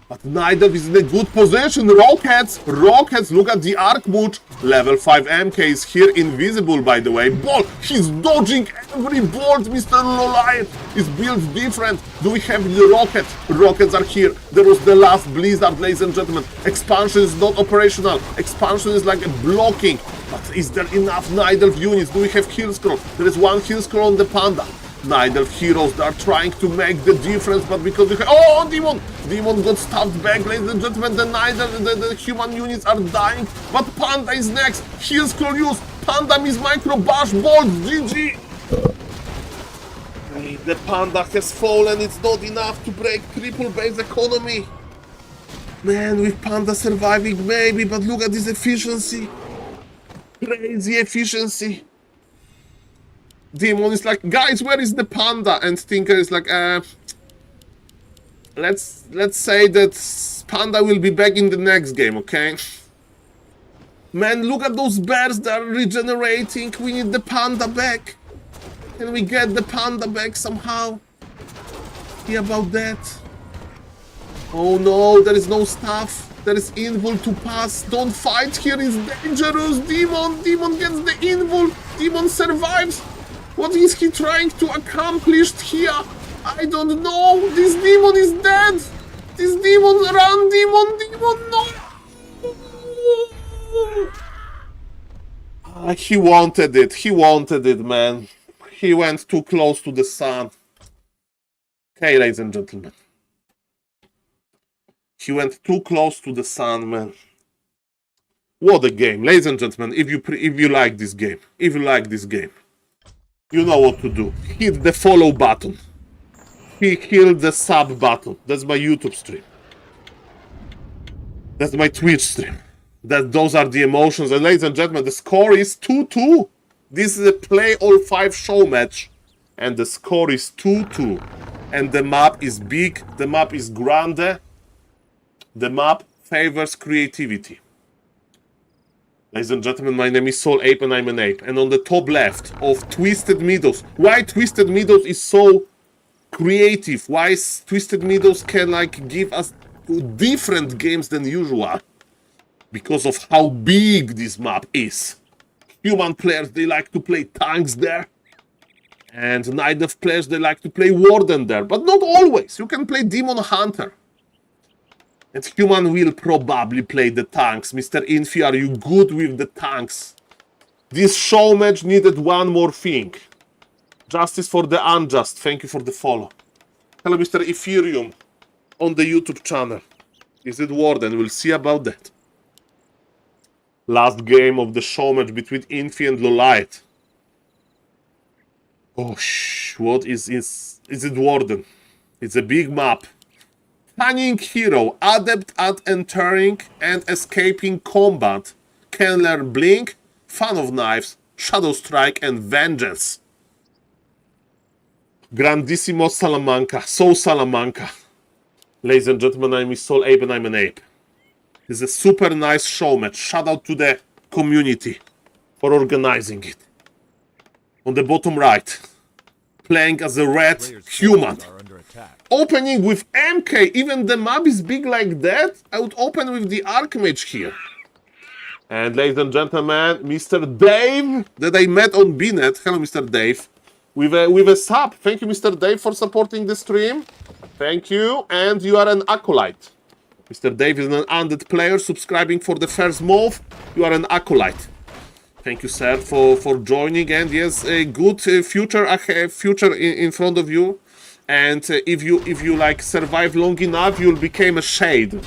But Nidelv is in a good position. Rockets, look at the Arcmouch. Level 5 MK is here, invisible by the way. Bolt, he's dodging every bolt. Mr. Loliot is built different. Do we have the rocket? Rockets are here. There was the last Blizzard, ladies and gentlemen. Expansion is not operational. Expansion is like a blocking. But is there enough Nidelv units? Do we have heal scroll? There is one heal scroll on the Panda. Nidelv heroes, they are trying to make the difference, but because we have... Oh, Demon got stabbed back, ladies and gentlemen. The Nidelv, the human units are dying, but Panda is next. Heal scroll use. Panda miss micro bash bolt. GG. The Panda has fallen. It's not enough to break triple base economy. Man, with Panda surviving maybe, but look at this efficiency. Crazy efficiency. Demon is like, guys, where is the Panda? And Tinker is like, let's say that Panda will be back in the next game, okay? Man, look at those bears that are regenerating. We need the Panda back. Can we get the Panda back somehow? See about that? Oh no, there is no stuff. There is invul to pass. Don't fight here, it's dangerous. Demon gets the invul. Demon survives. What is he trying to accomplish here? I don't know. This Demon is dead. This Demon, run, Demon, no. He wanted it, man. He went too close to the sun. Okay, ladies and gentlemen. He went too close to the sun, man. What a game, ladies and gentlemen. If you like this game, you know what to do. Hit the follow button. Hit the sub button. That's my YouTube stream. That's my Twitch stream. Those are the emotions. And ladies and gentlemen, the score is 2-2. This is a play all 5 show match. And the score is 2-2. And the map is big. The map is grande. The map favors creativity. Ladies and gentlemen, my name is SaulApe and I'm an ape. And on the top left of Twisted Meadows, why Twisted Meadows is so creative? Why Twisted Meadows can like give us different games than usual? Because of how big this map is. Human players, they like to play tanks there. And Night Elf players, they like to play Warden there. But not always. You can play Demon Hunter. And human will probably play the tanks. Mr. Infi, are you good with the tanks? This show match needed one more thing. Justice for the unjust. Thank you for the follow. Hello, Mr. Ethereum. On the YouTube channel. Is it Warden? We'll see about that. Last game of the show match between Infi and Lolite. Oh, what is it Warden? It's a big map. Cunning hero, adept at entering and escaping combat. Can learn Blink, Fan of Knives, Shadow Strike, and Vengeance. Grandissimo Salamanca, Salamanca. Ladies and gentlemen, I'm SaulApe and I'm an ape. It's a super nice show match. Shout out to the community for organizing it. On the bottom right, playing as a red human. Opening with MK, even the map is big like that, I would open with the Archmage here. And ladies and gentlemen, Mr. Dave, that I met on Bnet. Hello, Mr. Dave. With a sub. Thank you, Mr. Dave, for supporting the stream. Thank you. And you are an acolyte. Mr. Dave is an undead player, subscribing for the first month. You are an acolyte. Thank you, sir, for joining. And yes, a good future in front of you. And if you like survive long enough, you'll become a shade.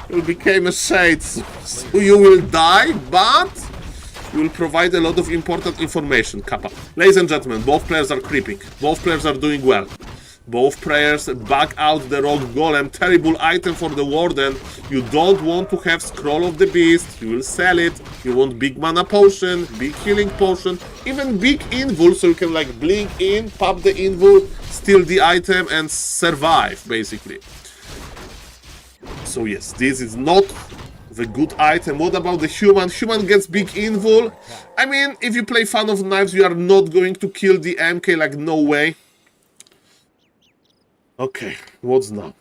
You'll become a shade. So you will die, but you will provide a lot of important information. Kappa. Ladies and gentlemen, both players are creeping. Both players are doing well. Both players back out the Rock Golem. Terrible item for the Warden. You don't want to have Scroll of the Beast. You will sell it. You want big mana potion, big healing potion, even big invul, so you can like blink in, pop the invul, steal the item and survive, basically. So yes, this is not the good item. What about the human? Human gets big invul. I mean, if you play Fan of Knives, you are not going to kill the MK, like no way. Okay, what's now?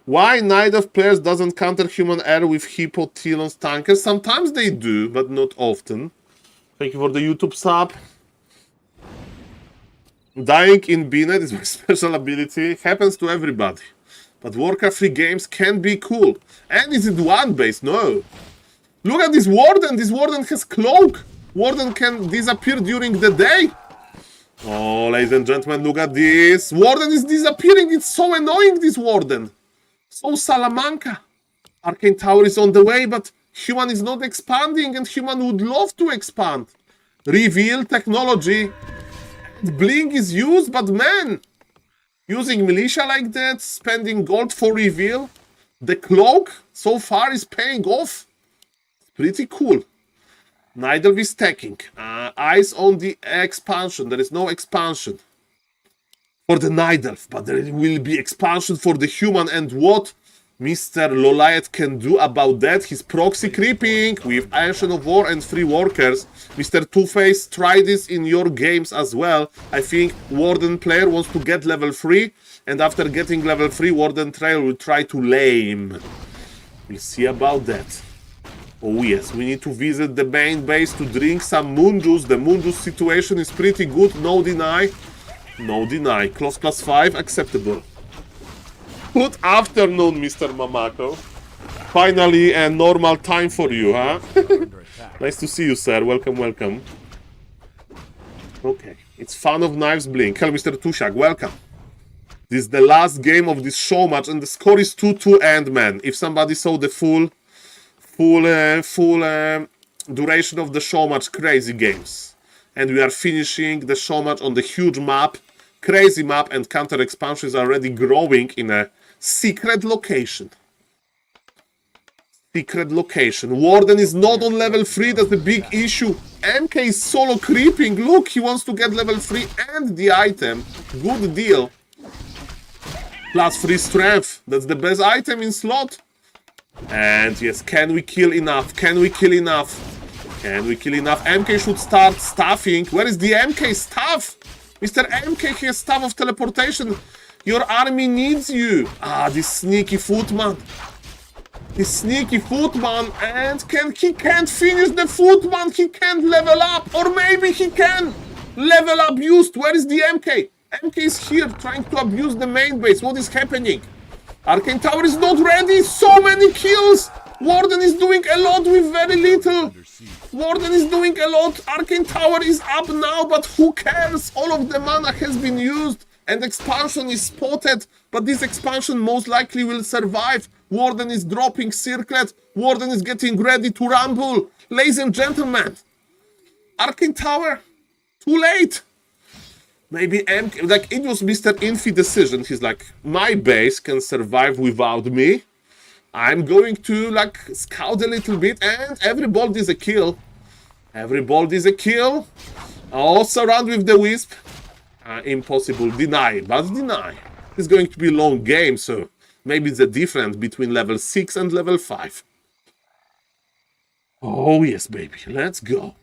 Why Night of players doesn't counter human air with Hippo, Tilons, tankers? Sometimes they do, but not often. Thank you for the YouTube sub. Dying in Bnet is my special ability. Happens to everybody. But Warcraft 3 games can be cool. And is it one-based? No. Look at this Warden. This Warden has cloak. Warden can disappear during the day. Oh, ladies and gentlemen, look at this. Warden is disappearing. It's so annoying, this Warden. So Salamanca. Arcane Tower is on the way, but human is not expanding, and human would love to expand. Reveal technology. Blink is used, but man, using militia like that, spending gold for reveal, the cloak so far is paying off. Pretty cool. Night Elf is stacking. Eyes on the expansion. There is no expansion for the Night Elf, but there will be expansion for the human. And what Mr. Lolite can do about that? He's proxy creeping with Ancient of War and 3 workers. Mr. Two-Face, try this in your games as well. I think Warden player wants to get level 3, and after getting level 3, Warden Trail will try to lame. We'll see about that. Oh yes, we need to visit the main base to drink some moon juice. The moon juice situation is pretty good, no deny. No deny. Close +5, acceptable. Good afternoon, Mr. Mamako. Finally a normal time for you, huh? Nice to see you, sir. Welcome, welcome. Okay, it's Fan of Knives Blink. Hello, Mr. Tushak, welcome. This is the last game of this show match, and the score is 2-2 end, man. If somebody saw the full duration of the show match, crazy games. And we are finishing the show match on the huge map, crazy map, and counter expansion is already growing in a secret location. Secret location. Warden is not on level 3, that's the big issue. MK is solo creeping. Look, he wants to get level 3 and the item. Good deal. +3 strength. That's the best item in slot. And yes, can we kill enough? Can we kill enough? Can we kill enough? MK should start staffing. Where is the MK staff? Mr. MK has staff of teleportation. Your army needs you. Ah, this sneaky footman. This sneaky footman. And he can't finish the footman. He can't level up. Or maybe he can level abused. Where is the MK? MK is here trying to abuse the main base. What is happening? Arcane Tower is not ready. So many kills. Warden is doing a lot with very little. Warden is doing a lot. Arcane Tower is up now, but who cares? All of the mana has been used and expansion is spotted, but this expansion most likely will survive. Warden is dropping Circlet. Warden is getting ready to rumble. Ladies and gentlemen, Arcane Tower, too late. Maybe MK, like it was Mr. Infi decision. He's like, my base can survive without me. I'm going to like scout a little bit, and every bolt is a kill. Every bolt is a kill. Oh, surround with the wisp. Impossible. Deny, but deny. It's going to be a long game, so maybe it's the difference between level 6 and level 5. Oh yes, baby, let's go.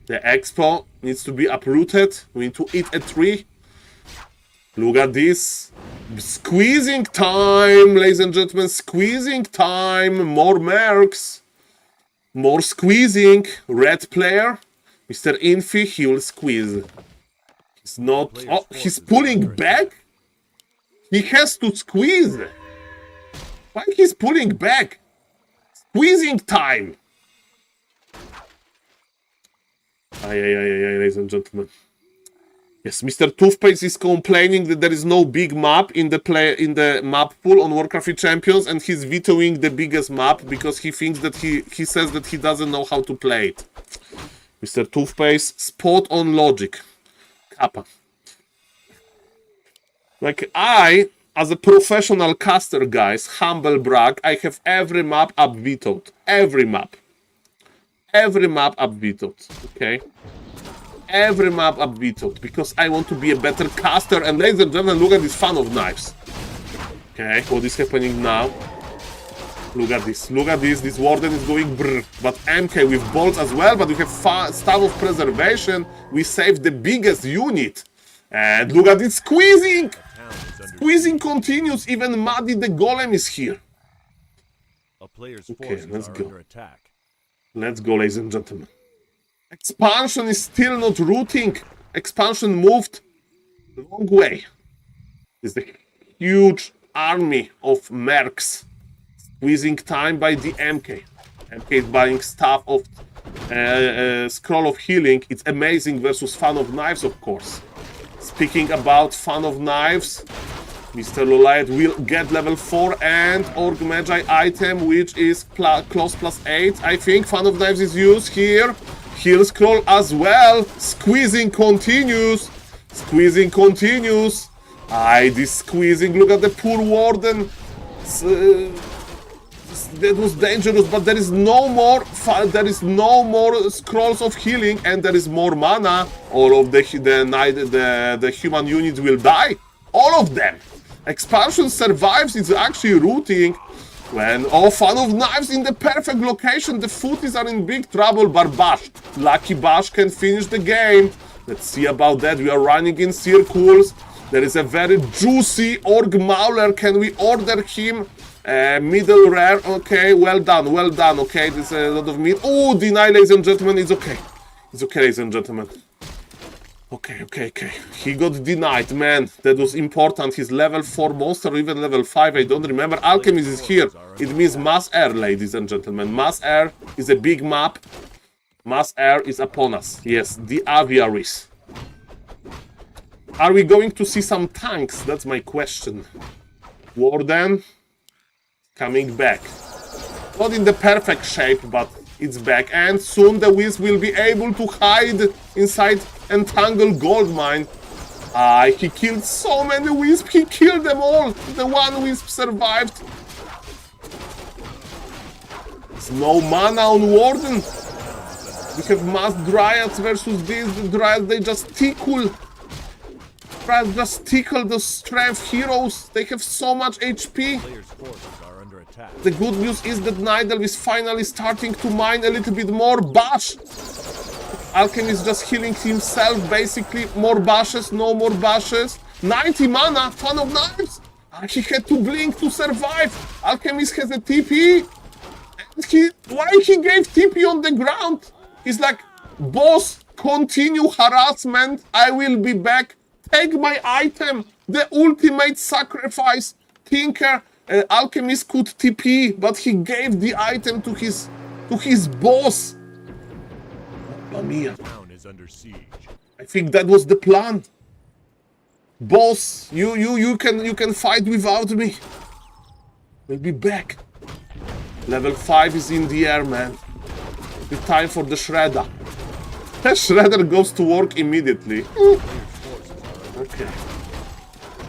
The expo needs to be uprooted. We need to eat a tree. Look at this. Squeezing time, ladies and gentlemen. Squeezing time. More mercs. More squeezing. Red player. Mr. Infi, he will squeeze. He's not... Oh, he's pulling back? He has to squeeze. Why he's pulling back? Squeezing time. Ladies and gentlemen. Yes, Mr. Toothpaste is complaining that there is no big map in the map pool on Warcraft Champions, and he's vetoing the biggest map because he thinks that he says that he doesn't know how to play it. Mr. Toothpaste, spot on logic. Kappa. Like I, as a professional caster, guys, humble brag, I have every map up vetoed. Every map. Every map up vetoed. Okay? Every map up vetoed because I want to be a better caster. And ladies and gentlemen, look at this fan of knives. Okay, what is happening now? Look at this. Look at this. This warden is going brr. But MK with bolts as well. But we have staff of preservation. We saved the biggest unit. And look at this squeezing. Squeezing continues. Even Muddy the Golem is here. Okay, let's go. Let's go, ladies and gentlemen. Expansion is still not rooting. Expansion moved the wrong way. It's a huge army of mercs. Squeezing time by the MK. MK is buying stuff of Scroll of Healing. It's amazing versus Fan of Knives, of course. Speaking about Fan of Knives, Mr. Loliet will get level 4 and Org Magi item, which is close +8. I think Fan of Knives is used here. Heal scroll as well. Squeezing continues. Squeezing continues. This squeezing. Look at the poor warden. That was dangerous, but there is no more. There is no more scrolls of healing, and there is more mana. All of the human units will die. All of them. Expansion survives. It's actually rooting. When Fan of Knives in the perfect location, the footies are in big trouble. Barbash, Lucky Bash can finish the game. Let's see about that. We are running in circles. There is a very juicy Org Mauler. Can we order him? Middle rare. Okay, well done, well done. Okay, there's a lot of meat. Oh, deny, ladies and gentlemen. It's okay. It's okay, ladies and gentlemen. Okay. He got denied, man. That was important. He's level 4 monster, or even level 5. I don't remember. Alchemist is here. It means Mass Air, ladies and gentlemen. Mass Air is a big map. Mass Air is upon us. Yes, the aviaries. Are we going to see some tanks? That's my question. Warden coming back. Not in the perfect shape, but it's back. And soon the Wisp will be able to hide inside Entangled Goldmine. He killed so many Wisps. He killed them all. The one Wisp survived. There's no mana on Warden. We have Mass Dryads versus these. The Dryads, they just tickle. Dryads just tickle the strength heroes. They have so much HP. attack. The good news is that Nidal is finally starting to mine a little bit more bash. Alchemist just healing himself, basically. More bashes, no more bashes. 90 mana, Fan of Knives. He had to blink to survive. Alchemist has a TP. And why he gave TP on the ground? He's like, boss, continue harassment. I will be back. Take my item. The ultimate sacrifice. Tinker, Alchemist could TP, but he gave the item to his boss. Mamma mia. Town is under siege. I think that was the plan. Boss, you can fight without me. We'll be back. Level 5 is in the air, man. It's time for the Shredder. The Shredder goes to work immediately. Okay.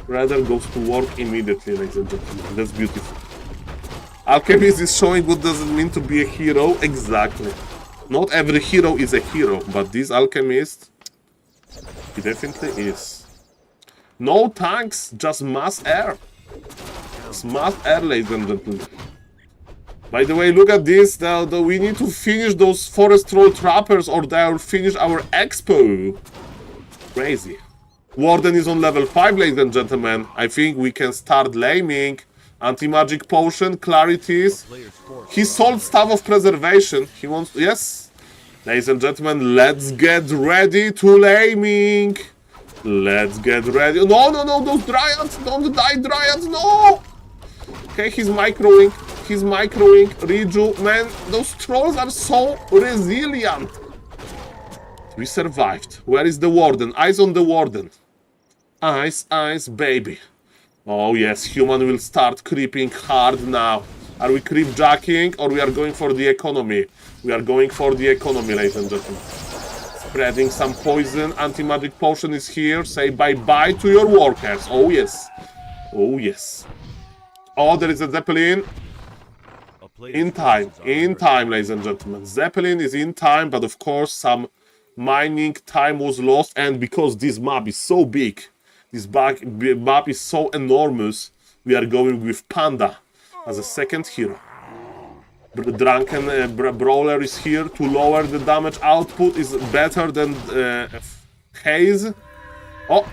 Shredder goes to work immediately, ladies and gentlemen. That's beautiful. Alchemist is showing what does it mean to be a hero. Exactly. Not every hero is a hero, but this Alchemist, he definitely is. No tanks, just mass air. It's mass air, ladies and gentlemen. By the way, look at this. We need to finish those forest troll trappers or they'll finish our expo. Crazy. Warden is on level 5, ladies and gentlemen. I think we can start laming. Anti-magic potion, clarities. He sold Staff of Preservation. He wants... Yes. Ladies and gentlemen, let's get ready to laming. Let's get ready. No, those dryads. Don't die, dryads. No. Okay, he's microing. He's microing. Reju, man, those trolls are so resilient. We survived. Where is the warden? Eyes on the warden. Eyes, baby. Oh yes, human will start creeping hard now. Are we creep jacking or we are going for the economy? We are going for the economy, ladies and gentlemen. Spreading some poison. Anti-magic potion is here. Say bye-bye to your workers. Oh yes. Oh yes. Oh, there is a Zeppelin. In time, ladies and gentlemen. Zeppelin is in time, but of course some mining time was lost. And because this map is so big, this map is so enormous, we are going with Panda as a second hero. The Drunken Brawler is here to lower the damage output, is better than Haze. Oh!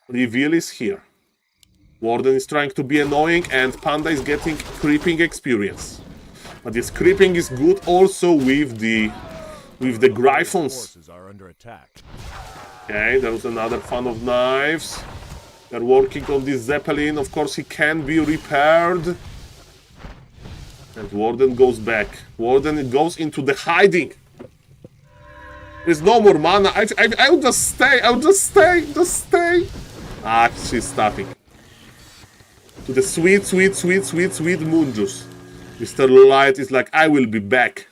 Reveal is here. Warden is trying to be annoying and Panda is getting creeping experience. But this creeping is good also with the Gryphons. Okay, there was another Fan of Knives. They're working on this Zeppelin. Of course, he can be repaired. And Warden goes back. Warden goes into the hiding. There's no more mana. I would just stay. I would just stay. Ah, she's stopping. To the sweet moon juice. Mr. Light is like, I will be back.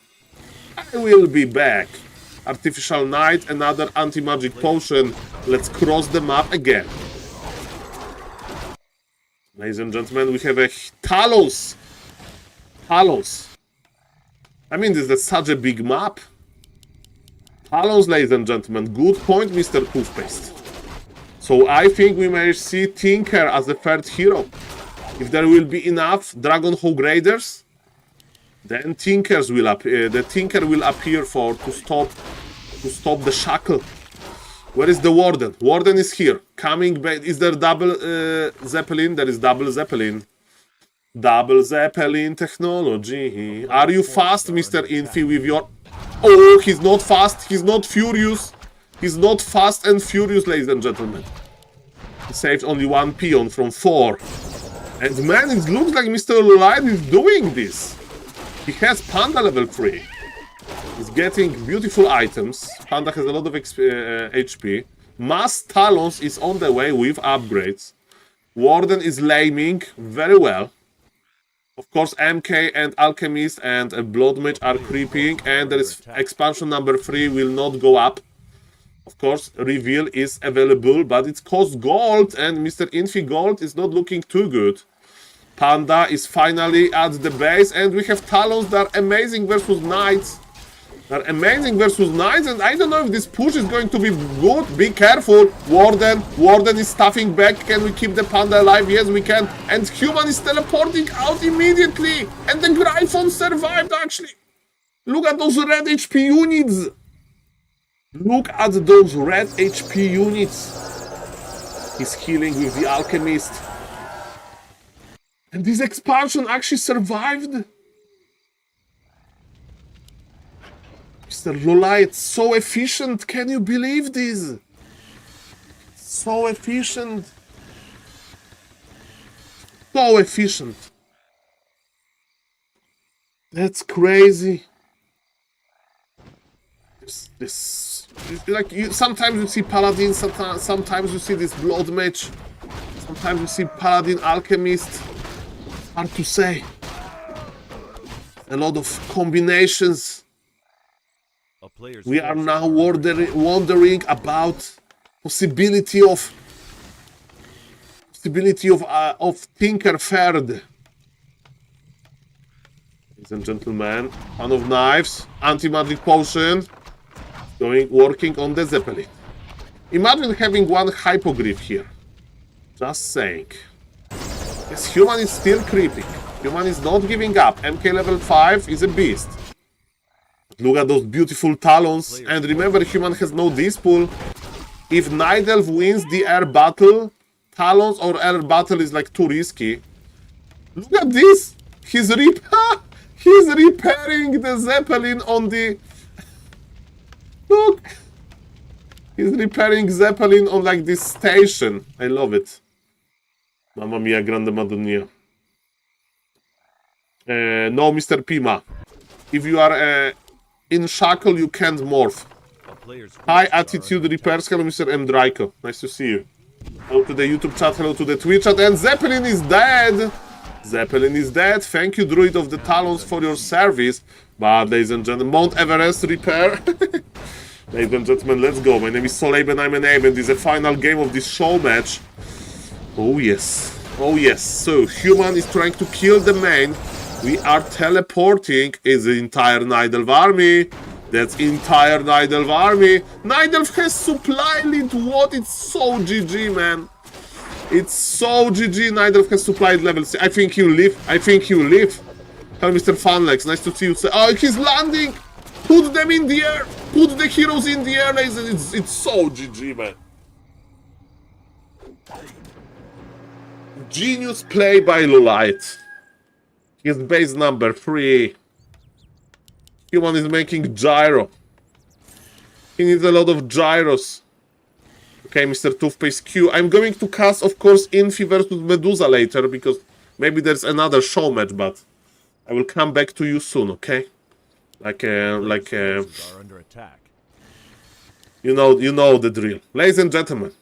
I will be back. Artificial Night, another anti-magic potion. Let's cross the map again. Ladies and gentlemen, we have a Talos. Talos. I mean, this is such a big map. Talos, ladies and gentlemen. Good point, Mr. Toothpaste. So I think we may see Tinker as the third hero. If there will be enough Dragon Hog Raiders, then Tinkers will appear. The Tinker will appear to stop the shackle. Where is the Warden? Warden is here. Coming back. Is there double Zeppelin? There is double Zeppelin. Double Zeppelin technology. Are you fast, Mr. Infi, with your... Oh, he's not fast. He's not furious. He's not fast and furious, ladies and gentlemen. He saved only one peon from 4. And man, it looks like Mr. Lion is doing this. He has Panda level 3. He's getting beautiful items. Panda has a lot of HP. Mass Talons is on the way with upgrades. Warden is laming very well. Of course, MK and Alchemist and Blood Mage are creeping. And there is expansion number 3 will not go up. Of course, reveal is available, but it costs gold, and Mr. Infi Gold is not looking too good. Panda is finally at the base, and we have Talons that are amazing versus Knights. They're amazing versus Knights, and I don't know if this push is going to be good. Be careful. Warden is stuffing back. Can we keep the Panda alive? Yes, we can. And Human is teleporting out immediately. And the Gryphon survived, actually. Look at those red HP units. Look at those red HP units. He's healing with the Alchemist. And this expansion actually survived. Mr. Lolite, so efficient. Can you believe this? So efficient. So efficient. That's crazy. This like sometimes you see Paladin, sometimes you see this Blood Mage, sometimes you see Paladin Alchemist. Hard to say. A lot of combinations. We are now wondering about possibility of Tinkerferd. Ladies and gentlemen, Fan of Knives, anti-magic potion, working on the Zeppelin. Imagine having one Hypogryph here. Just saying. Yes, Human is still creeping. Human is not giving up. MK level 5 is a beast. Look at those beautiful talons. And remember, Human has no dispool. If Night Elf wins the air battle, talons or air battle is like too risky. Look at this. He's repairing the Zeppelin on the... Look. He's repairing Zeppelin on like this station. I love it. Mamma mia, grande Madonna. No, Mr. Pima. If you are... in Shackle, you can't morph. High attitude repairs. Hello, Mr. M. Draco. Nice to see you. Hello to the YouTube chat, hello to the Twitch chat, and Zeppelin is dead! Zeppelin is dead. Thank you, Druid of the Talons, for your service. But, ladies and gentlemen, Mount Everest repair. Ladies and gentlemen, let's go. My name is SaulApeMan, I'm an Abe, and this is the final game of this show match. Oh, yes. Oh, yes. So, Human is trying to kill the main. We are teleporting. Is the entire Night Elf army. That's entire Night Elf army. Night Elf has supply lead. What? It's so GG, man. It's so GG. Night Elf has supplied level 6. I think he'll live. I think he'll live. Hello, Mr. Funlex. Nice to see you. Oh, he's landing. Put them in the air. Put the heroes in the air. It's so GG, man. Genius play by Lolite. His base number 3. Human is making gyro. He needs a lot of gyros. Okay, Mr. Toothpaste Q. I'm going to cast, of course, Infi versus Medusa later, because maybe there's another show match, but I will come back to you soon, okay? You know the drill. Ladies and gentlemen,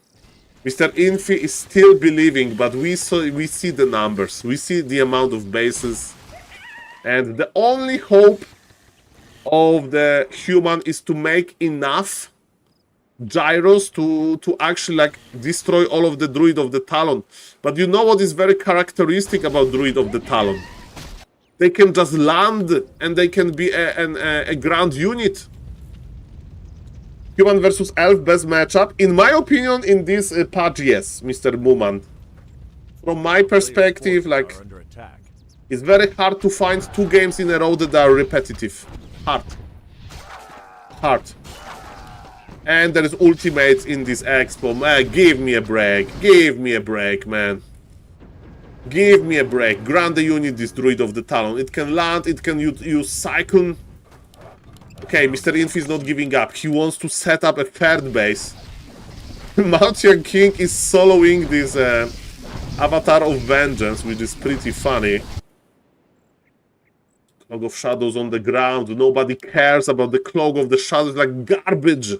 Mr. Infi is still believing, but we see the numbers. We see the amount of bases. And the only hope of the Human is to make enough gyros to actually like destroy all of the Druid of the Talon. But you know what is very characteristic about Druid of the Talon? They can just land and they can be a grand unit. Human versus Elf, best matchup. In my opinion, in this patch, yes, Mr. Muman. From my perspective, like, it's very hard to find 2 games in a row that are repetitive. Hard. And there is ultimates in this expo. Man, give me a break. Give me a break, man. Give me a break. Grant the unit this Druid of the Talon. It can land, it can use Cyclone. Okay, Mr. Infi is not giving up. He wants to set up a 3rd base. Martian King is soloing this Avatar of Vengeance, which is pretty funny. Clog of Shadows on the ground. Nobody cares about the Clog of the Shadows, like garbage.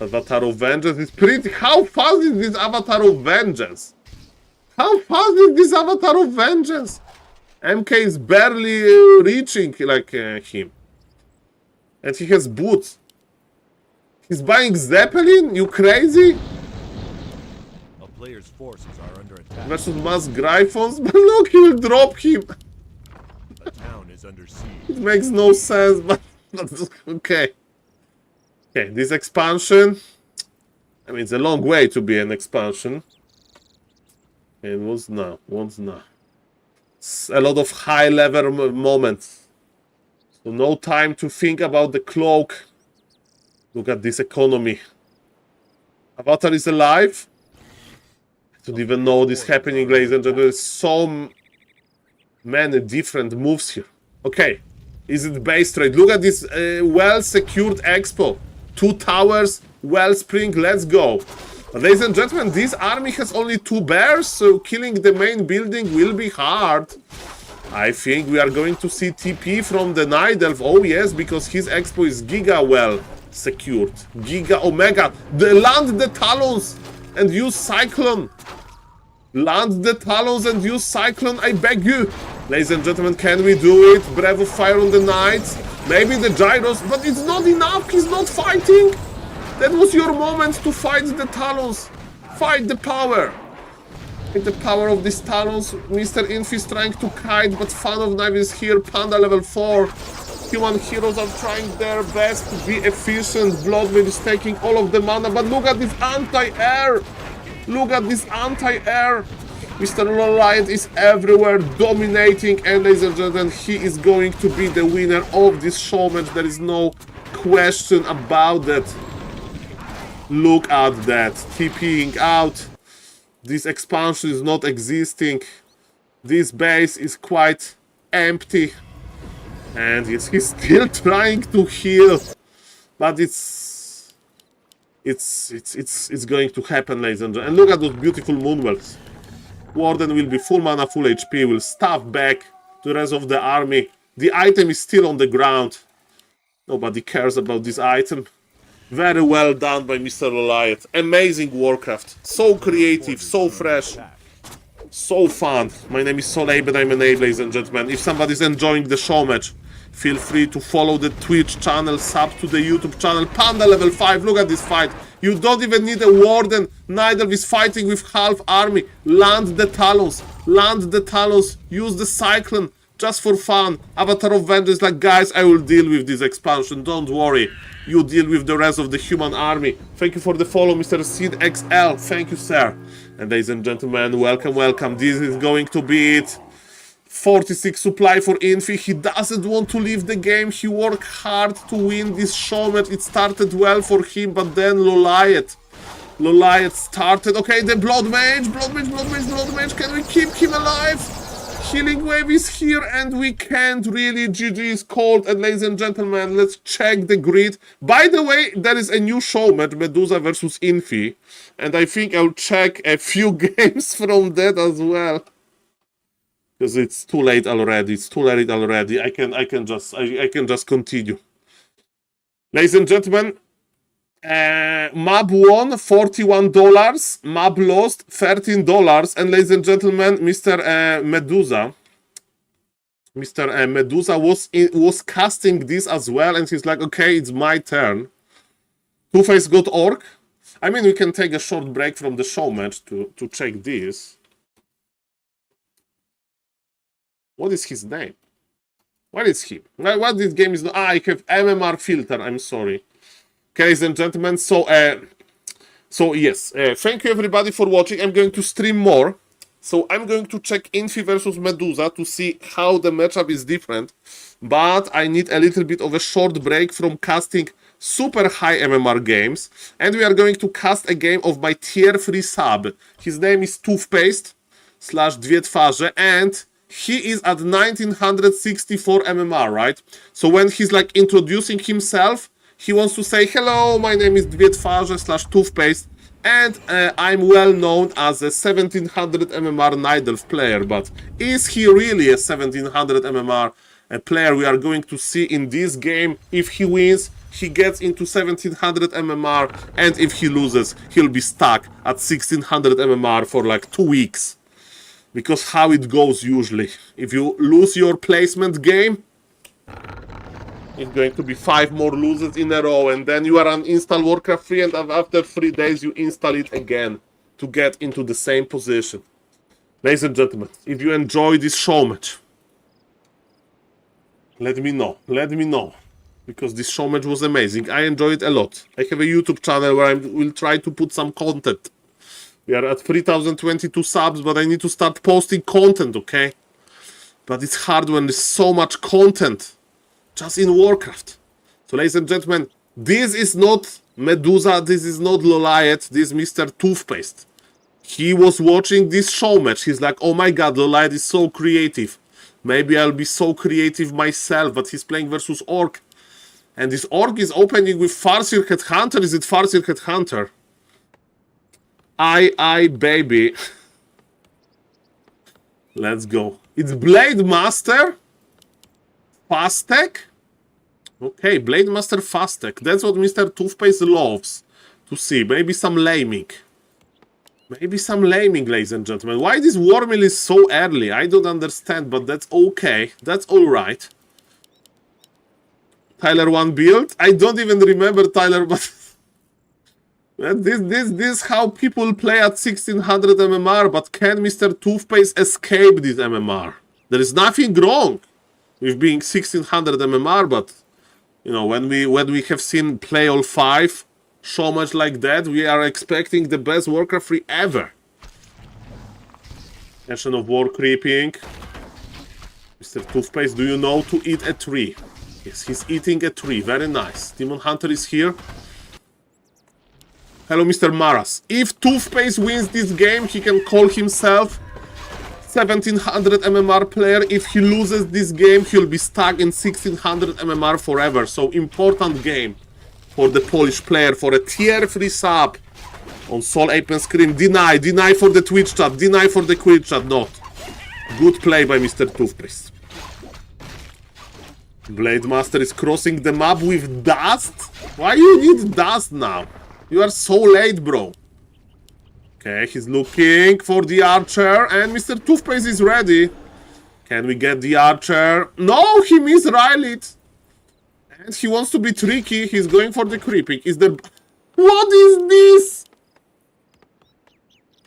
Avatar of Vengeance is pretty... How fast is this Avatar of Vengeance? How fast is this Avatar of Vengeance? MK is barely reaching like him. And he has boots. He's buying Zeppelin? You crazy? A player's forces are under attack. Versus mass Gryphons? But look, he will drop him. A town is under siege. It makes no sense, but Okay. Okay, this expansion. I mean, it's a long way to be an expansion. It was now. What's now? It's a lot of high-level moments. So no time to think about the cloak. Look at this economy. Avatar is alive. I don't even know this happening, ladies and gentlemen. There's so many different moves here. Okay, is it base trade? Look at this well-secured expo. 2 towers, wellspring, let's go. But ladies and gentlemen, this army has only 2 bears, so killing the main building will be hard. I think we are going to see TP from the Night Elf. Oh yes, because his expo is giga well secured. Giga Omega. Land the Talons and use Cyclone. Land the Talons and use Cyclone, I beg you. Ladies and gentlemen, can we do it? Breath of Fire on the Knights. Maybe the Gyros, but it's not enough. He's not fighting. That was your moment to fight the Talons. Fight the power. Fight the power of these Talons. Mr. Infi is trying to kite, but Fan of Knife is here. Panda level 4. Human heroes are trying their best to be efficient. Bloodmage is taking all of the mana, but look at this anti-air. Look at this anti-air. Mr. Lolliant is everywhere, dominating, and ladies and gentlemen, he is going to be the winner of this show match. There is no question about that. Look at that, TPing out. This expansion is not existing. This base is quite empty. And yes, he's still trying to heal. But it's going to happen, ladies and gentlemen. And look at those beautiful Moonwells. Warden will be full mana, full HP, will staff back the rest of the army. The item is still on the ground. Nobody cares about this item. Very well done by Mr. Lolliant. Amazing Warcraft. So creative, so fresh, so fun. My name is SaulApeMan, I'm an Ape, ladies and gentlemen. If somebody's enjoying the show match, feel free to follow the Twitch channel, sub to the YouTube channel. Panda level 5, look at this fight. You don't even need a Warden. Night Elf is fighting with half army. Land the Talons. Land the Talons. Use the Cyclone. Just for fun. Avatar of Vengeance, like, guys, I will deal with this expansion. Don't worry. You deal with the rest of the human army. Thank you for the follow, Mr. Sid XL. Thank you, sir. And ladies and gentlemen, welcome, welcome. This is going to be it. 46 supply for Infi. He doesn't want to leave the game. He worked hard to win this show match. It started well for him, but then Lolliant started. Okay, the Blood Mage. Can we keep him alive? Healing wave is here, and we can't really. GG is called. And ladies and gentlemen, let's check the grid. By the way, there is a new show match, Medusa versus Infi. And I think I'll check a few games from that as well. Because it's too late already. It's too late already. I can just continue. Ladies and gentlemen, Mab won $41. Mab lost $13. And ladies and gentlemen, Mr. Medusa was casting this as well, and he's like, okay, it's my turn. Two-Face got Orc. I mean, we can take a short break from the show match to check this. What is his name? What is he? What this game is? I have MMR filter. I'm sorry. Okay, ladies and gentlemen. So yes. Thank you everybody for watching. I'm going to stream more. So I'm going to check Infi versus Medusa to see how the matchup is different. But I need a little bit of a short break from casting super high MMR games. And we are going to cast a game of my tier 3 sub. His name is Toothpaste / Dwie Twarze, and he is at 1964 MMR, right? So when he's like introducing himself, he wants to say, hello, my name is Dwie Twarze / Toothpaste, and I'm well known as a 1700 MMR Night Elf player. But is he really a 1700 MMR player? We are going to see in this game. If he wins, he gets into 1700 MMR, and if he loses, he'll be stuck at 1600 MMR for like 2 weeks. Because how it goes usually. If you lose your placement game, it's going to be 5 more losers in a row, and then you are uninstall Warcraft 3, and after 3 days you install it again to get into the same position. Ladies and gentlemen, if you enjoy this show match, let me know. Let me know. because this show match was amazing. I enjoyed it a lot. I have a YouTube channel where I will try to put some content. We are at 3022 subs, but I need to start posting content, okay? But it's hard when there's so much content just in Warcraft. So, ladies and gentlemen, this is not Medusa, this is not Loliet, this is Mr. Toothpaste. He was watching this show match. He's like, oh my god, Loliet is so creative. Maybe I'll be so creative myself, but he's playing versus Orc. And this Orc is opening with Farseer Headhunter. Is it Farseer Headhunter? Baby. Let's go. It's Blade Master. Fastech? Okay, Blade Master Fastech. That's what Mr. Toothpaste loves to see. Maybe some laming. Maybe some laming, ladies and gentlemen. Why this War Mill is so early? I don't understand, but that's okay. That's alright. Tyler 1 build? I don't even remember Tyler, but... this is how people play at 1600 MMR, but can Mr. Toothpaste escape this MMR? There is nothing wrong with being 1600 MMR, but... You know, when we have seen Play All 5, so much like that, we are expecting the best Warcraft 3 ever. Nation of War creeping. Mr. Toothpaste, do you know to eat a tree? Yes, he's eating a tree. Very nice. Demon Hunter is here. Hello, Mr. Maras. If Toothpaste wins this game, he can call himself 1700 MMR player. If he loses this game, he'll be stuck in 1600 MMR forever. So important game for the Polish player, for a tier 3 sub on SaulApeMan screen. Deny for the Twitch chat. Deny for the Twitch chat. Not. Good play by Mr. Toothpaste. Blade Master is crossing the map with dust? Why you need dust now? You are so late, bro. Okay, he's looking for the archer, and Mr. Toothpaste is ready. Can we get the archer? No, he misread it. And he wants to be tricky. He's going for the creeping. What is this?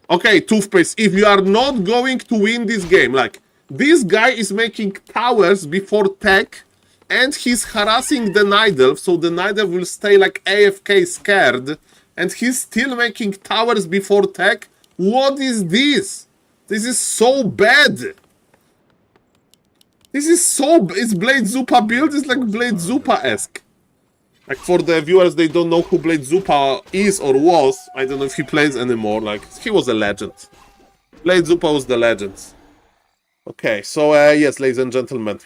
Okay, Toothpaste, if you are not going to win this game, like, this guy is making towers before tech, and he's harassing the Night Elf, so the Night Elf will stay like AFK scared, and he's still making towers before tech. What is this? This is so bad. This is so... It's Blade Zupa build. It's like Blade Zupa-esque. Like, for the viewers, they don't know who Blade Zupa is or was. I don't know if he plays anymore. Like, he was a legend. Blade Zupa was the legend. Okay, so, yes, ladies and gentlemen.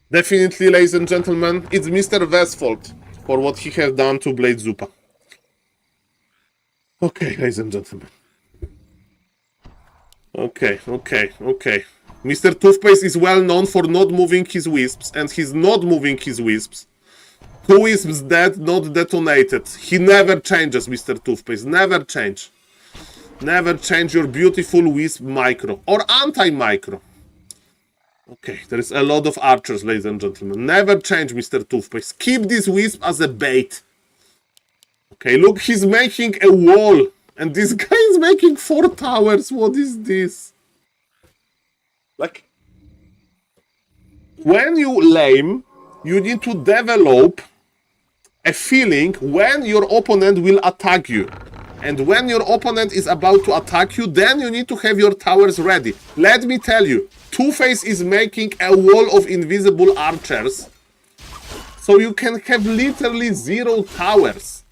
Definitely, ladies and gentlemen, it's Mr. Vest's fault for what he has done to Blade Zupa. Okay, ladies and gentlemen. Okay. Mr. Toothpaste is well known for not moving his wisps, and he's not moving his wisps. 2 wisps dead, not detonated. He never changes, Mr. Toothpaste. Never change. Never change your beautiful wisp micro. Or anti-micro. Okay, there is a lot of archers, ladies and gentlemen. Never change, Mr. Toothpaste. Keep this wisp as a bait. Okay, look, he's making a wall. And this guy is making 4 towers. What is this? Like, when you lame, you need to develop a feeling when your opponent will attack you. And when your opponent is about to attack you, then you need to have your towers ready. Let me tell you, Two-Face is making a wall of invisible archers. So you can have literally 0 towers.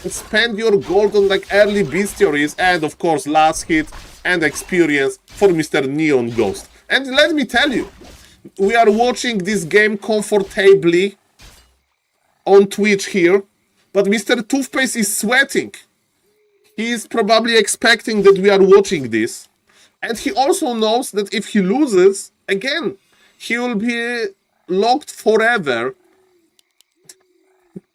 And spend your gold on like early bestiaries and of course last hit and experience for Mr. Neon Ghost. And let me tell you, we are watching this game comfortably on Twitch here, but Mr. Toothpaste is sweating. He is probably expecting that we are watching this. And he also knows that if he loses, again, he will be locked forever.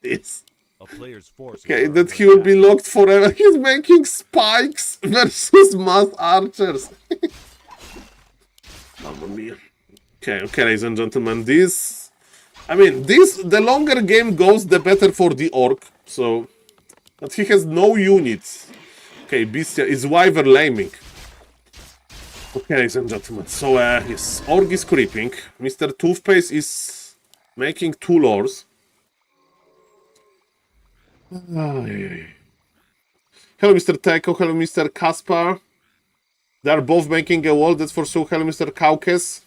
It's... A player's force. Okay, that he will be locked forever. He's making spikes versus mass archers. Mamma mia. Okay, ladies and gentlemen, this... I mean, the longer game goes, the better for the Orc. So, but he has no units. Okay, Bestia is Wyvern laming. Okay, ladies and gentlemen, so, yes, Orc is creeping. Mr. Toothpaste is making 2 lores. Hello, Mr. Teko. Hello, Mr. Kaspar. They are both making a wall, that's for sure. Hello, Mr. Caucus.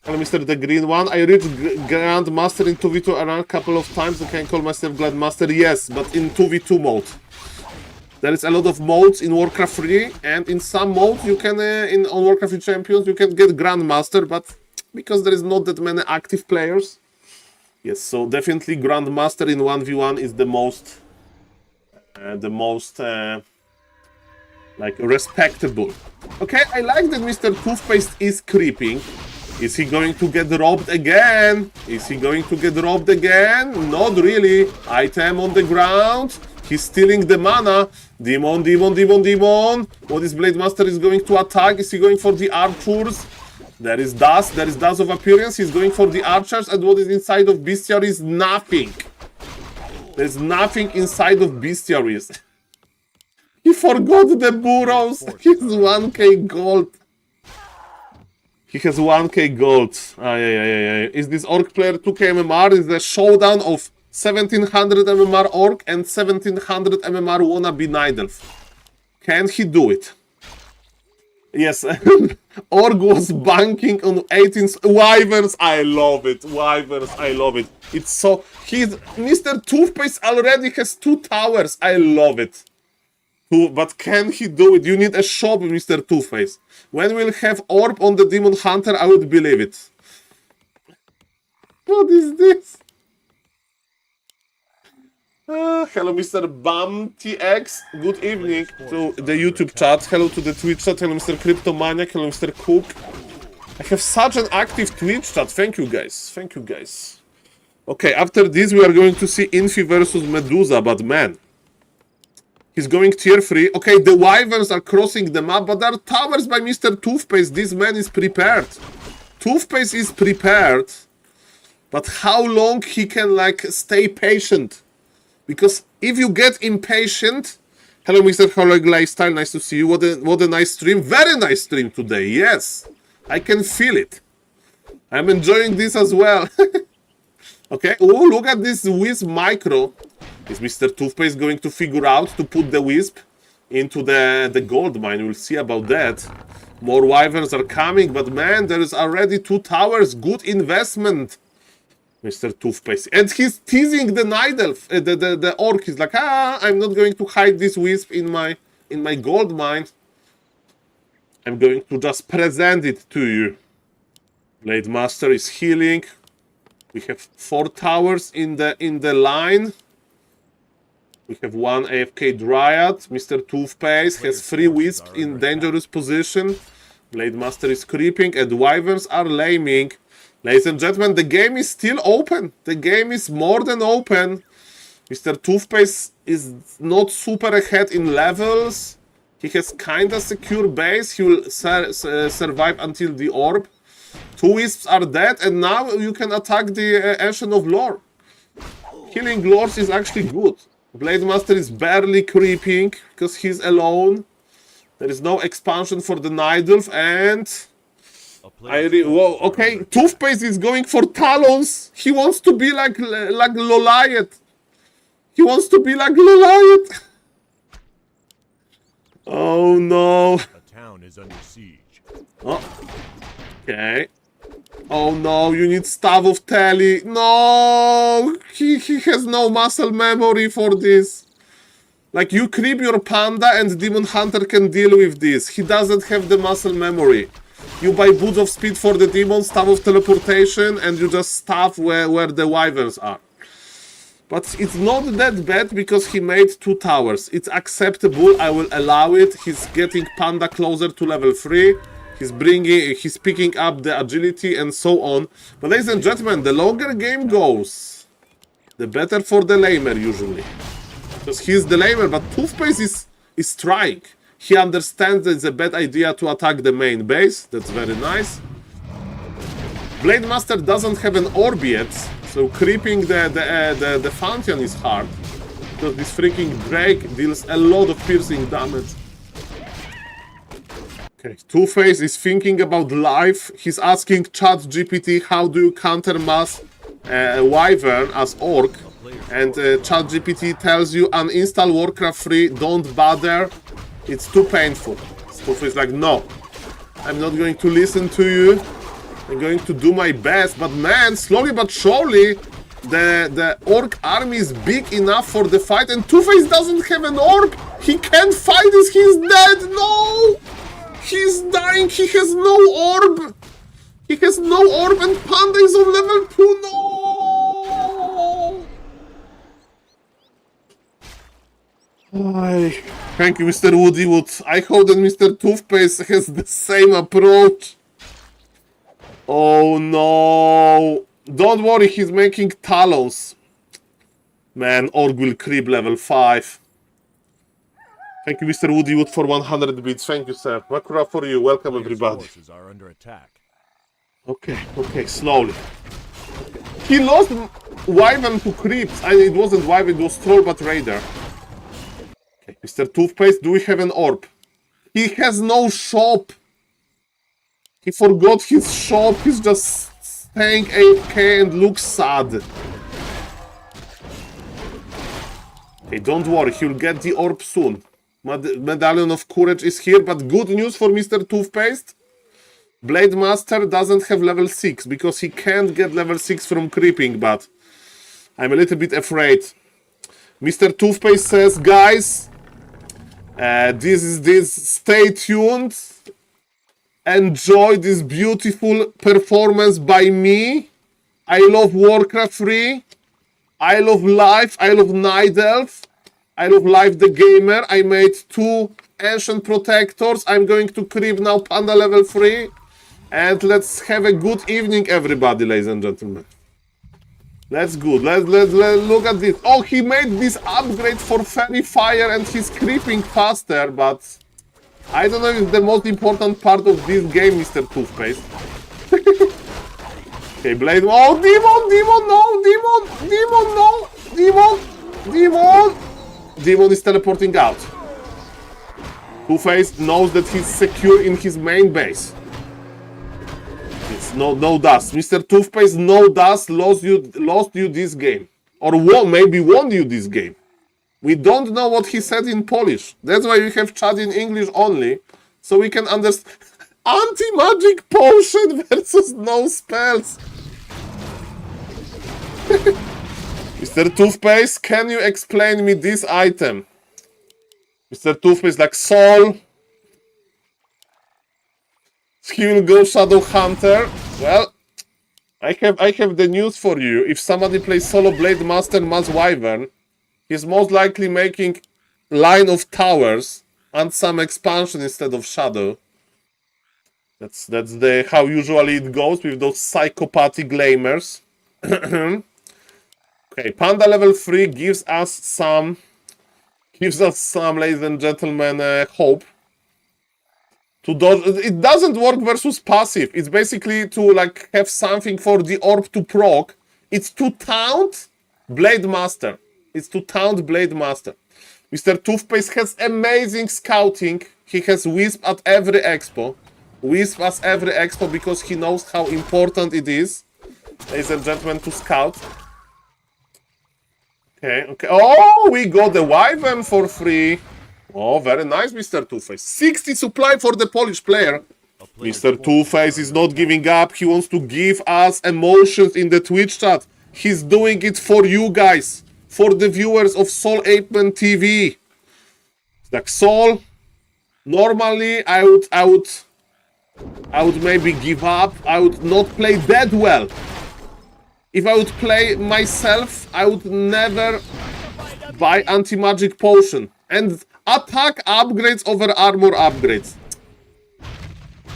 Hello, Mr. The Green One. I reached Grandmaster in 2v2 around a couple of times. I can call myself Grandmaster. Yes, but in 2v2 mode. There is a lot of modes in Warcraft 3, and in some modes you can, on Warcraft 3 Champions, you can get Grandmaster, but because there is not that many active players. Yes, so definitely Grandmaster in 1v1 is the most, like, respectable. Okay, I like that Mr. Toothpaste is creeping. Is he going to get robbed again? Is he going to get robbed again? Not really. Item on the ground. He's stealing the mana. Demon, demon, demon, demon. What is Blade Master is going to attack? Is he going for the archers? There is dust. There is dust of appearance. He's going for the archers. And what is inside of bestiary is nothing. There's nothing inside of bestiaries. He forgot the burrows. He's 1k gold. He has 1k gold. Is this orc player 2k MMR? Is the showdown of 1700 MMR orc and 1700 MMR wannabe Nidelf. Can he do it? Yes. Orc was banking on 18 wyverns. I love it. Wyverns. I love it. It's so... Mr. Toothpaste already has 2 towers. I love it. But can he do it? You need a shop, Mr. Toothpaste. When we'll have orb on the Demon Hunter, I would believe it. What is this? Hello, Mr. BamTX. Good evening to the YouTube chat. Hello to the Twitch chat. Hello, Mr. Cryptomaniac. Hello, Mr. Cook. I have such an active Twitch chat. Thank you, guys. Thank you, guys. Okay, after this, we are going to see Infi versus Medusa, but man. He's going tier 3. Okay, the wyverns are crossing the map, but there are towers by Mr. Toothpaste. This man is prepared. Toothpaste is prepared. But how long he can, like, stay patient? Because if you get impatient... Hello, Mr. Holog Lifestyle. Nice to see you. What a nice stream. Very nice stream today. Yes. I can feel it. I'm enjoying this as well. Okay. Oh, look at this Wisp Micro. Is Mr. Toothpaste going to figure out to put the Wisp into the gold mine? We'll see about that. More wyverns are coming, but man, there is already 2 towers. Good investment, Mr. Toothpaste. And he's teasing the Nidelf, the orc. He's like, I'm not going to hide this Wisp in my gold mine. I'm going to just present it to you. Blade Master is healing. We have 4 towers in the line. We have 1 AFK Dryad. Mr. Toothpaste has 3 Wisps in dangerous position. Blade Master is creeping and wyverns are laming. Ladies and gentlemen, the game is still open. The game is more than open. Mr. Toothpaste is not super ahead in levels. He has kinda secure base. He will survive until the orb. 2 Wisps are dead, and now you can attack the Ancient of Lore. Killing Lords is actually good. Blade Master is barely creeping because he's alone. There is no expansion for the Nidelf, and whoa, okay, Toothpaste is going for Talons. He wants to be like Loliet. He wants to be like Loliet. Oh no. A town is under siege. Oh. Okay. Oh no, you need Staff of Tele. No! He has no muscle memory for this. Like, you creep your panda and Demon Hunter can deal with this. He doesn't have the muscle memory. You buy Boots of Speed for the demon, Staff of Teleportation, and you just staff where the wyverns are. But it's not that bad because he made 2 towers. It's acceptable, I will allow it. He's getting panda closer to level 3. He's picking up the agility and so on. But ladies and gentlemen, the longer game goes, the better for the lamer usually. Because he's the lamer, but Toothpaste is trying. He understands that it's a bad idea to attack the main base. That's very nice. Blade Master doesn't have an orb yet, so creeping the fountain is hard. Because this freaking Drake deals a lot of piercing damage. Okay, Two-Face is thinking about life. He's asking ChatGPT, how do you counter mass Wyvern as Orc, and ChatGPT tells you uninstall Warcraft 3, don't bother, it's too painful. Stuff is like, no, I'm not going to listen to you, I'm going to do my best, but man, slowly but surely, the Orc army is big enough for the fight, and Two-Face doesn't have an Orb, he can't fight this, he's dead, no! He's dying, he has no Orb! He has no Orb, and Panda is on level 2, no! Thank you, Mr. Woodywood. I hope that Mr. Toothpaste has the same approach. Oh no! Don't worry, he's making talons. Man, Org will creep level 5. Thank you, Mr. Woodywood, for 100 bits. Thank you, sir. Makura for you. Welcome, everybody. Forces are under attack. Okay, slowly. He lost Wyvern to creeps. I mean, it wasn't Wyvern, it was Troll, but Raider. Okay, Mr. Toothpaste, do we have an orb? He has no shop. He forgot his shop. He's just staying AFK and looks sad. Okay, don't worry. He'll get the orb soon. Medallion of Courage is here, but good news for Mr. Toothpaste. Blade Master doesn't have level 6 because he can't get level 6 from creeping, but I'm a little bit afraid. Mr. Toothpaste says, guys, stay tuned. Enjoy this beautiful performance by me. I love Warcraft 3. I love Life. I love Night Elf. I love Life the Gamer. I made 2 Ancient Protectors. I'm going to creep now Panda level 3. And let's have a good evening, everybody, ladies and gentlemen. That's good. Let's look at this. Oh, he made this upgrade for Fairy Fire and he's creeping faster, but I don't know if it's the most important part of this game, Mr. Toothpaste. Okay, Blade. Oh, Demon! Demon is teleporting out. Two-Face knows that he's secure in his main base. It's no dust. Mr. Toothpaste, no dust lost you this game. Or maybe won you this game. We don't know what he said in Polish. That's why we have chat in English only. So we can understand. Anti-magic potion versus no spells. Mr. Toothpaste, can you explain me this item? Mr. Toothpaste like Saul. He will go Shadow Hunter. Well, I have the news for you. If somebody plays Solo Blade Master Mass Wyvern, he's most likely making line of towers and some expansion instead of Shadow. That's the how usually it goes with those psychopathic glamers. Okay, Panda level 3 gives us some, ladies and gentlemen, hope. It doesn't work versus passive. It's basically to like have something for the orb to proc. It's to taunt Blade Master. Mr. Toothpaste has amazing scouting. He has Wisp at every expo. Because he knows how important it is, ladies and gentlemen, to scout. Okay. Oh, we got the Wyvern for free. Oh, very nice, Mr. Two-Face. 60 supply for the Polish player. Mr. Two-Face is not giving up. He wants to give us emotions in the Twitch chat. He's doing it for you guys. For the viewers of SaulApeMan TV. Like Saul, normally I would maybe give up. I would not play that well. If I would play myself, I would never buy anti-magic potion. And attack upgrades over armor upgrades.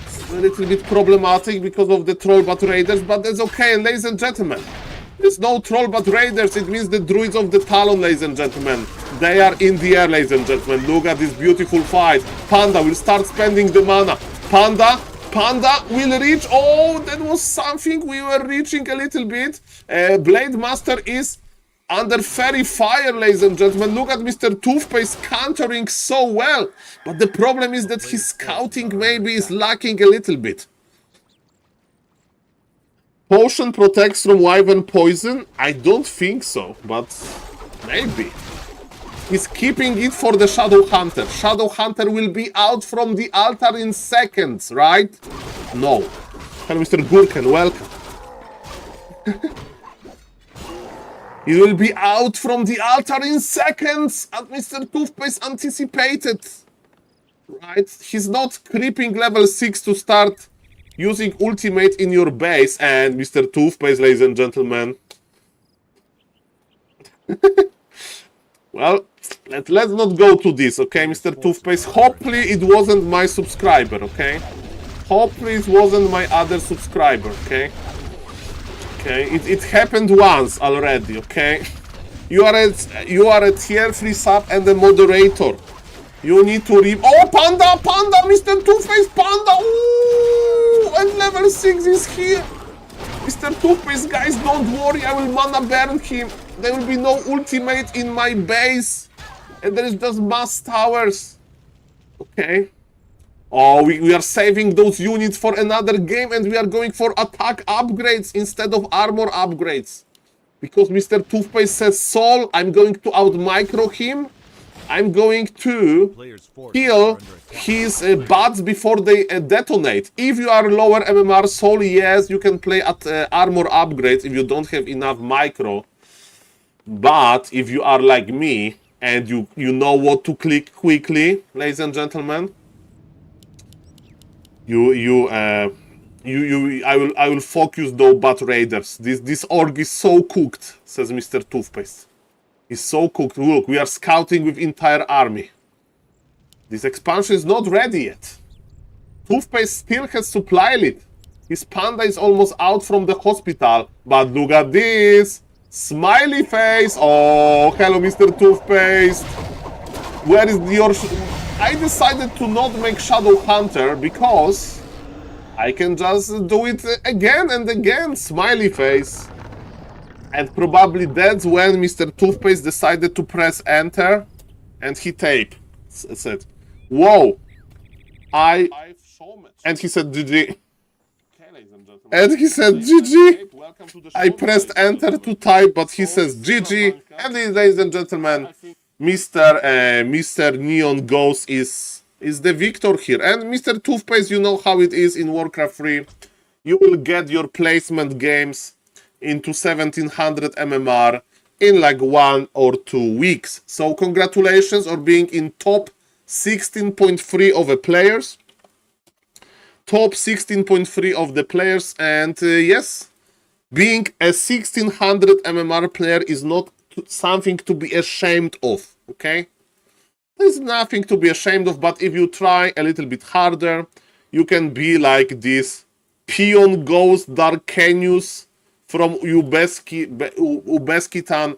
It's a little bit problematic because of the troll but raiders, but that's okay, ladies and gentlemen. There's no troll but raiders, it means the druids of the Talon, ladies and gentlemen. They are in the air, ladies and gentlemen. Look at this beautiful fight. Panda will start spending the mana. Panda will reach. Oh, that was something. We were reaching a little bit. Blade Master is under Fairy Fire, ladies and gentlemen. Look at Mr. Toothpaste countering so well. But the problem is that his scouting maybe is lacking a little bit. Potion protects from wyvern poison? I don't think so, but maybe. He's keeping it for the Shadow Hunter. Shadow Hunter will be out from the altar in seconds, right? No. Hello, Mr. Gurken, welcome. He will be out from the altar in seconds, as Mr. Toothpaste anticipated. Right? He's not creeping level 6 to start using ultimate in your base. And Mr. Toothpaste, ladies and gentlemen. Well, let's not go to this, okay, Mr. Toothpaste? Hopefully it wasn't my subscriber, okay? Hopefully it wasn't my other subscriber, okay? Okay, it happened once already, okay? You are a tier 3 sub and a moderator. You need to read. Oh, Panda, Mr. Toothpaste, Panda! Ooh, and level 6 is here. Mr. Toothpaste, guys, don't worry, I will mana burn him. There will be no ultimate in my base. And there is just mass towers. Okay. Oh, we are saving those units for another game and we are going for attack upgrades instead of armor upgrades. Because Mr. Toothpaste says, Saul, I'm going to out-micro him. I'm going to kill his buds before they detonate. If you are lower MMR Saul, yes, you can play at armor upgrades if you don't have enough micro. But if you are like me and you know what to click quickly, ladies and gentlemen, I will focus those bat raiders. This org is so cooked, says Mr. Toothpaste. He's so cooked. Look, we are scouting with entire army. This expansion is not ready yet. Toothpaste still has supply lead. His panda is almost out from the hospital. But look at this. Smiley face. Oh, hello, Mr. Toothpaste. Where is your... I decided to not make Shadow Hunter because I can just do it again and again. Smiley face. And probably that's when Mr. Toothpaste decided to press enter and he typed. Said, whoa. And he said GG. And he said GG. I pressed enter to type, but he says GG. And ladies and gentlemen, Mr. Neon Ghost is the victor here. And Mr. Toothpaste, you know how it is in Warcraft 3. You will get your placement games into 1700 MMR in like 1 or 2 weeks. So congratulations on being in top 16.3 of the players. Top 16.3 of the players. And yes, being a 1600 MMR player is not something to be ashamed of. Okay? There's nothing to be ashamed of, but if you try a little bit harder, you can be like this Peon Ghost Darkanius from Ubeskitan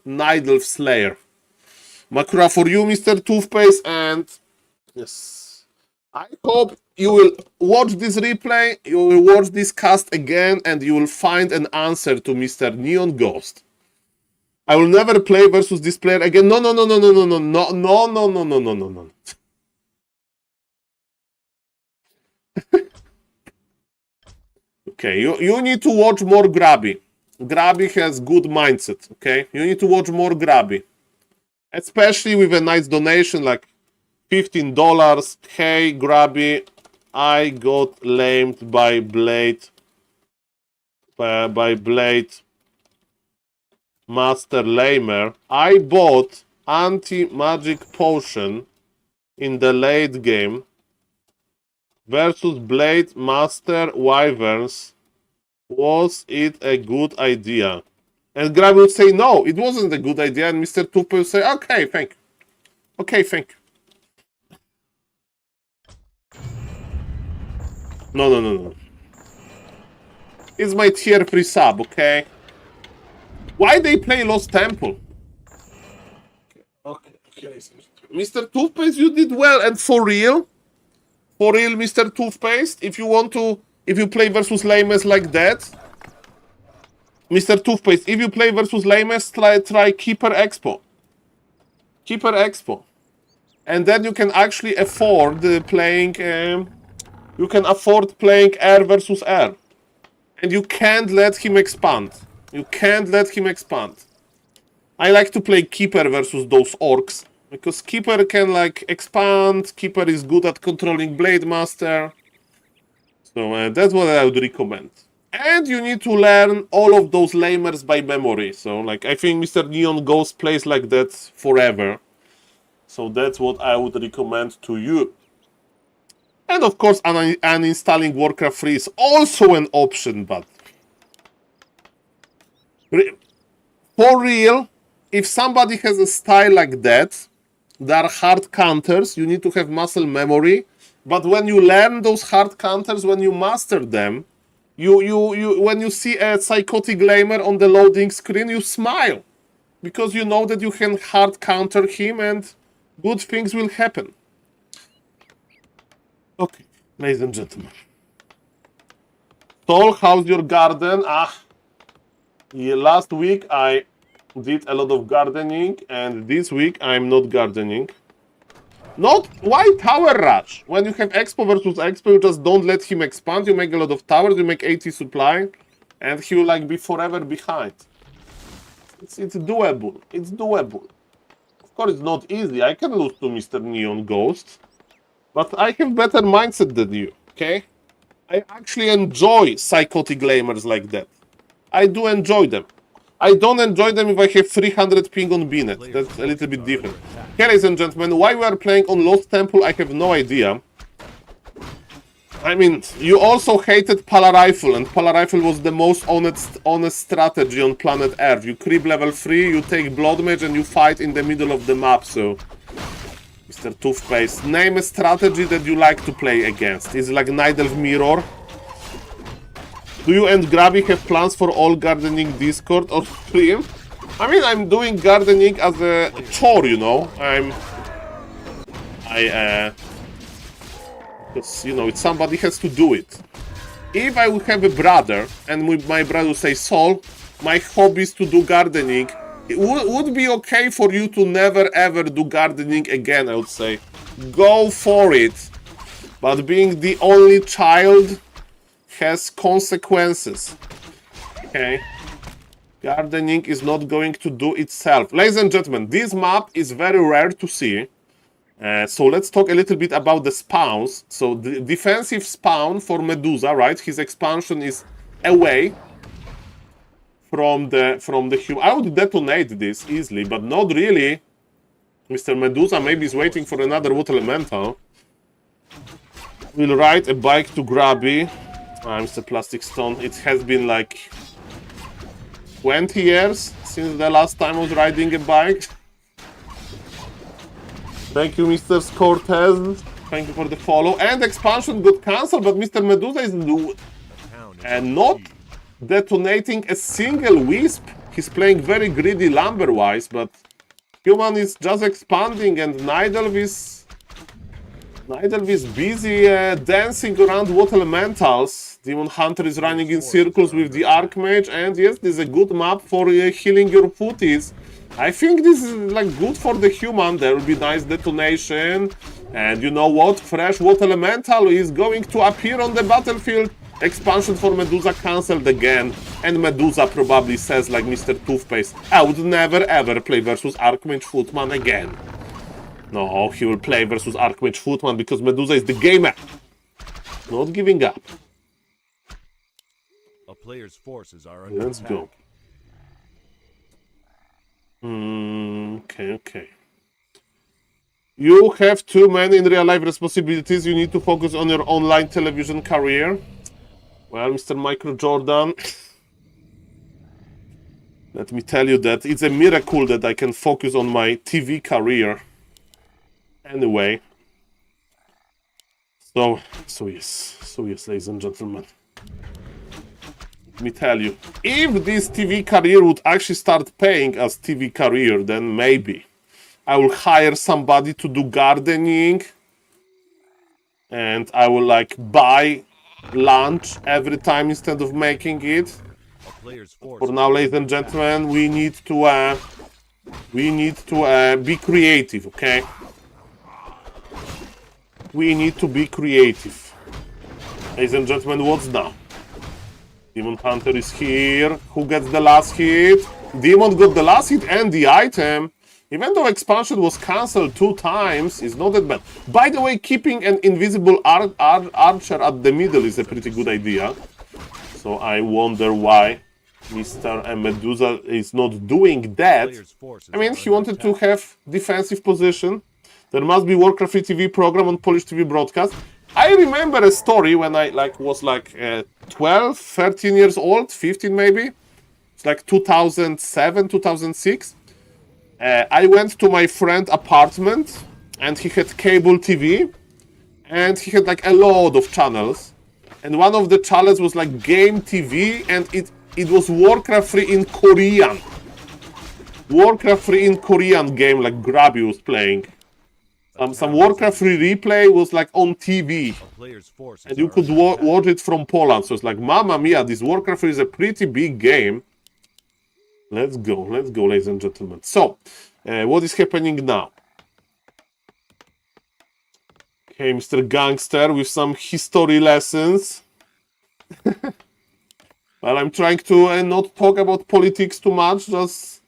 Nidal Slayer. Makura for you, Mr. Toothpaste, and yes, I hope you will watch this replay, you will watch this cast again, and you will find an answer to Mr. Neon Ghost. I will never play versus this player again. No. Okay, you need to watch more Grabby. Grabby has good mindset, okay? You need to watch more Grabby. Especially with a nice donation like $15. Hey, Grabby, I got lamed by Blade. By Blade Master Lamer. I bought anti-magic potion in the late game versus Blade Master Wyverns. Was it a good idea? And Grab would say, no, it wasn't a good idea. And Mr. Toothpaste would say, okay, thank you. Okay, thank you. No. It's my tier 3 sub, okay? Why they play Lost Temple? Okay. Mr. Toothpaste, you did well. And for real, Mr. Toothpaste, if you play versus Lames like that, Mr. Toothpaste, if you play versus Lames, try Keeper Expo. Keeper Expo. And then you can actually afford playing, air versus air. And you can't let him expand. You can't let him expand. I like to play Keeper versus those orcs. Because Keeper can like expand. Keeper is good at controlling Blade Master. So that's what I would recommend. And you need to learn all of those lamers by memory. So like I think Mr. Neon Ghost plays like that forever. So that's what I would recommend to you. And of course uninstalling Warcraft 3 is also an option, but for real, if somebody has a style like that, there are hard counters, you need to have muscle memory. But when you learn those hard counters, when you master them, when you see a psychotic lamer on the loading screen, you smile. Because you know that you can hard counter him and good things will happen. Okay, ladies and gentlemen. Saul, how's your garden? Yeah, last week I did a lot of gardening, and this week I'm not gardening. Not why Tower Rush? When you have Expo versus Expo, you just don't let him expand. You make a lot of towers, you make 80 supply, and he will like be forever behind. It's doable. It's doable. Of course, it's not easy. I can lose to Mr. Neon Ghost, but I have better mindset than you. Okay, I actually enjoy psychotic lamers like that. I do enjoy them. I don't enjoy them if I have 300 ping on Binet. That's a little bit different. Okay, ladies and gentlemen, why we are playing on Lost Temple, I have no idea. I mean, you also hated Pala Rifle, and Pala Rifle was the most honest strategy on planet Earth. You creep level 3, you take Blood Mage, and you fight in the middle of the map, so... Mr. Toothpaste, name a strategy that you like to play against. Is it like Night Elf Mirror? Do you and Grabby have plans for all gardening Discord or stream? I mean, I'm doing gardening as a chore, you know. Because, you know, somebody has to do it. If I would have a brother, and my brother would say, Saul, my hobby is to do gardening, it would be okay for you to never ever do gardening again, I would say. Go for it. But being the only child has consequences. Okay? Gardening is not going to do itself. Ladies and gentlemen, this map is very rare to see. So let's talk a little bit about the spawns. So the defensive spawn for Medusa, right? His expansion is away from the human. I would detonate this easily, but not really. Mr. Medusa maybe is waiting for another water elemental. We'll ride a bike to Grabby. Mr. Plastic Stone. It has been like 20 years since the last time I was riding a bike. Thank you, Mr. Scortez. Thank you for the follow. And expansion got cancelled, but Mr. Medusa is not detonating a single wisp. He's playing very greedy lumber-wise, but human is just expanding, and Nidalv is busy dancing around water elementals. Demon Hunter is running in circles with the Archmage, and yes, this is a good map for healing your footies. I think this is like good for the human. There will be nice detonation, and you know what? Fresh water elemental is going to appear on the battlefield. Expansion for Medusa cancelled again, and Medusa probably says like Mr. Toothpaste, I would never ever play versus Archmage Footman again. No, he will play versus Archmage Footman because Medusa is the gamer. Not giving up. A player's forces are under Let's attack. go. Okay. You have too many in real life responsibilities. You need to focus on your online television career. Well, Mr. Michael Jordan, let me tell you that it's a miracle that I can focus on my TV career. Anyway. So yes, ladies and gentlemen. Let me tell you, if this TV career would actually start paying as TV career, then maybe I will hire somebody to do gardening, and I will like buy lunch every time instead of making it. For now, ladies and gentlemen, we need to be creative, okay? We need to be creative. Ladies and gentlemen, what's now? Demon Hunter is here. Who gets the last hit? Demon got the last hit and the item. Even though expansion was cancelled 2 times, it's not that bad. By the way, keeping an invisible archer at the middle is a pretty good idea. So I wonder why Mr. Medusa is not doing that. I mean, he wanted to have defensive position. There must be Warcraft free TV program on Polish TV broadcast. I remember a story when I was 12, 13 years old, 15 maybe. It's like 2007, 2006. I went to my friend's apartment and he had cable TV and he had like a lot of channels. And one of the channels was like Game TV and it was Warcraft 3 in Korean. Warcraft 3 in Korean game, like Grabby was playing. Some Warcraft 3 replay was like on TV. And you could watch it from Poland. So it's like, Mamma Mia, this Warcraft 3 is a pretty big game. Let's go, ladies and gentlemen. So, what is happening now? Okay, Mr. Gangster with some history lessons. Well, I'm trying to not talk about politics too much, just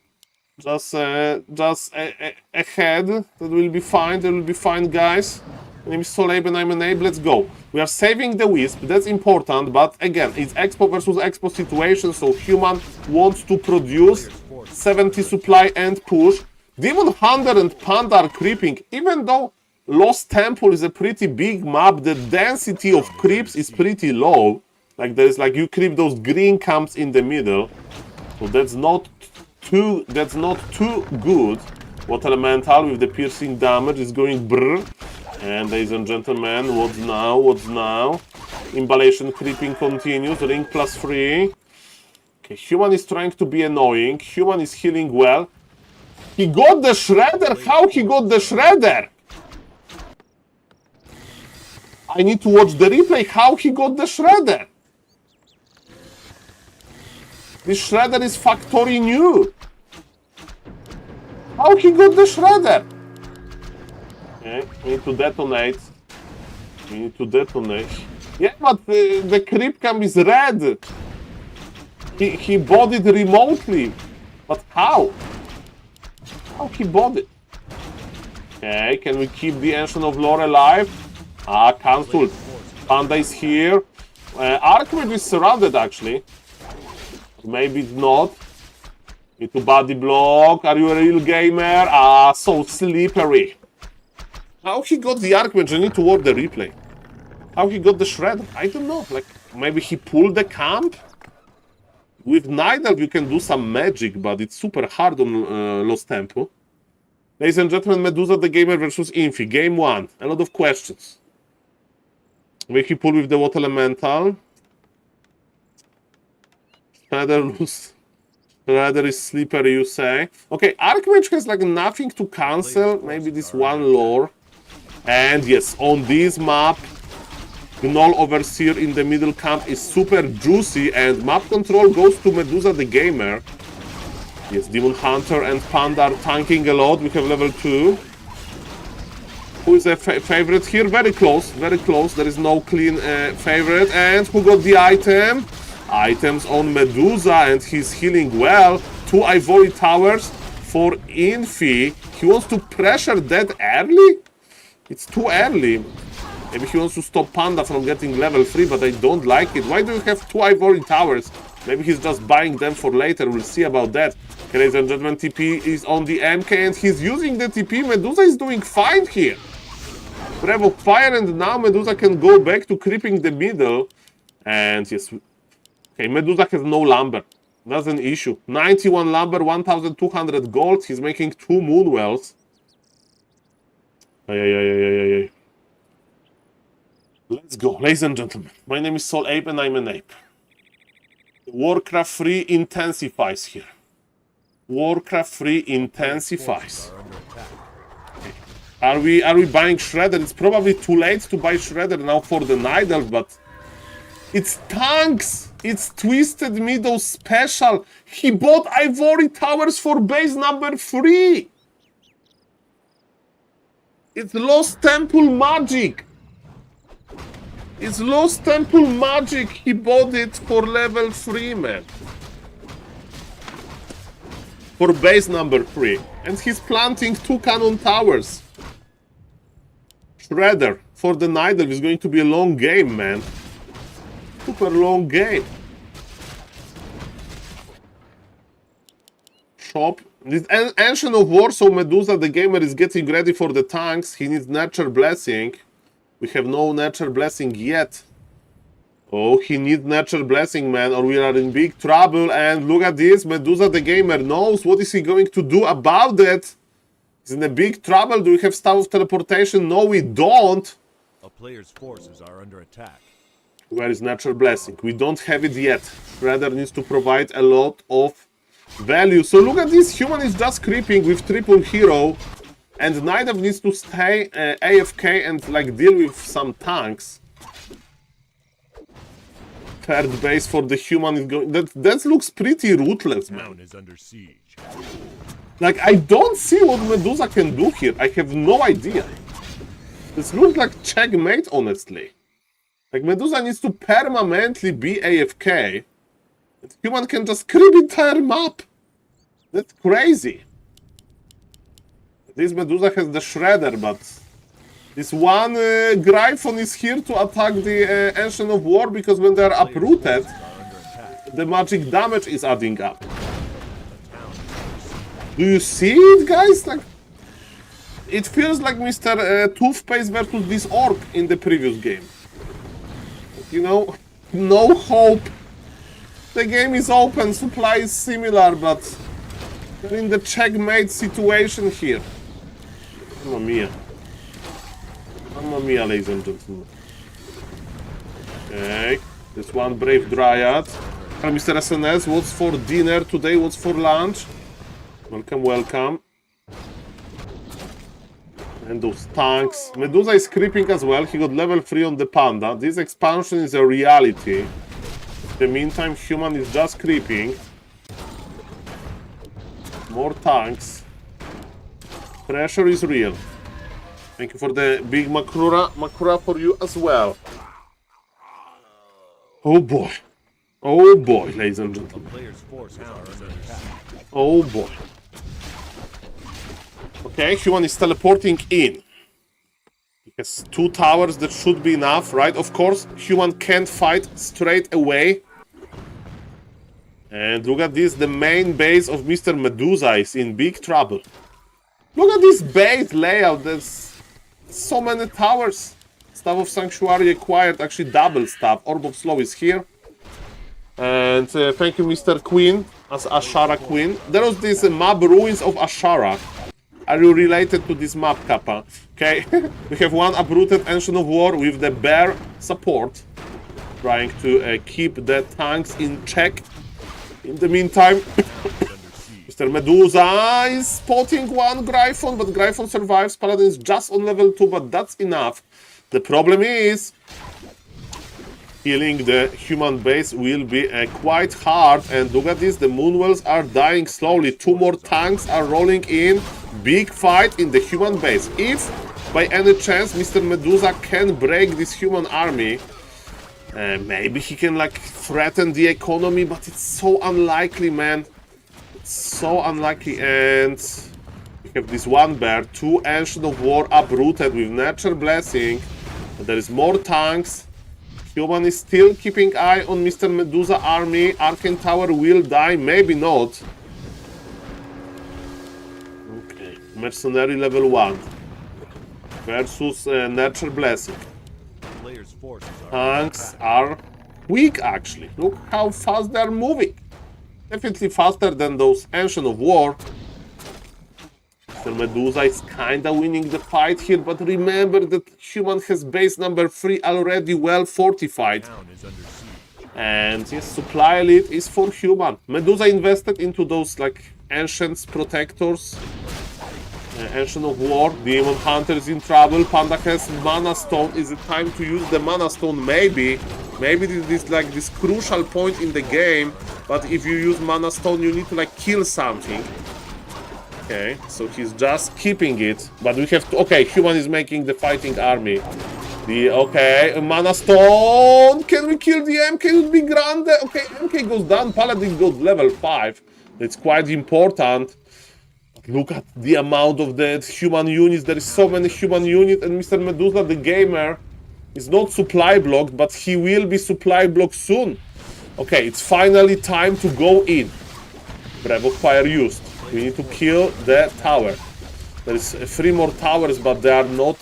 ahead. That will be fine. That will be fine, guys. My name is SaulApeMan, I'm an Ape. Let's go. We are saving the Wisp. That's important. But again, it's Expo versus Expo situation. So human wants to produce 70 supply and push. Demon Hunter and Panda are creeping. Even though Lost Temple is a pretty big map, the density of creeps is pretty low. Like there's like you creep those green camps in the middle. So that's not too good. Water Elemental with the piercing damage is going brr. And ladies and gentlemen, what's now? Imballation creeping continues, ring +3. Okay, human is trying to be annoying. Human is healing well. He got the shredder? How he got the shredder? I need to watch the replay. How he got the shredder? This shredder is factory new. How he got the shredder? Okay, we need to detonate. Yeah, but the creep cam is red. He bought it remotely. But how? How he bought it? Okay, can we keep the Ancient of Lore alive? Ah, cancelled. Panda is here. Archmage is surrounded actually. Maybe it's not. Need to body block. Are you a real gamer? Ah, so slippery. How he got the Archmage? I need to watch the replay. How he got the Shredder? I don't know. Like, maybe he pulled the camp? With Night Elf you can do some magic, but it's super hard on Lost Tempo. Ladies and gentlemen, Medusa the Gamer versus Infi. Game 1. A lot of questions. Will he pull with the Water Elemental? Shredder is slippery, you say. Okay, Archmage has like nothing to cancel. Maybe this one lore. And yes, on this map, Gnoll Overseer in the middle camp is super juicy, and map control goes to Medusa the Gamer. Yes, Demon Hunter and Panda are tanking a lot. We have level 2. Who is a favorite here? Very close, very close. There is no clean favorite. And who got the item? Items on Medusa, and he's healing well. 2 Ivory Towers for Infi. He wants to pressure that early? It's too early. Maybe he wants to stop Panda from getting level 3, but I don't like it. Why do you have 2 Ivory Towers? Maybe he's just buying them for later. We'll see about that. Okay, ladies and gentlemen, TP is on the MK, and he's using the TP. Medusa is doing fine here. Breath of Fire, and now Medusa can go back to creeping the middle. And yes, okay, Medusa has no lumber. That's an issue. 91 lumber, 1,200 gold. He's making 2 Moonwells. Let's go, ladies and gentlemen. My name is SaulApe and I'm an ape. Warcraft 3 intensifies here. Warcraft 3 intensifies. Okay. Are we buying Shredder? It's probably too late to buy Shredder now for the Night Elf, but it's tanks. It's Twisted Meadow special. He bought Ivory Towers for base number 3. It's Lost Temple magic. It's Lost Temple magic. He bought it for level 3, man. For base number 3. And he's planting 2 cannon towers. Shredder for the Night Elf is going to be a long game, man. Super long game. Shop. This Ancient of War, so Medusa, the gamer, is getting ready for the tanks. He needs Nature Blessing. We have no Nature Blessing yet. Oh, he needs Nature Blessing, man, or we are in big trouble. And look at this, Medusa, the gamer, knows what is he going to do about that. He's in a big trouble. Do we have Staff of Teleportation? No, we don't. A player's forces are under attack. Where is Nature Blessing? We don't have it yet. Shredder needs to provide a lot of value. So look at this. Human is just creeping with triple hero. And Night Elf needs to stay AFK and like deal with some tanks. Third base for the human is going. That looks pretty ruthless, man. Town is under siege. Like, I don't see what Medusa can do here. I have no idea. This looks like checkmate, honestly. Like, Medusa needs to permanently be AFK. And human can just creep entire map. That's crazy. This Medusa has the Shredder, but this one Gryphon is here to attack the Ancient of War, because when they're uprooted, the magic damage is adding up. Do you see it, guys? Like, it feels like Mr. Toothpaste versus this orc in the previous game. You know, no hope. The game is open, supply is similar, but we're in the checkmate situation here. Mamma mia. Mamma mia, ladies and gentlemen. Okay, this one brave dryad. Hello, Mr. SNS, what's for dinner today? What's for lunch? Welcome, welcome. And those tanks. Medusa is creeping as well. He got level 3 on the panda. This expansion is a reality. In the meantime, human is just creeping. More tanks. Pressure is real. Thank you for the big Makura. Makura for you as well. Oh boy. Oh boy, ladies and gentlemen. Player's forces are under attack. Oh boy. Okay, human is teleporting in. He has 2 towers, that should be enough, right? Of course, human can't fight straight away. And look at this, the main base of Mr. Medusa is in big trouble. Look at this base layout, there's so many towers. Staff of Sanctuary acquired, actually double staff. Orb of Slow is here. And thank you, Mr. Queen, as Ashara Queen. There was this map, Ruins of Ashara. Are you related to this map, Kappa? Okay, we have one uprooted Ancient of War with the bear support. Trying to keep the tanks in check. In the meantime, Mr. Medusa is spotting one Gryphon, but Gryphon survives. Paladin is just on level 2, but that's enough. The problem is, healing the human base will be quite hard. And look at this, the Moonwells are dying slowly. 2 more tanks are rolling in. Big fight in the human base. If by any chance Mr. Medusa can break this human army, maybe he can like threaten the economy, but it's so unlikely, man. It's so unlikely. And we have this one bear, 2 Ancient of War uprooted with Nature Blessing. There is more tanks. Human is still keeping eye on Mr. Medusa army. Arcane Tower will die, maybe not. Okay, Mercenary level 1 versus Nature Blessing. Player's forces are Tanks are weak, actually. Look how fast they're moving. Definitely faster than those Ancient of War. Mr. Medusa is kinda winning the fight here, but remember that human has base number 3 already well fortified. town is under siege. And yes, supply elite is for human. Medusa invested into those like ancients protectors. Ancient of War, Demon Hunter is in trouble. Panda has Mana Stone. Is it time to use the Mana Stone? Maybe. Maybe this is like this crucial point in the game. But if you use Mana Stone, you need to like kill something. Okay, so he's just keeping it. But we have to... Okay, human is making the fighting army. Okay, Mana Stone. Can we kill the MK? It would be grande. Okay, MK goes down. Paladin goes level 5. It's quite important. Look at the amount of the human units. There is so many human units, and Mr. Medusa, the gamer, is not supply blocked, but he will be supply blocked soon. Okay, it's finally time to go in. Breath of Fire used. We need to kill the tower. There is 3 more towers, but they are not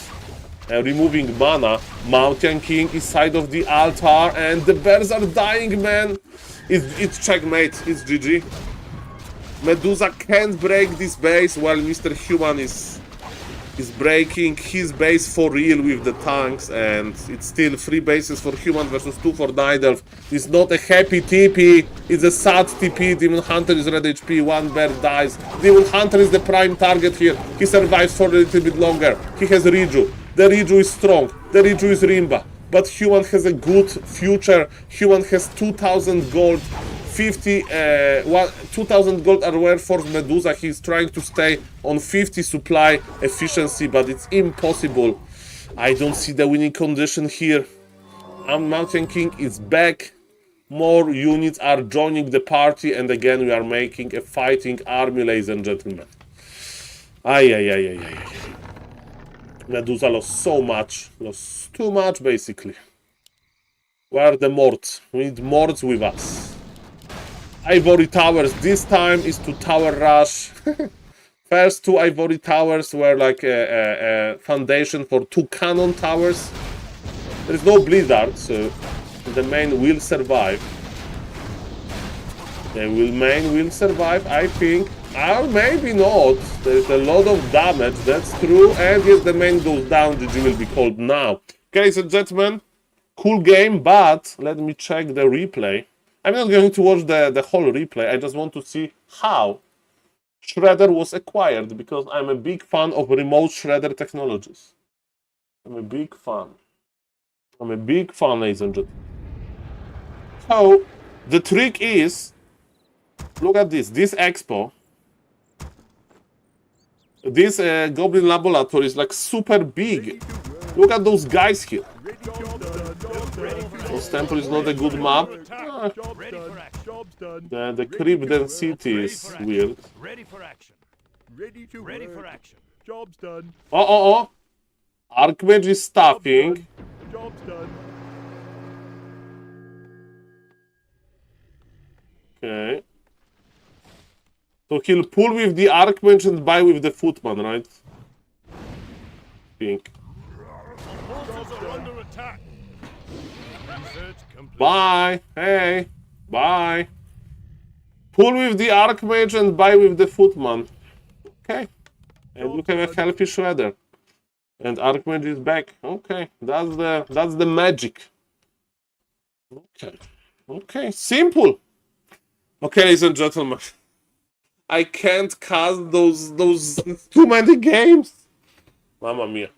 removing mana. Mountain King is side of the altar, and the bears are dying, man. It's checkmate. It's GG. Medusa can't break this base while Mr. Human is breaking his base for real with the tanks, and it's still 3 bases for Human versus 2 for Night Elf. It's not a happy TP, it's a sad TP. Demon Hunter is red HP, 1 bear dies. Demon Hunter is the prime target here. He survives for a little bit longer. He has Riju. The Riju is strong. The Riju is Rimba. But Human has a good future. Human has 2000 gold. 2000 gold are worth for Medusa. He's trying to stay on 50 supply efficiency, but it's impossible. I don't see the winning condition here. Mountain King is back. More units are joining the party, and again we are making a fighting army, ladies and gentlemen. Ay. Medusa lost so much. Lost too much, basically. Where are the Morts? We need Morts with us. Ivory Towers this time is to tower rush. First 2 Ivory Towers were like a foundation for 2 cannon towers. There is no Blizzard, so the main will survive. The main will survive, I think. Or maybe not. There's a lot of damage, that's true. And yes, the main goes down, GG will be called now. Okay, ladies and gentlemen, cool game, but let me check the replay. I'm not going to watch the whole replay, I just want to see how Shredder was acquired, because I'm a big fan of remote Shredder technologies. I'm a big fan, ladies and gentlemen. So, the trick is, look at this expo. This Goblin Laboratory is like super big. Look at those guys here. So Temple is not a good map. The creep density is weird. Ready for action. Ready for action. Job's done. Oh. Archmage is staffing. Job's done. Okay. So he'll pull with the Archmage and buy with the Footman, right? Think. Forces are under attack. Research complete. Bye. Hey. Bye. Pull with the Archmage and buy with the Footman. Okay. And you have a healthy Shredder. And Archmage is back. Okay. That's the magic. Okay. Simple. Okay, ladies and gentlemen. I can't cast those too many games. Mamma mia.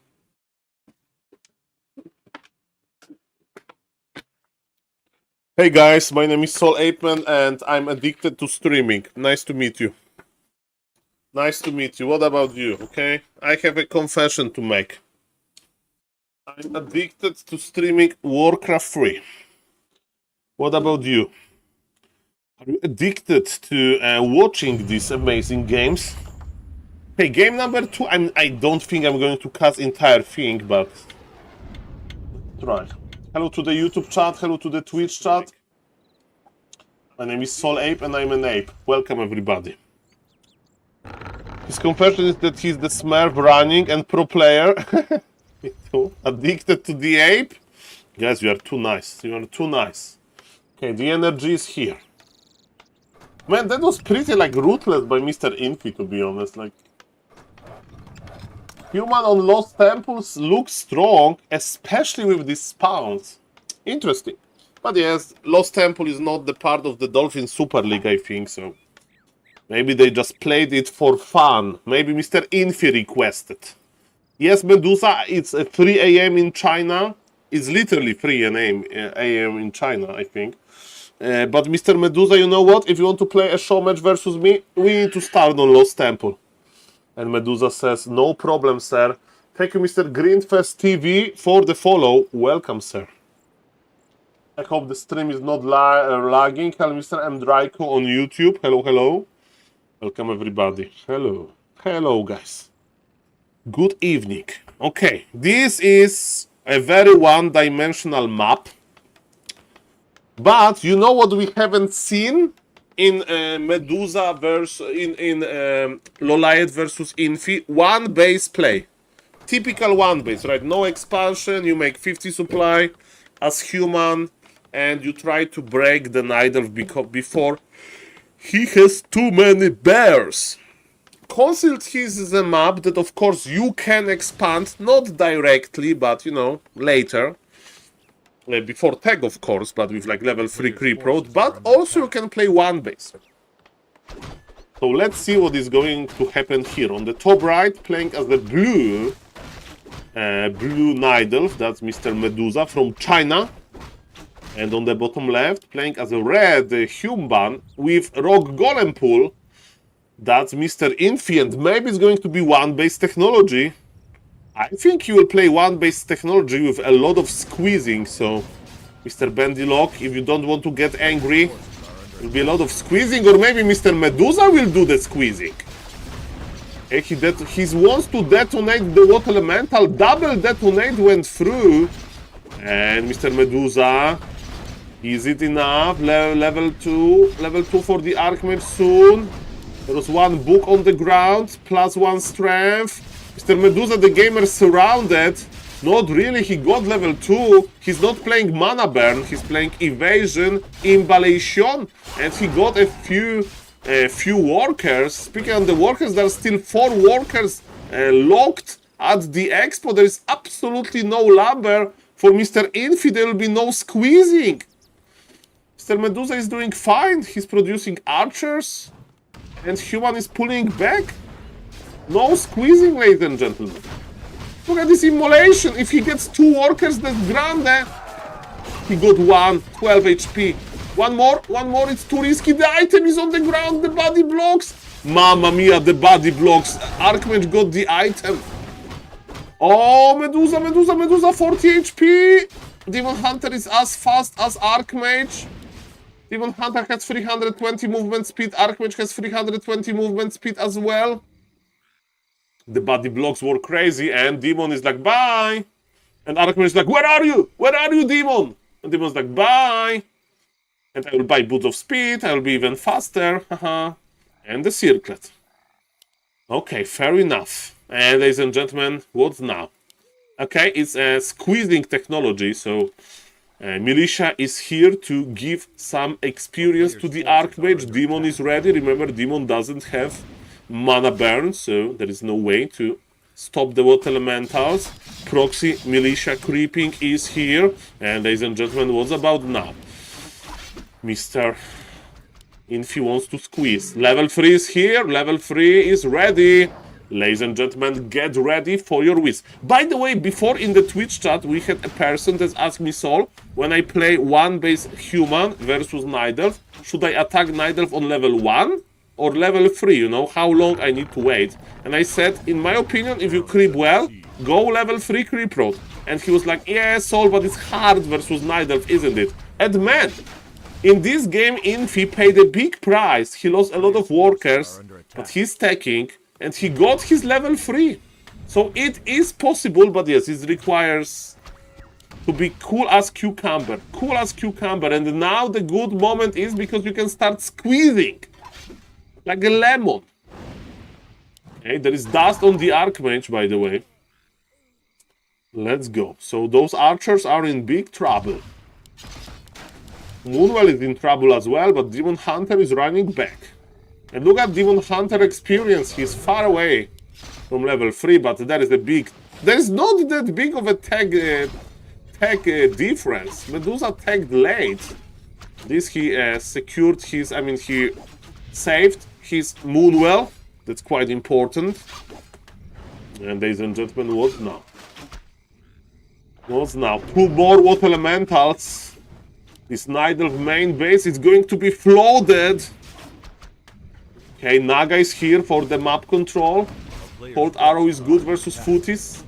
Hey guys, my name is SaulApeMan and I'm addicted to streaming. Nice to meet you. Nice to meet you. What about you? Okay? I have a confession to make. I'm addicted to streaming Warcraft 3. What about you? Are you addicted to watching these amazing games? Okay, game number 2. I don't think I'm going to cast entire thing, but try. Hello to the YouTube chat. Hello to the Twitch chat. My name is SaulApe and I'm an ape. Welcome everybody. His confession is that he's the Smurf running and pro player. Me too. Addicted to the ape. Guys, you are too nice. You are too nice. Okay, the energy is here. Man, that was pretty like ruthless by Mr. Infi, to be honest. Like, human on Lost Temples looks strong, especially with these spawns. Interesting. But yes, Lost Temple is not the part of the Dolphin Super League, I think, so maybe they just played it for fun. Maybe Mr. Infi requested. Yes, Medusa, it's 3 AM in China. It's literally 3 AM in China, I think. But Mr. Medusa, you know what? If you want to play a show match versus me, we need to start on Lost Temple. And Medusa says, no problem, sir. Thank you, Mr. Greenfest TV, for the follow. Welcome, sir. I hope the stream is not lagging. Hello, Mr. M. Draco on YouTube. Hello, hello. Welcome, everybody. Hello. Hello, guys. Good evening. Okay, this is a very one-dimensional map. But you know what we haven't seen in Medusa versus in Lolite versus Infi? One base play. Typical one base, right? No expansion, you make 50 supply as human, and you try to break the Nidelf before he has too many bears. Concealed Hills is a map that, of course, you can expand, not directly, but, you know, later. Before tag, of course, but with like level 3 creep road, but also you can play one base. So let's see what is going to happen here. On the top right, playing as the blue Nidelf, that's Mr. Medusa from China. And on the bottom left, playing as a red Human with Rock Golem pool, that's Mr. Infi, and maybe it's going to be one base technology. I think he will play one base technology with a lot of squeezing, so Mr. Bendylock, if you don't want to get angry, will be a lot of squeezing, or maybe Mr. Medusa will do the squeezing. Okay, he wants to detonate the water elemental, double detonate went through, and Mr. Medusa, is it enough? Level 2 for the Archmage soon. There was one book on the ground, plus 1 strength. Mr. Medusa, the gamer, surrounded. Not really, he got level 2. He's not playing Mana Burn, he's playing Evasion, Imballation, and he got a few workers. Speaking of the workers, there are still 4 workers locked at the expo. There is absolutely no lumber. For Mr. Infi, there will be no squeezing. Mr. Medusa is doing fine. He's producing archers, and Human is pulling back. No squeezing, ladies and gentlemen. Look at this immolation. If he gets 2 workers, that's grande. He got 12 HP. One more, it's too risky. The item is on the ground, the body blocks. Mamma mia, the body blocks. Archmage got the item. Oh, Medusa, 40 HP. Demon Hunter is as fast as Archmage. Demon Hunter has 320 movement speed. Archmage has 320 movement speed as well. The body blocks were crazy, and Demon is like, bye! And Archmage is like, where are you? Where are you, Demon? And Demon's like, bye! And I will buy Boots of Speed, I will be even faster, haha. And the Circlet. Okay, fair enough. And ladies and gentlemen, what now? Okay, it's a squeezing technology, so Militia is here to give some experience to the Archmage. Demon is ready. Remember, Demon doesn't have Mana Burn, so there is no way to stop the Water Elementals. Proxy Militia creeping is here. And ladies and gentlemen, what's about now? Mr. Infi wants to squeeze. Level 3 is here. Level 3 is ready. Ladies and gentlemen, get ready for your whiz. By the way, before in the Twitch chat, we had a person that asked me, Saul, when I play one base Human versus Nidelf, should I attack Nidelf on level 1 or level 3? You know, how long I need to wait? And I said, in my opinion, if you creep well, go level 3 creep road. And he was like, yeah, Saul, but it's hard versus Nidelf, isn't it? And man, in this game, Infi paid a big price. He lost a lot of workers, but he's stacking. And he got his level 3. So it is possible, but yes, it requires to be cool as cucumber. Cool as cucumber. And now the good moment is because you can start squeezing. Like a lemon. Okay, there is dust on the Archmage, by the way. Let's go. So those archers are in big trouble. Moonwell is in trouble as well, but Demon Hunter is running back. And look at Demon Hunter experience. He's far away from level 3, but there is a big... There is not that big of a tag difference. Medusa tagged late. This he secured his... I mean, he saved his Moonwell. That's quite important. And ladies and gentlemen, what now? What's now? 2 more Water Elementals. This Nidelf main base is going to be flooded. Okay, Naga is here for the map control. Cold Arrow is good versus Footies.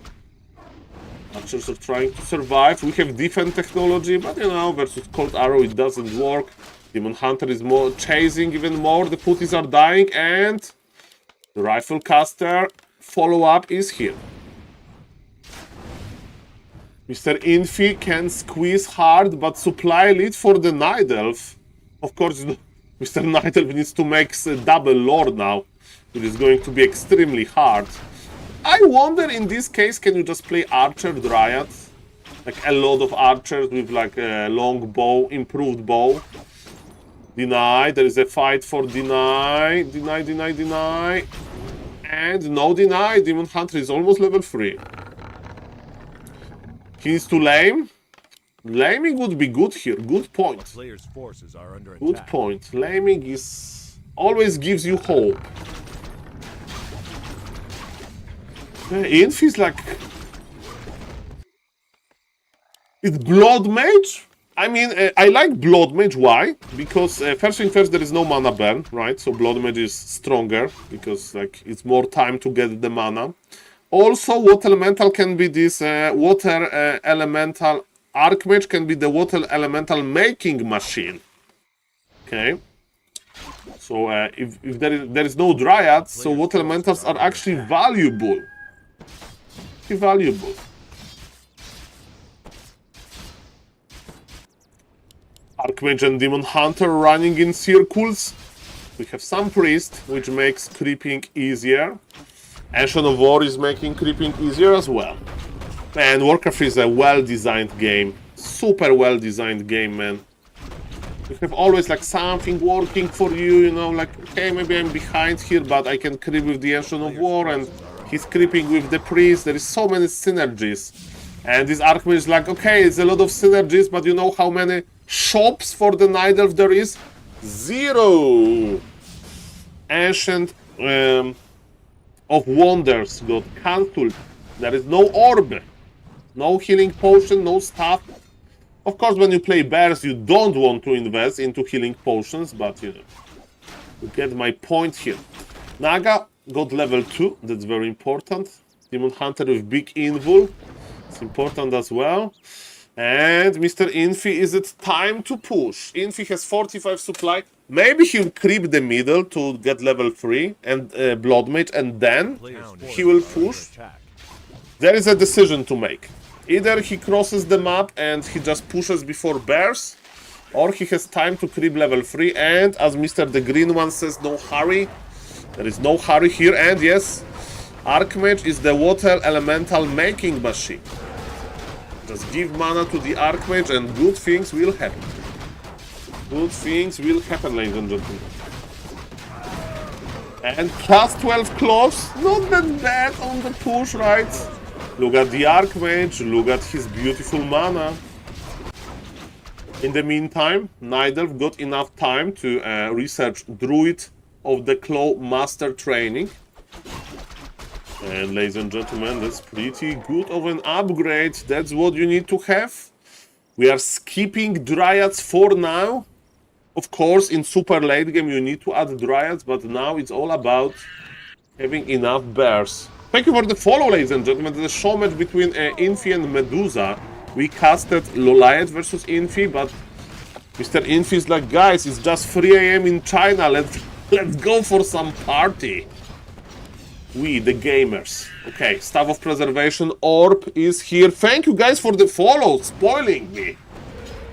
archers are trying to survive. We have defense technology, but you know, versus Cold Arrow it doesn't work. Demon Hunter is more chasing even more. The putties are dying, and the Rifle Caster follow-up is here. Mr. Infi can squeeze hard, but supply lead for the Night Elf. Of course, Mr. Night Elf needs to make a double Lord now. It is going to be extremely hard. I wonder, in this case, can you just play Archer Dryad? Like a lot of archers with like a long bow, improved bow. Deny, there is a fight for deny. Deny, deny, deny. And no deny, Demon Hunter is almost level 3. He needs to lame. Laming would be good here. Good point. Player's forces are under Good attack. point. Laming is always gives you hope. Inf is like... It's Blood Mage? I mean, I like Blood Mage. Why? Because first thing first, there is no mana burn, right? So Blood Mage is stronger because like it's more time to get the mana. Also, Water Elemental can be this Water Elemental Archmage can be the Water Elemental making machine. Okay. So if there is no Dryads, so Water Elementals are actually valuable. Valuable. Archmage and Demon Hunter running in circles. We have some Priest, which makes creeping easier. Ancient of War is making creeping easier as well. Man, Warcraft is a well-designed game. Super well-designed game, man. You have always like something working for you, you know, like, okay, maybe I'm behind here, but I can creep with the Ancient of War, and he's creeping with the Priest. There is so many synergies. And this Archmage is like, okay, it's a lot of synergies, but you know how many shops for the Night Elf there is? 0! Ancient of Wonders got cancelled. There is no orb. No healing potion, no stuff. Of course, when you play bears, you don't want to invest into healing potions, but you know, you get my point here. Naga got level 2, that's very important. Demon Hunter with big invul, it's important as well. And Mr. Infi, is it time to push? Infi has 45 supply. Maybe he'll creep the middle to get level 3 and Blood Mage, and then he will push. There is a decision to make. Either he crosses the map and he just pushes before bears, or he has time to creep level 3, and as Mr. the Green One says, no hurry. There is no hurry here, and yes, Archmage is the Water Elemental making machine. Just give mana to the Archmage and good things will happen. Good things will happen, ladies and gentlemen. And plus 12 claws, not that bad on the push, right? Look at the Archmage, look at his beautiful mana. In the meantime, Night Elf got enough time to research Druid of the Claw Master Training. And ladies and gentlemen, that's pretty good of an upgrade. That's what you need to have. We are skipping Dryads for now. Of course, in super late game you need to add Dryads, but now it's all about having enough bears. Thank you for the follow, ladies and gentlemen. There's a show match between Infi and Medusa. We casted Loliet versus Infi, but Mr. Infi is like, guys, it's just 3 AM in China. Let's go for some party. We, the gamers. Okay, Staff of Preservation. Orb is here. Thank you guys for the follow, spoiling me.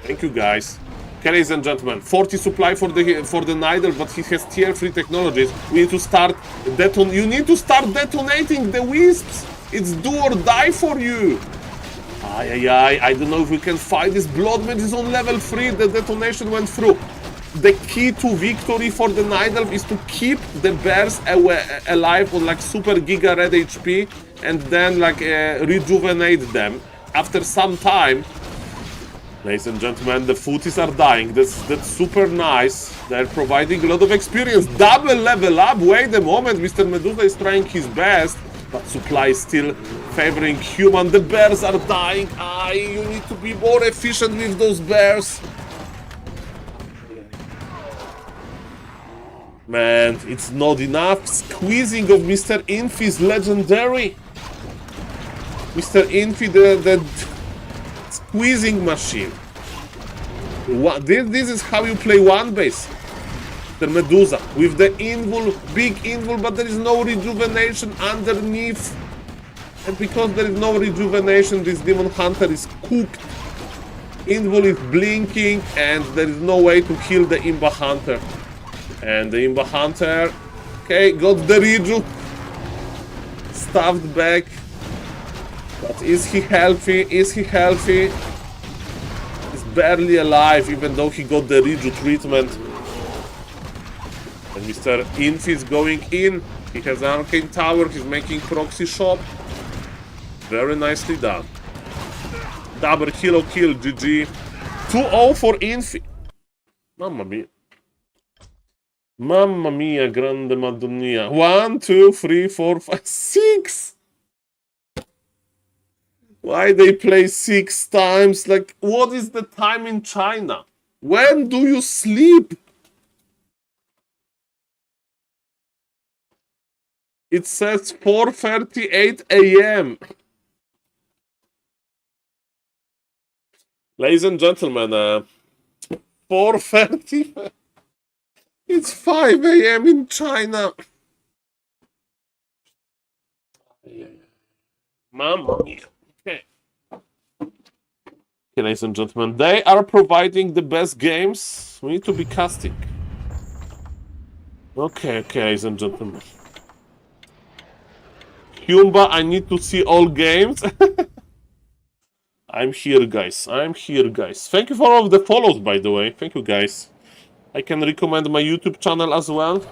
Thank you guys. Okay, ladies and gentlemen, 40 supply for the Night Elf, but he has tier 3 technologies. We need to start you need to start detonating the wisps. It's do or die for you. I don't know if we can fight this. Blood Mage is on level 3. The detonation went through. The key to victory for the Night Elf is to keep the bears alive on like super giga red HP and then like rejuvenate them. After some time, ladies and gentlemen, the footies are dying. That's super nice. They're providing a lot of experience. Double level up. Wait a moment. Mr. Medusa is trying his best, but supply is still favoring human. The bears are dying. You need to be more efficient with those bears. Man, it's not enough. Squeezing of Mr. Infi is legendary. Mr. Infi, the squeezing machine. This is how you play one base. The Medusa with the invul, big invul, but there is no rejuvenation underneath. And because there is no rejuvenation, this Demon Hunter is cooked. Invul is blinking, and there is no way to kill the Imba Hunter. And the Imba Hunter, okay, got the reju. Stuffed back. But is he healthy? Is he healthy? He's barely alive, even though he got the reju treatment. And Mr. Infi is going in. He has an arcane tower. He's making proxy shop. Very nicely done. Double kill, GG. 2-0 for Infi. Mamma mia. Mamma mia, grande madonna. 1, 2, 3, 4, 5, 6. Why they play 6 times? Like, what is the time in China? When do you sleep? It says 4:38 a.m. Ladies and gentlemen, 4:30. It's 5 a.m. in China. Mamma mia. Okay. Okay, ladies and gentlemen, they are providing the best games. We need to be casting. Okay, ladies and gentlemen. Humba, I need to see all games. I'm here, guys. Thank you for all of the follows, by the way. Thank you, guys. I can recommend my YouTube channel as well.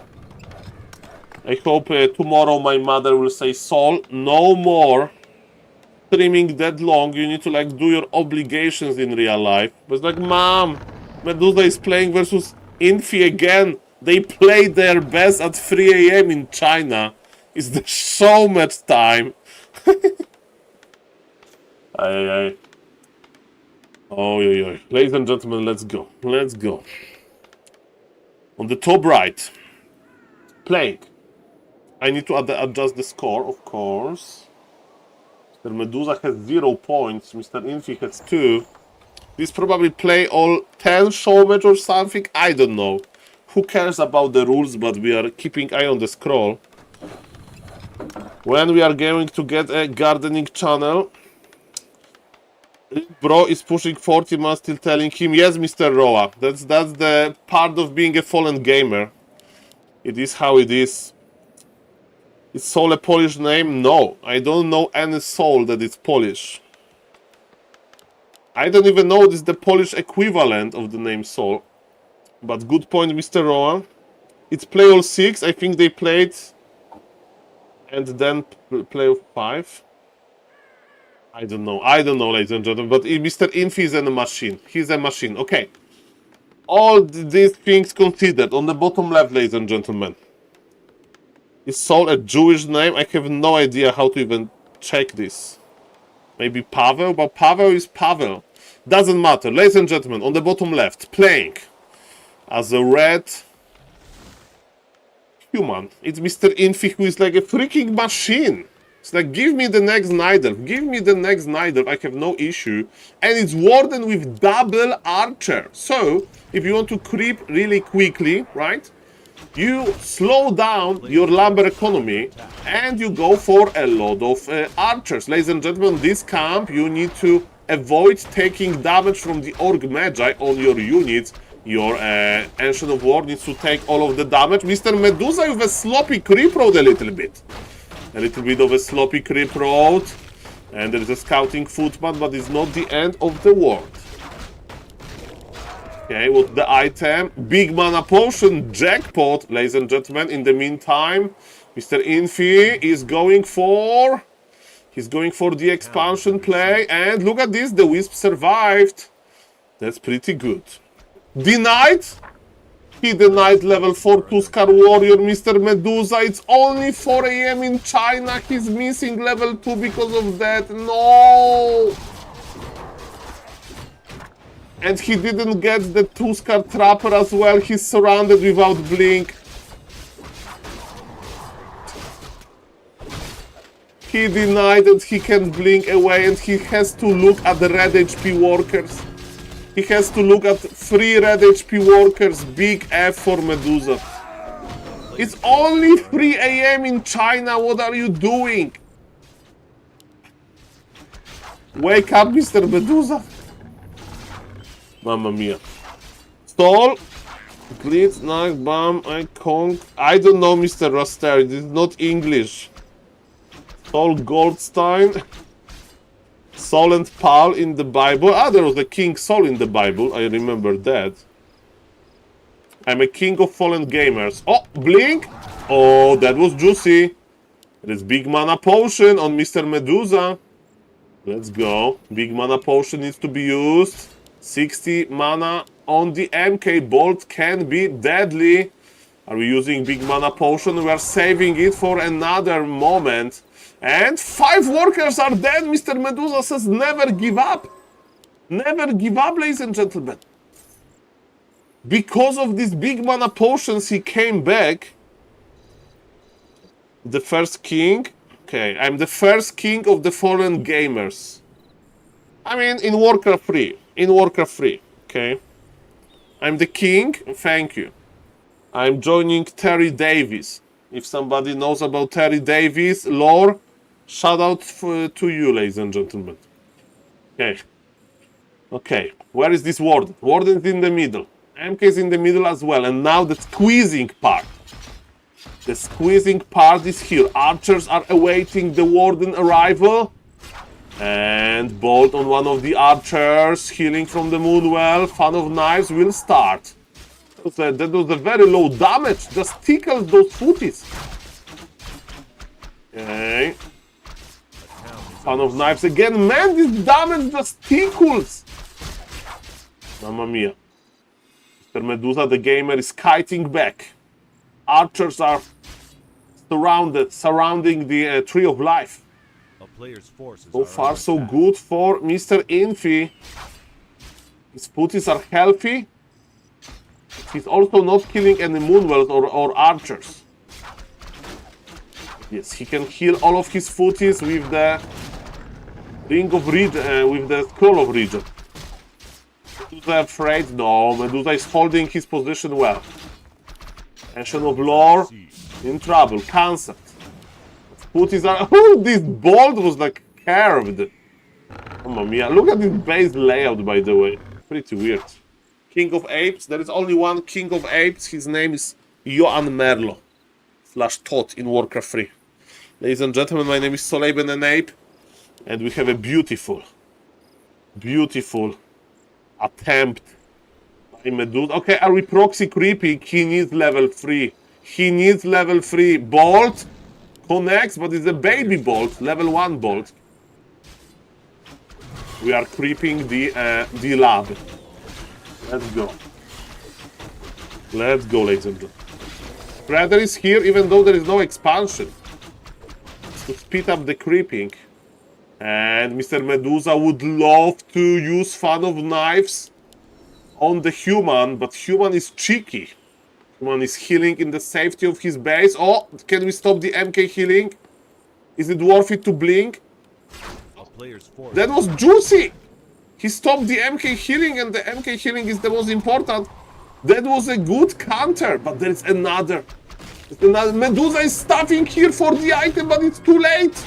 I hope tomorrow my mother will say, Saul, no more streaming that long. You need to, like, do your obligations in real life. But it's like, Mom, Medusa is playing versus Infi again. They play their best at 3 a.m. in China. Is there so much time? Aye. Oh, ladies and gentlemen, let's go. On the top right, playing. I need to adjust the score, of course. Mr. Medusa has 0 points. Mr. Infi has 2. This probably play all 10 show match or something. I don't know. Who cares about the rules? But we are keeping eye on the scroll. When we are going to get a gardening channel, bro is pushing 40 months, still telling him, yes, Mr. Roa. That's the part of being a fallen gamer. It is how it is. Is Saul a Polish name? No, I don't know any Saul that is Polish. I don't even know this is the Polish equivalent of the name Saul. But good point, Mr. Roa. It's play all 6. I think they played and then play of 5. I don't know, ladies and gentlemen. But Mr. Infi is a machine. He's a machine. Okay. All these things considered. On the bottom left, ladies and gentlemen. Is Saul a Jewish name? I have no idea how to even check this. Maybe Pavel? But Pavel is Pavel. Doesn't matter. Ladies and gentlemen, on the bottom left, playing as a red human. It's Mr. Infi, who is like a freaking machine. It's like, give me the next Nider. I have no issue. And it's Warden with double archer. So, if you want to creep really quickly, right? You slow down your lumber economy and you go for a lot of archers. Ladies and gentlemen, this camp, you need to avoid taking damage from the Orc Magi on your units. Your Ancient of War needs to take all of the damage. Mr. Medusa with a sloppy creep road a little bit. A little bit of a sloppy creep road. And there is a scouting footman, but it's not the end of the world. Okay, what's the item? Big mana potion, jackpot, ladies and gentlemen. In the meantime, Mr. Infi is going for... He's going for the expansion play. And look at this, the Wisp survived. That's pretty good. Denied? He denied level 4 Tuskar Warrior, Mr. Medusa. It's only 4 a.m. in China. He's missing level 2 because of that. No! And he didn't get the Tuskar Trapper as well. He's surrounded without blink. He denied that he can blink away, and he has to look at the red HP workers. He has to look at 3 red HP workers. Big F for Medusa. It's only 3 AM in China. What are you doing? Wake up, Mr. Medusa. Mamma mia. Stall. Glitz, knife, bam, I conk. I don't know, Mr. Raster. It is not English. Saul Goldstein. Saul and Paul in the Bible. Ah, there was a King Saul in the Bible. I remember that. I'm a king of fallen gamers. Oh, blink. Oh, that was juicy. There's big mana potion on Mr. Medusa. Let's go. Big mana potion needs to be used. 60 mana on the MK. Bolt can be deadly. Are we using big mana potion? We are saving it for another moment. And 5 workers are dead. Mr. Medusa says never give up. Never give up, ladies and gentlemen. Because of these big mana potions, he came back. The first king. Okay, I'm the first king of the fallen gamers. I mean, in Warcraft 3. In Warcraft 3, okay? I'm the king. Thank you. I'm joining Terry Davis. If somebody knows about Terry Davis lore, shout out to you, ladies and gentlemen. Okay. Okay, where is this warden? Warden is in the middle. MK is in the middle as well. And now the squeezing part. The squeezing part is here. Archers are awaiting the warden arrival. And bolt on one of the archers. Healing from the Moonwell. Fan of Knives will start. That was a very low damage. Just tickles those footies. Okay. Fan of Knives again. Man, this damage just tickles. Mamma mia. Mr. Medusa, the gamer, is kiting back. Archers are surrounding the Tree of Life. A player's forces So far, so good for Mr. Infi. His footies are healthy. He's also not killing any Moonwells or Archers. Yes, he can heal all of his footies with the Ring of Regen, with the Scroll of Regen. Medusa afraid? No, Medusa is holding his position well. Ancient of Lore in trouble, cancelled. Footies are. Oh, this bolt was like curved. Mamma mia, look at this base layout, by the way. Pretty weird. King of Apes, there is only one King of Apes. His name is Johan Merlo / Todd in Warcraft 3. Ladies and gentlemen, my name is SaulApeMan and Ape, and we have a beautiful attempt by Medusa. Okay, are we proxy creeping? He needs level 3. He needs level 3. Bolt connects, but it's a baby bolt, level 1 bolt. We are creeping the lab. Let's go. Let's go, ladies and gentlemen. Predator is here, even though there is no expansion. To speed up the creeping. And Mr. Medusa would love to use Fan of Knives on the human, but human is cheeky. Human is healing in the safety of his base. Oh, can we stop the MK healing? Is it worth it to blink? That was juicy! He stopped the MK healing, and the MK healing is the most important. That was a good counter, but there's another. Medusa is stuffing here for the item, but it's too late.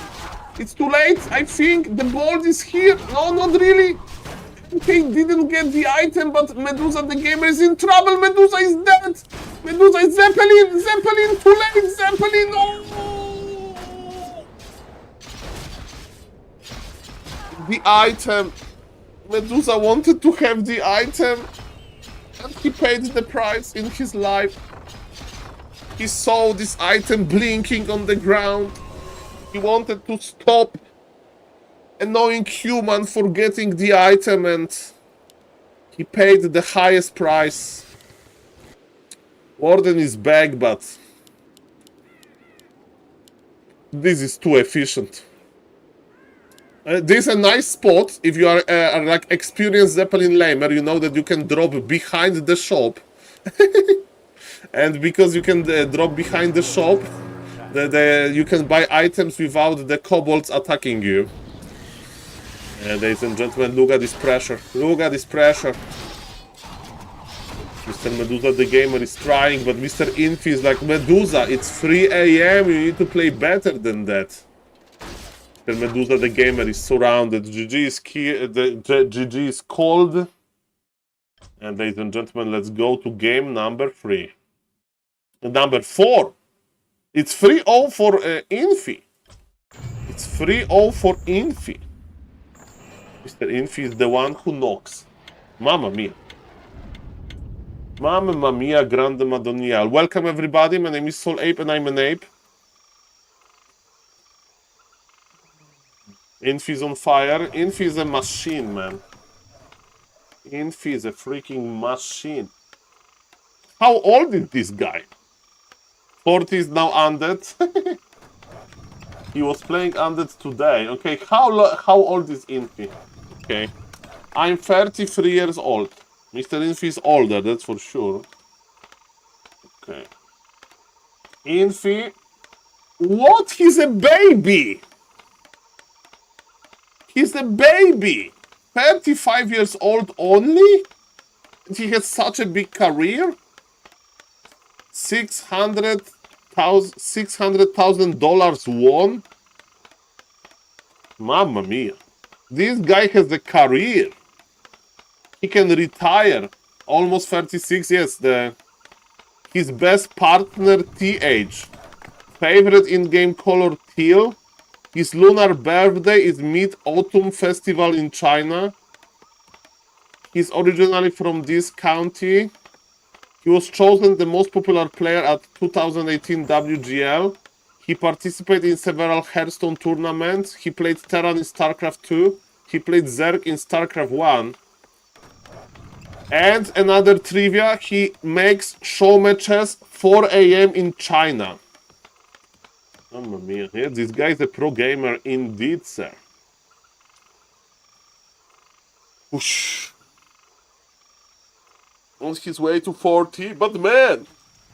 It's too late, I think. The bolt is here. No, not really. MK didn't get the item, but Medusa, the gamer, is in trouble. Medusa is dead. Medusa is Zeppelin. Zeppelin, too late. Zeppelin, no. The item. Medusa wanted to have the item, and he paid the price in his life. He saw this item blinking on the ground. He wanted to stop annoying human for getting the item, and he paid the highest price. Warden is back, but this is too efficient. This is a nice spot. If you are like experienced Zeppelin lamer, you know that you can drop behind the shop. And because you can drop behind the shop, You can buy items without the kobolds attacking you. Ladies and gentlemen, look at this pressure. Look at this pressure. Mr. Medusa the gamer is trying, but Mr. Infi is like, Medusa, it's 3 AM, you need to play better than that. Mr. Medusa the gamer is surrounded. GG is GG is cold. And ladies and gentlemen, let's go to game number 3. Number 4. It's 3-0 for Infi. It's 3-0 for Infi. Mr. Infi is the one who knocks. Mamma mia. Mamma mia, grande madonna. Welcome everybody, my name is SaulApe and I'm an ape. Infi is on fire. Infi is a machine, man. Infi is a freaking machine. How old is this guy? 40 is now undead. He was playing undead today. Okay, how old is Infi? Okay. I'm 33 years old. Mr. Infi is older, that's for sure. Okay. Infi. What? He's a baby! He's a baby! 35 years old only? And he has such a big career? $600,000 won? Mamma mia. This guy has a career. He can retire. Almost 36 years. His best partner, TH. Favorite in-game color, teal. His lunar birthday is Mid-Autumn Festival in China. He's originally from this county. He was chosen the most popular player at 2018 WGL. He participated in several Hearthstone tournaments. He played Terran in StarCraft 2. He played Zerg in StarCraft 1. And another trivia, he makes show matches 4 AM in China. Mamma mia, yeah, this guy is a pro gamer indeed, sir. Whoosh. On his way to 40, but man!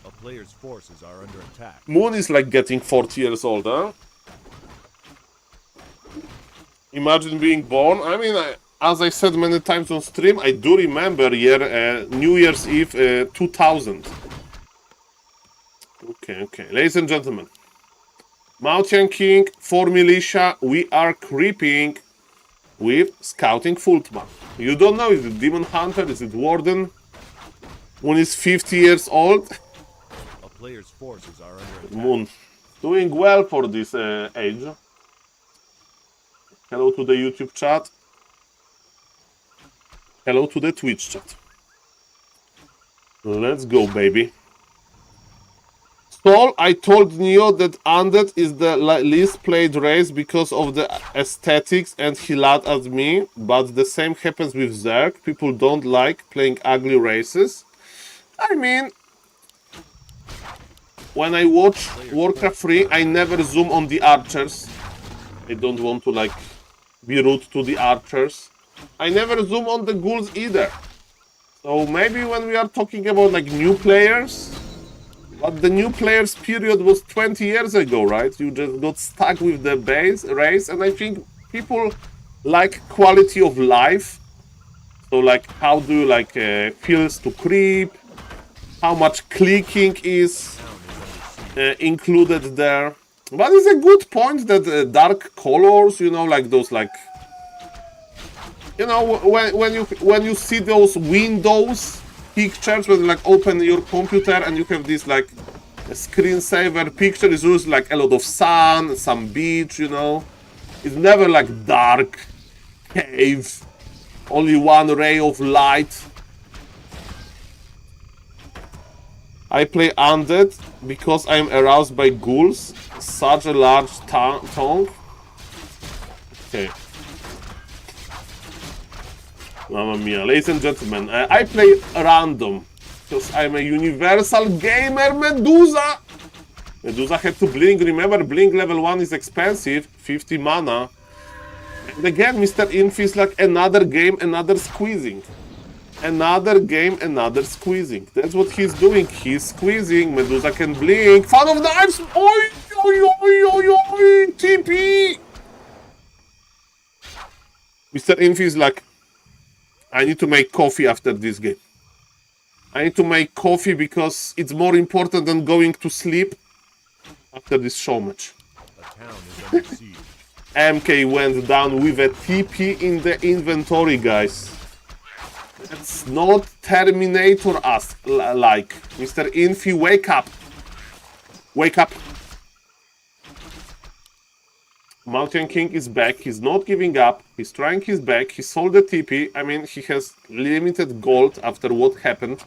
A player's forces are under attack. Moon is like getting 40 years old, huh? Imagine being born. I mean, as I said many times on stream, I do remember New Year's Eve 2000. Okay. Ladies and gentlemen. Mountain King, 4 Militia, we are creeping with Scouting Fultman. You don't know, is it Demon Hunter, is it Warden? Moon is 50 years old. A player's forces are under attack. Moon, doing well for this age. Hello to the YouTube chat. Hello to the Twitch chat. Let's go, baby. Saul, I told Neo that Undead is the least played race because of the aesthetics and he laughed at me, but the same happens with Zerg. People don't like playing ugly races. I mean, when I watch Warcraft 3, I never zoom on the archers. I don't want to like be rude to the archers. I never zoom on the ghouls either. So maybe when we are talking about like new players, but the new players period was 20 years ago, right? You just got stuck with the base race, and I think people like quality of life. So like, how do you like feels to creep? How much clicking is included there? But it's a good point that dark colors, you know, like those like, you know, when you see those windows pictures when you like open your computer and you have this like screensaver picture, is always like a lot of sun, some beach, you know. It's never like dark cave, only one ray of light. I play Undead because I'm aroused by ghouls. Such a large tongue. Okay. Mamma mia. Ladies and gentlemen, I play random because I'm a universal gamer, Medusa. Medusa had to blink. Remember, blink level 1 is expensive, 50 mana. And again, Mr. Infi is like another game, another squeezing. Another game, another squeezing. That's what he's doing. He's squeezing. Medusa can blink. Fan of Knives! Oi, TP! Mr. Infi is like, I need to make coffee after this game. I need to make coffee because it's more important than going to sleep after this show match. A town is under siege. MK went down with a TP in the inventory, guys. That's not Terminator-like. Mr. Infi, wake up. Wake up. Mountain King is back. He's not giving up. He's trying his best. He sold the TP. I mean, he has limited gold after what happened.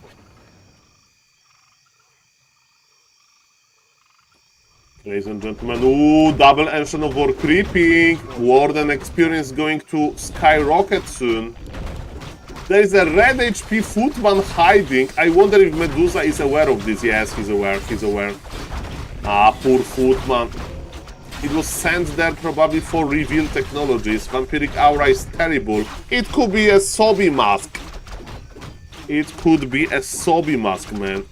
Ladies and gentlemen, ooh, double Ancient of War creeping. Warden experience going to skyrocket soon. There is a red HP footman hiding. I wonder if Medusa is aware of this. Yes, he's aware. He's aware. Ah, poor footman. It was sent there probably for reveal technologies. Vampiric aura is terrible. It could be a Sobi mask. It could be a Sobi mask, man.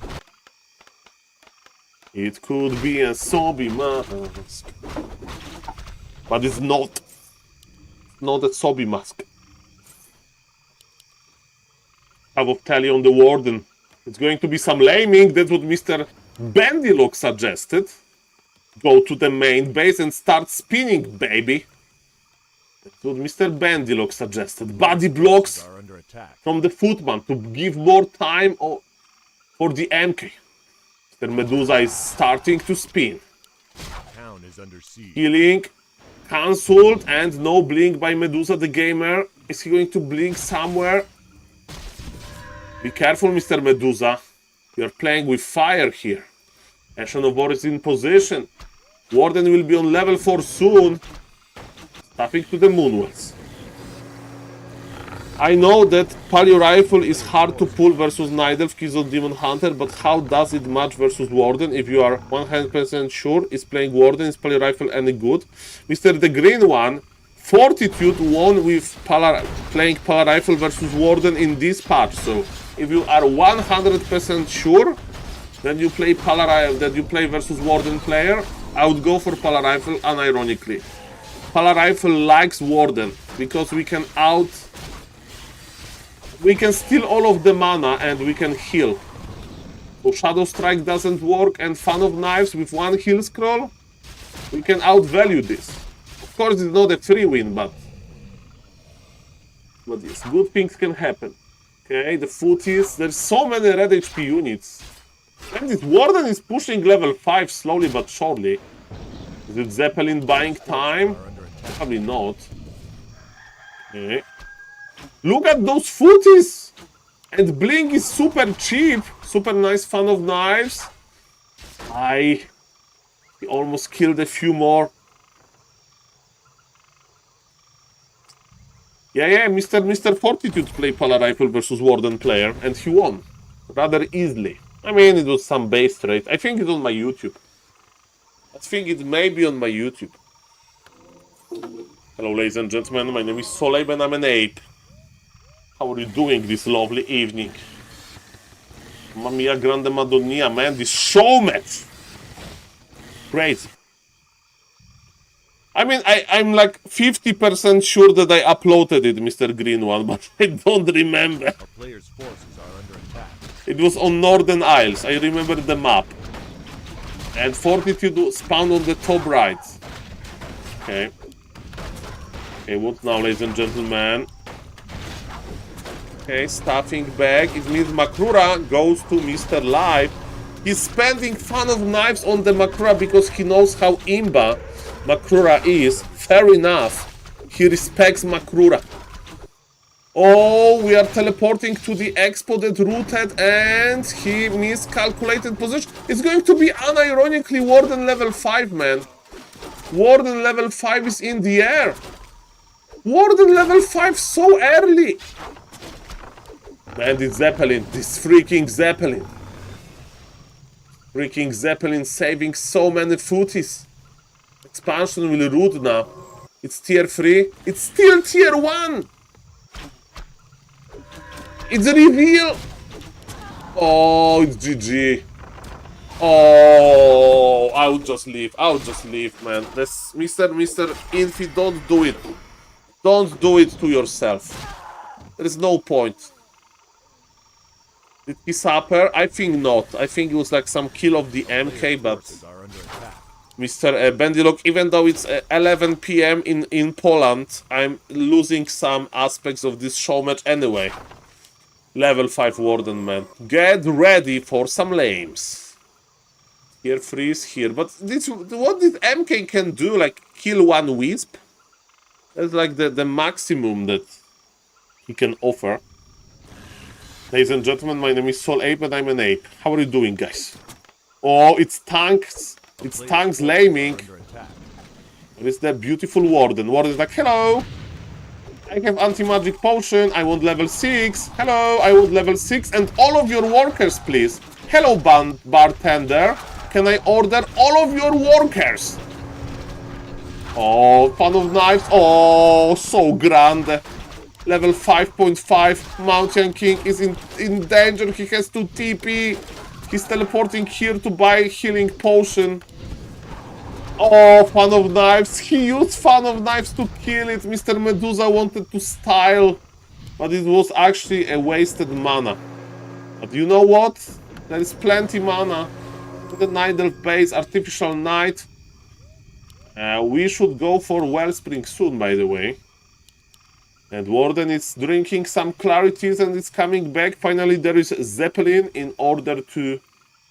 It could be a Sobi mask. But it's not. Not a Sobi mask. Have of tally on the Warden. It's going to be some laming. That's what Mr. Bandylock suggested. Go to the main base and start spinning, baby. That's what Mr. Bandylock suggested. Body blocks Are under attack. from the footman to give more time for the MK. Mr. Medusa is starting to spin. Town is under siege. Healing, cancelled, and no blink by Medusa the gamer. Is he going to blink somewhere? Be careful, Mr. Medusa. You're playing with fire here. Ancient of War is in position. Warden will be on level 4 soon. Tapping to the Moonwells. I know that Palio Rifle is hard to pull versus Nidelf, Kizon Demon Hunter, but how does it match versus Warden? If you are 100% sure is playing Warden, is Palio Rifle any good? Mr. The Green One, Fortitude won with playing Palio Rifle versus Warden in this patch, so if you are 100% sure that you play that you play versus Warden player, I would go for Pala Rifle unironically. Pala Rifle likes Warden because we can steal all of the mana and we can heal. So Shadow Strike doesn't work and Fan of Knives with one heal scroll, we can outvalue this. Of course it's not a free win, but yes, good things can happen. Okay, the footies, there's so many red HP units. And this Warden is pushing level 5 slowly but surely. Is it Zeppelin buying time? Probably not. Okay. Look at those footies! And Blink is super cheap. Super nice Fan of Knives. He almost killed a few more. Yeah, Mr. Fortitude played Pala Rifle versus Warden player, and he won. Rather easily. I mean, it was some base trade. I think it's on my YouTube. I think it may be on my YouTube. Hello, ladies and gentlemen. My name is SaulApeMan and I'm an ape. How are you doing this lovely evening? Mamma mia, grande madonna, man. This show match! Crazy. I mean, I'm like 50% sure that I uploaded it, Mr. Green One, but I don't remember. Our players' forces are under attack. It was on Northern Isles. I remember the map. And Fortitude spawned on the top right. Okay. Okay, what now, ladies and gentlemen? Okay, staffing bag. It means Makrura goes to Mr. Live. He's spending Fan of Knives on the Makrura because he knows how imba Makrura is. Fair enough. He respects Makrura. Oh, we are teleporting to the expo that rooted and he miscalculated position. It's going to be unironically Warden level 5, man. Warden level 5 is in the air. Warden level 5 so early. Man, this Zeppelin, this freaking Zeppelin. Freaking Zeppelin saving so many footies. Expansion will root now. It's tier 3. It's still tier 1. It's a reveal. Oh, it's GG. Oh, I would just leave. I would just leave, man. This Mr. Infi, don't do it. Don't do it to yourself. There is no point. Did he suffer? I think not. I think it was like some kill of the MK, but Are under attack. Mr. Bendilok, even though it's 11 p.m. in Poland, I'm losing some aspects of this show match anyway. Level 5 Warden, man. Get ready for some lames. Here, freeze, here. But this, what did MK can do? Like, kill one Wisp? That's like the maximum that he can offer. Ladies and gentlemen, my name is SaulApe and I'm an ape. How are you doing, guys? Oh, it's tanks. It's tanks laming. Under attack. There is the beautiful Warden. Warden is like, hello. I have anti-magic potion. I want level 6. Hello, I want level 6. And all of your workers, please. Hello, bartender. Can I order all of your workers? Oh, fan of knives. Oh, so grand. Level 5.5. Mountain King is in danger. He has to TP. He's teleporting here to buy healing potion. Oh, fan of knives. He used fan of knives to kill it. Mr. Medusa wanted to style, but it was actually a wasted mana. But you know what? There is plenty mana. The Night Elf base, Artificial Night. We should go for Wellspring soon, by the way. And Warden is drinking some clarities and it's coming back. Finally, there is Zeppelin in order to...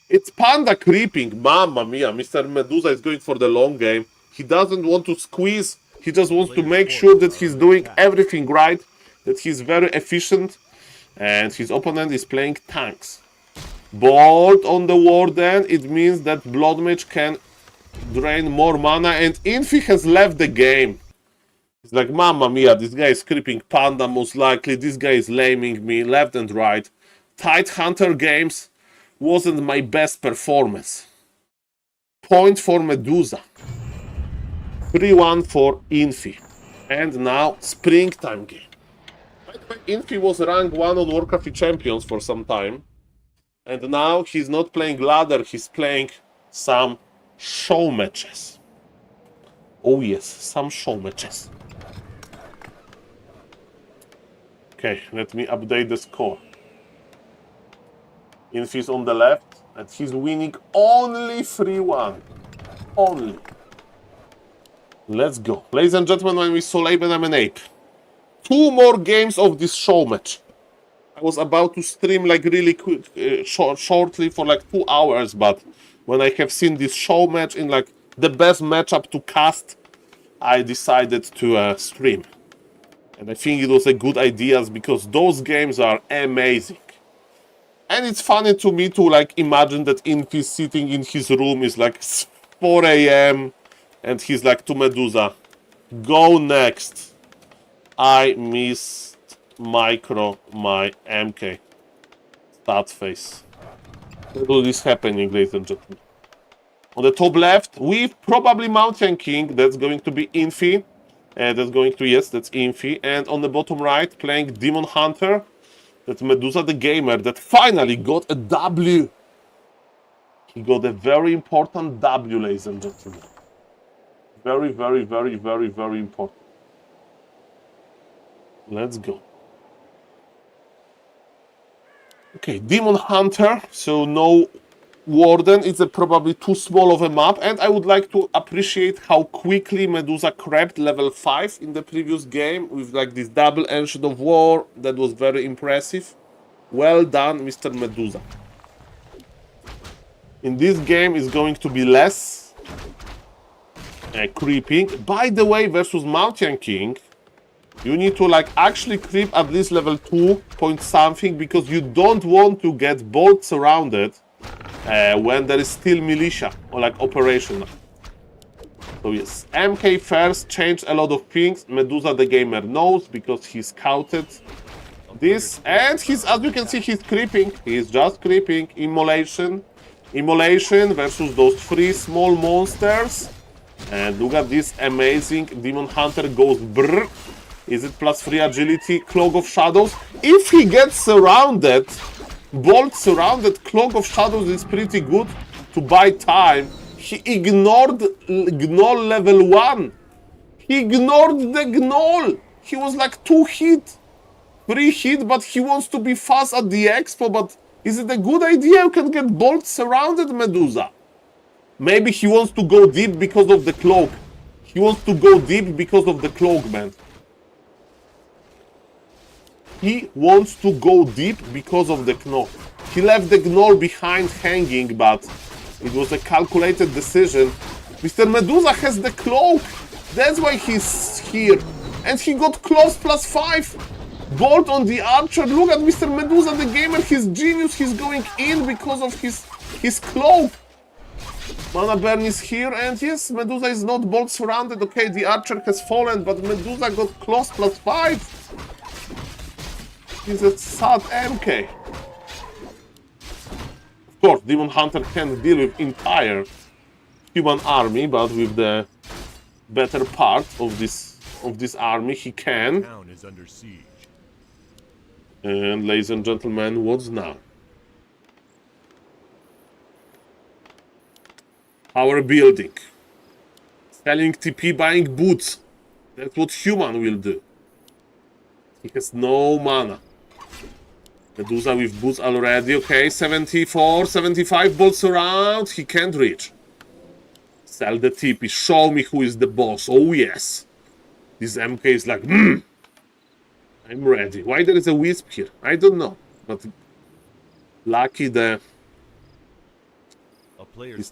It's Panda creeping. Mamma mia, Mr. Medusa is going for the long game. He doesn't want to squeeze. He just wants to make sure that he's doing everything right, that he's very efficient. And his opponent is playing tanks. Bolt on the Warden, it means that Blood Mage can drain more mana, and Infi has left the game. It's like, mamma mia, this guy is creeping Panda most likely, this guy is laming me left and right. Tide Hunter games wasn't my best performance. Point for Medusa. 3-1 for Infi. And now, springtime game. By the way, Infi was rank 1 on Warcraft Champions for some time. And now he's not playing ladder, he's playing some show matches. Oh yes, some show matches. Okay, let me update the score. Infi's on the left, and he's winning only 3-1. Only. Let's go. Ladies and gentlemen, my name is SaulApe and I'm an ape. 2 more games of this show match. I was about to stream like really quick, shortly for like 2 hours, but when I have seen this show match in like the best matchup to cast, I decided to stream. And I think it was a good idea because those games are amazing. And it's funny to me to like imagine that Infi sitting in his room is like 4 a.m. and he's like to Medusa, go next. I missed micro my MK. Stat face. What is happening, ladies and gentlemen? On the top left, with probably Mountain King, that's going to be Infi. That's going to, yes, that's Infi. And on the bottom right, playing Demon Hunter, that's Medusa the Gamer, that finally got a W. He got a very important W, ladies and gentlemen. Very, very, very, very, very important. Let's go. Okay, Demon Hunter, so no Warden. It's probably too small of a map, and I would like to appreciate how quickly Medusa crept level 5 in the previous game with like this double Ancient of War. That was very impressive. Well done, Mr. Medusa. In this game, it's going to be less creeping. By the way, versus Mountain King, you need to like actually creep at least level 2 point something because you don't want to get bolt surrounded when there is still militia or like operational. So yes, MK first changed a lot of things. Medusa the Gamer knows because he scouted this, and he's, as you can see, he's creeping. He's just creeping. Immolation versus those 3 small monsters. And look at this amazing Demon Hunter goes brrr. Is it +3 agility? Cloak of Shadows. If he gets surrounded, Bolt surrounded, Cloak of Shadows is pretty good. to buy time, he ignored Gnoll level 1. He ignored the Gnoll. He was like 2 hit, 3 hit, but he wants to be fast at the expo. But is it a good idea? You can get bolt surrounded, Medusa. Maybe he wants to go deep because of the cloak. He wants to go deep because of the cloak, man. He wants to go deep because of the Gnoll. He left the Gnoll behind hanging, but it was a calculated decision. Mr. Medusa has the cloak. That's why he's here. And he got close +5. Bolt on the archer. Look at Mr. Medusa, the gamer. He's genius. He's going in because of his cloak. Mana Burn is here, and yes, Medusa is not bolt surrounded. Okay, the archer has fallen, but Medusa got close +5. He's a sad MK. Of course, Demon Hunter can't deal with entire human army, but with the better part of this army, he can. Town is under siege. And ladies and gentlemen, what's now? Our building. Selling TP, buying boots. That's what human will do. He has no mana. Medusa with boots already. Okay, 74, 75 bolts around. He can't reach. Sell the TP. Show me who is the boss. Oh, yes. This MK is like, I'm ready. Why there is a wisp here? I don't know. But lucky the...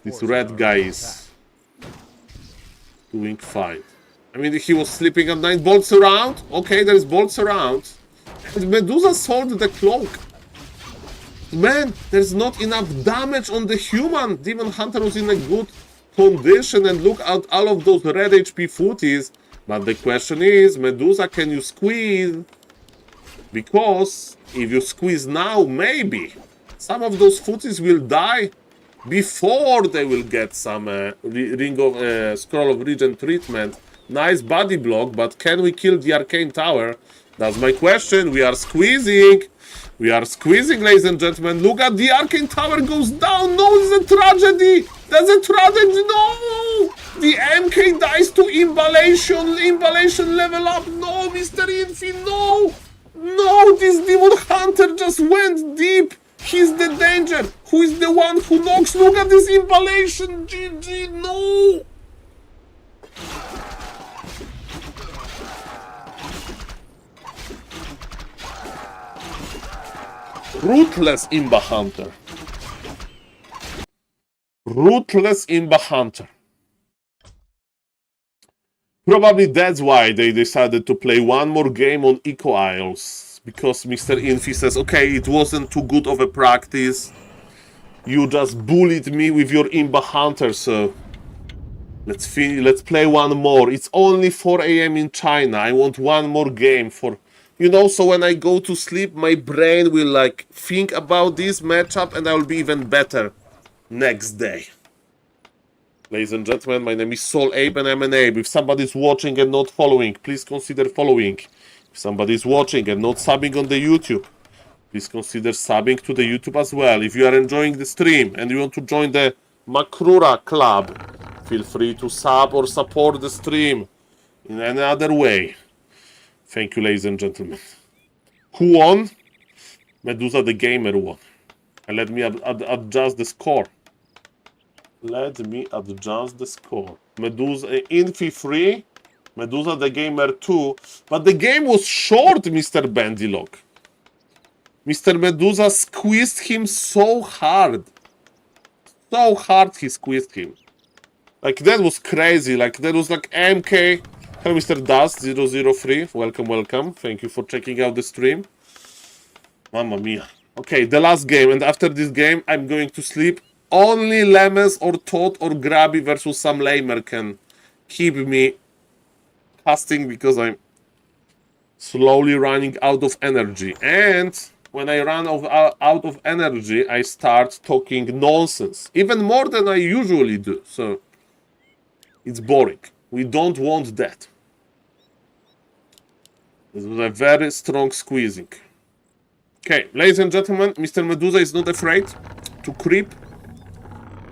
This red guy is doing fine. I mean, he was sleeping at night. Bolts around. Okay, there is bolts around. And Medusa sold the cloak. Man, there's not enough damage on the human. Demon Hunter was in a good condition. And look at all of those red HP footies. But the question is, Medusa, can you squeeze? Because if you squeeze now, maybe some of those footies will die before they will get some Scroll of Regen treatment. Nice body block, but can we kill the Arcane Tower? That's my question. We are squeezing. We are squeezing, ladies and gentlemen. Look at the Arcane Tower goes down. No, it's a tragedy. That's a tragedy. No! The MK dies to Imballation. Imballation level up. No, Mr. Infi, no! No, this Demon Hunter just went deep. He's the danger. Who is the one who knocks? Look at this Imballation. GG, no! Ruthless Imba Hunter. Ruthless Imba Hunter. Probably that's why they decided to play one more game on Eco Isles. Because Mr. Infi says, okay, it wasn't too good of a practice. You just bullied me with your Imba Hunter, so let's play one more. It's only 4 AM in China. I want one more game for... You know, so when I go to sleep, my brain will like think about this matchup and I will be even better next day. Ladies and gentlemen, my name is SaulApe and I'm an Ape. If somebody's watching and not following, please consider following. If somebody's watching and not subbing on the YouTube, please consider subbing to the YouTube as well. If you are enjoying the stream and you want to join the Makrura Club, feel free to sub or support the stream in any other way. Thank you, ladies and gentlemen. Who won? Medusa the Gamer won. And let me adjust the score. Let me adjust the score. Medusa Infi 3, Medusa the Gamer 2. But the game was short, Mr. Bandylock. Mr. Medusa squeezed him so hard. So hard he squeezed him. Like, that was crazy. Like, that was like MK... Hello, Mr. Dust003. Welcome, welcome. Thank you for checking out the stream. Mamma mia. Okay, the last game. And after this game, I'm going to sleep. Only Lemes or Todd or Grabby versus some lamer can keep me casting because I'm slowly running out of energy. And when I run out of energy, I start talking nonsense. Even more than I usually do. So, it's boring. We don't want that. This was a very strong squeezing. Okay, ladies and gentlemen, Mr. Medusa is not afraid to creep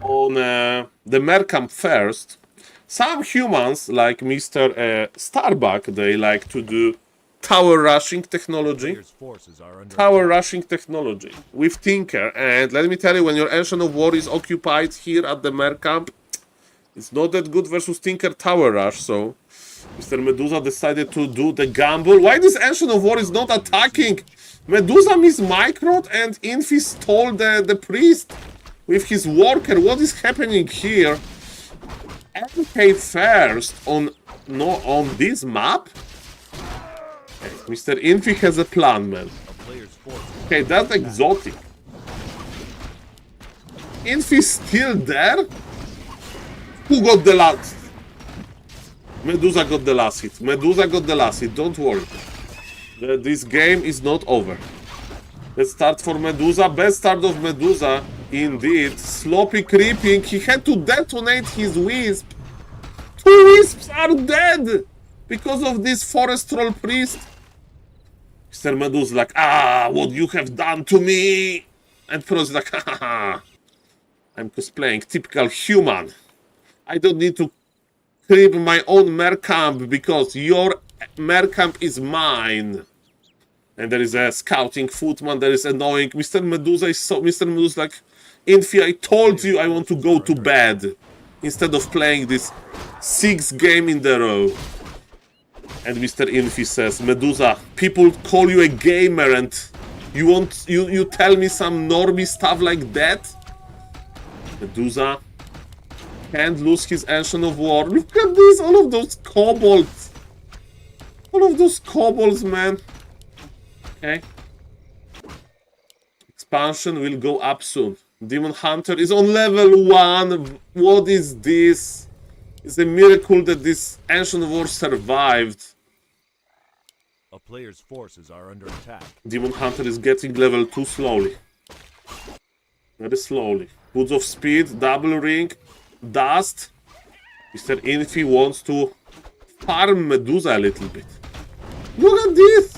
on the Mercamp first. Some humans, like Mr. Starbuck, they like to do tower rushing technology. Player's forces are under Tower attack. rushing technology with Tinker. And let me tell you, when your Ancient of War is occupied here at the Mercamp, it's not that good versus Tinker Tower Rush, so Mr. Medusa decided to do the gamble. Why this Ancient of War is not attacking? Medusa mismicroed and Infi stole the priest with his worker. What is happening here? MK first on this map? Okay, Mr. Infi has a plan, man. A player's forces Okay, that's exotic. Infi still there? Who got the last? Medusa got the last hit. Medusa got the last hit, don't worry. This game is not over. Let's start for Medusa. Best start of Medusa, indeed. Sloppy creeping. He had to detonate his wisp. 2 wisps are dead because of this forest troll priest. Mr. Medusa like, what you have done to me. And Frost is like, haha. I'm cosplaying typical human. I don't need to creep my own Mercamp because your Mercamp is mine. And there is a scouting footman that is annoying. Mr. Medusa is so... Mr. Medusa like, Infi, I told you I want to go to bed. Instead of playing this 6th game in a row. And Mr. Infi says, Medusa, people call you a gamer and you tell me some normie stuff like that? Medusa can't lose his Ancient of War. Look at this, all of those kobolds. All of those kobolds, man. Okay. Expansion will go up soon. Demon Hunter is on level 1. What is this? It's a miracle that this Ancient War survived. A player's forces are under attack. Demon Hunter is getting level 2 slowly. Very slowly. Boots of Speed, Double Ring, Dust. Mr. Infi wants to farm Medusa a little bit. Look at this!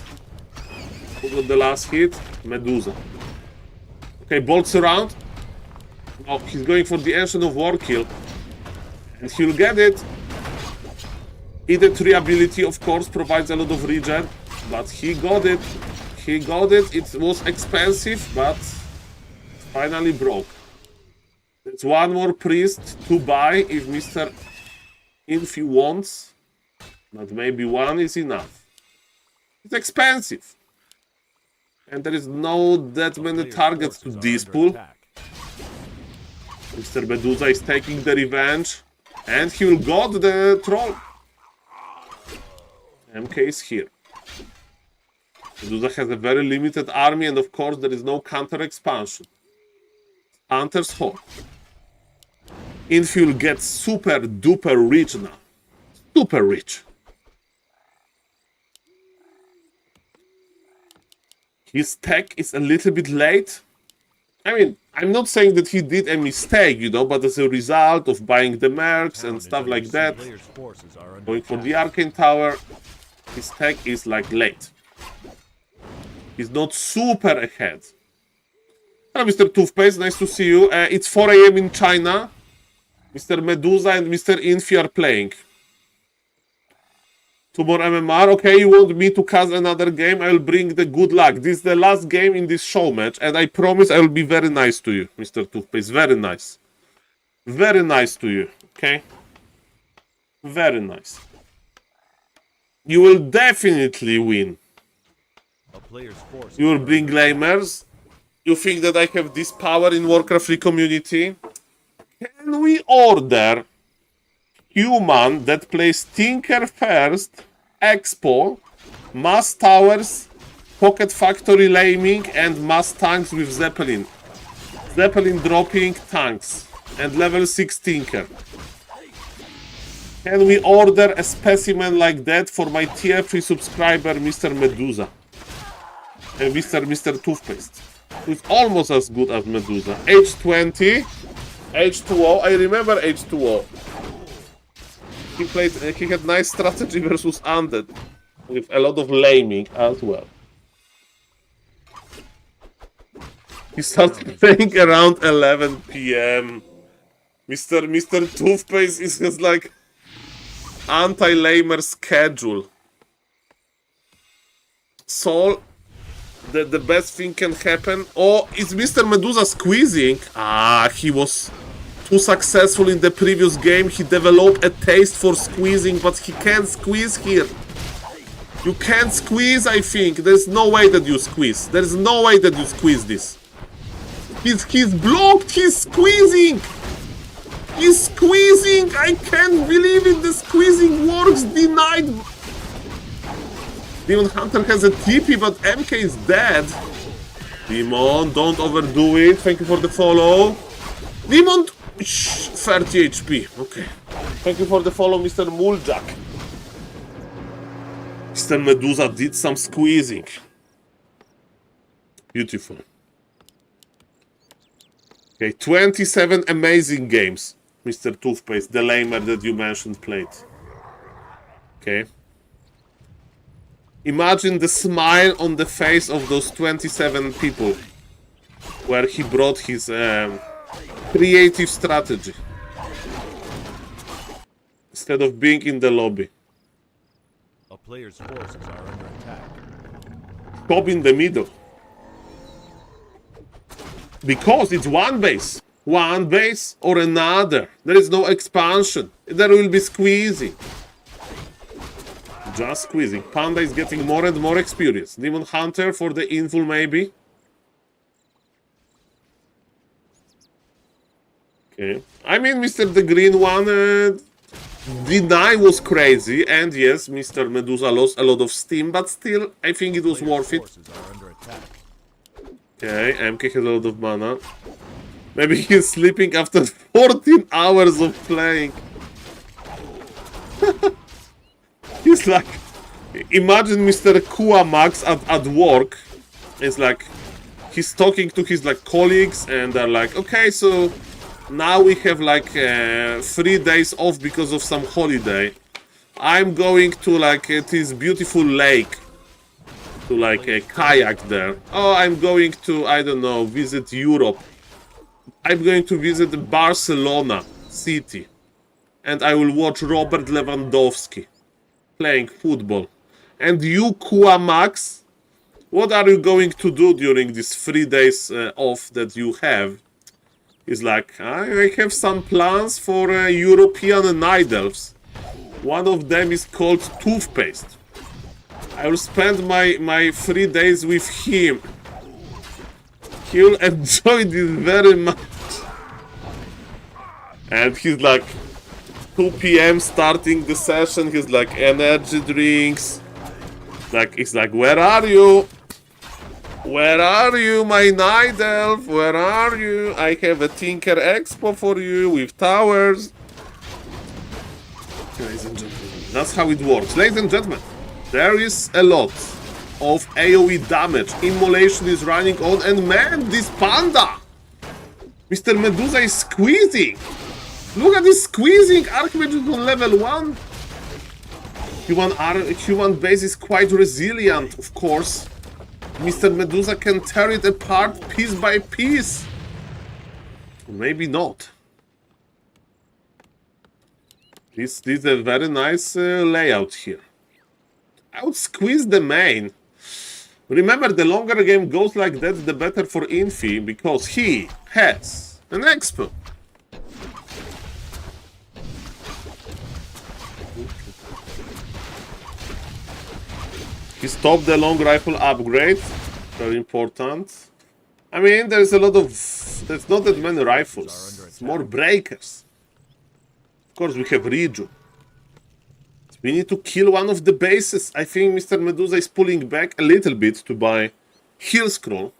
Who got the last hit? Medusa. Okay, bolts around. Oh, he's going for the Ancient of War kill. And he'll get it. Either 3 ability, of course, provides a lot of regen. But he got it. He got it. It was expensive, but finally broke. There's one more priest to buy if Mr. Infi wants. But maybe 1 is enough. It's expensive. And there is no that many targets to this pool. Mr. Medusa is taking the revenge. And he will got the troll. MK is here. Medusa has a very limited army, and of course there is no counter expansion. Hunter's Horde. Infi will get super duper rich now. Super rich. His tech is a little bit late. I mean, I'm not saying that he did a mistake, you know, but as a result of buying the mercs and stuff like that, going for the Arcane Tower, his tech is like late. He's not super ahead. Hello, Mr. Toothpaste, nice to see you. It's 4 AM in China. Mr. Medusa and Mr. Infi are playing. 2 more MMR. Okay, you want me to cast another game? I will bring the good luck. This is the last game in this show match, and I promise I will be very nice to you, Mr. Toothpaste. Very nice. Very nice to you, okay? Very nice. You will definitely win. You will bring glamers. You think that I have this power in Warcraft 3 community? Can we order human that plays Tinker first, Expo, Mass Towers, Pocket Factory Laming, and Mass Tanks with Zeppelin? Zeppelin dropping tanks and level 6 Tinker. Can we order a specimen like that for my tier 3 subscriber, Mr. Medusa? And Mr. Toothpaste, who's almost as good as Medusa. H20, H2O. I remember H2O. He had nice strategy versus Undead, with a lot of laming as well. He starts playing around 11 PM. Mr. Toothpaste is his like anti-lamer schedule. Saul, the best thing can happen. Oh, is Mr. Medusa squeezing? Ah, he was too successful in the previous game. He developed a taste for squeezing, but he can't squeeze here. You can't squeeze, I think. There's no way that you squeeze. There's no way that you squeeze this. He's blocked. He's squeezing. He's squeezing. I can't believe it. The squeezing works. Denied. Demon Hunter has a TP, but MK is dead. Demon, don't overdo it. Thank you for the follow. Demon, 30 HP. Okay. Thank you for the follow, Mr. Muljak. Mr. Medusa did some squeezing. Beautiful. Okay, 27 amazing games, Mr. Toothpaste, the lamer that you mentioned played. Okay. Imagine the smile on the face of those 27 people where he brought his creative strategy instead of being in the lobby. A player's forces are under attack. Top in the middle. Because it's one base. One base or another. There is no expansion. There will be squeezing. Just squeezing. Panda is getting more and more experience. Demon Hunter for the info maybe. Okay. I mean, Mr. The Green One, Deny was crazy. And yes, Mr. Medusa lost a lot of steam. But still, I think it was worth it. Okay, MK has a lot of mana. Maybe he's sleeping after 14 hours of playing. He's like, imagine Mr. Kuamax at work. It's like, he's talking to his like colleagues and they're like, okay, so now we have like 3 days off because of some holiday. I'm going to like this beautiful lake to like a kayak there. Oh, I'm going to, I don't know, visit Europe. I'm going to visit Barcelona city. And I will watch Robert Lewandowski playing football. And you, Kuamax, what are you going to do during these 3 days off that you have? He's like, I have some plans for European night elves. One of them is called Toothpaste. I will spend my 3 days with him. He'll enjoy this very much. And he's like, 2 p.m. starting the session, he's like, energy drinks. Like, it's like, where are you? Where are you, my night elf? Where are you? I have a Tinker Expo for you with towers. Ladies and gentlemen, that's how it works. Ladies and gentlemen, there is a lot of AoE damage. Immolation is running on, and man, this panda! Mr. Medusa is squeezing! Look at this squeezing! Archmage is on level 1. Human base is quite resilient, of course. Mr. Medusa can tear it apart piece by piece. Maybe not. This is a very nice layout here. I would squeeze the main. Remember, the longer a game goes like that, the better for Infi, because he has an expo. He stopped the long rifle upgrade. Very important. I mean, there's a lot of... There's not that many rifles. It's more breakers. Of course, we have Riju. We need to kill one of the bases. I think Mr. Medusa is pulling back a little bit to buy Heal Scroll.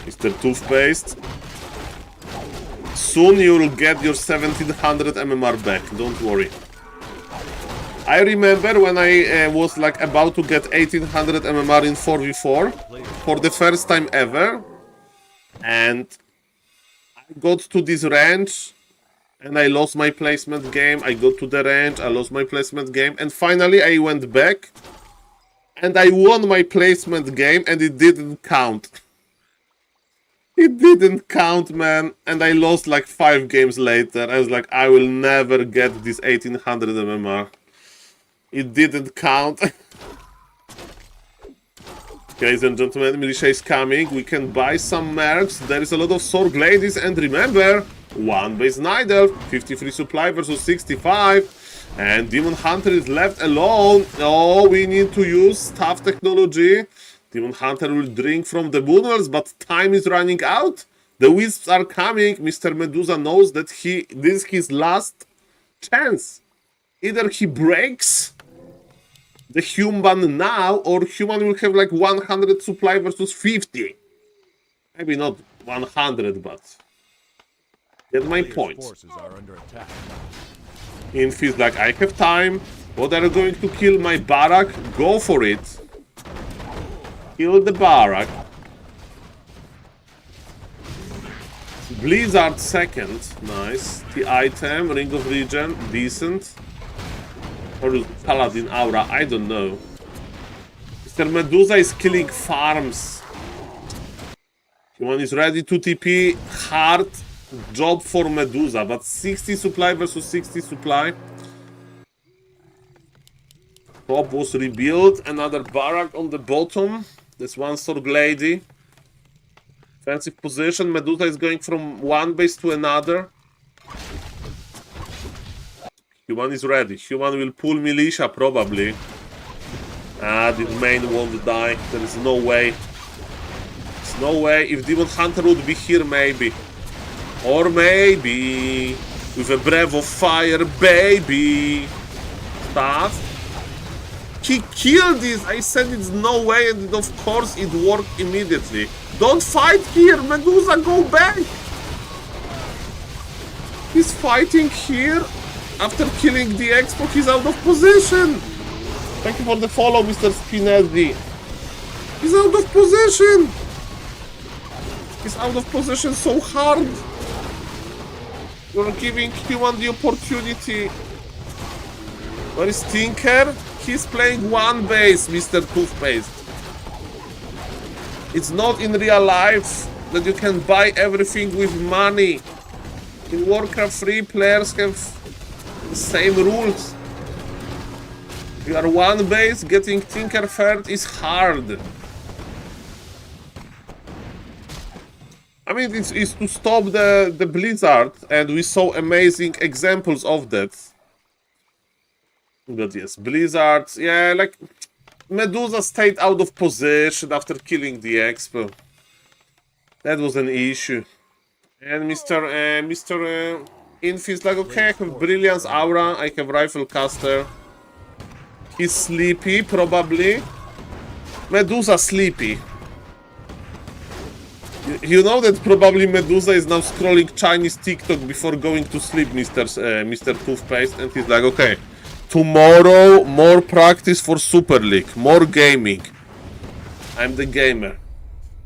Mr. Toothpaste. Soon you will get your 1700 MMR back, don't worry. I remember when I was like about to get 1800 MMR in 4v4 for the first time ever. And I got to this range and I lost my placement game. I got to the range, I lost my placement game, and finally I went back and I won my placement game and it didn't count. It didn't count, man. And I lost like 5 games later. I was like, I will never get this 1800 MMR. It didn't count. Ladies and gentlemen, Militia is coming. We can buy some mercs. There is a lot of Sorg ladies. And remember, 1 base Night Elf, 53 supply versus 65. And Demon Hunter is left alone. Oh, we need to use staff technology. Demon Hunter will drink from the Moonwells, but time is running out. The Wisps are coming. Mr. Medusa knows that this is his last chance. Either he breaks the human now, or human will have like 100 supply versus 50. Maybe not 100, but get my point. Forces are under attack. Infis like, I have time. What are you going to kill my barrack? Go for it. Kill the barrack. Blizzard second. Nice. The item, Ring of Regen, decent. Or Paladin Aura, I don't know. Mr. Medusa is killing farms. Human is ready to TP. Hard job for Medusa, but 60 supply versus 60 supply. Top was rebuilt. Another barrack on the bottom. This one Sorg lady. Defensive position. Medusa is going from one base to another. Human is ready. Human will pull Militia probably. Ah, the main won't die. There is no way. There's no way. If Demon Hunter would be here, maybe. Or maybe with a breath of fire, baby. Stuff. He killed this. I said it's no way, and of course it worked immediately. Don't fight here, Medusa. Go back. He's fighting here. After killing the Expo, he's out of position. Thank you for the follow, Mr. Spinelli. He's out of position. He's out of position so hard. You're giving human the opportunity. Where is Tinker? He's playing one base, Mr. Toothpaste. It's not in real life that you can buy everything with money. In Warcraft 3, players have the same rules. You are one base, getting Tinker third is hard. I mean, it's to stop the Blizzard, and we saw amazing examples of that. But yes, Blizzard, yeah, like Medusa stayed out of position after killing the Expo. That was an issue. And Mr. Infi is like, okay, I have Brilliance Aura, I have Rifle Caster. He's sleepy, probably. Medusa sleepy. You know that probably Medusa is now scrolling Chinese TikTok before going to sleep, Mr. Toothpaste, and he's like, okay, tomorrow more practice for Super League, more gaming. I'm the gamer.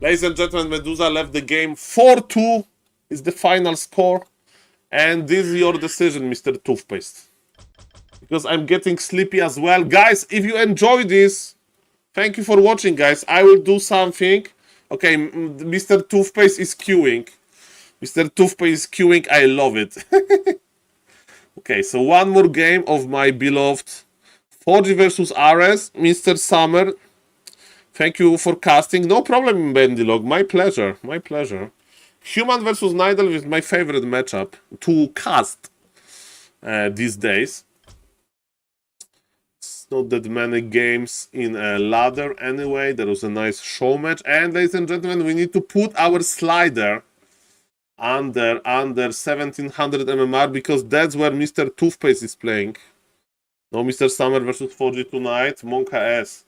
Ladies and gentlemen, Medusa left the game. 4-2 is the final score. And this is your decision, Mr. Toothpaste. Because I'm getting sleepy as well. Guys, if you enjoy this, thank you for watching, guys. I will do something. Okay, Mr. Toothpaste is queuing. Mr. Toothpaste is queuing. I love it. Okay, so one more game of my beloved Forge versus Ares. Mr. Summer, thank you for casting. No problem, Bendilog. My pleasure. My pleasure. Human versus Night Elf is my favorite matchup to cast these days. It's not that many games in a ladder anyway. There was a nice show match. And ladies and gentlemen, we need to put our slider under 1700 MMR because that's where Mr. Toothpaste is playing. No, Mr. Summer versus 4G tonight. Monka S.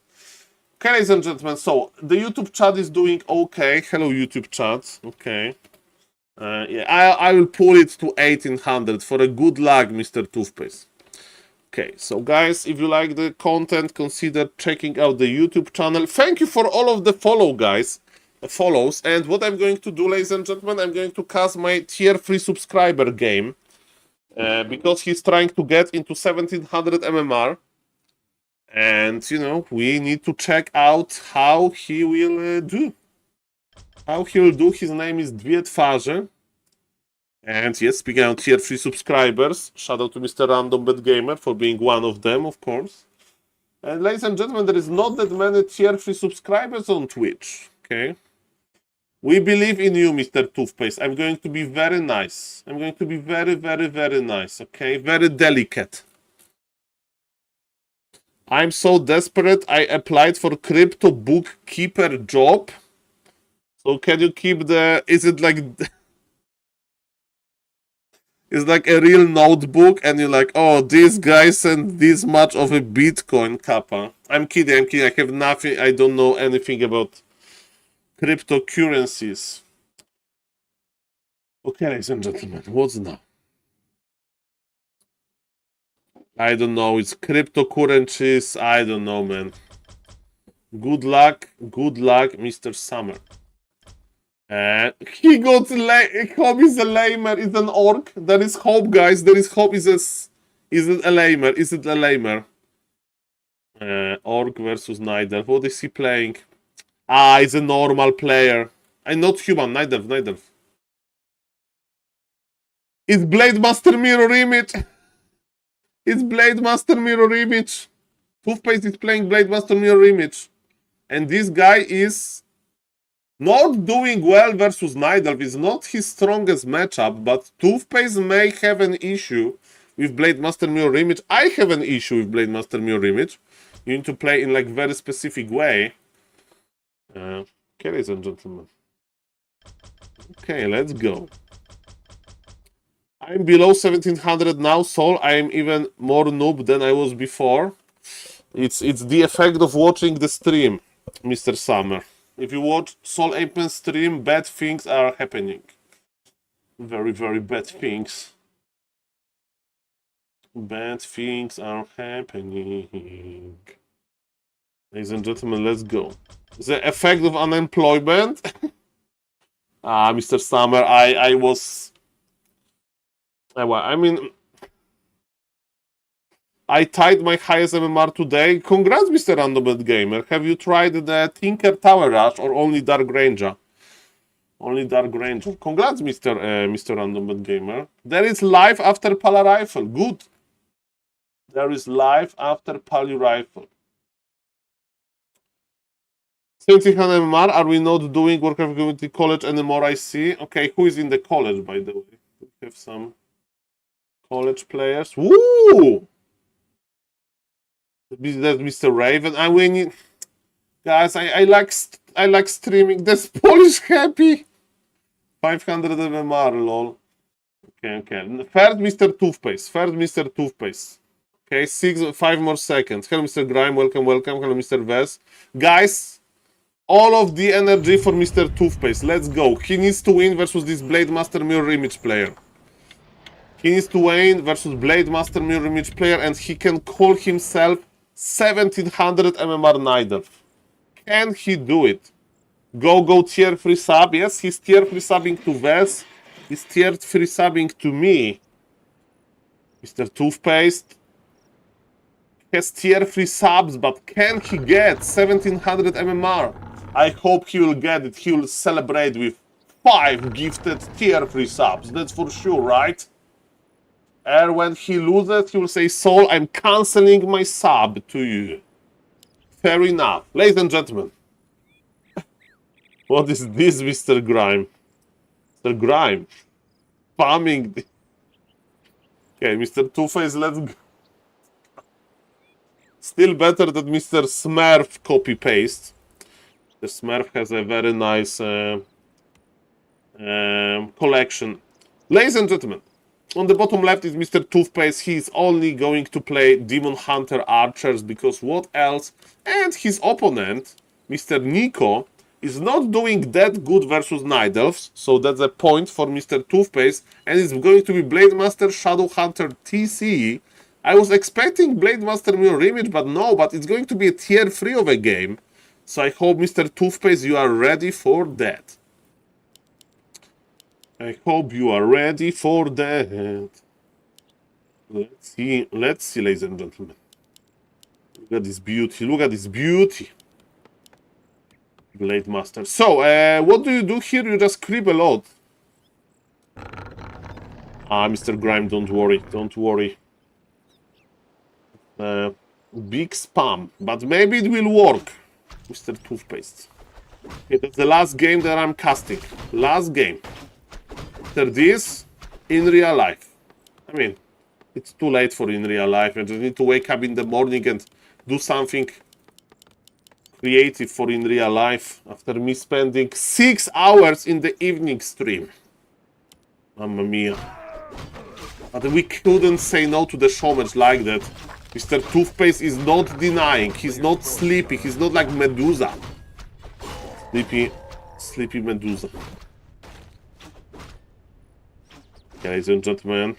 Okay, ladies and gentlemen, so the YouTube chat is doing okay. Hello, YouTube chat. Okay. Yeah, I will pull it to 1800 for a good luck, Mr. Toothpaste. Okay, so guys, if you like the content, consider checking out the YouTube channel. Thank you for all of the follows. And what I'm going to do, ladies and gentlemen, I'm going to cast my tier 3 subscriber game because he's trying to get into 1700 MMR. And, you know, we need to check out how he will do. How he will do, his name is Dwie Twarze. And yes, speaking of tier 3 subscribers, shout out to Mr. Random Bad Gamer for being one of them, of course. And ladies and gentlemen, there is not that many tier 3 subscribers on Twitch, okay? We believe in you, Mr. Toothpaste. I'm going to be very nice. I'm going to be very, very, very nice, okay? Very delicate. I'm so desperate, I applied for crypto bookkeeper job. So can you keep the... Is it like... It's like a real notebook and you're like, oh, this guy sent this much of a Bitcoin, kappa. I'm kidding. I have nothing. I don't know anything about cryptocurrencies. Okay, ladies and gentlemen, what's now? I don't know. It's cryptocurrencies. I don't know, man. Good luck, Mr. Summer. He got Hope is a lamer, is an orc. There is Hope, guys. There is Hope. Is it a lamer? Is it a lamer? Orc versus Nidelf. What is he playing? Ah, he's a normal player. I'm not human. Nidelf. It's Blade Master Mirror Image. It's Blade Master Mirror Image. Toothpaste is playing Blade Master Mirror Image. And this guy is not doing well versus Nidelf. Is not his strongest matchup, but Toothpaste may have an issue with Blade Master Mirror Image. I have an issue with Blade Master Mirror Image. You need to play in like very specific way. Okay, ladies and gentlemen. Okay, let's go. I'm below 1700 now, Saul. I am even more noob than I was before. It's the effect of watching the stream, Mr. Summer. If you watch SaulApeMan stream, bad things are happening. Very, very bad things. Bad things are happening. Ladies and gentlemen, let's go. The effect of unemployment. Mr. Summer, I was... I mean... I tied my highest MMR today. Congrats, Mr. Random Gamer. Have you tried the Tinker Tower Rush or only Dark Ranger? Only Dark Ranger. Congrats, Mr. Random Gamer. There is life after Pala Rifle. Good. There is life after Pali Rifle. 1700 MMR. Are we not doing Warcraft Community College anymore? I see. Okay, who is in the college, by the way? We have some college players. Woo! That's Mr. Raven. I mean, guys, I like streaming. This Polish happy. 500 MMR, lol. Okay. First, Mr. Toothpaste. Okay, 5 more seconds. Hello, Mr. Grime. Welcome. Hello, Mr. Vess. Guys, all of the energy for Mr. Toothpaste. Let's go. He needs to win versus this Blade Master Mirror Image player. He needs to win versus Blade Master Mirror Image player, and he can call himself 1700 MMR Nidelf. Can he do it? Go tier 3 sub. Yes, he's tier 3 subbing to Vess. He's tier 3 subbing to me. Mr. Toothpaste has tier 3 subs, but can he get 1700 MMR? I hope he will get it. He will celebrate with 5 gifted tier 3 subs. That's for sure, right? And when he loses, he will say, Saul, I'm cancelling my sub to you. Fair enough. Ladies and gentlemen. What is this, Mr. Grime? Mr. Grime. Farming. Okay, Mr. Two-Face, let's go. Still better than Mr. Smurf copy-paste. The Smurf has a very nice collection. Ladies and gentlemen. On the bottom left is Mr. Toothpaste. He's only going to play Demon Hunter Archers because what else? And his opponent, Mr. Nico, is not doing that good versus Night Elves. So that's a point for Mr. Toothpaste. And it's going to be Blade Master Shadow Hunter TC. I was expecting Blade Master Mirror Image, but no. But it's going to be a tier 3 of a game. So I hope, Mr. Toothpaste, you are ready for that. I hope you are ready for that. Let's see, ladies and gentlemen. Look at this beauty. Blade Master. So, what do you do here? You just creep a lot. Ah, Mr. Grime, don't worry. Don't worry. Big spam. But maybe it will work. Mr. Toothpaste. Okay, that's the last game that I'm casting. Last game. After this, in real life. I mean, it's too late for in real life. I just need to wake up in the morning and do something creative for in real life after me spending 6 hours in the evening stream. Mamma mia. But we couldn't say no to the showmatch like that. Mr. Toothpaste is not denying. He's not sleepy. He's not like Medusa. Sleepy Medusa. Okay, ladies and gentlemen,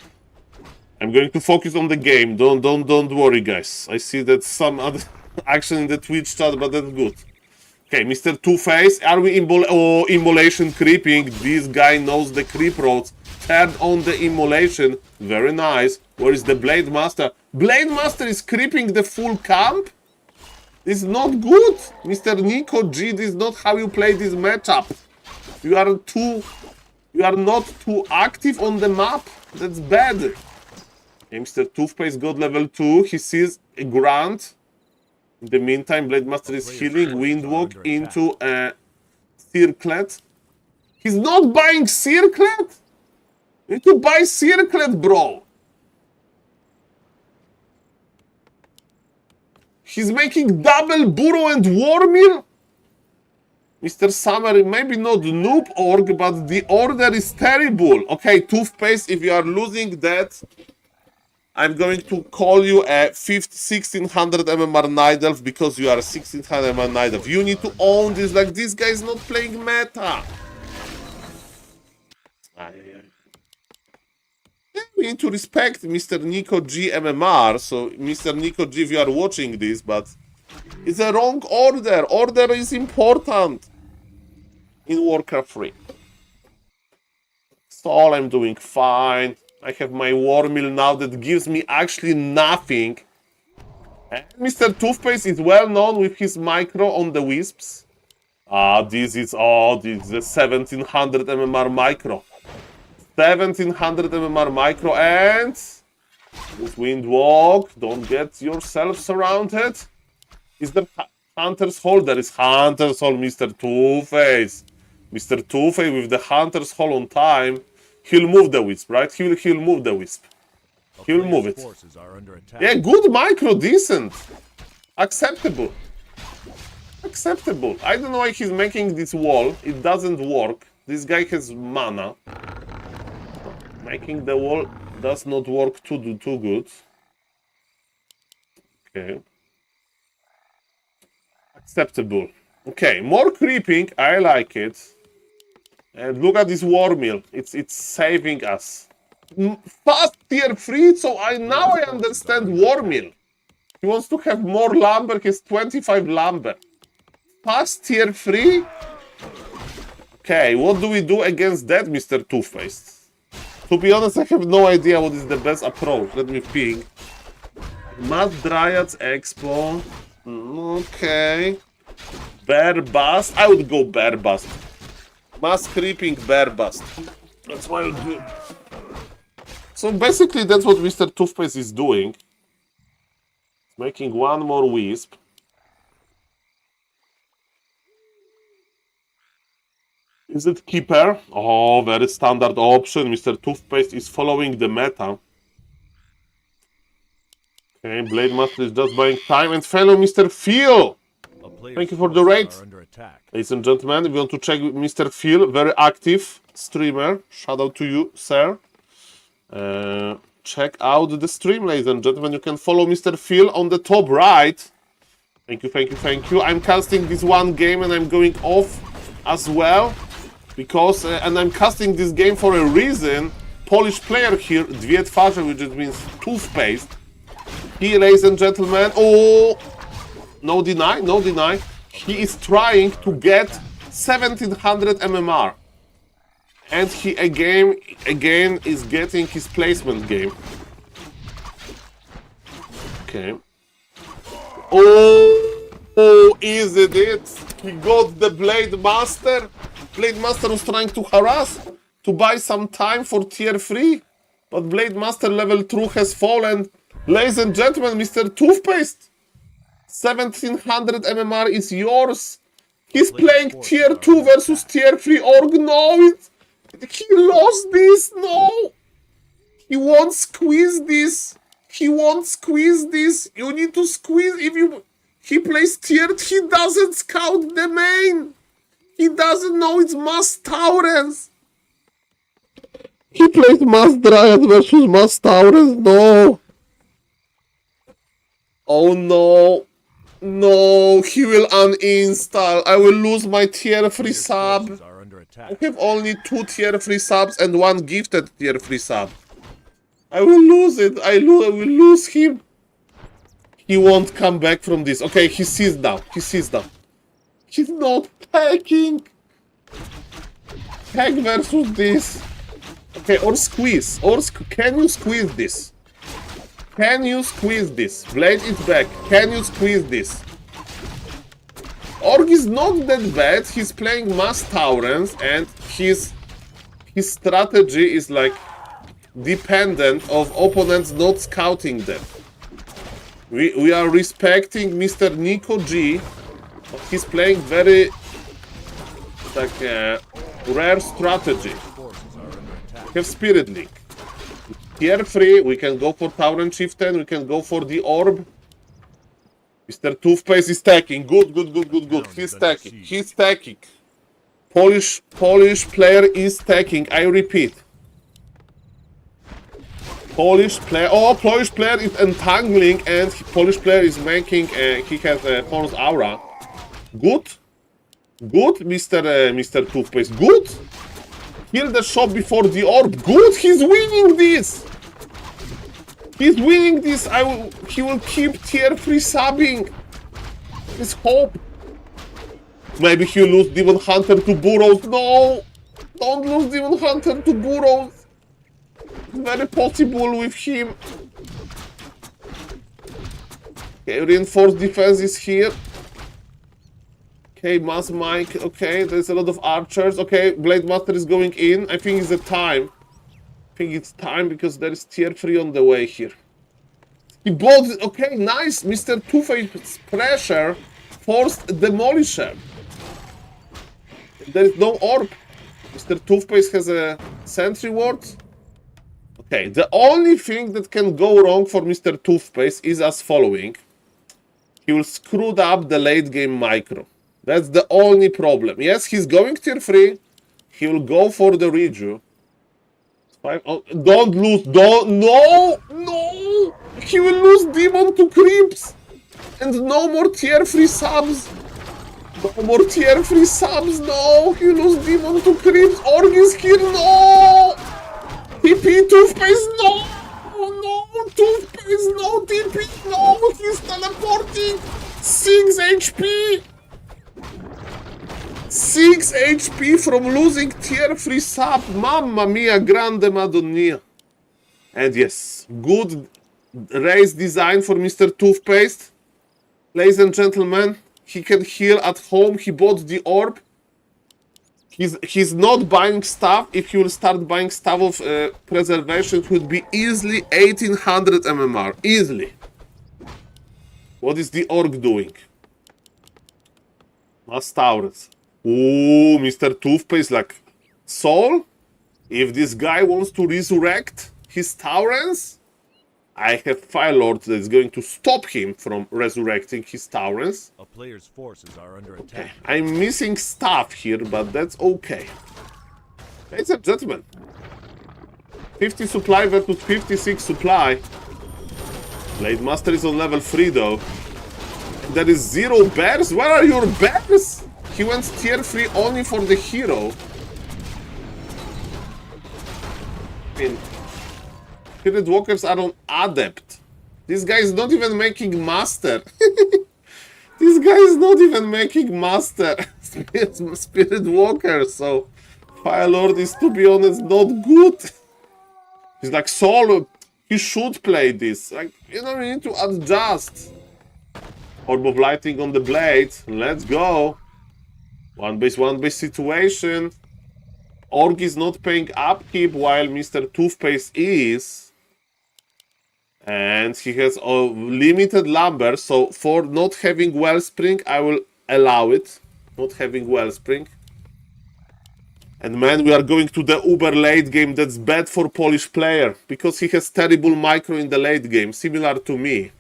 I'm going to focus on the game. Don't worry, guys. I see that some other action in the Twitch chat, but that's good. Okay, Mr. Two-Face, are we immolation creeping? This guy knows the creep roads. Turn on the immolation. Very nice. Where is the Blade Master? Blade Master is creeping the full camp? It's not good. Mr. Nico G, this is not how you play this matchup. You are not too active on the map. That's bad. Okay, Mr. Toothpaste got level 2. He sees a Grant. In the meantime, Blade Master is healing Windwalk into a Circlet. He's not buying Circlet? You need to buy Circlet, bro. He's making double Burrow and Warmill? Mr. Summer, maybe not noob org, but the order is terrible. Okay, Toothpaste, if you are losing that, I'm going to call you a 1600 MMR Night Elf because you are a 1600 MMR Night Elf. You need to own this, like this guy is not playing meta. We need to respect Mr. Nico G MMR. So, Mr. Nico G, if you are watching this, but it's a wrong order. Order is important in Warcraft 3. Saul, I'm doing fine. I have my Warmill now that gives me actually nothing. And Mr. Toothpaste is well known with his micro on the Wisps. This is the 1700 MMR micro. 1700 MMR micro, and with Windwalk, don't get yourself surrounded. Is the Hunter's Hole? There is Hunter's Hole, Mr. Two-Face. Mr. Two-Face with the Hunter's Hole on time. He'll move the Wisp, right? He'll move the Wisp. He'll move it. Yeah, good micro, decent. Acceptable. Acceptable. I don't know why he's making this wall. It doesn't work. This guy has mana. Making the wall does not work too good. Okay. Acceptable. Okay, more creeping. I like it. And look at this Warmill. It's saving us. Fast tier 3, so now I understand Warmill. He wants to have more lumber. He has 25 lumber. Fast tier 3? Okay, what do we do against that, Mr. Toothpaste? To be honest, I have no idea what is the best approach. Let me ping. Mad Dryads Expo. Okay. Bear Bust. I would go Bear Bust. Mass Creeping Bear Bust. That's what I'll do. So basically, that's what Mr. Toothpaste is doing. Making one more Wisp. Is it Keeper? Oh, very standard option. Mr. Toothpaste is following the meta. Okay, Blade Master is just buying time. And fellow Mr. Phil! Thank you for the raid. Ladies and gentlemen, if you want to check Mr. Phil, very active streamer. Shout out to you, sir. Check out the stream, ladies and gentlemen. You can follow Mr. Phil on the top right. Thank you, thank you, thank you. I'm casting this one game and I'm going off as well. Because, and I'm casting this game for a reason. Polish player here, Dwie Twarze, which means toothpaste. He, ladies and gentlemen, oh, no deny, no deny. He is trying to get 1700 MMR. And he again is getting his placement game. Okay. Oh, is it? He got the Blade Master. Blade Master was trying to harass, to buy some time for tier 3. But Blade Master level 2 has fallen. Ladies and gentlemen, Mr. Toothpaste. 1700 MMR is yours. He's playing tier 2 versus tier 3 org. No, he lost this. No. He won't squeeze this. He won't squeeze this. You need to squeeze. If you... He plays tiered. He doesn't scout the main. He doesn't know it's Mass Taurens. He plays Mass Dryad versus Mass Taurens. No. Oh no. No, he will uninstall. I will lose my tier 3 sub. I have only 2 tier 3 subs and 1 gifted tier 3 sub. I will lose it. I will lose him. He won't come back from this. Okay, he sees now. He sees now. He's not hacking. Hack versus this. Okay, or squeeze. Can you squeeze this? Can you squeeze this? Blade is back. Can you squeeze this? Org is not that bad. He's playing Mass Taurens and his strategy is like dependent of opponents not scouting them. We are respecting Mr. Nico G. He's playing very like rare strategy. We have Spirit Link. Tier 3, we can go for Tauren Chieftain, we can go for the Orb. Mr. Toothpaste is stacking. Good. He's stacking. He's stacking. Polish player is stacking. I repeat. Polish player is entangling and Polish player is making, he has a Horn's Aura. Good, Mr. Toothpaste, good. Kill the shop before the orb, good, he's winning this. He's winning this, he will keep tier 3 subbing. Let's hope. Maybe he'll lose Demon Hunter to Burrows, no. Don't lose Demon Hunter to Burrows. Very possible with him. Okay, reinforced defense is here. Okay, Mass Mike. Okay, there's a lot of archers. Okay, Blade Master is going in. I think it's the time. I think it's time because there is tier 3 on the way here. He bought. Okay, nice. Mr. Two-Face pressure forced Demolisher. There is no orb. Mr. Toothpaste has a sentry ward. Okay, the only thing that can go wrong for Mr. Toothpaste is as following. He will screw up the late game micro. That's the only problem. Yes, he's going tier 3. He will go for the reju. Oh, don't lose. No! He will lose Demon to Creeps. And no more tier 3 subs. No more tier 3 subs. No, he will lose Demon to Creeps. Org is here. No! TP, Toothpaste, no! Toothpaste, no! TP, no! He's teleporting! 6 HP! 6 HP from losing tier 3 sub! Mamma mia, grande madonna! And yes, good race design for Mr. Toothpaste. Ladies and gentlemen, he can heal at home, he bought the orb. He's not buying stuff. If he will start buying stuff of preservation, it would be easily 1800 MMR. Easily. What is the orc doing? Mass Taurens. Ooh, Mr. Toothpaste like Saul? If this guy wants to resurrect his Taurens, I have Fire Lord that is going to stop him from resurrecting his Taurens. A player's forces are under attack. Okay. I'm missing stuff here, but that's okay. Ladies and gentlemen, 50 supply versus 56 supply. Blade Master is on level 3 though. There is 0 bears? Where are your bears? He went tier 3 only for the hero. I mean, Spirit Walkers are on Adept. This guy is not even making Master. This guy is not even making Master. Spirit Walker, so Fire Lord is, to be honest, not good. He's like, Saul, he should play this. Like, you know, we need to adjust. Orb of Lighting on the blade. Let's go. One base situation. Orc is not paying upkeep while Mr. Toothpaste is. And he has a limited lumber, so for not having Wellspring, I will allow it. Not having Wellspring. And man, we are going to the uber late game. That's bad for Polish player, because he has terrible micro in the late game, similar to me.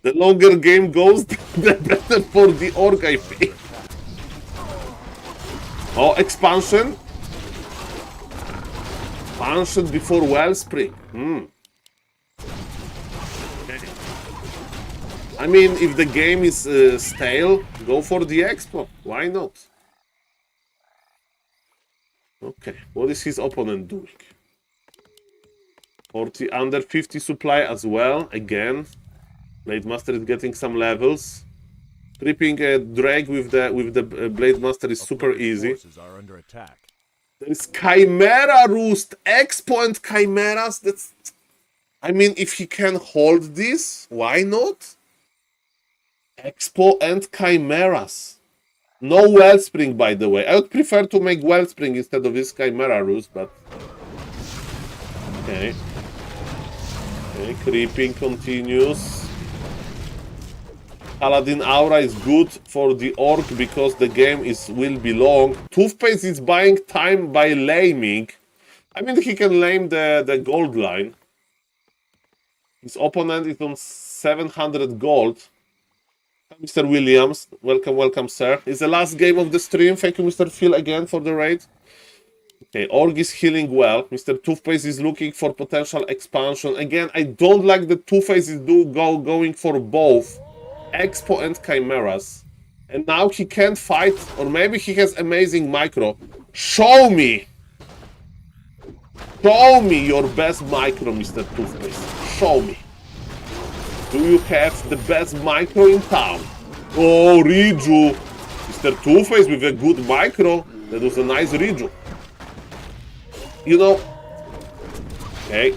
The longer game goes, the better for the Orc, I think. Oh, expansion. Expansion before Wellspring. I mean, if the game is stale, go for the expo. Why not? Okay, what is his opponent doing? 40 under 50 supply as well. Again, Blade Master is getting some levels. Tripping a drag with the Blade Master is super easy. Are under attack. There is Chimera Roost, Expo and Chimeras. That's, I mean, if he can hold this, why not? Expo and Chimeras. No Wellspring, by the way. I would prefer to make Wellspring instead of this Chimera Roost, but... Okay. Okay, creeping continues. Paladin Aura is good for the Orc because the game will be long. Toothpaste is buying time by laming. I mean, he can lame the gold line. His opponent is on 700 gold. Mr. Williams, welcome, sir. It's the last game of the stream. Thank you, Mr. Phil, again for the raid. Okay, Org is healing well. Mr. Toothpaste is looking for potential expansion. Again, I don't like the Toothpaste is going for both Expo and Chimeras. And now he can't fight, or maybe he has amazing micro. Show me! Show me your best micro, Mr. Toothpaste. Show me. Do you have the best micro in town? Oh, Riju. Mr. Two-Face with a good micro. That was a nice Riju. You know... Okay.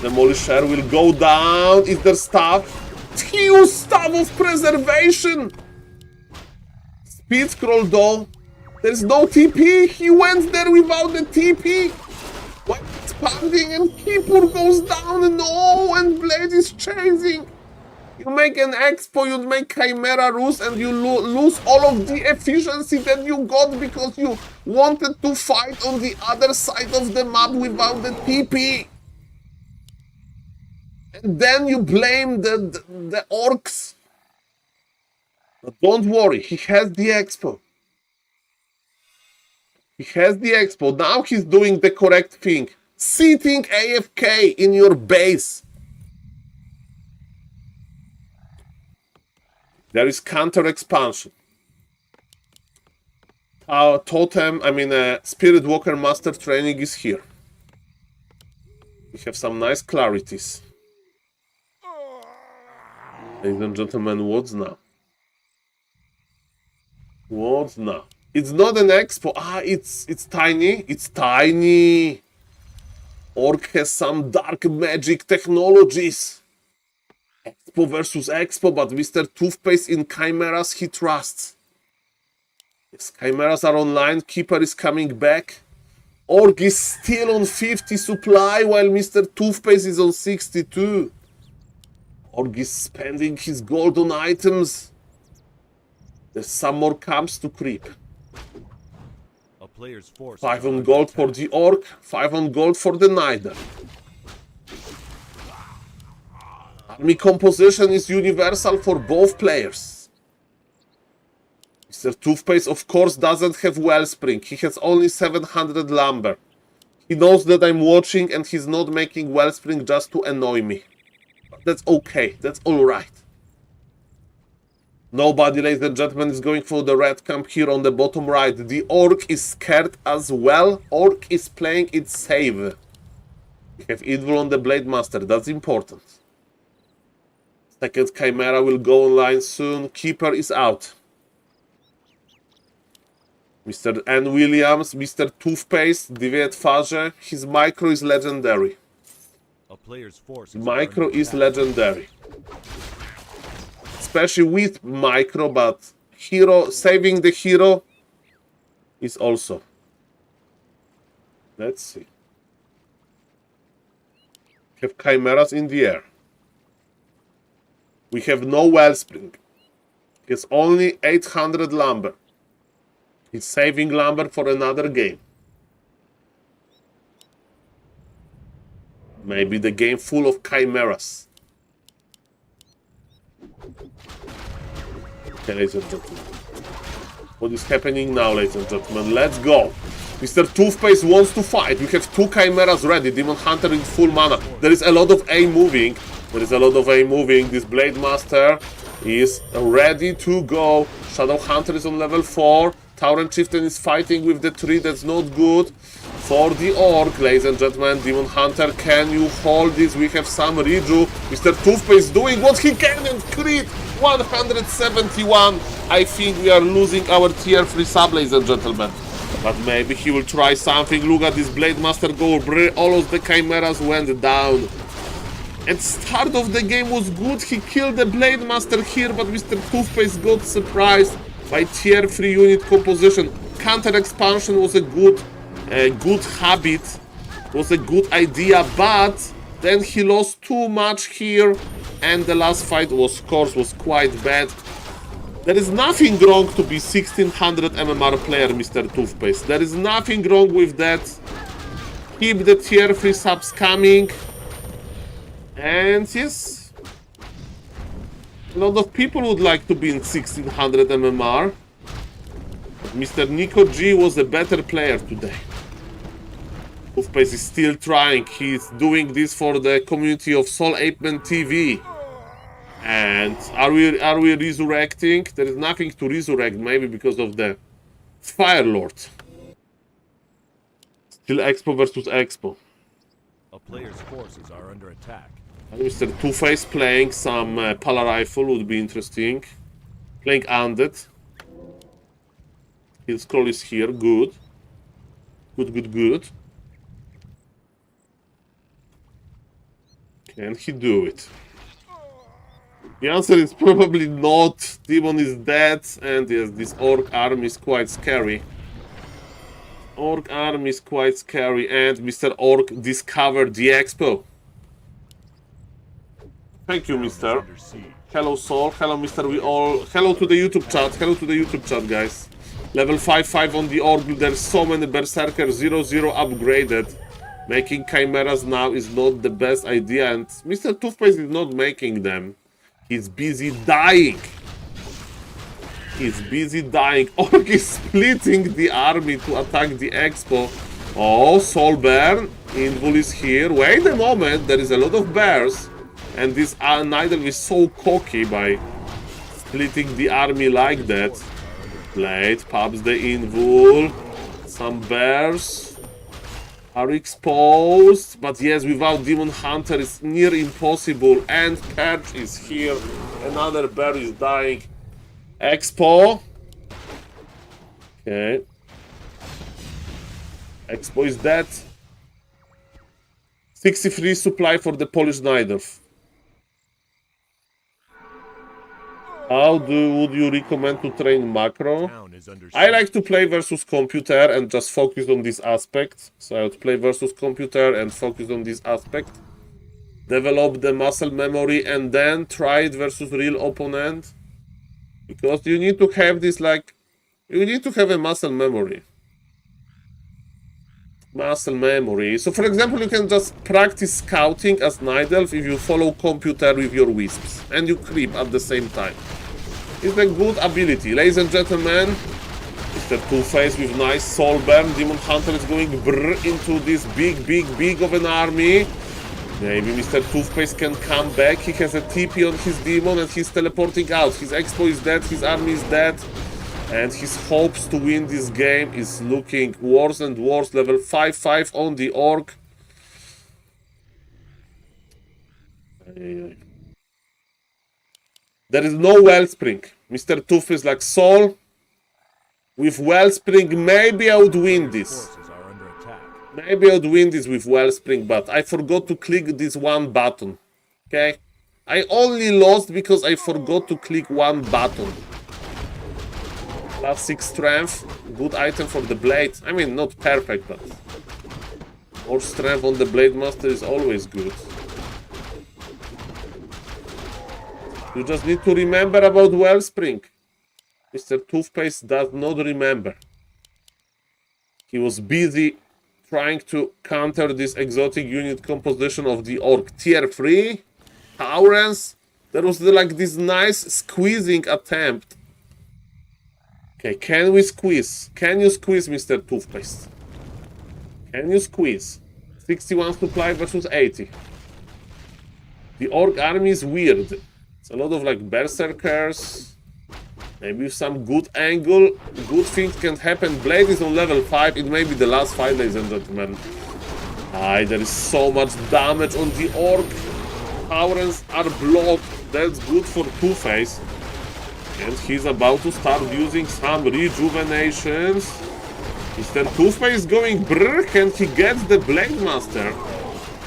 Demolisher will go down. Is there stuff? Use Staff of Preservation! Speed scroll though. There's no TP. He went there without the TP. What? Expanding and Keeper goes down. No, and Blade is chasing. You make an Expo, you make Chimera Roost, and you lose all of the efficiency that you got because you wanted to fight on the other side of the map without the TP. And then you blame the Orcs. But don't worry, he has the Expo. He has the Expo. Now he's doing the correct thing. Sitting AFK in your base. There is counter expansion. Our totem, Spirit Walker Master training is here. We have some nice clarities. Ladies and gentlemen, what's now? What's now? It's not an Expo. It's tiny. It's tiny. Orc has some dark magic technologies. Expo versus Expo, but Mr. Toothpaste in Chimeras he trusts. Yes, Chimeras are online. Keeper is coming back. Orc is still on 50 supply while Mr. Toothpaste is on 62. Orc is spending his gold on items. There's some more camps to creep. A player's force 5 on gold for the Orc, 5 on gold for the Nidal. Army composition is universal for both players. Mr. Toothpaste, of course, doesn't have Wellspring. He has only 700 lumber. He knows that I'm watching and he's not making Wellspring just to annoy me. But that's okay. That's alright. Nobody, ladies and gentlemen, is going for the red camp here on the bottom right. The Orc is scared as well. Orc is playing it safe. We have Evil on the Blade Master. That's important. Second Chimera will go online soon. Keeper is out. Mr. N. Williams, Mr. Toothpaste, Deviate Fage. His micro is legendary. A player's force Micro is legendary. Especially with micro, but hero saving the hero is also. Let's see. We have chimeras in the air. We have no wellspring. It's only 800 lumber. He's saving lumber for another game. Maybe the game full of chimeras. Okay, ladies and gentlemen. What is happening now, ladies and gentlemen? Let's go. Mr. Toothpaste wants to fight. We have two chimeras ready. Demon Hunter in full mana. There is a lot of A moving. This Blade Master is ready to go. Shadow Hunter is on level 4. Tauren Chieftain is fighting with the tree. That's not good for the Orc, ladies and gentlemen. Demon Hunter, can you hold this? We have some reju. Mr. Toothpaste doing what he can and crit 171. I think we are losing our tier 3 sub, ladies and gentlemen. But maybe he will try something. Look at this Blade Master go. All of the chimeras went down. At start of the game was good. He killed the Blade Master here, but Mr. Toothpaste got surprised by tier 3 unit composition. Counter expansion was a good habit, was a good idea, but then he lost too much here, and the last fight was, of course, was quite bad. There is nothing wrong to be 1600 MMR player, Mr. Toothpaste. There is nothing wrong with that. Keep the tier 3 subs coming. And yes, a lot of people would like to be in 1600 MMR. Mr. Nico G was a better player today. Toothpaste is still trying. He's doing this for the community of SaulApeMan TV. And are we resurrecting? There is nothing to resurrect, maybe because of the Fire Lord. Still Expo versus Expo. A player's forces are under attack. And Mr. Two-Face playing some Pala Rifle would be interesting. Playing Undead. His scroll is here. Good. Good. Can he do it? The answer is probably not. Demon is dead, and yes, this Orc army is quite scary. And Mr. Orc discovered the Expo. Thank you, Mr. Hello, Saul. Hello, Mr. We all. Hello to the YouTube chat. Guys. Level 5 on the Orc. There's so many Berserkers 0-0 upgraded. Making chimeras now is not the best idea, and Mr. Toothpaste is not making them. He's busy dying. Orc is splitting the army to attack the Expo. Oh, Soul Bear. Invul is here. Wait a moment. There is a lot of bears. And this Nidal is so cocky by splitting the army like that. Blade pops the Invul. Some bears are exposed. But yes, without Demon Hunter it's near impossible. And Perch is here. Another bear is dying. Expo. Okay. Expo is dead. 63 supply for the Polish Nidorf. How would you recommend to train macro? I like to play versus computer and just focus on this aspect. So I would play versus computer and focus on this aspect. Develop the muscle memory and then try it versus real opponent. Because you need to have this you need to have a muscle memory. So for example, you can just practice scouting as Nidelf if you follow computer with your wisps. And you creep at the same time. It's a good ability. Ladies and gentlemen, Mr. Two-Face with nice soul burn. Demon Hunter is going into this big of an army. Maybe Mr. Toothpaste can come back. He has a TP on his demon and he's teleporting out. His Expo is dead, his army is dead. And his hopes to win this game is looking worse and worse. Level 5 on the Orc. There is no Wellspring. Mr. Tooth is like Soul. With Wellspring, maybe I would win this. Maybe I would win this with Wellspring, but I forgot to click this one button. Okay? I only lost because I forgot to click one button. Plus 6 strength. Good item for the blade. I mean, not perfect, but more strength on the Blade Master is always good. You just need to remember about Wellspring. Mr. Toothpaste does not remember. He was busy trying to counter this exotic unit composition of the Orc. Tier 3, Taurens. There was like this nice squeezing attempt. Okay, can we squeeze? Can you squeeze, Mr. Toothpaste? Can you squeeze? 61 supply versus 80. The Orc army is weird. It's a lot of like berserkers. Maybe some good angle. Good things can happen. Blade is on level 5. It may be the last fight, ladies and gentlemen. There is so much damage on the Orc. Taurens are blocked. That's good for Two-Face. And he's about to start using some rejuvenations. Mr. Toothpaste is going brrr, and he gets the Blade Master.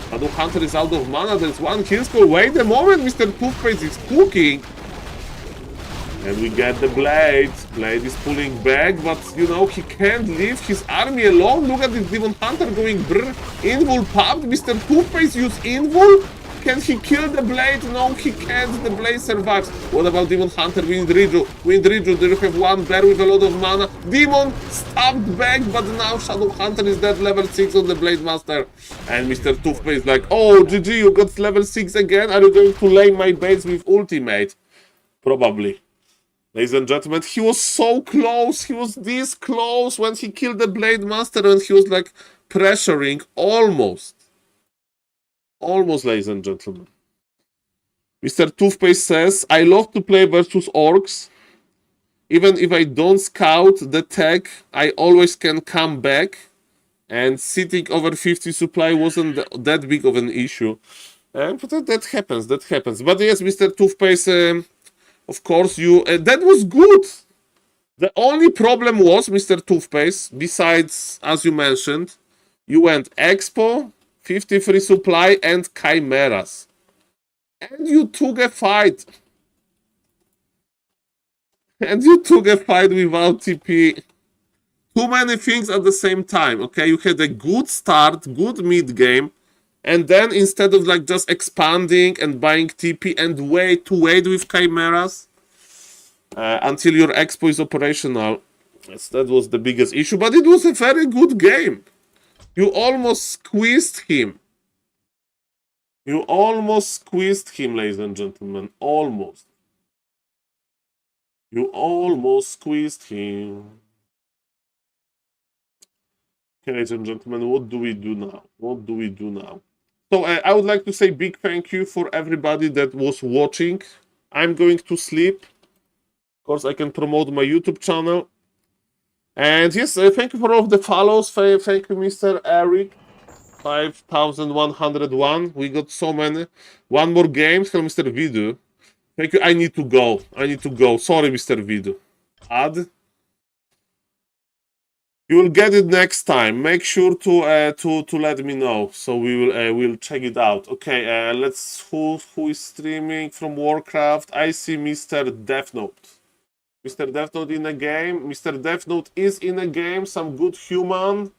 Shadow Hunter is out of mana. There's one kill score. Wait a moment, Mr. Toothpaste is cooking. And we get the Blade. Blade is pulling back, but you know, he can't leave his army alone. Look at this Demon Hunter going brrr. Invul popped. Mr. Toothpaste used Invul. Can he kill the Blade? No, he can't. The Blade survives. What about Demon Hunter? Wind Riju. Wind Riju, do you have one bear with a lot of mana? Demon stabbed back, but now Shadow Hunter is dead, level 6 on the Blade Master. And Mr. Toothpaste is like, oh, GG, you got level 6 again? Are you going to lay my base with ultimate? Probably. Ladies and gentlemen, he was so close. He was this close when he killed the Blade Master, and he was like pressuring almost. Almost, ladies and gentlemen. Mr. Toothpaste says, I love to play versus orcs. Even if I don't scout the tech, I always can come back. And sitting over 50 supply wasn't that big of an issue. But that happens, that happens. But yes, Mr. Toothpaste, of course, you that was good. The only problem was, Mr. Toothpaste, besides, as you mentioned, you went Expo, 53 supply, and Chimeras. And you took a fight. And you took a fight without TP. Too many things at the same time, okay? You had a good start, good mid game, and then instead of like just expanding and buying TP and wait with Chimeras until your Expo is operational, yes, that was the biggest issue. But it was a very good game. You almost squeezed him. You almost squeezed him, ladies and gentlemen. Almost. You almost squeezed him. Okay, ladies and gentlemen, what do we do now? What do we do now? So I would like to say big thank you for everybody that was watching. I'm going to sleep. Of course, I can promote my YouTube channel. And yes, thank you for all of the follows. Thank you, Mr. Eric. 5,101. We got so many. One more game. Hello, Mr. Vidu. Thank you. I need to go. Sorry, Mr. Vidu. Add. You will get it next time. Make sure to let me know, so we'll check it out. Okay, let's who is streaming from Warcraft. I see Mr. Death Note. Mr. Death Note in a game. Mr. Death Note is in a game. Some good human.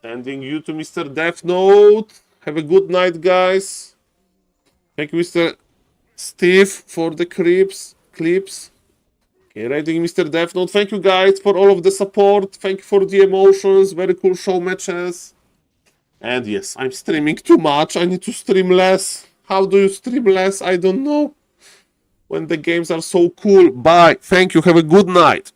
Sending you to Mr. Death Note. Have a good night, guys. Thank you, Mr. Steve, for the clips. Okay, rating Mr. Death Note. Thank you, guys, for all of the support. Thank you for the emotions. Very cool show matches. And yes, I'm streaming too much. I need to stream less. How do you stream less? I don't know. When the games are so cool. Bye. Thank you. Have a good night.